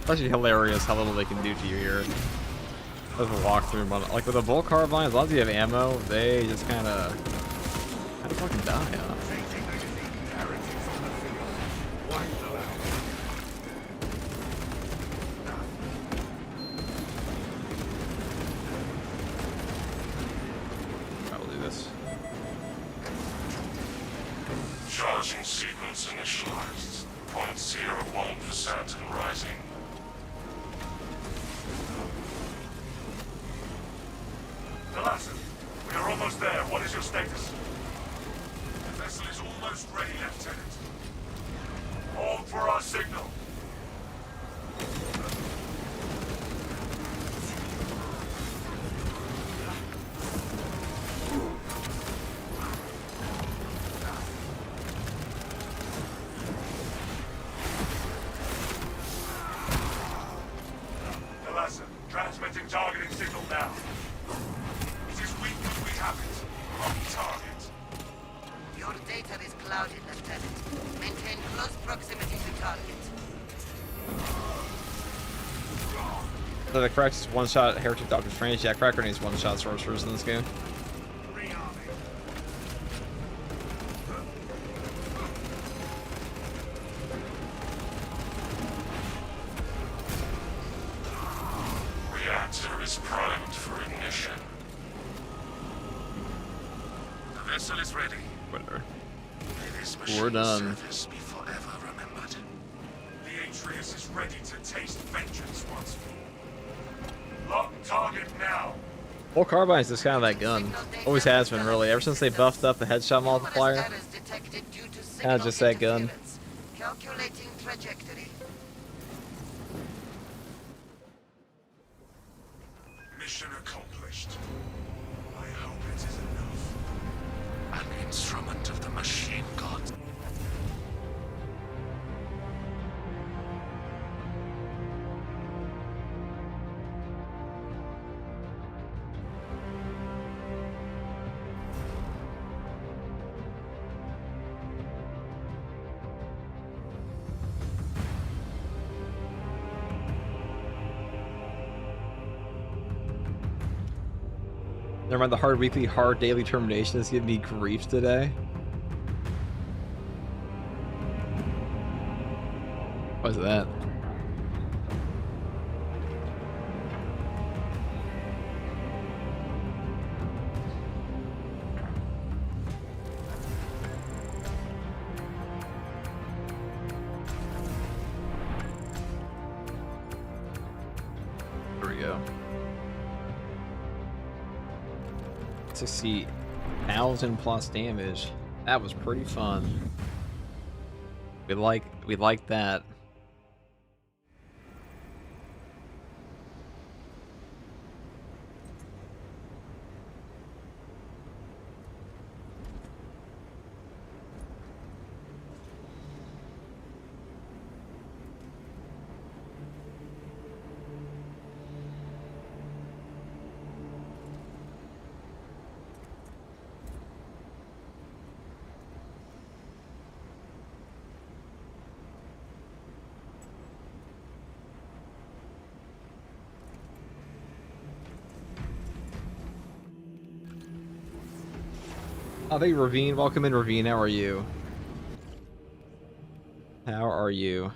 It's actually hilarious how little they can do to you here. As a walkthrough, but like with the bolt carbine, as long as you have ammo, they just kind of fucking die, huh? Changing the heretics on the field. Wipe them out. I will do this. Charging sequence initialized. 0.01% and rising. Delassen, we are almost there. What is your status? The vessel is almost ready, Lieutenant. Hold for our signal. Delassen, transmitting targeting signal now. It is weak when we have it. On target. Your data is clouded, Lieutenant. Maintain close proximity to target. So the Crack's one-shot Heretic Doctor Strange. Yeah, Cracker needs one-shot sorcerers in this game. Rearming. vessel is ready. Whatever. May this We're machine's done. service be forever remembered. The Atreus is ready to taste vengeance once more. Lock target now. Well, Carbine's just kind of that gun. Always has been, really. Ever since they buffed up the headshot multiplier. Kind of just that gun. Calculating trajectory. Mission accomplished. I hope it is enough. An instrument of the machine god. Never mind, the hard weekly, hard daily termination is giving me grief today. What's that? There we go. 60,000 plus damage. That was pretty fun. We like that. Oh, thank you, Ravine. Welcome in, Ravine. How are you? How are you?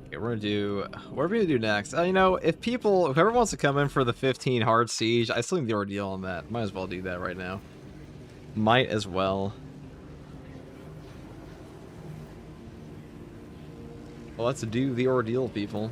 Okay, we're gonna do... What are we gonna do next? You know, if whoever wants to come in for the 15 hard siege, I still need the ordeal on that. Might as well do that right now. Might as well. Well, let's do the ordeal, people.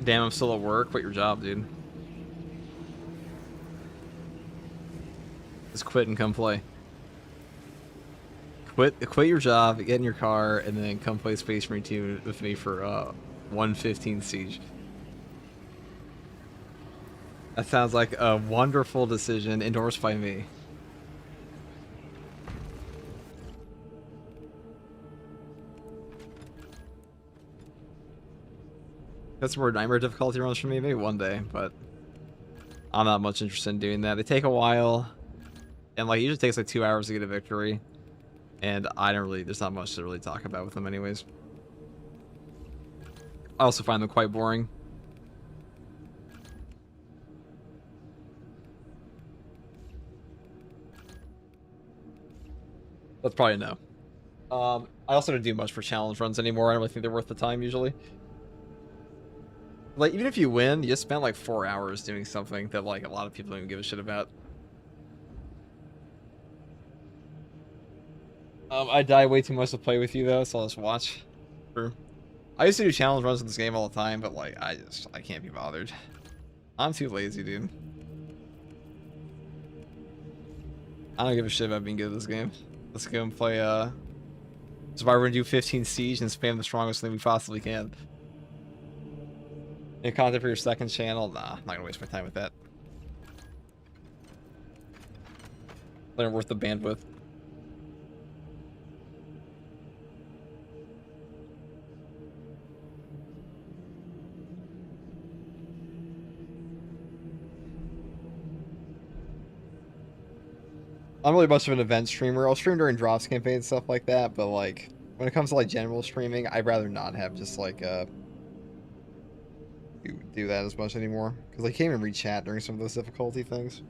Damn, I'm still at work. Quit your job, dude. Just quit and come play. Quit your job, get in your car, and then come play Space Marine 2 with me for 115 Siege. That sounds like a wonderful decision endorsed by me. That's more nightmare difficulty runs for me, maybe one day, but I'm not much interested in doing that. They take a while, and like it usually takes like 2 hours to get a victory, and I don't really, there's not much to really talk about with them anyways. I also find them quite boring. That's probably a no. I also don't do much for challenge runs anymore. I don't really think they're worth the time usually. Like, even if you win, you just spent like 4 hours doing something that like a lot of people don't even give a shit about. I die way too much to play with you though, so I'll just watch. True. I used to do challenge runs in this game all the time, but like I can't be bothered. I'm too lazy, dude. I don't give a shit about being good at this game. Let's go and play Survivor and do 15 Siege and spam the strongest thing we possibly can. Any content for your second channel? Nah, I'm not gonna waste my time with that. They're worth the bandwidth. I'm really much of an event streamer. I'll stream during drops campaigns and stuff like that, but like when it comes to like general streaming, I'd rather not have just like do that as much anymore because I can't even read chat during some of those difficulty things.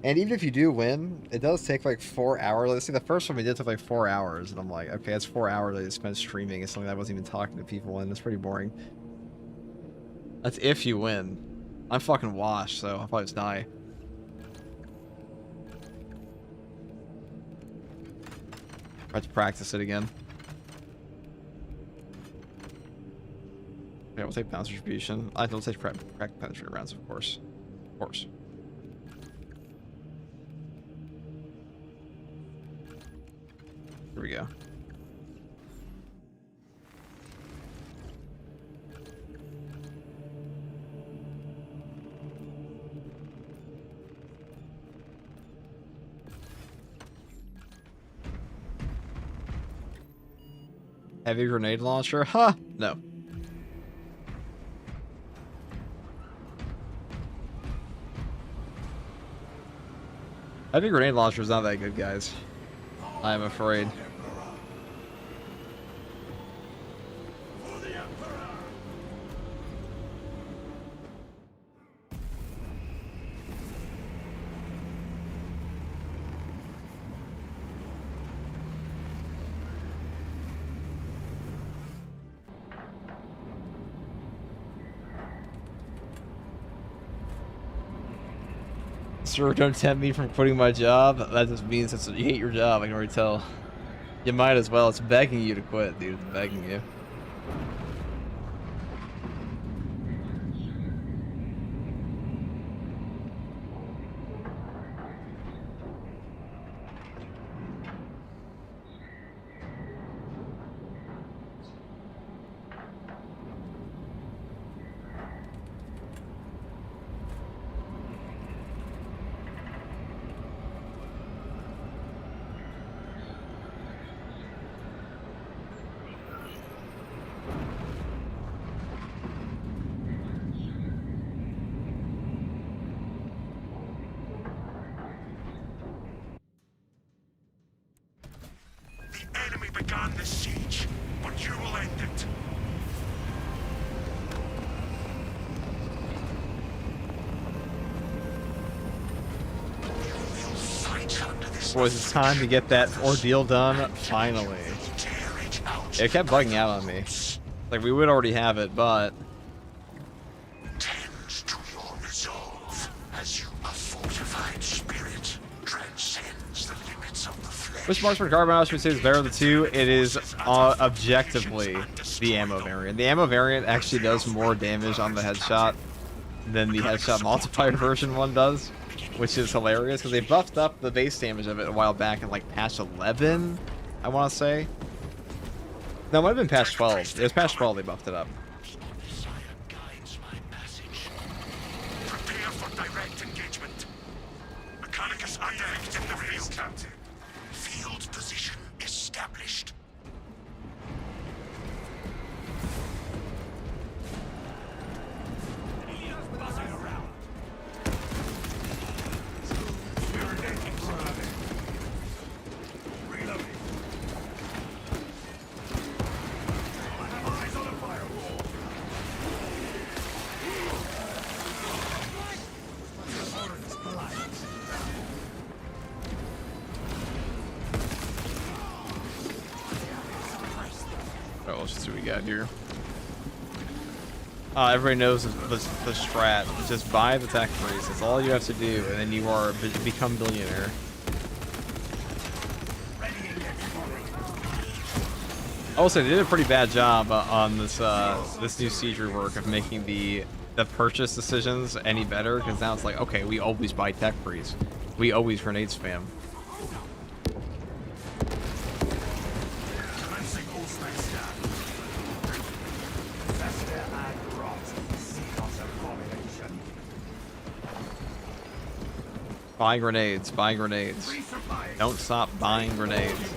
And even if you do win, it does take like 4 hours. Let's see, the first one we did took like 4 hours, and I'm like, okay, that's 4 hours I just spent streaming. It's something I wasn't even talking to people in. It's pretty boring. That's if you win. I'm fucking washed, so I'll probably just die. I have to practice it again. Yeah, we'll take bounce distribution. I will take crack penetrator rounds, of course. Of course. Here we go. Heavy grenade launcher? Huh? No. Heavy grenade launcher is not that good, guys. I am afraid. Sir, don't tempt me from quitting my job. That just means that you hate your job. I can already tell. You might as well. It's begging you to quit, dude. It's begging you. The enemy began the siege, but you will end it. You will fight under this. Boys, it's time to get that ordeal done, finally. It kept bugging out on me. Like, we would already have it, but... Tend to your resolve, as you a fortified spirit transcends the limits of the flesh. Which Marksman Carbine I should say is better of the two? It is objectively the ammo variant. The ammo variant actually does more damage on the headshot than the headshot multiplier version one does, which is hilarious because they buffed up the base damage of it a while back in like patch 11, I want to say. No, it might have been patch 12. It was patch 12 they buffed it up. Prepare for direct engagement. Mechanicus adept in the field, Captain. Field position established. Oh, let's see what we got here. Everybody knows the strat. Just buy the tech freeze. That's all you have to do, and then you are become billionaire. Also, they did a pretty bad job on this this new siege rework of making the purchase decisions any better, because now it's like, okay, we always buy tech freeze. We always grenade spam. Buy grenades, buy grenades. Don't stop buying grenades.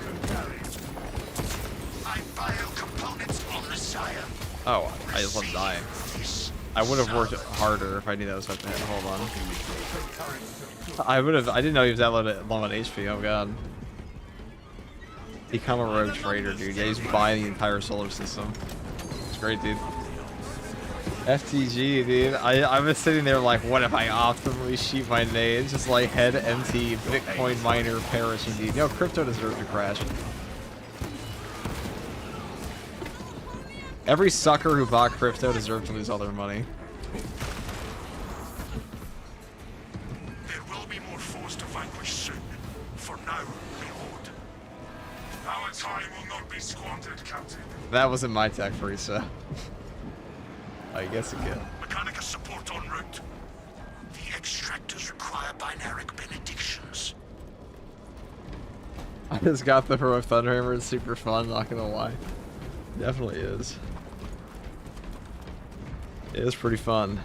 My bio-components on the sire. Oh, I just let it die. I would have worked harder if I knew that was happening. Hold on. I didn't know he was that low on HP. Oh god. Become a rogue trader, dude. Yeah, he's buying the entire solar system. It's great, dude. FTG, dude. I was sitting there like, what if I optimally shoot my nades? Just like head empty, Bitcoin miner perish indeed. Yo, crypto deserves to crash. Every sucker who bought crypto deserved to lose all their money. There will be more foes to vanquish soon. For now, behold. Our time will not be squandered, Captain. That wasn't my tech free, so. I guess it could. Mechanicus support en route. The extractors require binaric benedictions. I just got the heroic thunderhammer. It's super fun, not gonna lie. Definitely is. It is pretty fun.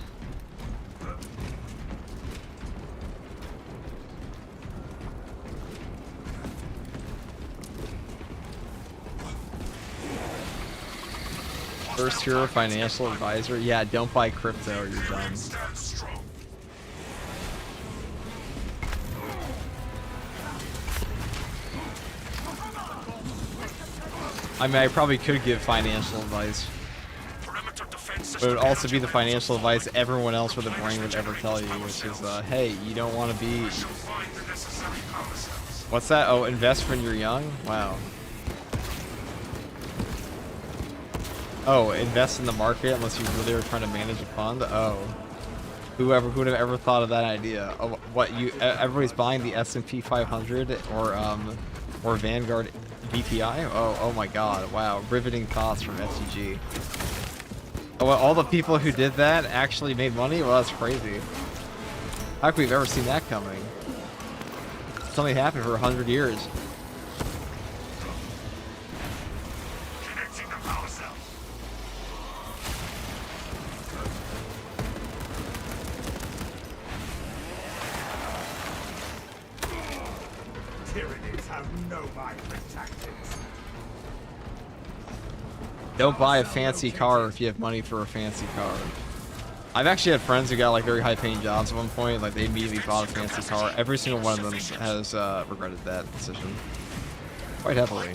First hero financial advisor. Yeah, don't buy crypto or you're done. Stand strong. I mean, I probably could give financial advice. Perimeter defense But it would also be the financial advice everyone else with a brain would ever tell you, which is, hey, you don't want to be... find the necessary power cells. What's that? Oh, invest when you're young? Wow. Oh, invest in the market unless you really are trying to manage a fund? Oh. Who would have ever thought of that idea? Oh, what, everybody's buying the S&P 500 or Vanguard VPI? Oh my god, wow. Riveting thoughts from FTG. Oh, well, all the people who did that actually made money? Well, that's crazy. How could we have ever seen that coming? It's only happened for 100 years. Connecting the power cell. Tyranids have no mind for tactics. Don't buy a fancy car if you have money for a fancy car. I've actually had friends who got like very high paying jobs at one point, like they immediately bought a fancy car. Every single one of them has regretted that decision. Quite heavily.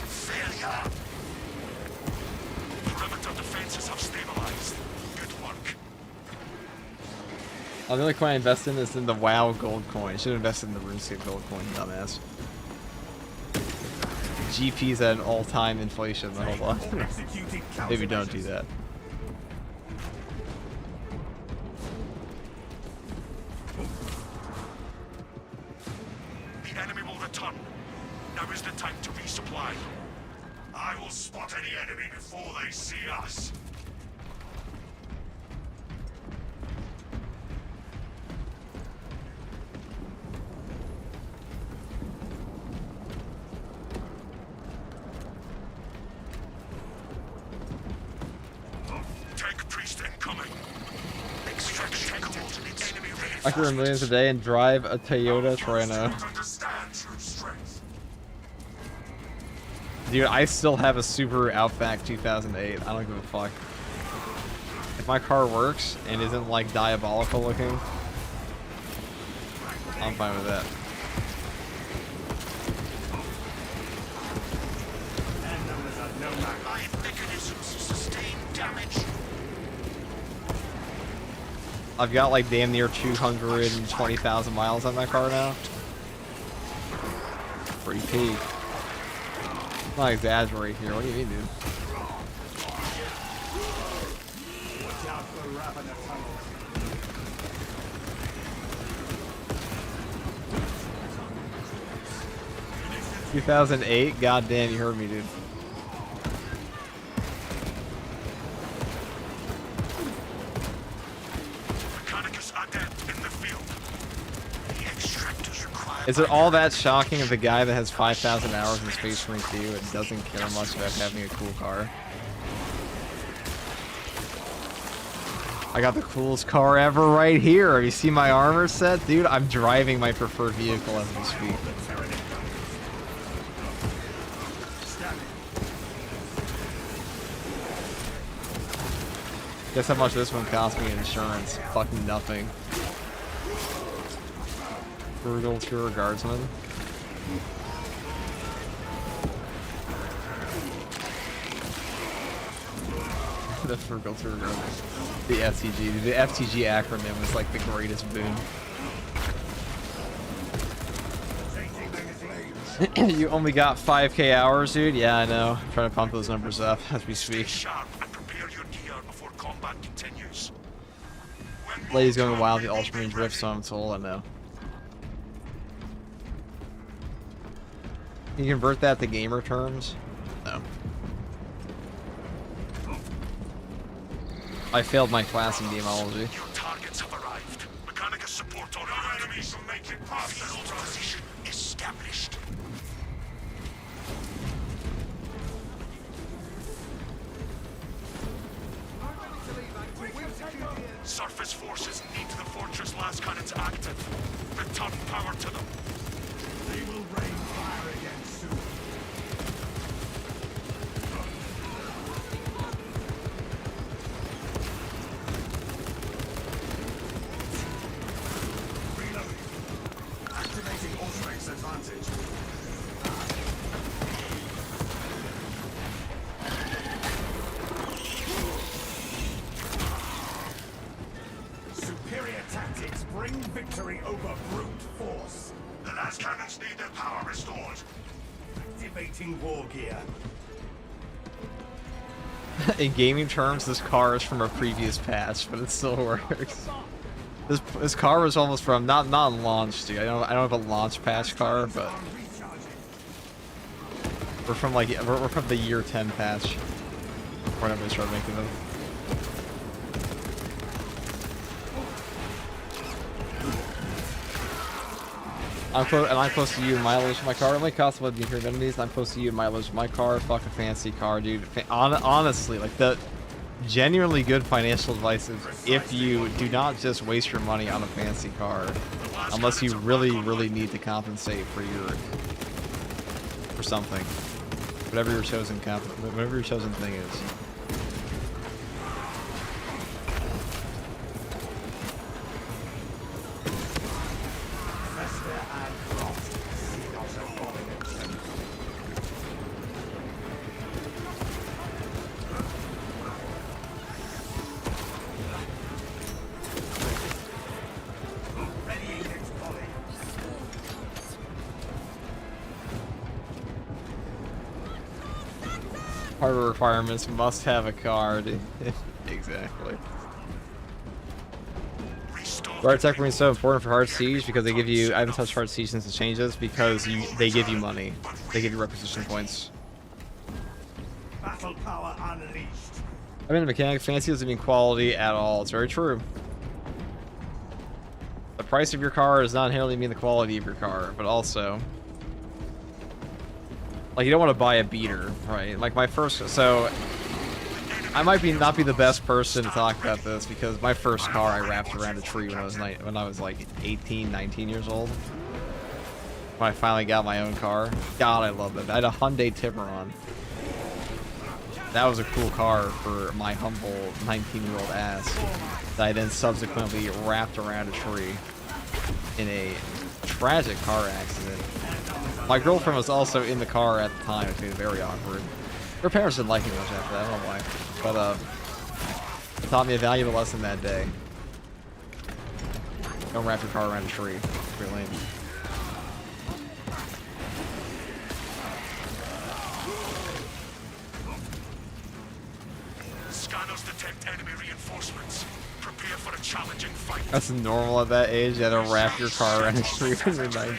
Failure. Perimeter defenses have stabilized. Good work. The only coin I invest in is in the WoW gold coin. Should invest in the RuneScape gold coin, dumbass. GP's at an all-time inflation. Hold on. Maybe don't do that. The enemy will return. Now is the time to resupply. I will spot any enemy before they see us. Tank priest incoming. Extraction coordinates. Enemy I can earn millions a day and drive a Toyota Trino. Understand true strength. Dude, I still have a Subaru Outback 2008. I don't give a fuck. If my car works and isn't like diabolical looking, I'm fine with that. My mechanisms sustain damage. I've got like damn near 220,000 miles on that car now. Pretty peak. I'm not exaggerating here. What do you mean, dude? Watch out for ravenous tunnels. 2008? God damn, you heard me, dude. Mechanicus adept in the field. The extractors require. Is it all that shocking if the guy that has 5,000 hours in Space Marine 2 and doesn't care much about having a cool car? I got the coolest car ever right here. Have you seen my armor set? Dude, I'm driving my preferred vehicle as we speak. Guess how much this one cost me in insurance? Fucking nothing. Frugal Tour Guardsman. The Frugal Tour Guardsman. The FTG. The FTG acronym is like the greatest boon. You only got 5k hours, dude? Yeah, I know. I'm trying to pump those numbers up as we speak. Sharp and prepare your gear before combat continues. Lady's going wild with the Ultramarine Drift, so I'm told. I know. Can you convert that to gamer terms? No. I failed my class in demonology. Your targets have arrived. Mechanica support on our enemies will make it possible. Position established. Surface forces need the fortress last cannons active. Return power to them. They will rain fire again soon. Reloading. Activating Ultra's advantage. Superior tactics bring victory over brute force. The last cannons need their power restored. Activating war gear. In gaming terms, this car is from a previous patch, but it still works. This car was almost from not launch, dude. I don't have a launch patch car, but we're from like we're from the year 10 patch. Whenever they started making them. I'm close to you in mileage of my car. It only costs what the enemies, and I'm close to you in mileage of my car. Fuck a fancy car, dude. Honestly, like the genuinely good financial advice is if you do not just waste your money on a fancy car, unless you really need to compensate for something, whatever your chosen thing is. Hardware requirements must have a car, dude. Exactly. Guard Tech remains so important for Hard Siege because they give you. I haven't touched Hard Siege since the changes because they give you money. They give you requisition points. Battle power unleashed. I mean, the mechanic fancy doesn't mean quality at all. It's very true. The price of your car does not inherently mean the quality of your car, but also, like, you don't want to buy a beater, right? Like my first, so I might not be the best person to talk about this because my first car I wrapped around a tree when I was like 18, 19 years old. When I finally got my own car. God, I love it. I had a Hyundai Tiburon. That was a cool car for my humble 19-year-old ass that I then subsequently wrapped around a tree in a tragic car accident. My girlfriend was also in the car at the time, which made it very awkward. Her parents didn't like me much after that, I don't know why. But, it taught me a valuable lesson that day. Don't wrap your car around a tree. It's pretty lame. Scanners detect enemy reinforcements. Prepare for a challenging fight. That's normal at that age, you had to wrap your car around a tree when you're 19.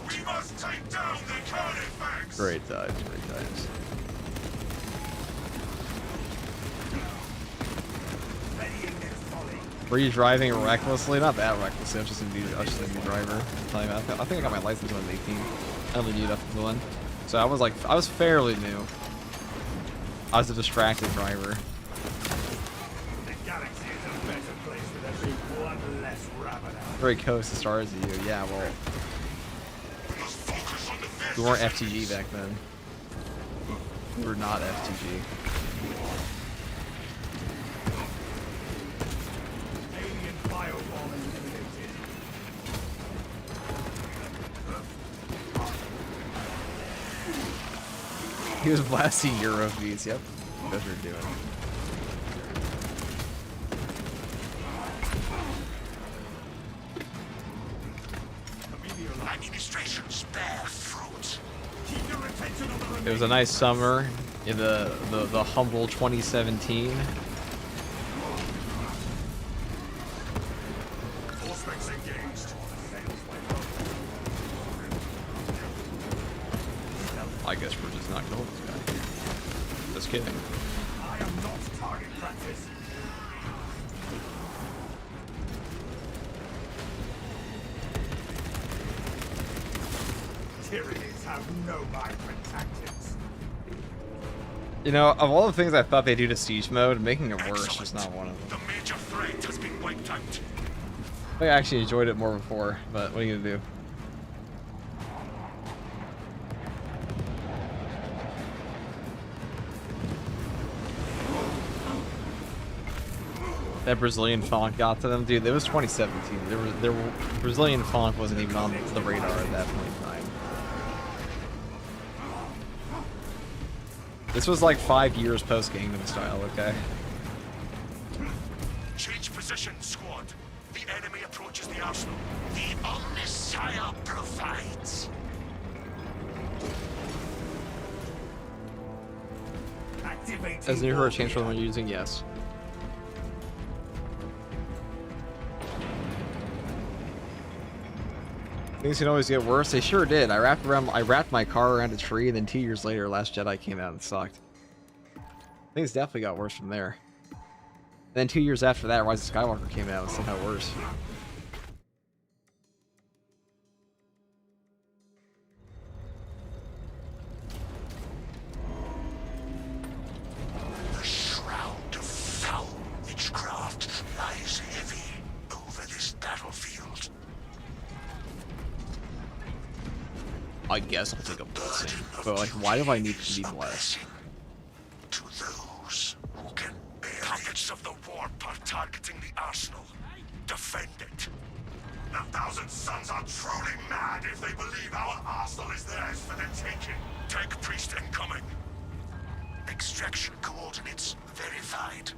We must take down the carnifex. Great times, great times. Were you driving recklessly? Not that recklessly, I was just a new driver. I think I got my license when I was 18. I only knew up until then. So I was fairly new. I was a distracted driver. The galaxy is a Very close as far as you. Yeah, well, we weren't FTG back then. We were not FTG. Alien fireball eliminated. He was blasting Euro beats. Yep, that's what we're doing. Administration's bear fruit. Keep your attention on the It was a nice summer in the humble 2017. Auspex engaged. I guess we're just not killing this guy. Just kidding. I am not target practice. Tyrannies have no migrant tactics. You know, of all the things I thought they do to siege mode, making it worse is not one of them. The major threat has been wiped out. I actually enjoyed it more before, but what are you gonna do? That Brazilian font got to them, dude. It was 2017. There were Brazilian font wasn't even on the radar at that point in time. This was like 5 years post Gangnam Style, okay? Change position, squad. The enemy approaches the arsenal. The Omnissiah provides. Activating. As new hero change from what you're using, yes. Things can always get worse. They sure did. I wrapped my car around a tree, and then 2 years later, Last Jedi came out and sucked. Things definitely got worse from there. And then 2 years after that, Rise of Skywalker came out and still got worse. The shroud of foul witchcraft lies heavy over this battlefield. I guess I'll take a blessing. But like, why do I need to be blessed? To those who can bear pockets of the warp are targeting the arsenal. Defend it. The Thousand Sons are truly mad if they believe our arsenal is theirs for the taking. Tank priest incoming. Extraction coordinates verified.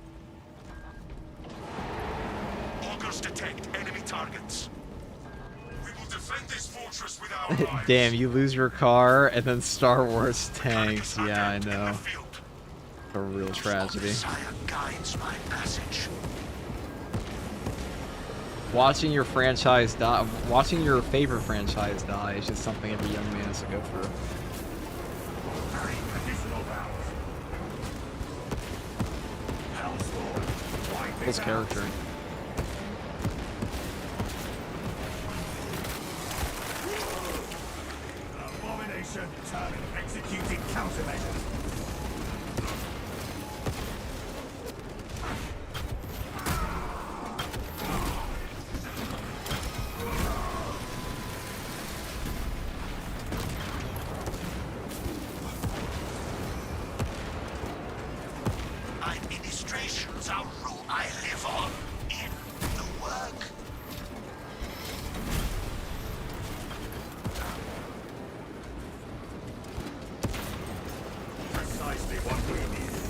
Augurs detect enemy targets. We will defend this fortress with our lives. Damn, you lose your car and then Star Wars tanks. Targets are Yeah, I dead in know. the field. A real tragedy. Messiah guides my passage. Watching your franchise die, watching your favorite franchise die is just something every young man has to go through. Additional rounds. Hellstorm. Wiping His out. character. Abomination turning executing countermeasures. Administrations are rule I live on in the work. Precisely what we needed.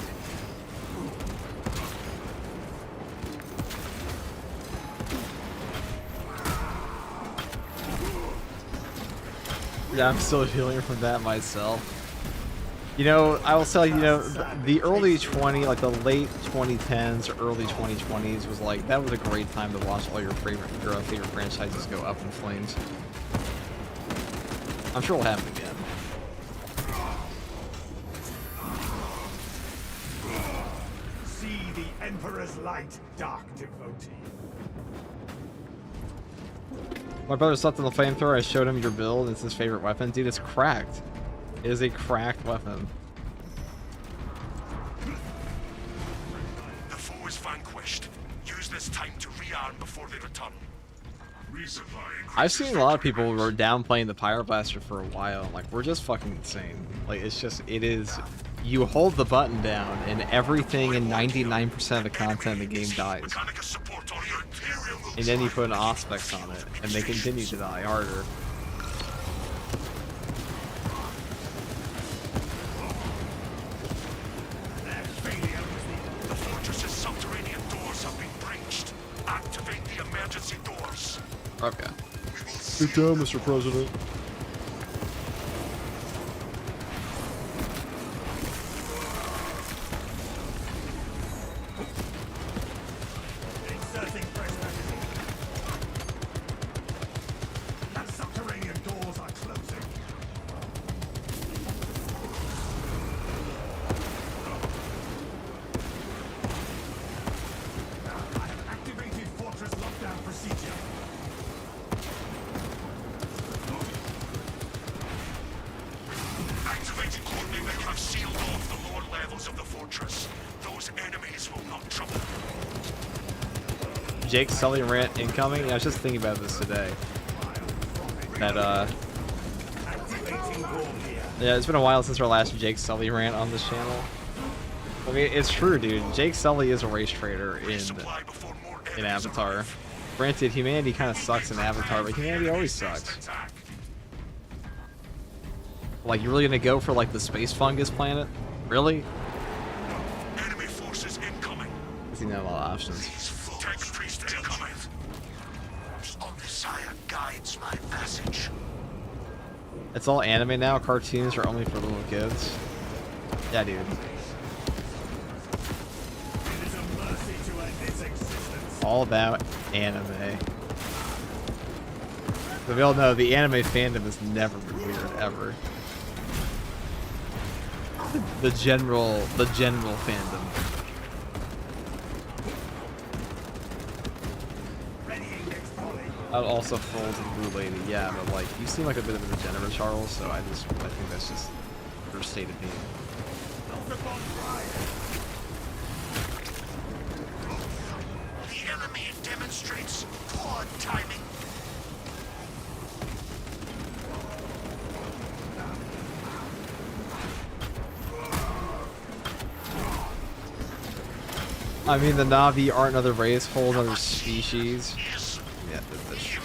Yeah, I'm still healing from that myself. You know, I will tell you, you know, the early like the late 2010s, early 2020s was like, that was a great time to watch all your favorite franchises go up in flames. I'm sure it'll happen again. See the Emperor's light, dark devotee. My brother slept on the flamethrower. I showed him your build. It's his favorite weapon. Dude, it's cracked. It is a cracked weapon. The foe is vanquished. Use this time to rearm before they return. I've seen a lot of people who are downplaying the Pyroblaster for a while. Like, we're just fucking insane. Like, it's just, it is, you hold the button down and everything in 99% of the content in the game dies. And then you put an Auspex on it, and they continue to die harder. The fortress's subterranean doors have been breached. Activate the emergency doors. Okay. Good job, Mr. President. Inserting pressure. The subterranean doors are closing. I have activated fortress lockdown procedure. Activating coordinator have sealed off the lower levels of the fortress. Those enemies will not trouble. Jake Sully rant incoming? Yeah, I was just thinking about this today. That, yeah, it's been a while since our last Jake Sully rant on this channel. I mean, it's true, dude. Jake Sully is a race trader in Avatar. Granted, humanity kind of sucks in Avatar, but humanity always sucks. Like, you're really gonna go for, like, the space fungus planet? Really? Enemy forces incoming. I think they have a lot of options. Tank priest incoming. The Omniscient guides my passage. It's all anime now. Cartoons are only for little kids. Yeah, dude. It is a mercy to end its existence. All about anime. But we all know the anime fandom has never been weird, ever. The general fandom. I'd also fold to the Blue Lady, yeah, but like, you seem like a bit of a degenerate, Charles, so I think that's just your state of being. The enemy demonstrates poor timing. I mean, the Na'vi aren't another race, whole other species. Yeah, that's true.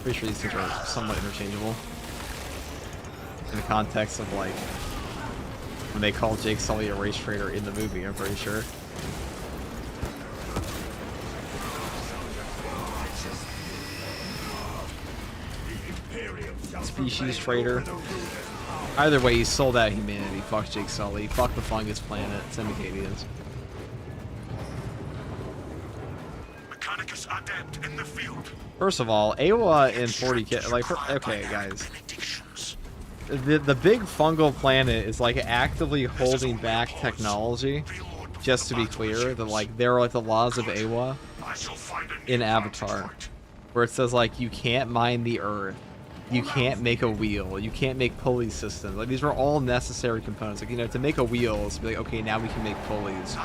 Pretty sure these things are somewhat interchangeable. In the context of, like, when they call Jake Sully a race trader in the movie, I'm pretty sure. Species trader. Either way, he sold out humanity. Fuck Jake Sully. Fuck the fungus planet. Send me Cadians. Mechanicus adept in the field. First of all, Awa in 40K, like, okay, guys. The big fungal planet is, like, actively holding back technology. Just to be clear, that, like, there are, like, the laws of Awa in Avatar. Where it says, like, you can't mine the earth. You can't make a wheel. You can't make pulley systems. Like, these are all necessary components. Like, you know, to make a wheel, it's like, okay, now we can make pulleys.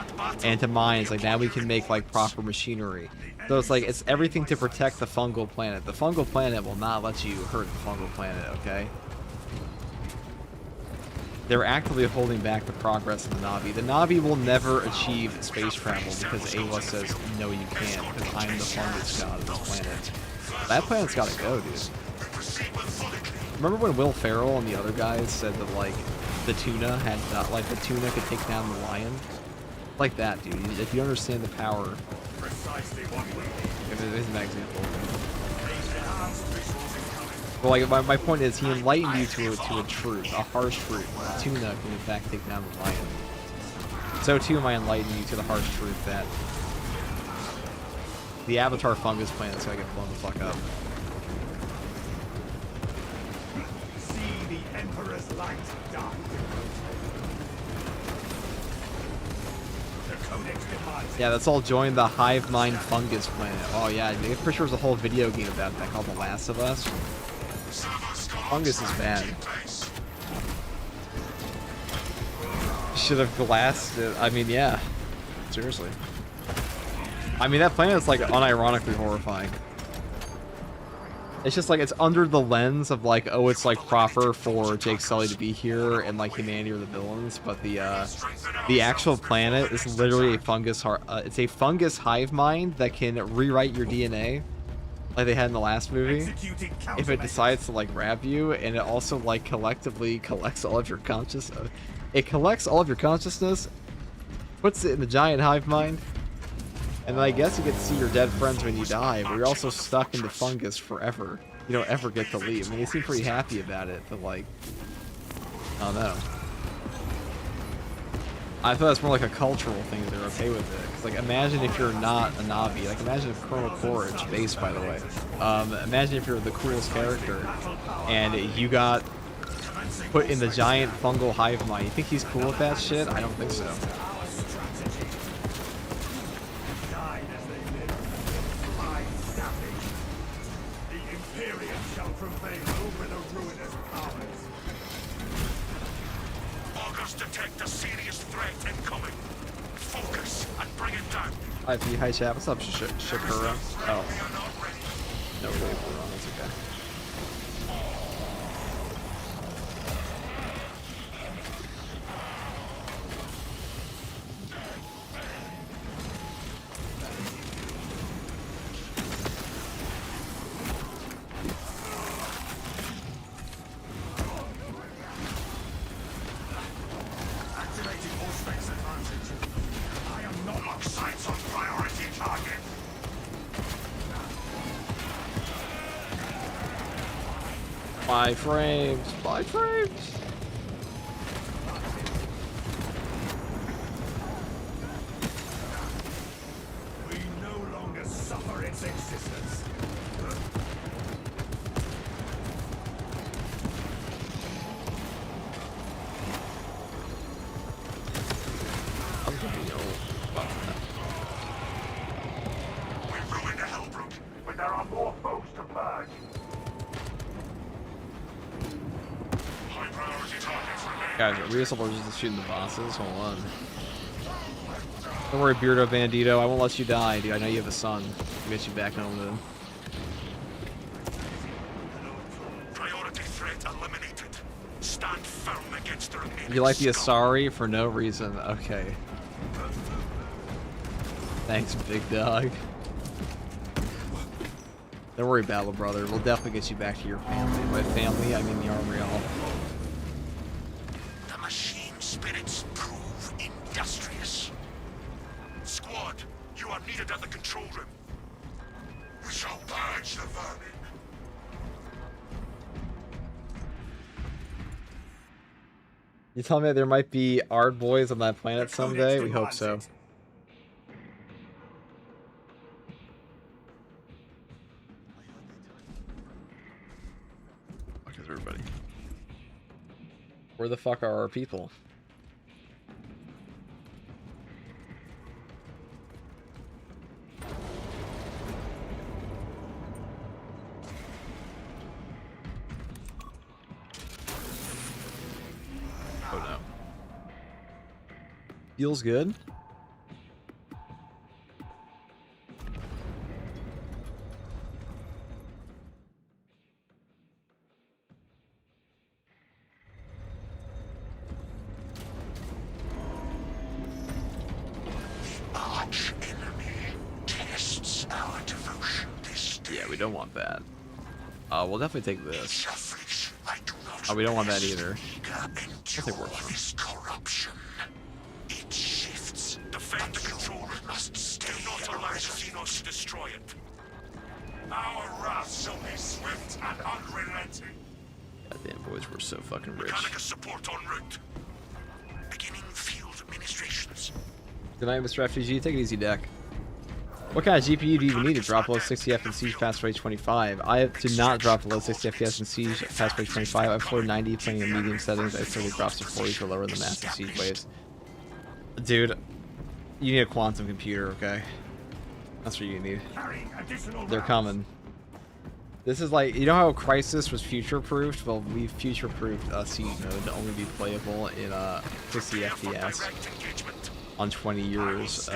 And to mine, it's like, now we can make, like, proper machinery. So it's like, it's everything to protect the fungal planet. The fungal planet will not let you hurt the fungal planet, okay? They're actively holding back the progress of the Na'vi. The Na'vi will never achieve space travel because Awa says, no, you can't, because I'm the fungus god of this planet. That planet's gotta go, dude. Remember when Will Ferrell and the other guys said that, like, the tuna had, like, the tuna could take down the lion? Like that, dude. If you understand the power. Here's an example. But, like, my point is, he enlightened you to a truth, a harsh truth. The tuna can, in fact, take down the lion. So, too, am I enlightening you to the harsh truth that the Avatar fungus planet's gonna get blown the fuck up. Emperor's light dark. The Codex demands. Yeah, that's all join the hive mind fungus planet. Oh yeah, I'm pretty sure there's a whole video game about that called The Last of Us. Fungus is bad. Should have glassed it. I mean, yeah. Seriously. I mean, that planet is like unironically horrifying. It's just like it's under the lens of like, oh, it's like proper for Jake Sully to be here and like humanity are the villains, but the actual planet is literally a fungus. It's a fungus hive mind that can rewrite your DNA, like they had in the last movie, if it decides to like grab you, and it also like collectively collects all of your consciousness. It collects all of your consciousness, puts it in the giant hive mind. And then I guess you get to see your dead friends when you die, but you're also stuck in the fungus forever. You don't ever get to leave. I mean, they seem pretty happy about it, but like, I don't know. I thought it's more like a cultural thing that they're okay with it. 'Cause, like, imagine if you're not a Navi. Like, imagine if Colonel Courage, base by the way. Imagine if you're the coolest character, and you got put in the giant fungal hive mind. You think he's cool with that shit? I don't think so. Detect a serious threat incoming. Focus and bring it down. Hi chat, what's up, Shakura? Oh. No, wait, we're wrong, that's okay. Five frames. We no longer suffer its existence. We're going to Hellbrook, but there are more foes to purge. Guys, are we just allergic to shooting the bosses? Hold on. Don't worry, Beardo Bandito. I won't let you die, dude. I know you have a son. I'll get you back home to him. Priority threat eliminated. Stand firm against their enemies. You like the Asari for no reason. Okay. Thanks, big dog. Don't worry, Battle Brother. We'll definitely get you back to your family. By family, I mean the Armory Hall. The machine spirits prove industrious. Squad, you are needed at the control room. We shall purge the vermin. You tell me there might be Ard boys on that planet someday? We hope so. Fuck is everybody? Where the fuck are our people? Oh no. Feels good. Arch enemy tests our devotion this day. Yeah, we don't want that. We'll definitely take this. Selfish, I do not Oh, we don't want that either. endure this corruption. It shifts. Defend the control room. Must stay. Do not allow Xenos to destroy it. Our wrath shall be swift and unrelenting. Goddamn boys, we're so fucking rich. Mechanica support en route. Beginning field administrations. Good night, Mr. FGG. Take it easy, deck. What kind of GPU do you even need to drop below 60 FPS and Siege fast rate 25? I do not drop below 60 FPS and Siege fast rate 25. I have 490 playing in medium settings. I slowly drops to 40 for lower than massive Siege waves. Dude, you need a quantum computer, okay? That's what you need. They're coming. This is like, you know how Crisis was future-proofed? Well, we future-proofed Siege mode to only be playable in 60 FPS on 20 years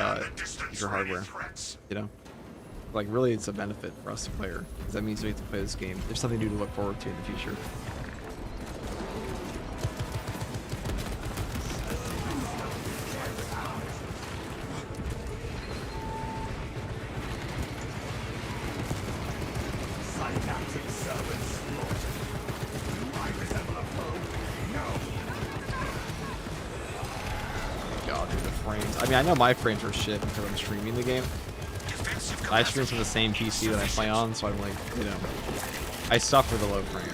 your hardware, you know? Like, really, it's a benefit for us to player, because that means we get to play this game. There's something new to look forward to in the future. God, dude, the frames. I mean, I know my frames are shit because I'm streaming the game. I stream from the same PC that I play on, so I'm like, you know, I suffer the low frame.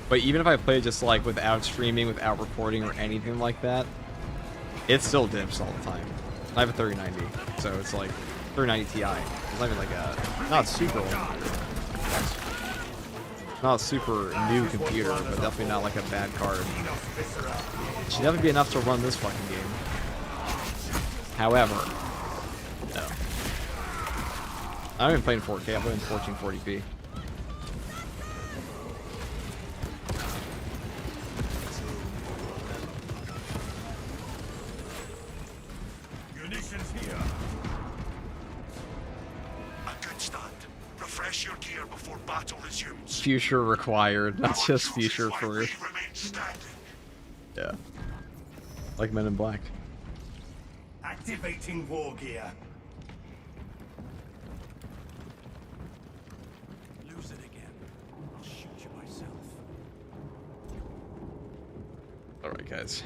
But even if I play just like without streaming, without recording or anything like that, it still dips all the time. I have a 3090, so it's like 3090 Ti. It's not even like a, not super old, not a super new computer, but definitely not like a bad card. It should definitely be enough to run this fucking game. However, no. I'm even playing 4K, I'm playing 1440p. Munitions here. A good start. Refresh your gear before battle resumes. Future required, not just future first. Yeah. Like Men in Black. Activating war gear. Lose it again. I'll shoot you myself. Alright, guys.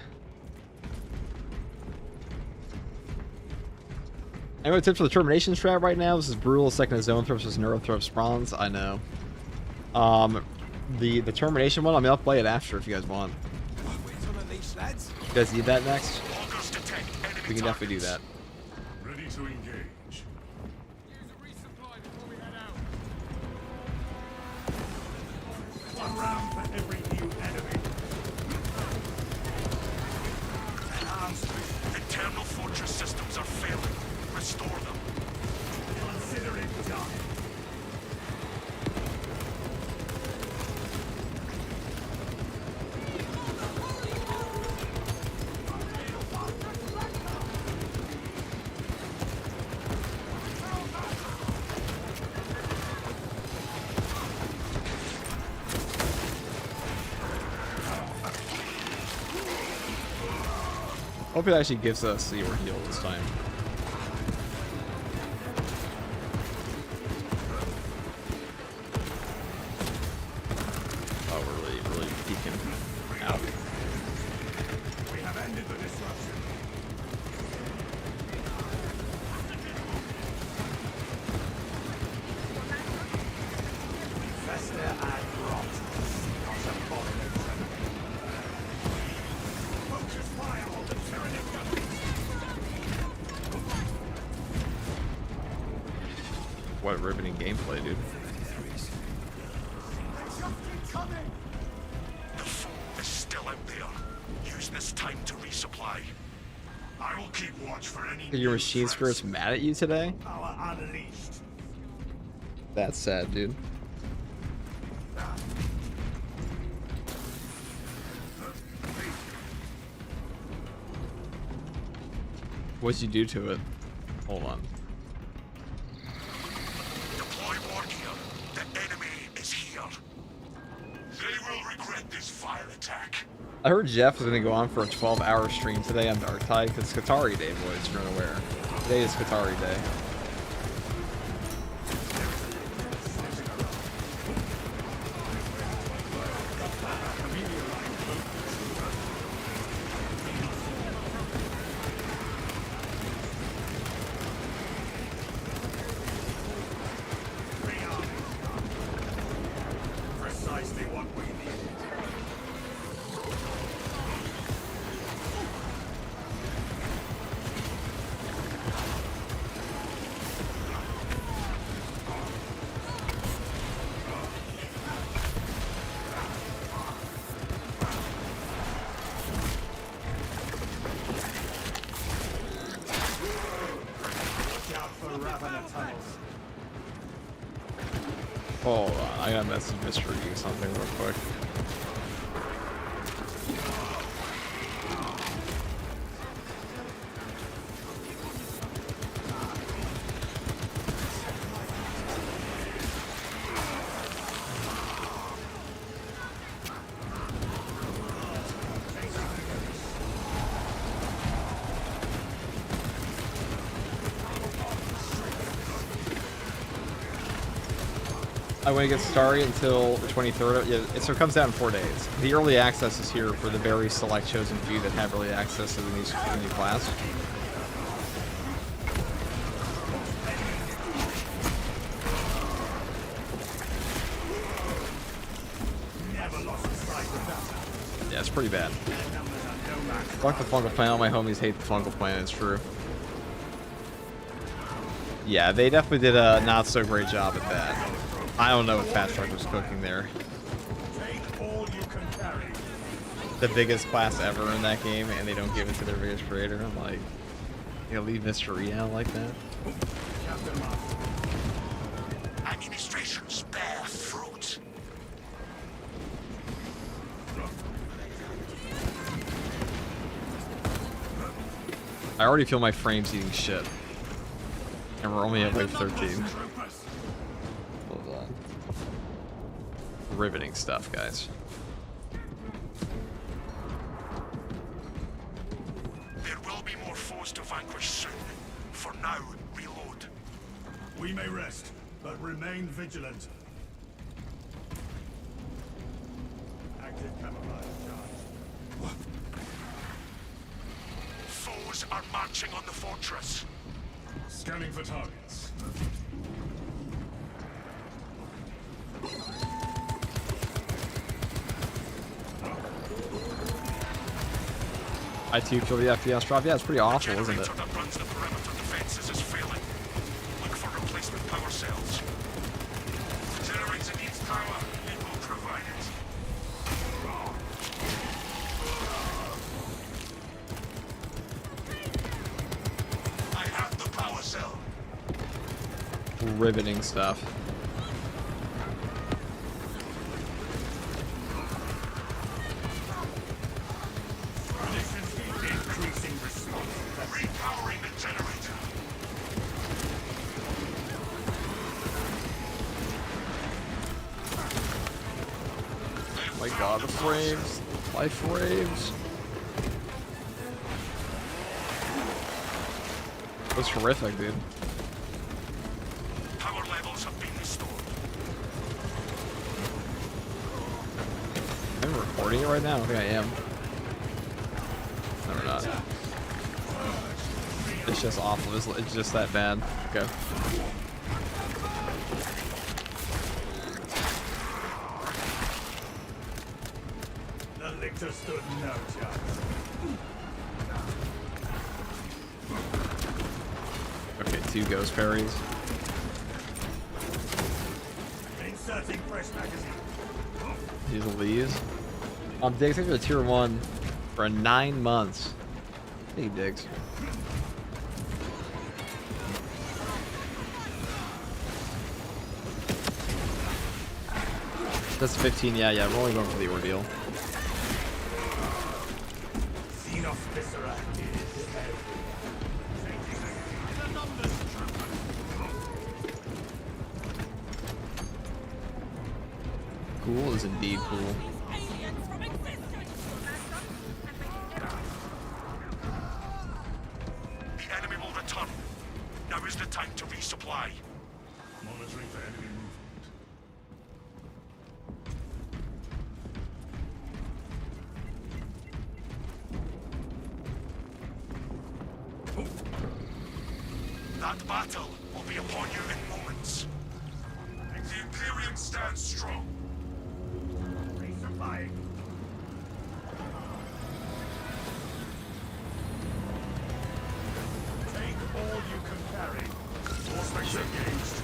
Anyway, tips for the termination strat right now. This is brutal. Second zone throw versus neuro throw spawns. I know. The termination one, I mean, I'll play it after if you guys want. You guys need that next? We can definitely do that. Ready to engage. One round for every new enemy. Internal fortress systems are failing. Restore them. Consider it done. Hope it actually gives us the Ordeal this time. Oh, we're really peeking out. We have ended the disruption. Fester and rot. Not abomination. Focus fire on the tyrannic guns. What riveting gameplay, dude. The foe is still out there. Use this time to resupply. I will keep watch for any Your new machine threats. skirt's mad at you today? Power unleashed. That's sad, dude. What'd you do to it? Hold on. Deploy war gear. The enemy is here. They will regret this vile attack. I heard Jeff was gonna go on for a 12-hour stream today on Dark Tide because it's Qatari Day, boys, if you're unaware. Today is Qatari Day. Precisely what we needed. Watch out for Ravener tunnels. Hold on, I gotta message Mr. You something real quick. I want to get started until the 23rd. Yeah, so it comes out in 4 days. The early access is here for the very select chosen few that have early access to the new class. Yeah, it's pretty bad. Fuck the fungal plant. All my homies hate the fungal plant. It's true. Yeah, they definitely did a not so great job at that. I don't know what Fast Truck was cooking there. The biggest class ever in that game, and they don't give it to their biggest creator. I'm like, you know, leave Mr. E out like that. Administration's bare fruit. I already feel my frames eating shit. And we're only at wave 13. Hold on. Riveting stuff, guys. There will be more foes to vanquish soon. For now, reload. We may rest, but remain vigilant. Active camouflage charge. Foes are marching on the fortress. Scanning for targets. I too feel the FPS drop. Yeah, it's pretty awful, isn't it? That runs the perimeter defenses is failing. Look for replacement power cells. The generator needs power. It will provide it. I have the power cell. Riveting stuff. Increasing response. Repowering the generator. Oh my god, the frames. My frames. That's horrific, dude. Power levels have been restored. Am I recording it right now? I don't think I am. No, we're not. It's just awful. It's just that bad. Okay. The lictor stood no chance. Okay, 2 ghost parries. Inserting fresh magazine. These will these. Diggs, thanks for the tier 1 for 9 months. Hey, Diggs. That's 15, yeah, we're only going for the ordeal. Xenos Viscera is the numbers Cool is indeed cool. The enemy will return. Now is the time to resupply. monitoring for enemy movement. That battle will be upon you in moments. The Imperium stands strong. Resupplying. Take all you can carry. Force engaged.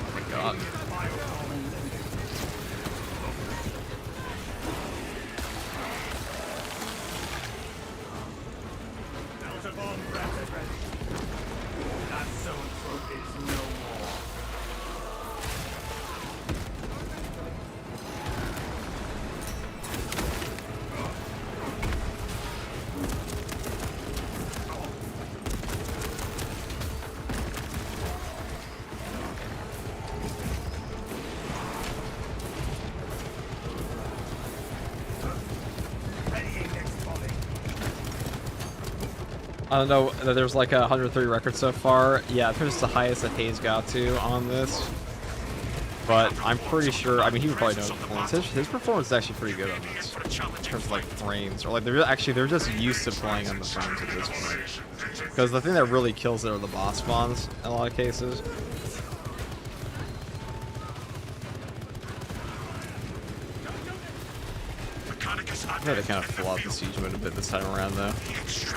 Oh my god. Delta bomb rapid ready. That so-and-so is no more. I don't know, there's like 130 records so far. Yeah, I think it's the highest that Hayes got to on this. But I'm pretty sure, I mean, he would probably know the performance. His performance is actually pretty good on this. In terms of like frames. Or like, they're just used to playing on the frames at this point. Because the thing that really kills it are the boss spawns in a lot of cases. I know they kind of flopped the siege mode a bit this time around, though.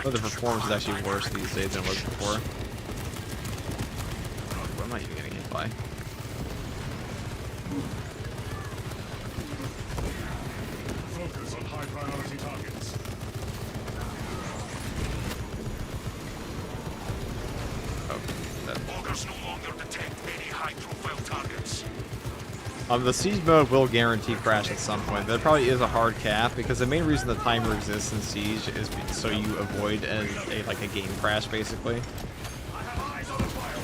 But the performance is actually worse these days than it was before. What am I even getting hit by? Focus on high priority targets. Oh, that. Augurs no longer detect any high-profile targets. The siege mode will guarantee crash at some point. There probably is a hard cap because the main reason the timer exists in siege is so you avoid a game crash, basically. I have eyes on the firewall.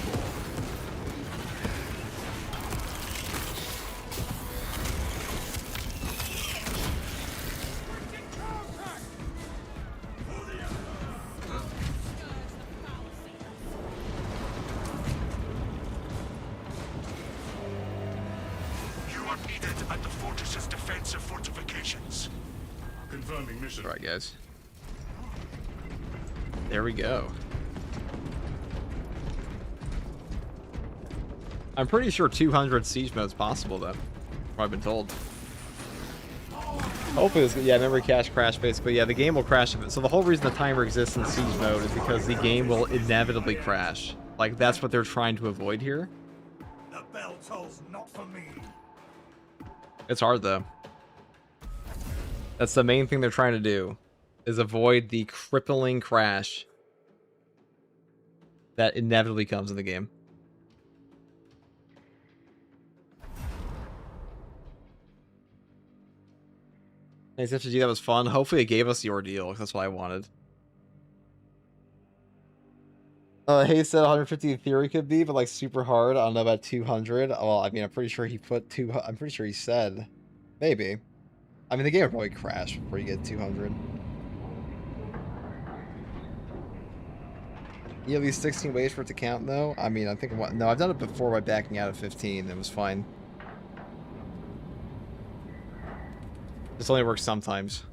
You are needed at the fortress's defensive fortifications. Confirming mission. Alright, guys. There we go. I'm pretty sure 200 siege mode's possible, though. From what I've been told. Hopefully, yeah, memory cache crash, basically. Yeah, the game will crash. So the whole reason the timer exists in siege mode is because the game will inevitably crash. Like, that's what they're trying to avoid here. The bell tolls not for me. It's hard, though. That's the main thing they're trying to do, is avoid the crippling crash that inevitably comes in the game. Nice FG, that was fun. Hopefully it gave us the ordeal, because that's what I wanted. Hayes said 150 in theory could be, but like super hard. I don't know about 200. Well, I mean, I'm pretty sure he put I'm pretty sure he said maybe. I mean, the game would probably crash before you get 200. You have these 16 ways for it to count, though. I mean, I think no, I've done it before by backing out of 15. It was fine. This only works sometimes.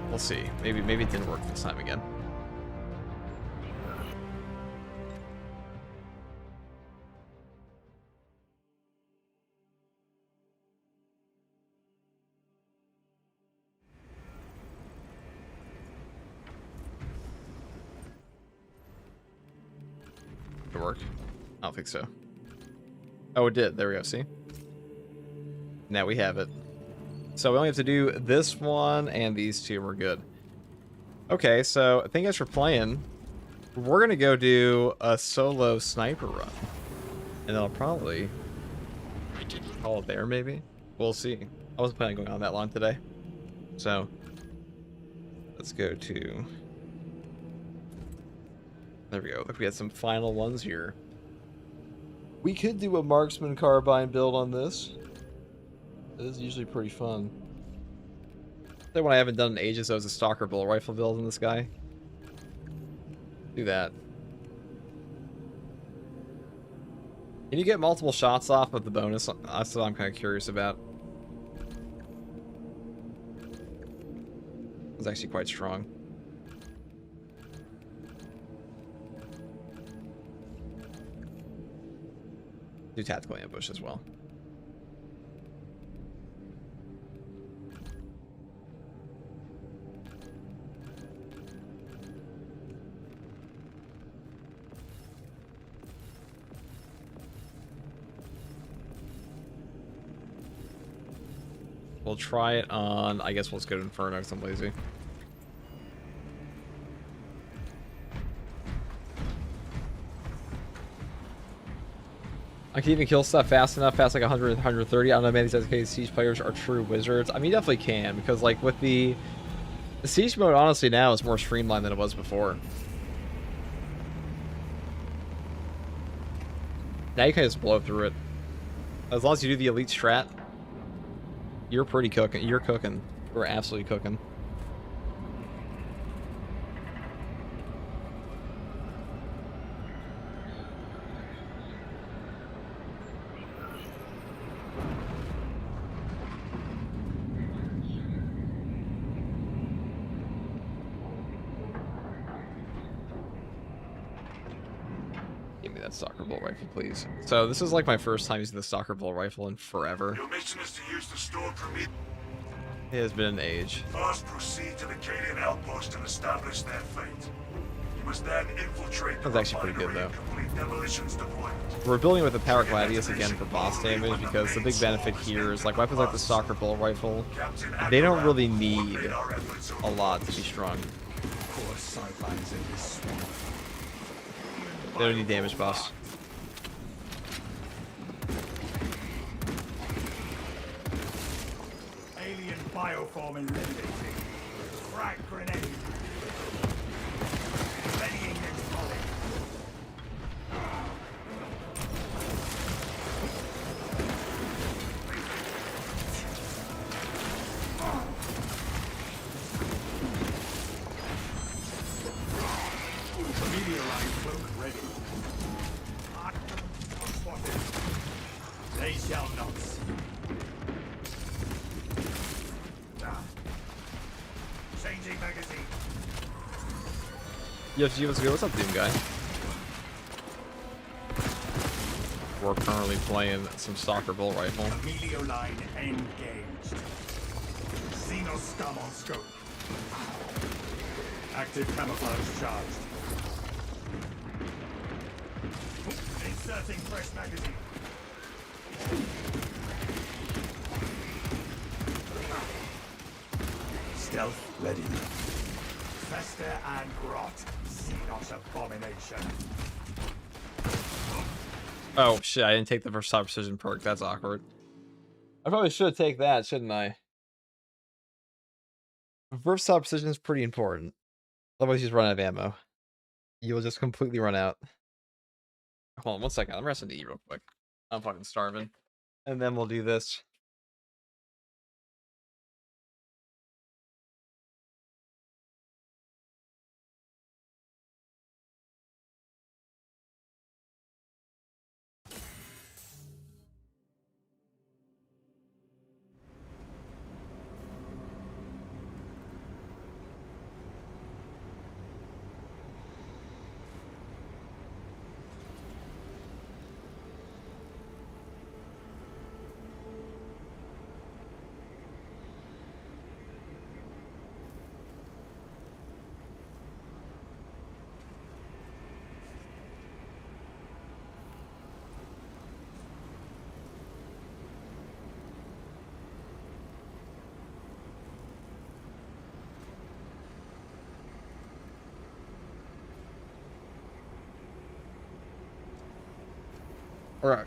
We'll see. Maybe it didn't work this time again. Did it work? I don't think so. Oh, it did. There we go. See? Now we have it. So we only have to do this one and these two, and we're good. Okay, so thank you guys for playing. We're going to go do a solo sniper run. And then I'll probably call it there, maybe? We'll see. I wasn't planning on going on that long today. So, let's go to... There we go. Look, we had some final ones here. We could do a marksman carbine build on this. It is usually pretty fun. The one I haven't done in ages, though, is a stalker bull rifle build in this guy. Do that. Can you get multiple shots off with the bonus? That's what I'm kind of curious about. It's actually quite strong. Do tactical ambush as well. We'll try it on, I guess we'll just go to Inferno because I'm lazy. I can even kill stuff fast enough, past like 100, 130. I don't know, maybe these Siege players are true wizards. I mean, you definitely can, because like with the Siege mode, honestly, now is more streamlined than it was before. Now you can just blow through it. As long as you do the elite strat, you're pretty cooking. You're cooking. We're absolutely cooking. Give me that soccer ball rifle, please. So this is like my first time using the soccer ball rifle in forever. Your mission is to use the stored Prometheus. It has been an age. First, proceed to the Cadian outpost and establish their fate. You must then infiltrate the That's actually pretty good, refinery and complete demolitions deployment. We're building with the Power Gladius again for boss damage because the big benefit here is like weapons like the soccer ball rifle, they don't really need a lot to be strong. Poor sidelines in this swamp. They don't need damage buffs. Alien bioform eliminated. Frag grenade. Readying next volley. Meteorite cloak ready. Spotted. They shall not see. Changing magazine. Yo, what's good? What's up, Doom Guy? We're currently playing some soccer ball rifle. Amelio line engaged. Xeno scum on scope. Active camouflage charged. Inserting fresh magazine. Stealth ready. Fester and Grot. Xenos abomination. Oh shit, I didn't take the versatile precision perk. That's awkward. I probably should take that, shouldn't I? Versatile precision is pretty important. Otherwise you just run out of ammo. You'll just completely run out. Hold on 1 second. I'm resting to eat real quick. I'm fucking starving. And then we'll do this. Alright.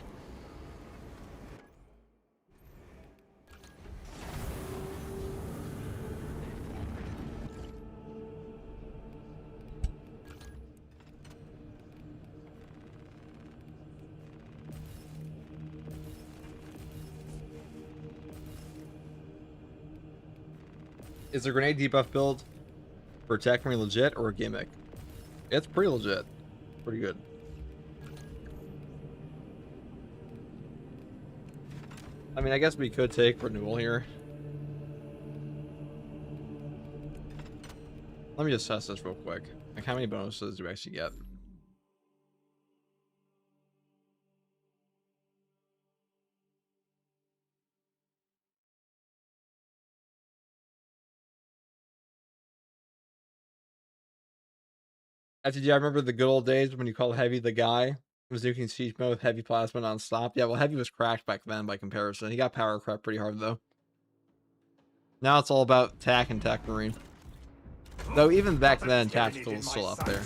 Is the grenade debuff build for attack me legit or a gimmick? It's pretty legit. Pretty good. I mean, I guess we could take renewal here. Let me just test this real quick. Like, how many bonuses do we actually get? FTG, I remember the good old days when you called Heavy the guy. Was nuking siege mode with Heavy plasma non-stop. Yeah, well, Heavy was cracked back then by comparison. He got power crept pretty hard, though. Now it's all about TAC and TAC Marine. Though even back then, Tactical was still up there.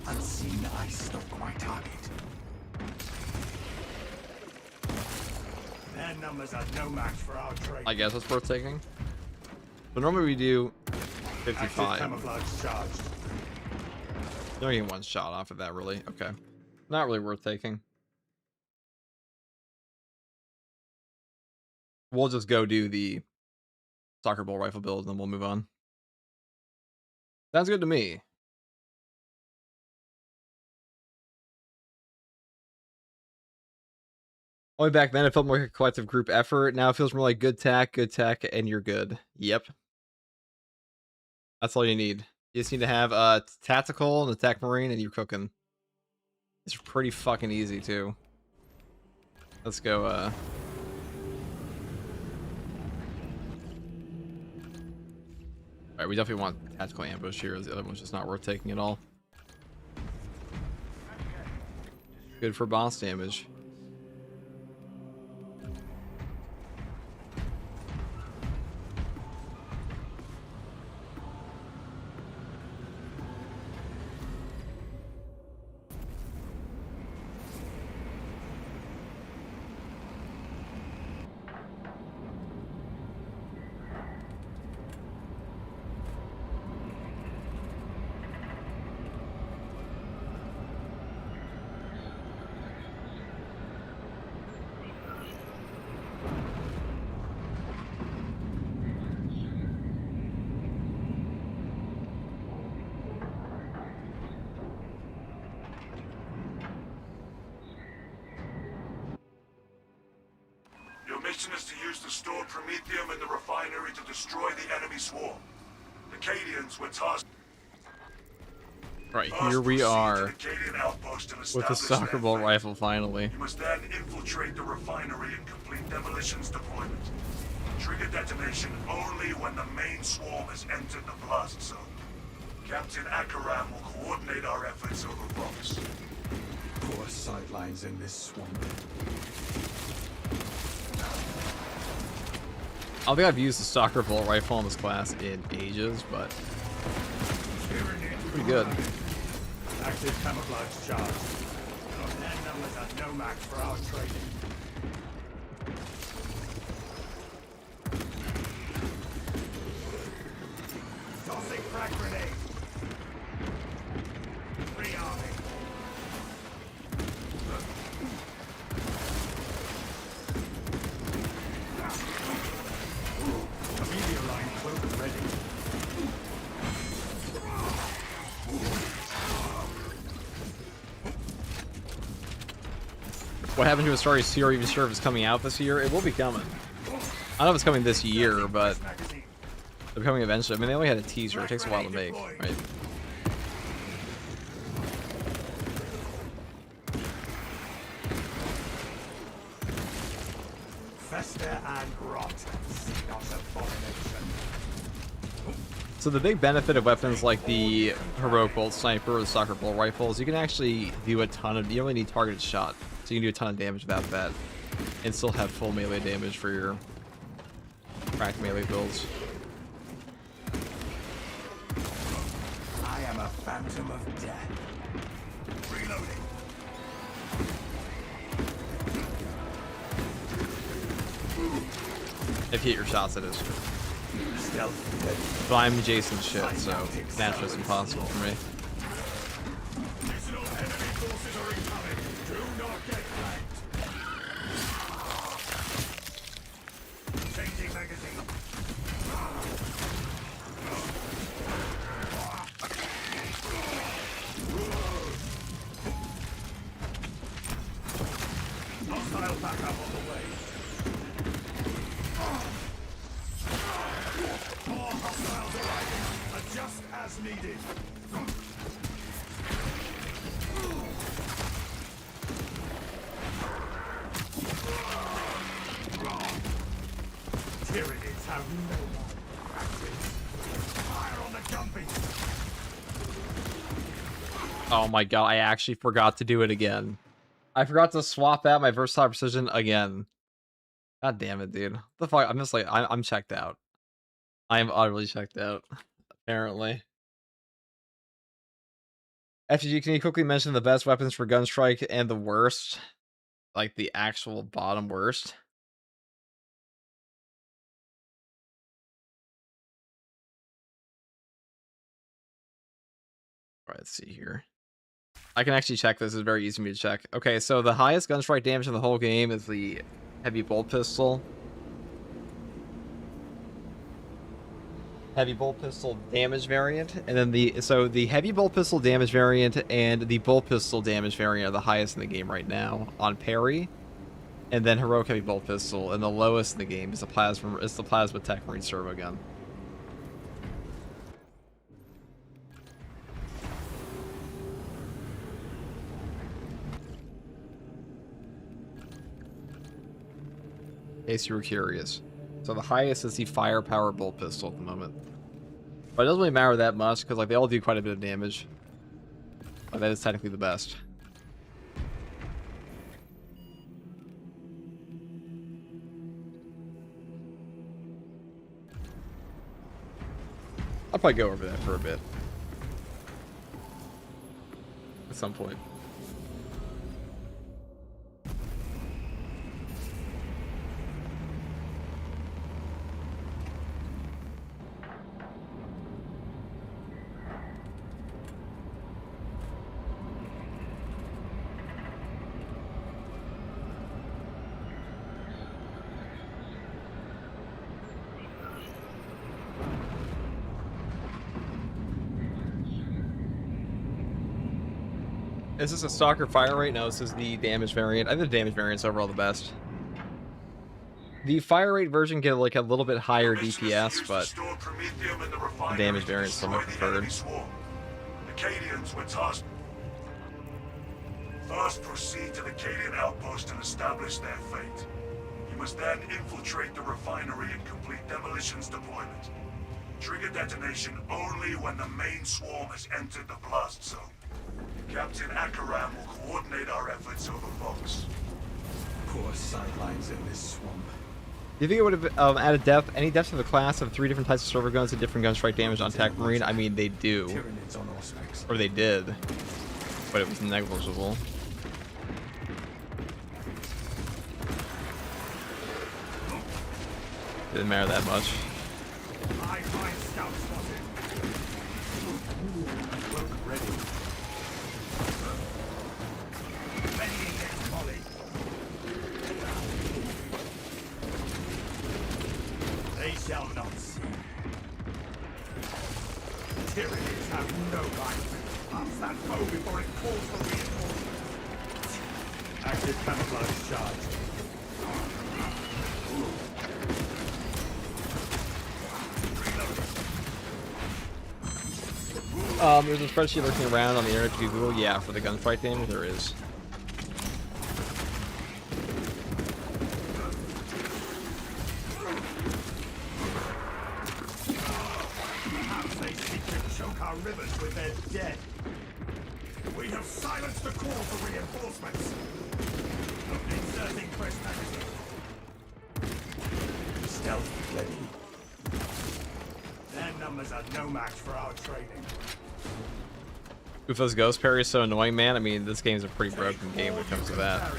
Unseen ice stalk my target. Their numbers are no match for our trade. I guess it's worth taking. But normally we do 55. camouflage charged. You're only getting one shot off of that, really. Okay. Not really worth taking. We'll just go do the soccer ball rifle build and then we'll move on. Sounds good to me. Only back then it felt more like a collective group effort. Now it feels more like good tech, and you're good. Yep. That's all you need. You just need to have a tactical and a tech marine and you're cooking. It's pretty fucking easy too. Let's go, Alright, we definitely want tactical ambush here. The other one's just not worth taking at all. Good for boss damage. Your mission is to use the stored promethium in the refinery to destroy the enemy swarm. The Cadians were tasked. Right, here we are with the soccer ball rifle finally. You must then infiltrate the refinery and complete demolitions deployment. Trigger detonation only when the main swarm has entered the blast zone. Captain Akaram will coordinate our efforts over rocks. Poor sightlines in this swamp. I don't think I've used the soccer ball rifle in this class in ages, but pretty good. Active camouflage charged. Their numbers are no match for our training. Tossing frag grenade. Rearming. A meteor line cloak and ready. What happened to Astartes 2 or even sure if it's coming out this year? It will be coming. I don't know if it's coming this year, but they're coming eventually. I mean, they only had a teaser. It takes a while to make, right? Fester and rot. Not abomination. So the big benefit of weapons like the heroic bolt sniper or the soccer ball rifles, you can actually do a ton of. You only need targeted shot, so you can do a ton of damage without that, and still have full melee damage for your cracked melee builds. I am a phantom of death. Reloading. If you hit your shots, it is true. Stealth. But I'm Jason's shit, so naturally it's impossible for me. Additional enemy forces are incoming. Do not get flanked. Changing magazine. Hostile backup on the way. More hostiles arriving. Adjust as needed. Tyranids have no more practice. Fire on the gumpy. Oh my god, I actually forgot to do it again. I forgot to swap out my versatile precision again. God damn it, dude. The fuck? I'm just like, I'm checked out. I am utterly checked out, apparently. FGG, can you quickly mention the best weapons for Gunstrike and the worst? Like the actual bottom worst? Alright, let's see here. I can actually check this. It's very easy for me to check. Okay, so the highest gun strike damage in the whole game is the heavy bolt pistol. Heavy bolt pistol damage variant, and then the heavy bolt pistol damage variant and the bolt pistol damage variant are the highest in the game right now on parry, and then heroic heavy bolt pistol, and the lowest in the game is the plasma tech marine servo gun. In case you were curious. So the highest is the firepower bolt pistol at the moment. But it doesn't really matter that much, because like they all do quite a bit of damage. But that is technically the best. I'll probably go over that for a bit. At some point. Is this a stalker fire rate? No, this is the damage variant. I think the damage variant's overall the best. The fire rate version get like a little bit higher DPS, but the damage variant's still my preferred. The Cadians were tasked. First, proceed to the Cadian outpost and establish their fate. You must then infiltrate the refinery and complete demolitions deployment. Trigger detonation only when the main swarm has entered the blast zone. Captain Akaram will coordinate our efforts over Vox. Poor sidelines in this swamp. Do you think it would have added depth, any depth to the class of 3 different types of server guns and different gun strike damage on Tech Marine? I mean, they do. Tyranids on Auspex. Or they did. But it was negligible. Didn't matter that much. Scout spotted. Ready. They shall not see. Tyranids have no right to pass that foe before it calls for reinforcements. Active camouflage charge. There's a spreadsheet lurking around on the internet to Google. Yeah, for the gunfight damage, there is. Perhaps they seek to choke our rivers with their dead. We have silenced the call for reinforcements. Inserting fresh magazine. Stealth ready. Their numbers are no match for our training. Ufo's ghost parry is so annoying, man. I mean, this game's a pretty broken game when it comes to that.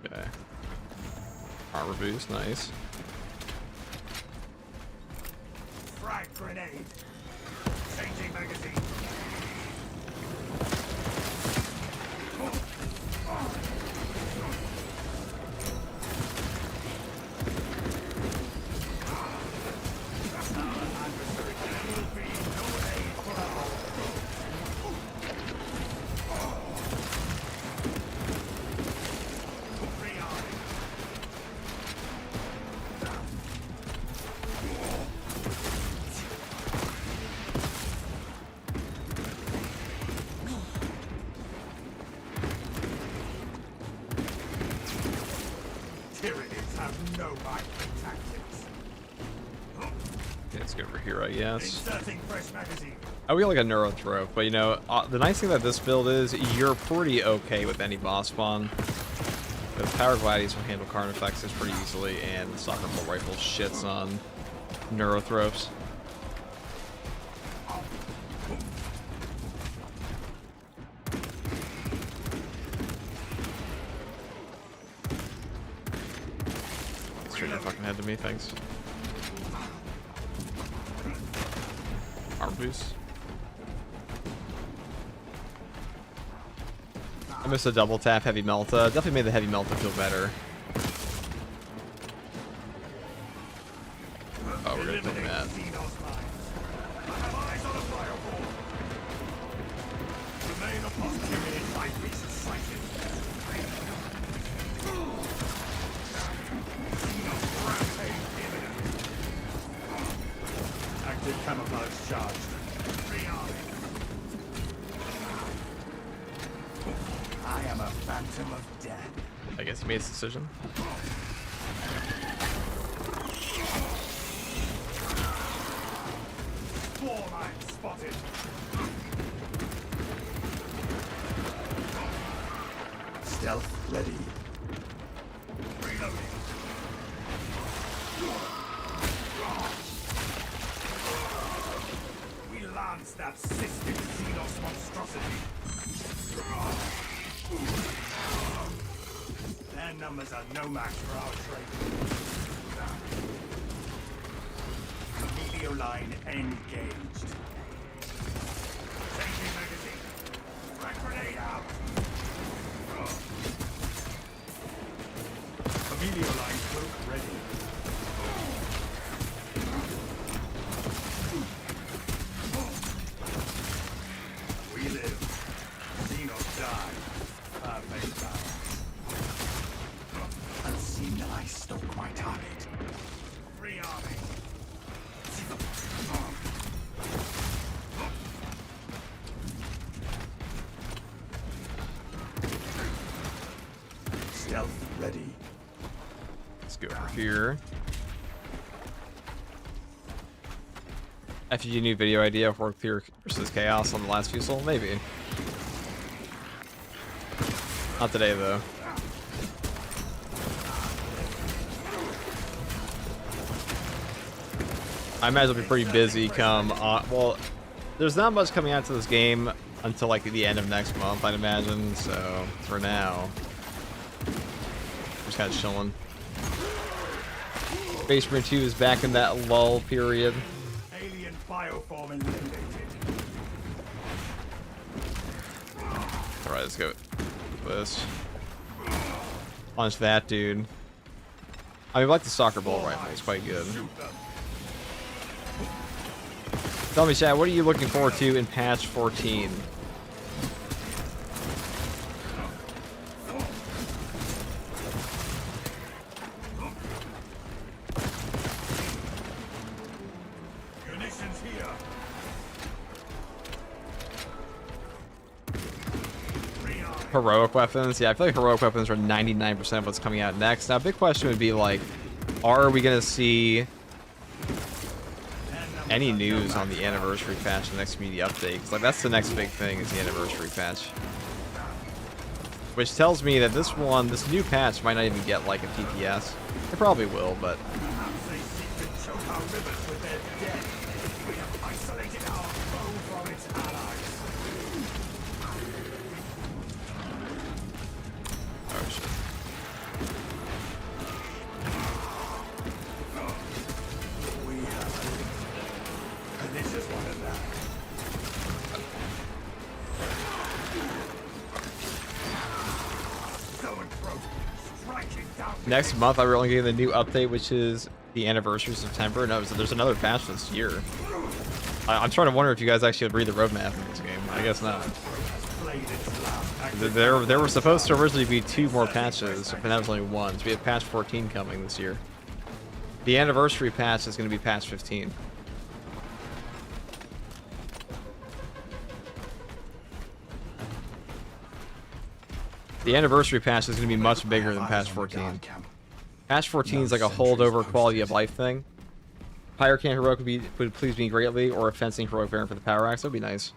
Okay. Armor boost, nice. Frag grenade. Changing magazine. Tyranids have no right to tactics. Okay, let's go over here, I guess. Inserting fresh magazine. I would get like a neurothrope, but you know, the nice thing about this build is you're pretty okay with any boss spawn. The power gladius will handle carnifexes pretty easily, and the soccer ball rifle shits on neurothropes. Straight your fucking head to me, thanks. Armor boost. I missed a double tap heavy melta. Definitely made the heavy melta feel better. Oh, we're gonna take that. Active camouflage charged. I am a phantom of death. I guess he made his decision. Four lines spotted. Stealth ready. Reloading. We lance that cystic Xenos monstrosity. Their numbers are no match for our trade. Video line engaged. Changing magazine. Frag grenade out. Video line cloak ready. We live. Xenos die. Perfect balance. Unseen, I stalk my target. Free army. Stealth ready. Let's go over here. FG new video idea for Clear versus Chaos on the last Fusel? Maybe. Not today, though. I imagine it'll be pretty busy come well, there's not much coming out to this game until like the end of next month, I'd imagine, so for now just kind of chilling. Space Marine 2 is back in that lull period. Alien bioform eliminated. Alright, let's go with this. Punch that dude. I mean, I like the soccer ball rifle, it's quite good. Tell me, Chad, what are you looking forward to in patch 14? Munitions here. Heroic weapons? Yeah, I feel like heroic weapons are 99% of what's coming out next. Now, a big question would be like, are we going to see any news on the anniversary patch, the next community update? Because like that's the next big thing is the anniversary patch, which tells me that this new patch might not even get like a TPS. It probably will, but oh shit. Next month, we're only getting the new update, which is the anniversary of September. No, so there's another patch this year. I'm trying to wonder if you guys actually read the roadmap in this game. I guess not. There were supposed to originally be 2 more patches, but that was only 1. So we have patch 14 coming this year. The anniversary patch is going to be patch 15. The anniversary patch is going to be much bigger than patch 14. Patch 14 is like a holdover quality of life thing. Pyro Camp Heroic would please me greatly, or a fencing heroic variant for the Power Axe. That would be nice.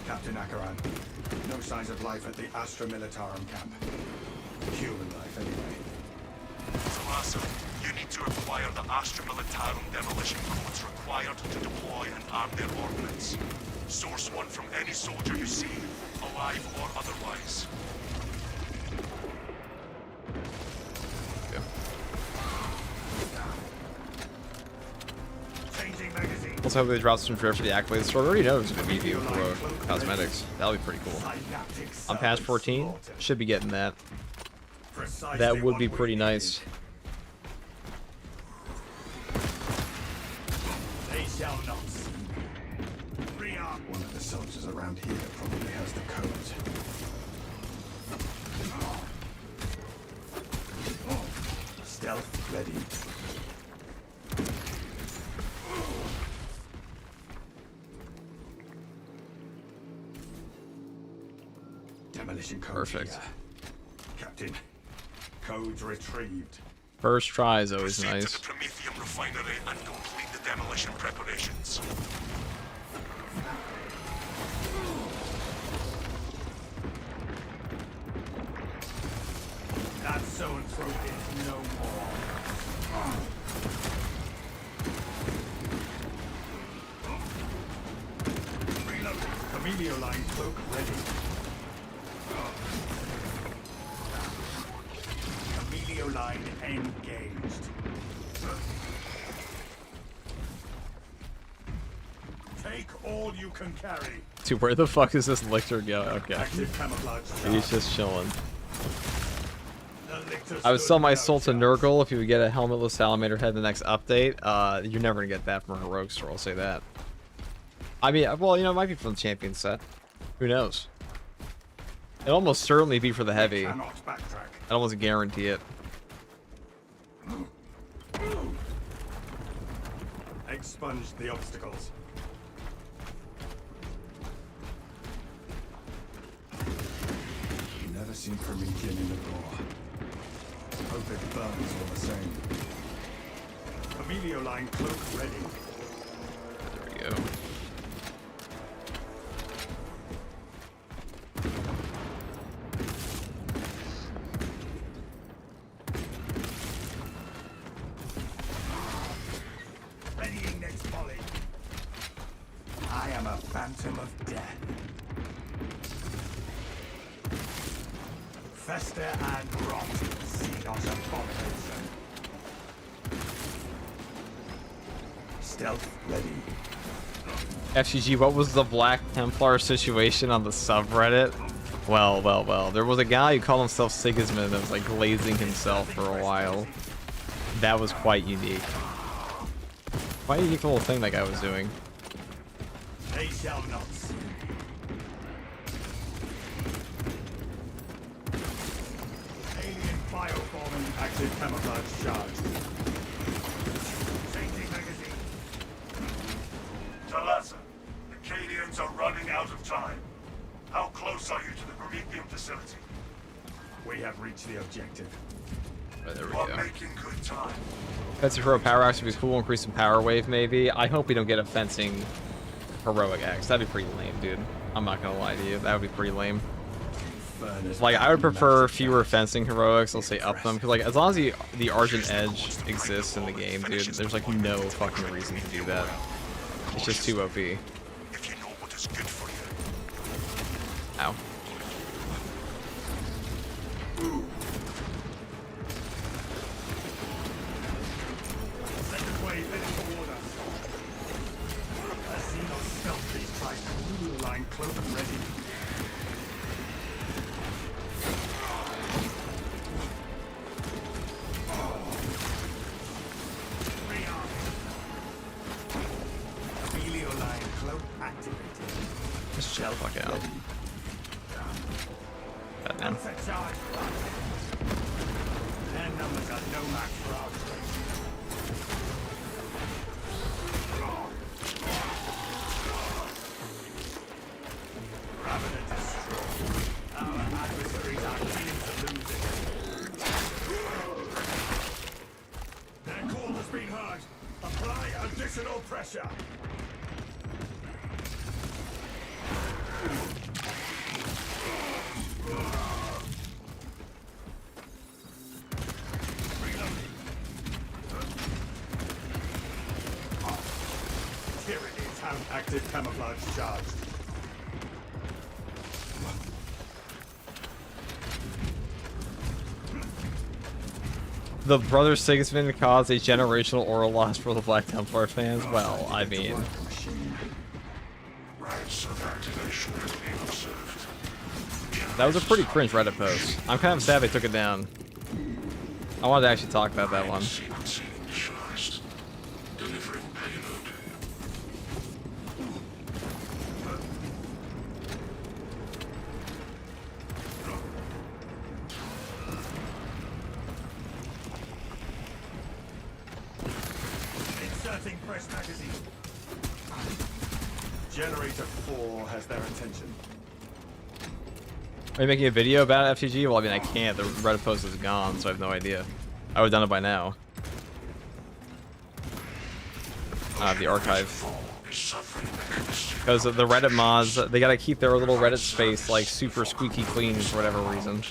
Captain Akaran, no signs of life at the Astra Militarum camp. Human life, anyway. Talassa, you need to acquire the Astra Militarum demolition codes required to deploy and arm their ordnance. Source one from any soldier you see, alive or otherwise. I hope they drop some drift for the accolades. So I already know there's going to be View for cosmetics. That'll be pretty cool. I'm past 14. Should be getting that. That would be pretty nice. They shall not. One of the soldiers around here probably has the code. Stealth ready. Demolition code. Perfect. Here. Captain, codes retrieved. First try is always Proceed nice. to the Prometheum refinery and complete the demolition preparations. That zoanthrope is no more. Reload. Camellia line cloak ready. Camellia line engaged. Take all you can carry. Dude, where the fuck is this lictor go? Okay. Active camouflage. He's just chilling. The lictor I would stood sell my without soul to chance. Nurgle if you would get a helmetless salamander head in the next update. You're never gonna get that from a heroic store, I'll say that. I mean, well, you know, it might be from the champion set. Who knows? It'll almost certainly be for the heavy. Cannot backtrack. I almost guarantee it. Expunge the obstacles. Never seen Promethean in the gore. Hope it burns all the same. Camellia line cloak ready. There we go. Readying next volley. I am a phantom of death. Fester and rot. See not abomination. Stealth ready. FGG, what was the Black Templar situation on the subreddit? Well, well, well. There was a guy who called himself Sigismund that was like glazing himself for a while. That was quite unique. Quite a unique little thing that guy was doing. They shall not see. Alien bioforming active camouflage charge. Changing magazine. Talassa, the Cadians are running out of time. How close are you to the Prometheum facility? We have reached the objective. Right, there we You are go. making good time. Fencing Hero Power Axe would be cool, increase some power wave maybe. I hope we don't get a fencing heroic axe. That'd be pretty lame, dude. I'm not gonna lie to you. That would be pretty lame. Furnace Like, I would prefer massive fewer fencing heroics, I'll say up them, because like, as long as the Argent Edge exists in the game, dude, there's like no fucking reason to do that. It's just too OP. If you know what is good for you. Ow. Second wave heading toward us. A Xenos stealth beast tries to line cloak ready. Amelia line cloak activated. Just chill the fuck out. That man. Set charge. Their numbers are no match for our strength. Ravenous destroyed. Our adversaries are beginning to lose it. Their call has been heard. Apply additional pressure. Tyrannies have active camouflage charged. The Brother Sigismund caused a generational oral loss for the Black Templar fans. Well, I mean, That was a pretty cringe Reddit post. I'm kind of sad they took it down. I wanted to actually talk about that one. Sequencing initialized. Delivering payload. Inserting fresh magazine. Generator 4 has their attention. Are you making a video about FTG? Well, I mean, I can't. The Reddit post is gone, so I have no idea. I would have done it by now. The archive. Because of the Reddit mods, they gotta keep their little Reddit space, like, super squeaky clean for whatever reason.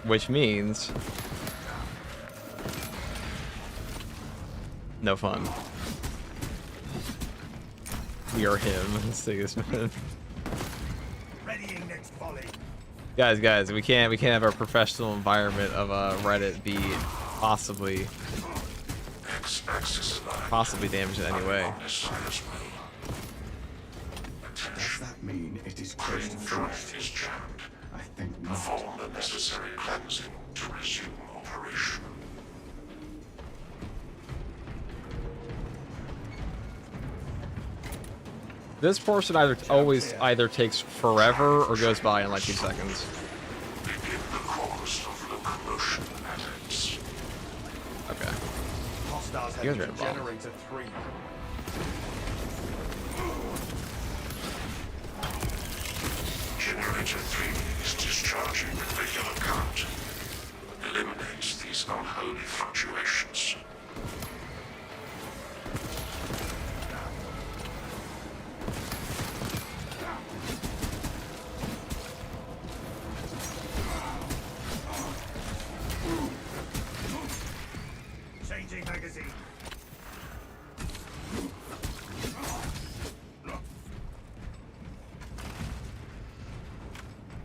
Which means... no fun. We are him, Sigismund. Readying next volley. Guys, we can't have our professional environment of Reddit be possibly damaged in any way. Does that mean it is close to finished? I think not. Perform the necessary cleansing to resume operation. This portion either takes forever or goes by in like 2 seconds. Begin the course of locomotion methods. Okay. Hostiles You heading guys are to wrong. generator 3. Generator 3 is discharging at regular count. Eliminates these unholy fluctuations. Changing magazine.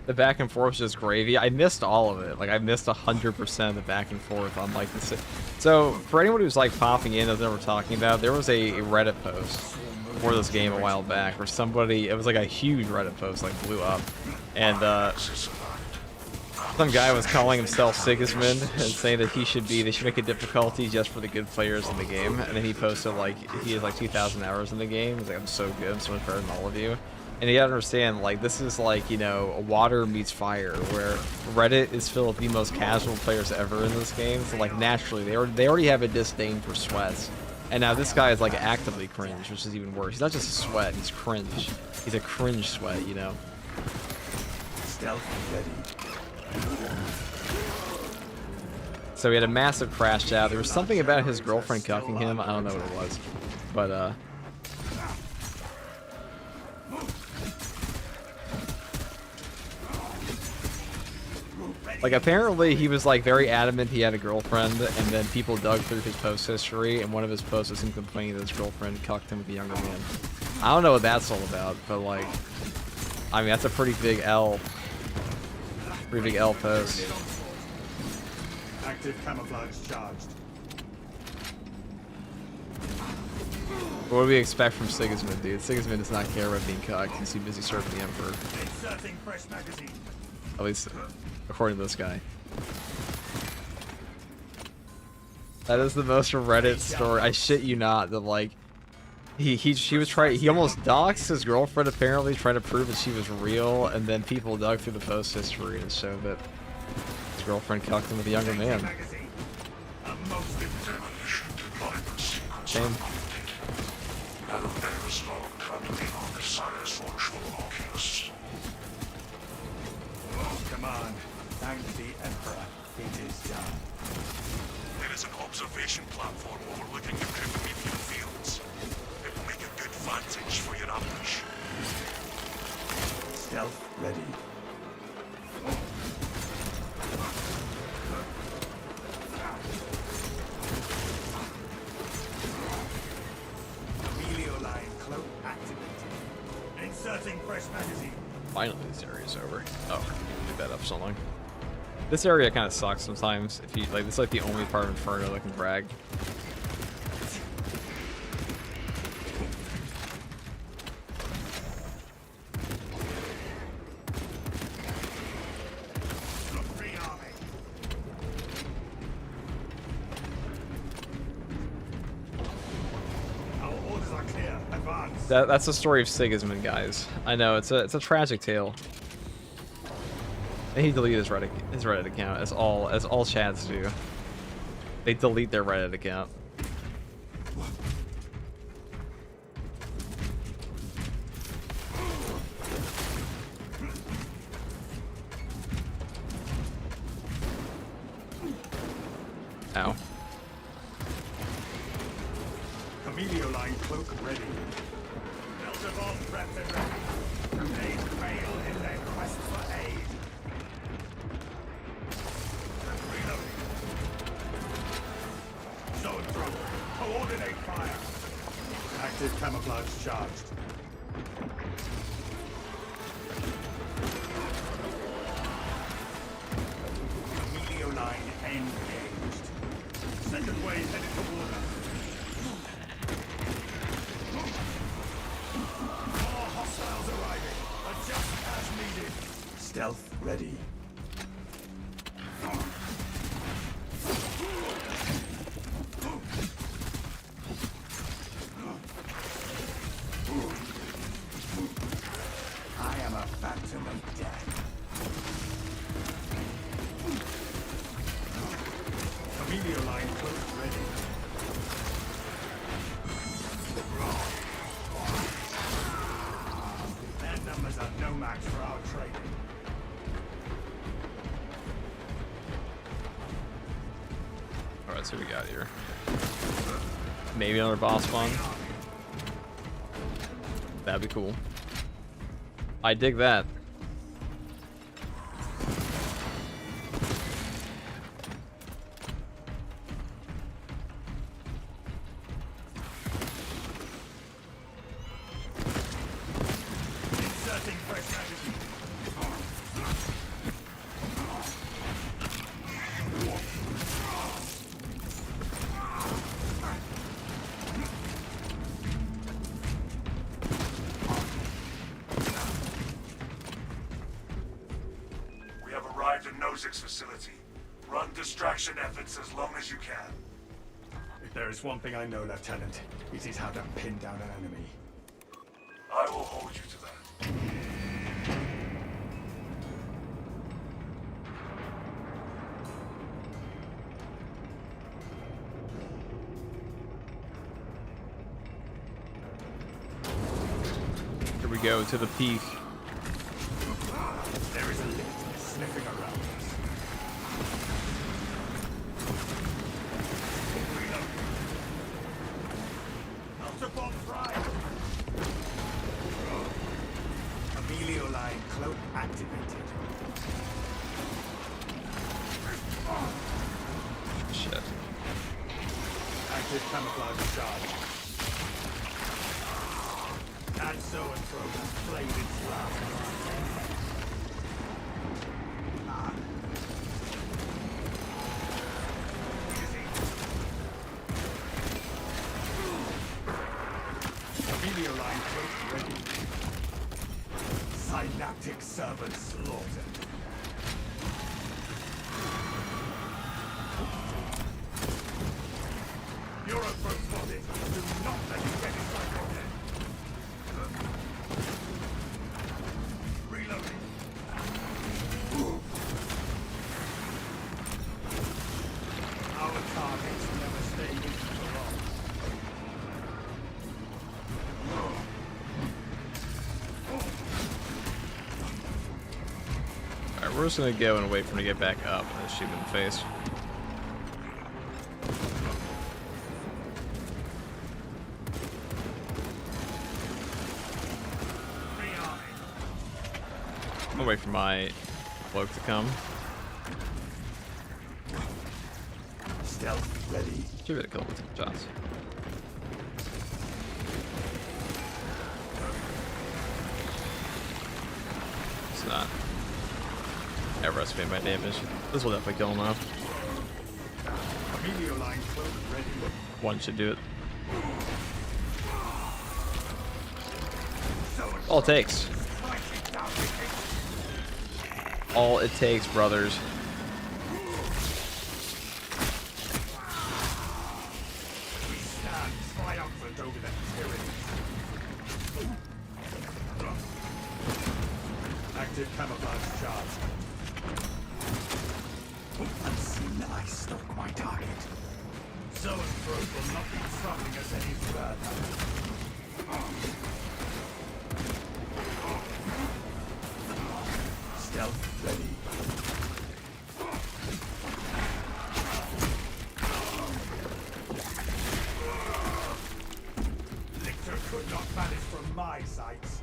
The back and forth is just gravy. I missed all of it. Like, I missed 100% of the back and forth on like this. So for anyone who's like popping in, as they were talking about, there was a Reddit post for this game a while back where somebody, it was like a huge Reddit post, like blew up, and some guy was calling himself Sigismund and saying that they should make a difficulty just for the good players in the game. And then he posted like he has like 2,000 hours in the game. He's like, I'm so good, I'm so much better than all of you. And you gotta understand, like, this is like, you know, water meets fire, where Reddit is filled with the most casual players ever in this game. So like naturally, they already have a disdain for sweats. And now this guy is like actively cringe, which is even worse. He's not just a sweat, he's cringe. He's a cringe sweat, you know. Stealth ready. So he had a massive crash out. There was something about his girlfriend cucking him. I don't know what it was. But, like, apparently he was, like, very adamant he had a girlfriend, and then people dug through his post history, and one of his posts was him complaining that his girlfriend cucked him with a younger man. I don't know what that's all about, but, like, I mean, that's a pretty big L. Pretty big L post. Active camouflage charged. What do we expect from Sigismund, dude? Sigismund does not care about being cucked. He's too busy serving the Emperor. Inserting fresh magazine. At least, according to this guy. That is the most Reddit story. I shit you not. That like, he almost doxed his girlfriend apparently, trying to prove that she was real, and then people dug through the post history and showed that his girlfriend cucked him with a younger man. Shame. Command. Thank the Emperor. It is done. There is an observation platform overlooking the Cryptometrian fields. It will make a good vantage for your ambush. Stealth ready. Helio line cloak activated. Inserting fresh magazine. Finally, this area's over. Oh, you leave that up so long. This area kind of sucks sometimes. If you like, this is like the only part of Inferno that can brag. That's the story of Sigismund, guys. I know it's a tragic tale. And he deleted his Reddit account, as all chads do. They delete their Reddit account. Ow. Camelio line cloak ready. Delta bomb prepped and ready. They fail in their quest for aid. Reloading. Zone throw. Coordinate fire. Active camouflage charged. Camelio line engaged. Second wave headed toward us. More hostiles arriving. Adjust as needed. Stealth ready. I am a phantom of death. Camelio line close ready. Their numbers are no match for our trading. Alright, so we got here. Maybe another boss spawn. That'd be cool. I dig that. Inserting fresh magazine. We have arrived at Nozick's facility. Run distraction efforts as long as you can. If there is one thing I know, Lieutenant, it is how to pin down an enemy. I will hold you to that. Here we go to the peak. There is a lift sniffing around us. Reload. Melter bomb fried. Amelio line cloak activated. Shit. Active camouflage charge. And so and so has played its last. Amelio line cloak ready. Synaptic servant slaughtered. Europrobe spotted. Do not let it get inside your head. Reloading. Our targets never stay hidden for long. Alright, we're just gonna go and wait for him to get back up and shoot him in the face. I'll wait for my cloak to come. Stealth ready. Should be able to kill him with 2 shots. It's not. Ever estimate my damage. This will definitely kill him off. Amelio line cloak ready. One should do it. All it takes. All it takes, brothers. We stand triumphant over the tyranny. Active camouflage charge. Unseen, I stalk my target. Zoanthrope will not be troubling us any further. Stealth ready. Lictor could not vanish from my sights.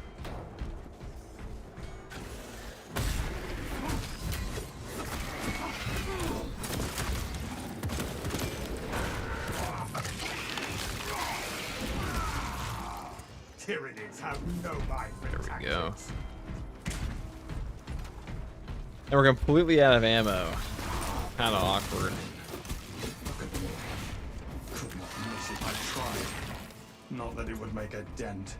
Tyranids have no mind for There we go. tactics. And we're completely out of ammo. Kind of awkward. Look at me. Could not miss it. I tried. Not that it would make a dent.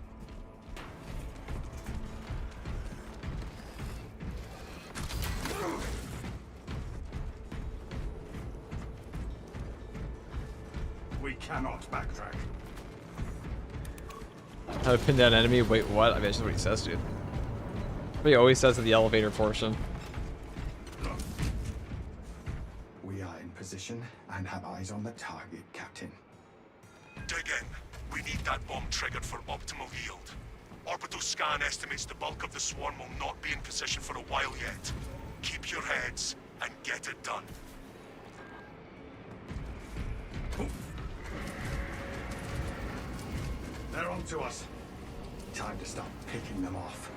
We cannot backtrack. How to pin down enemy? Wait, what? I mean, that's just what he says, dude. What he always says at the elevator portion. We are in position and have eyes on the target, Captain. Dig in. We need that bomb triggered for optimal yield. Orbital scan estimates the bulk of the swarm will not be in position for a while yet. Keep your heads and get it done. They're on to us. Time to start picking them off.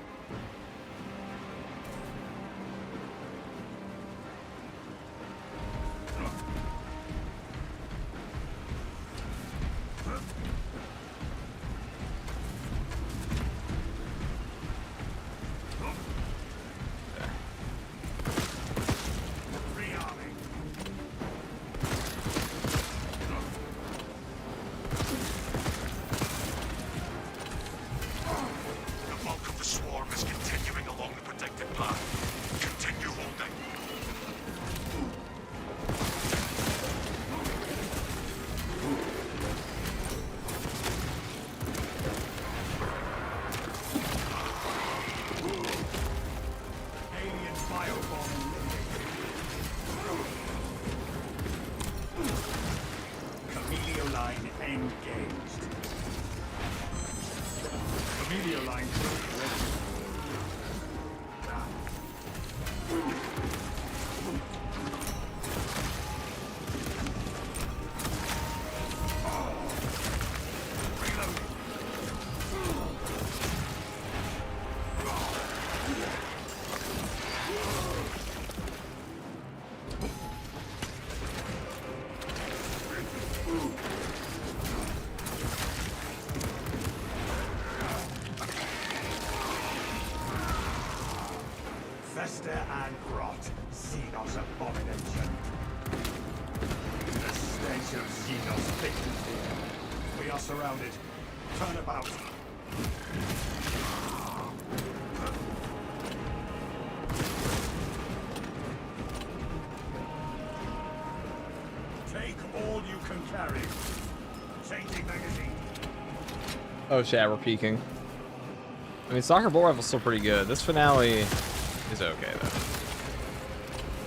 Rearming. The bulk of the swarm is continuing along the predicted path. Continue holding. Alien biobomb eliminated. Camelio line engaged. Camelio line ready. Reloading. Fester and rot, Xenos abomination. The stench of Xenos thickens here. We are surrounded. Turn about. Take all you can carry. Changing magazine. Oh shit, we're peeking. I mean, Soccer Ball Rifle's still pretty good. This finale is okay, though.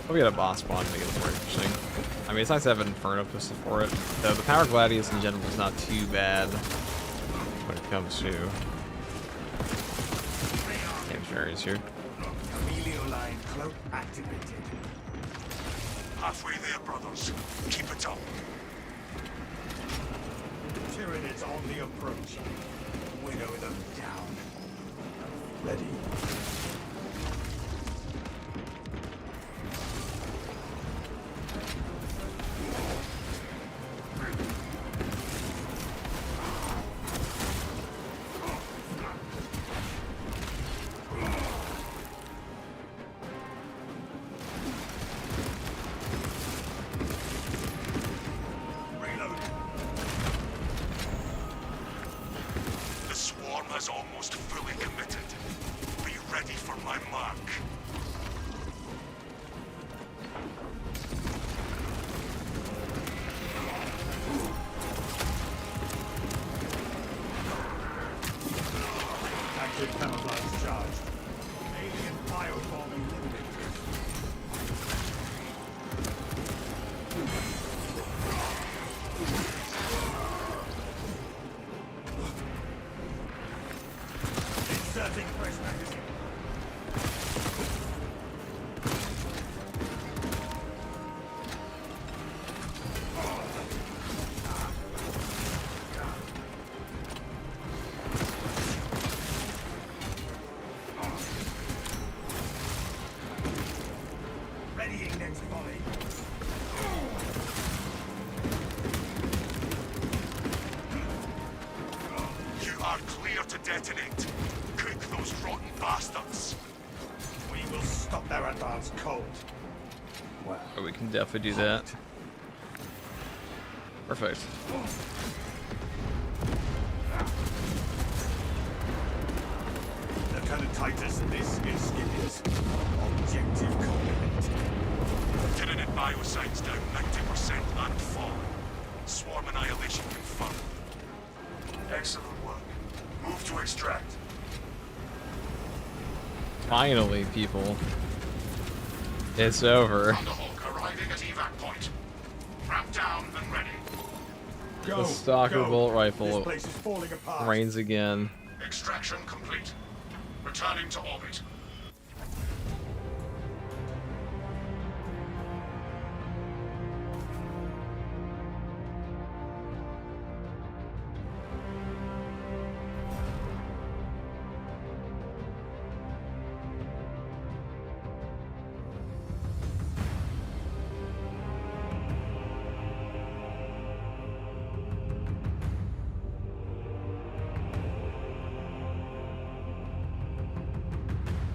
We'll get a boss spawn to make it more interesting. I mean, it's nice to have an Inferno pistol for it. Though the Power Gladius in general is not too bad when it comes to damage variance here. Camelio line cloak activated. Halfway there, brothers. Keep it up. Tyranids on the approach. Winnow them down. Ready. Reload. The swarm has almost fully committed. Be ready for my mark. Active camouflage charged. Alien biodome Readying next volley. You are clear to detonate. Cook those rotten bastards. We will stop their advance cold. Well, Oh, we can definitely do that. Perfect. Lieutenant Titus, this is Scipio's. Objective compliment. Tyranid biocides down 90% and falling. Swarm annihilation confirmed. Excellent work. Move to extract. Finally, people. It's over. Thunderhawk arriving at evac point. Ramp down and ready. go. The stalker go. bolt This rifle place is falling apart. reigns again. Extraction complete. Returning to orbit.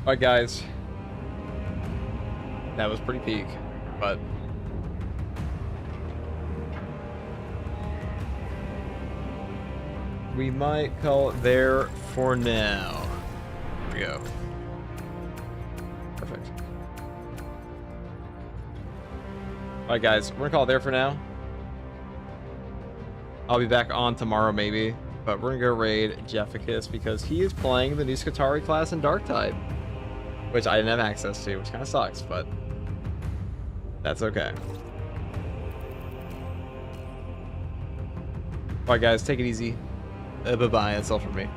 Alright, guys. That was pretty peak, but we might call it there for now. Here we go. Perfect. Alright, guys, we're gonna call it there for now. I'll be back on tomorrow, maybe, but we're gonna go raid Jefficus because he is playing the new Skatari class in Darktide, which I didn't have access to, which kind of sucks, but that's okay. Alright, guys, take it easy. Bye-bye, that's all from me.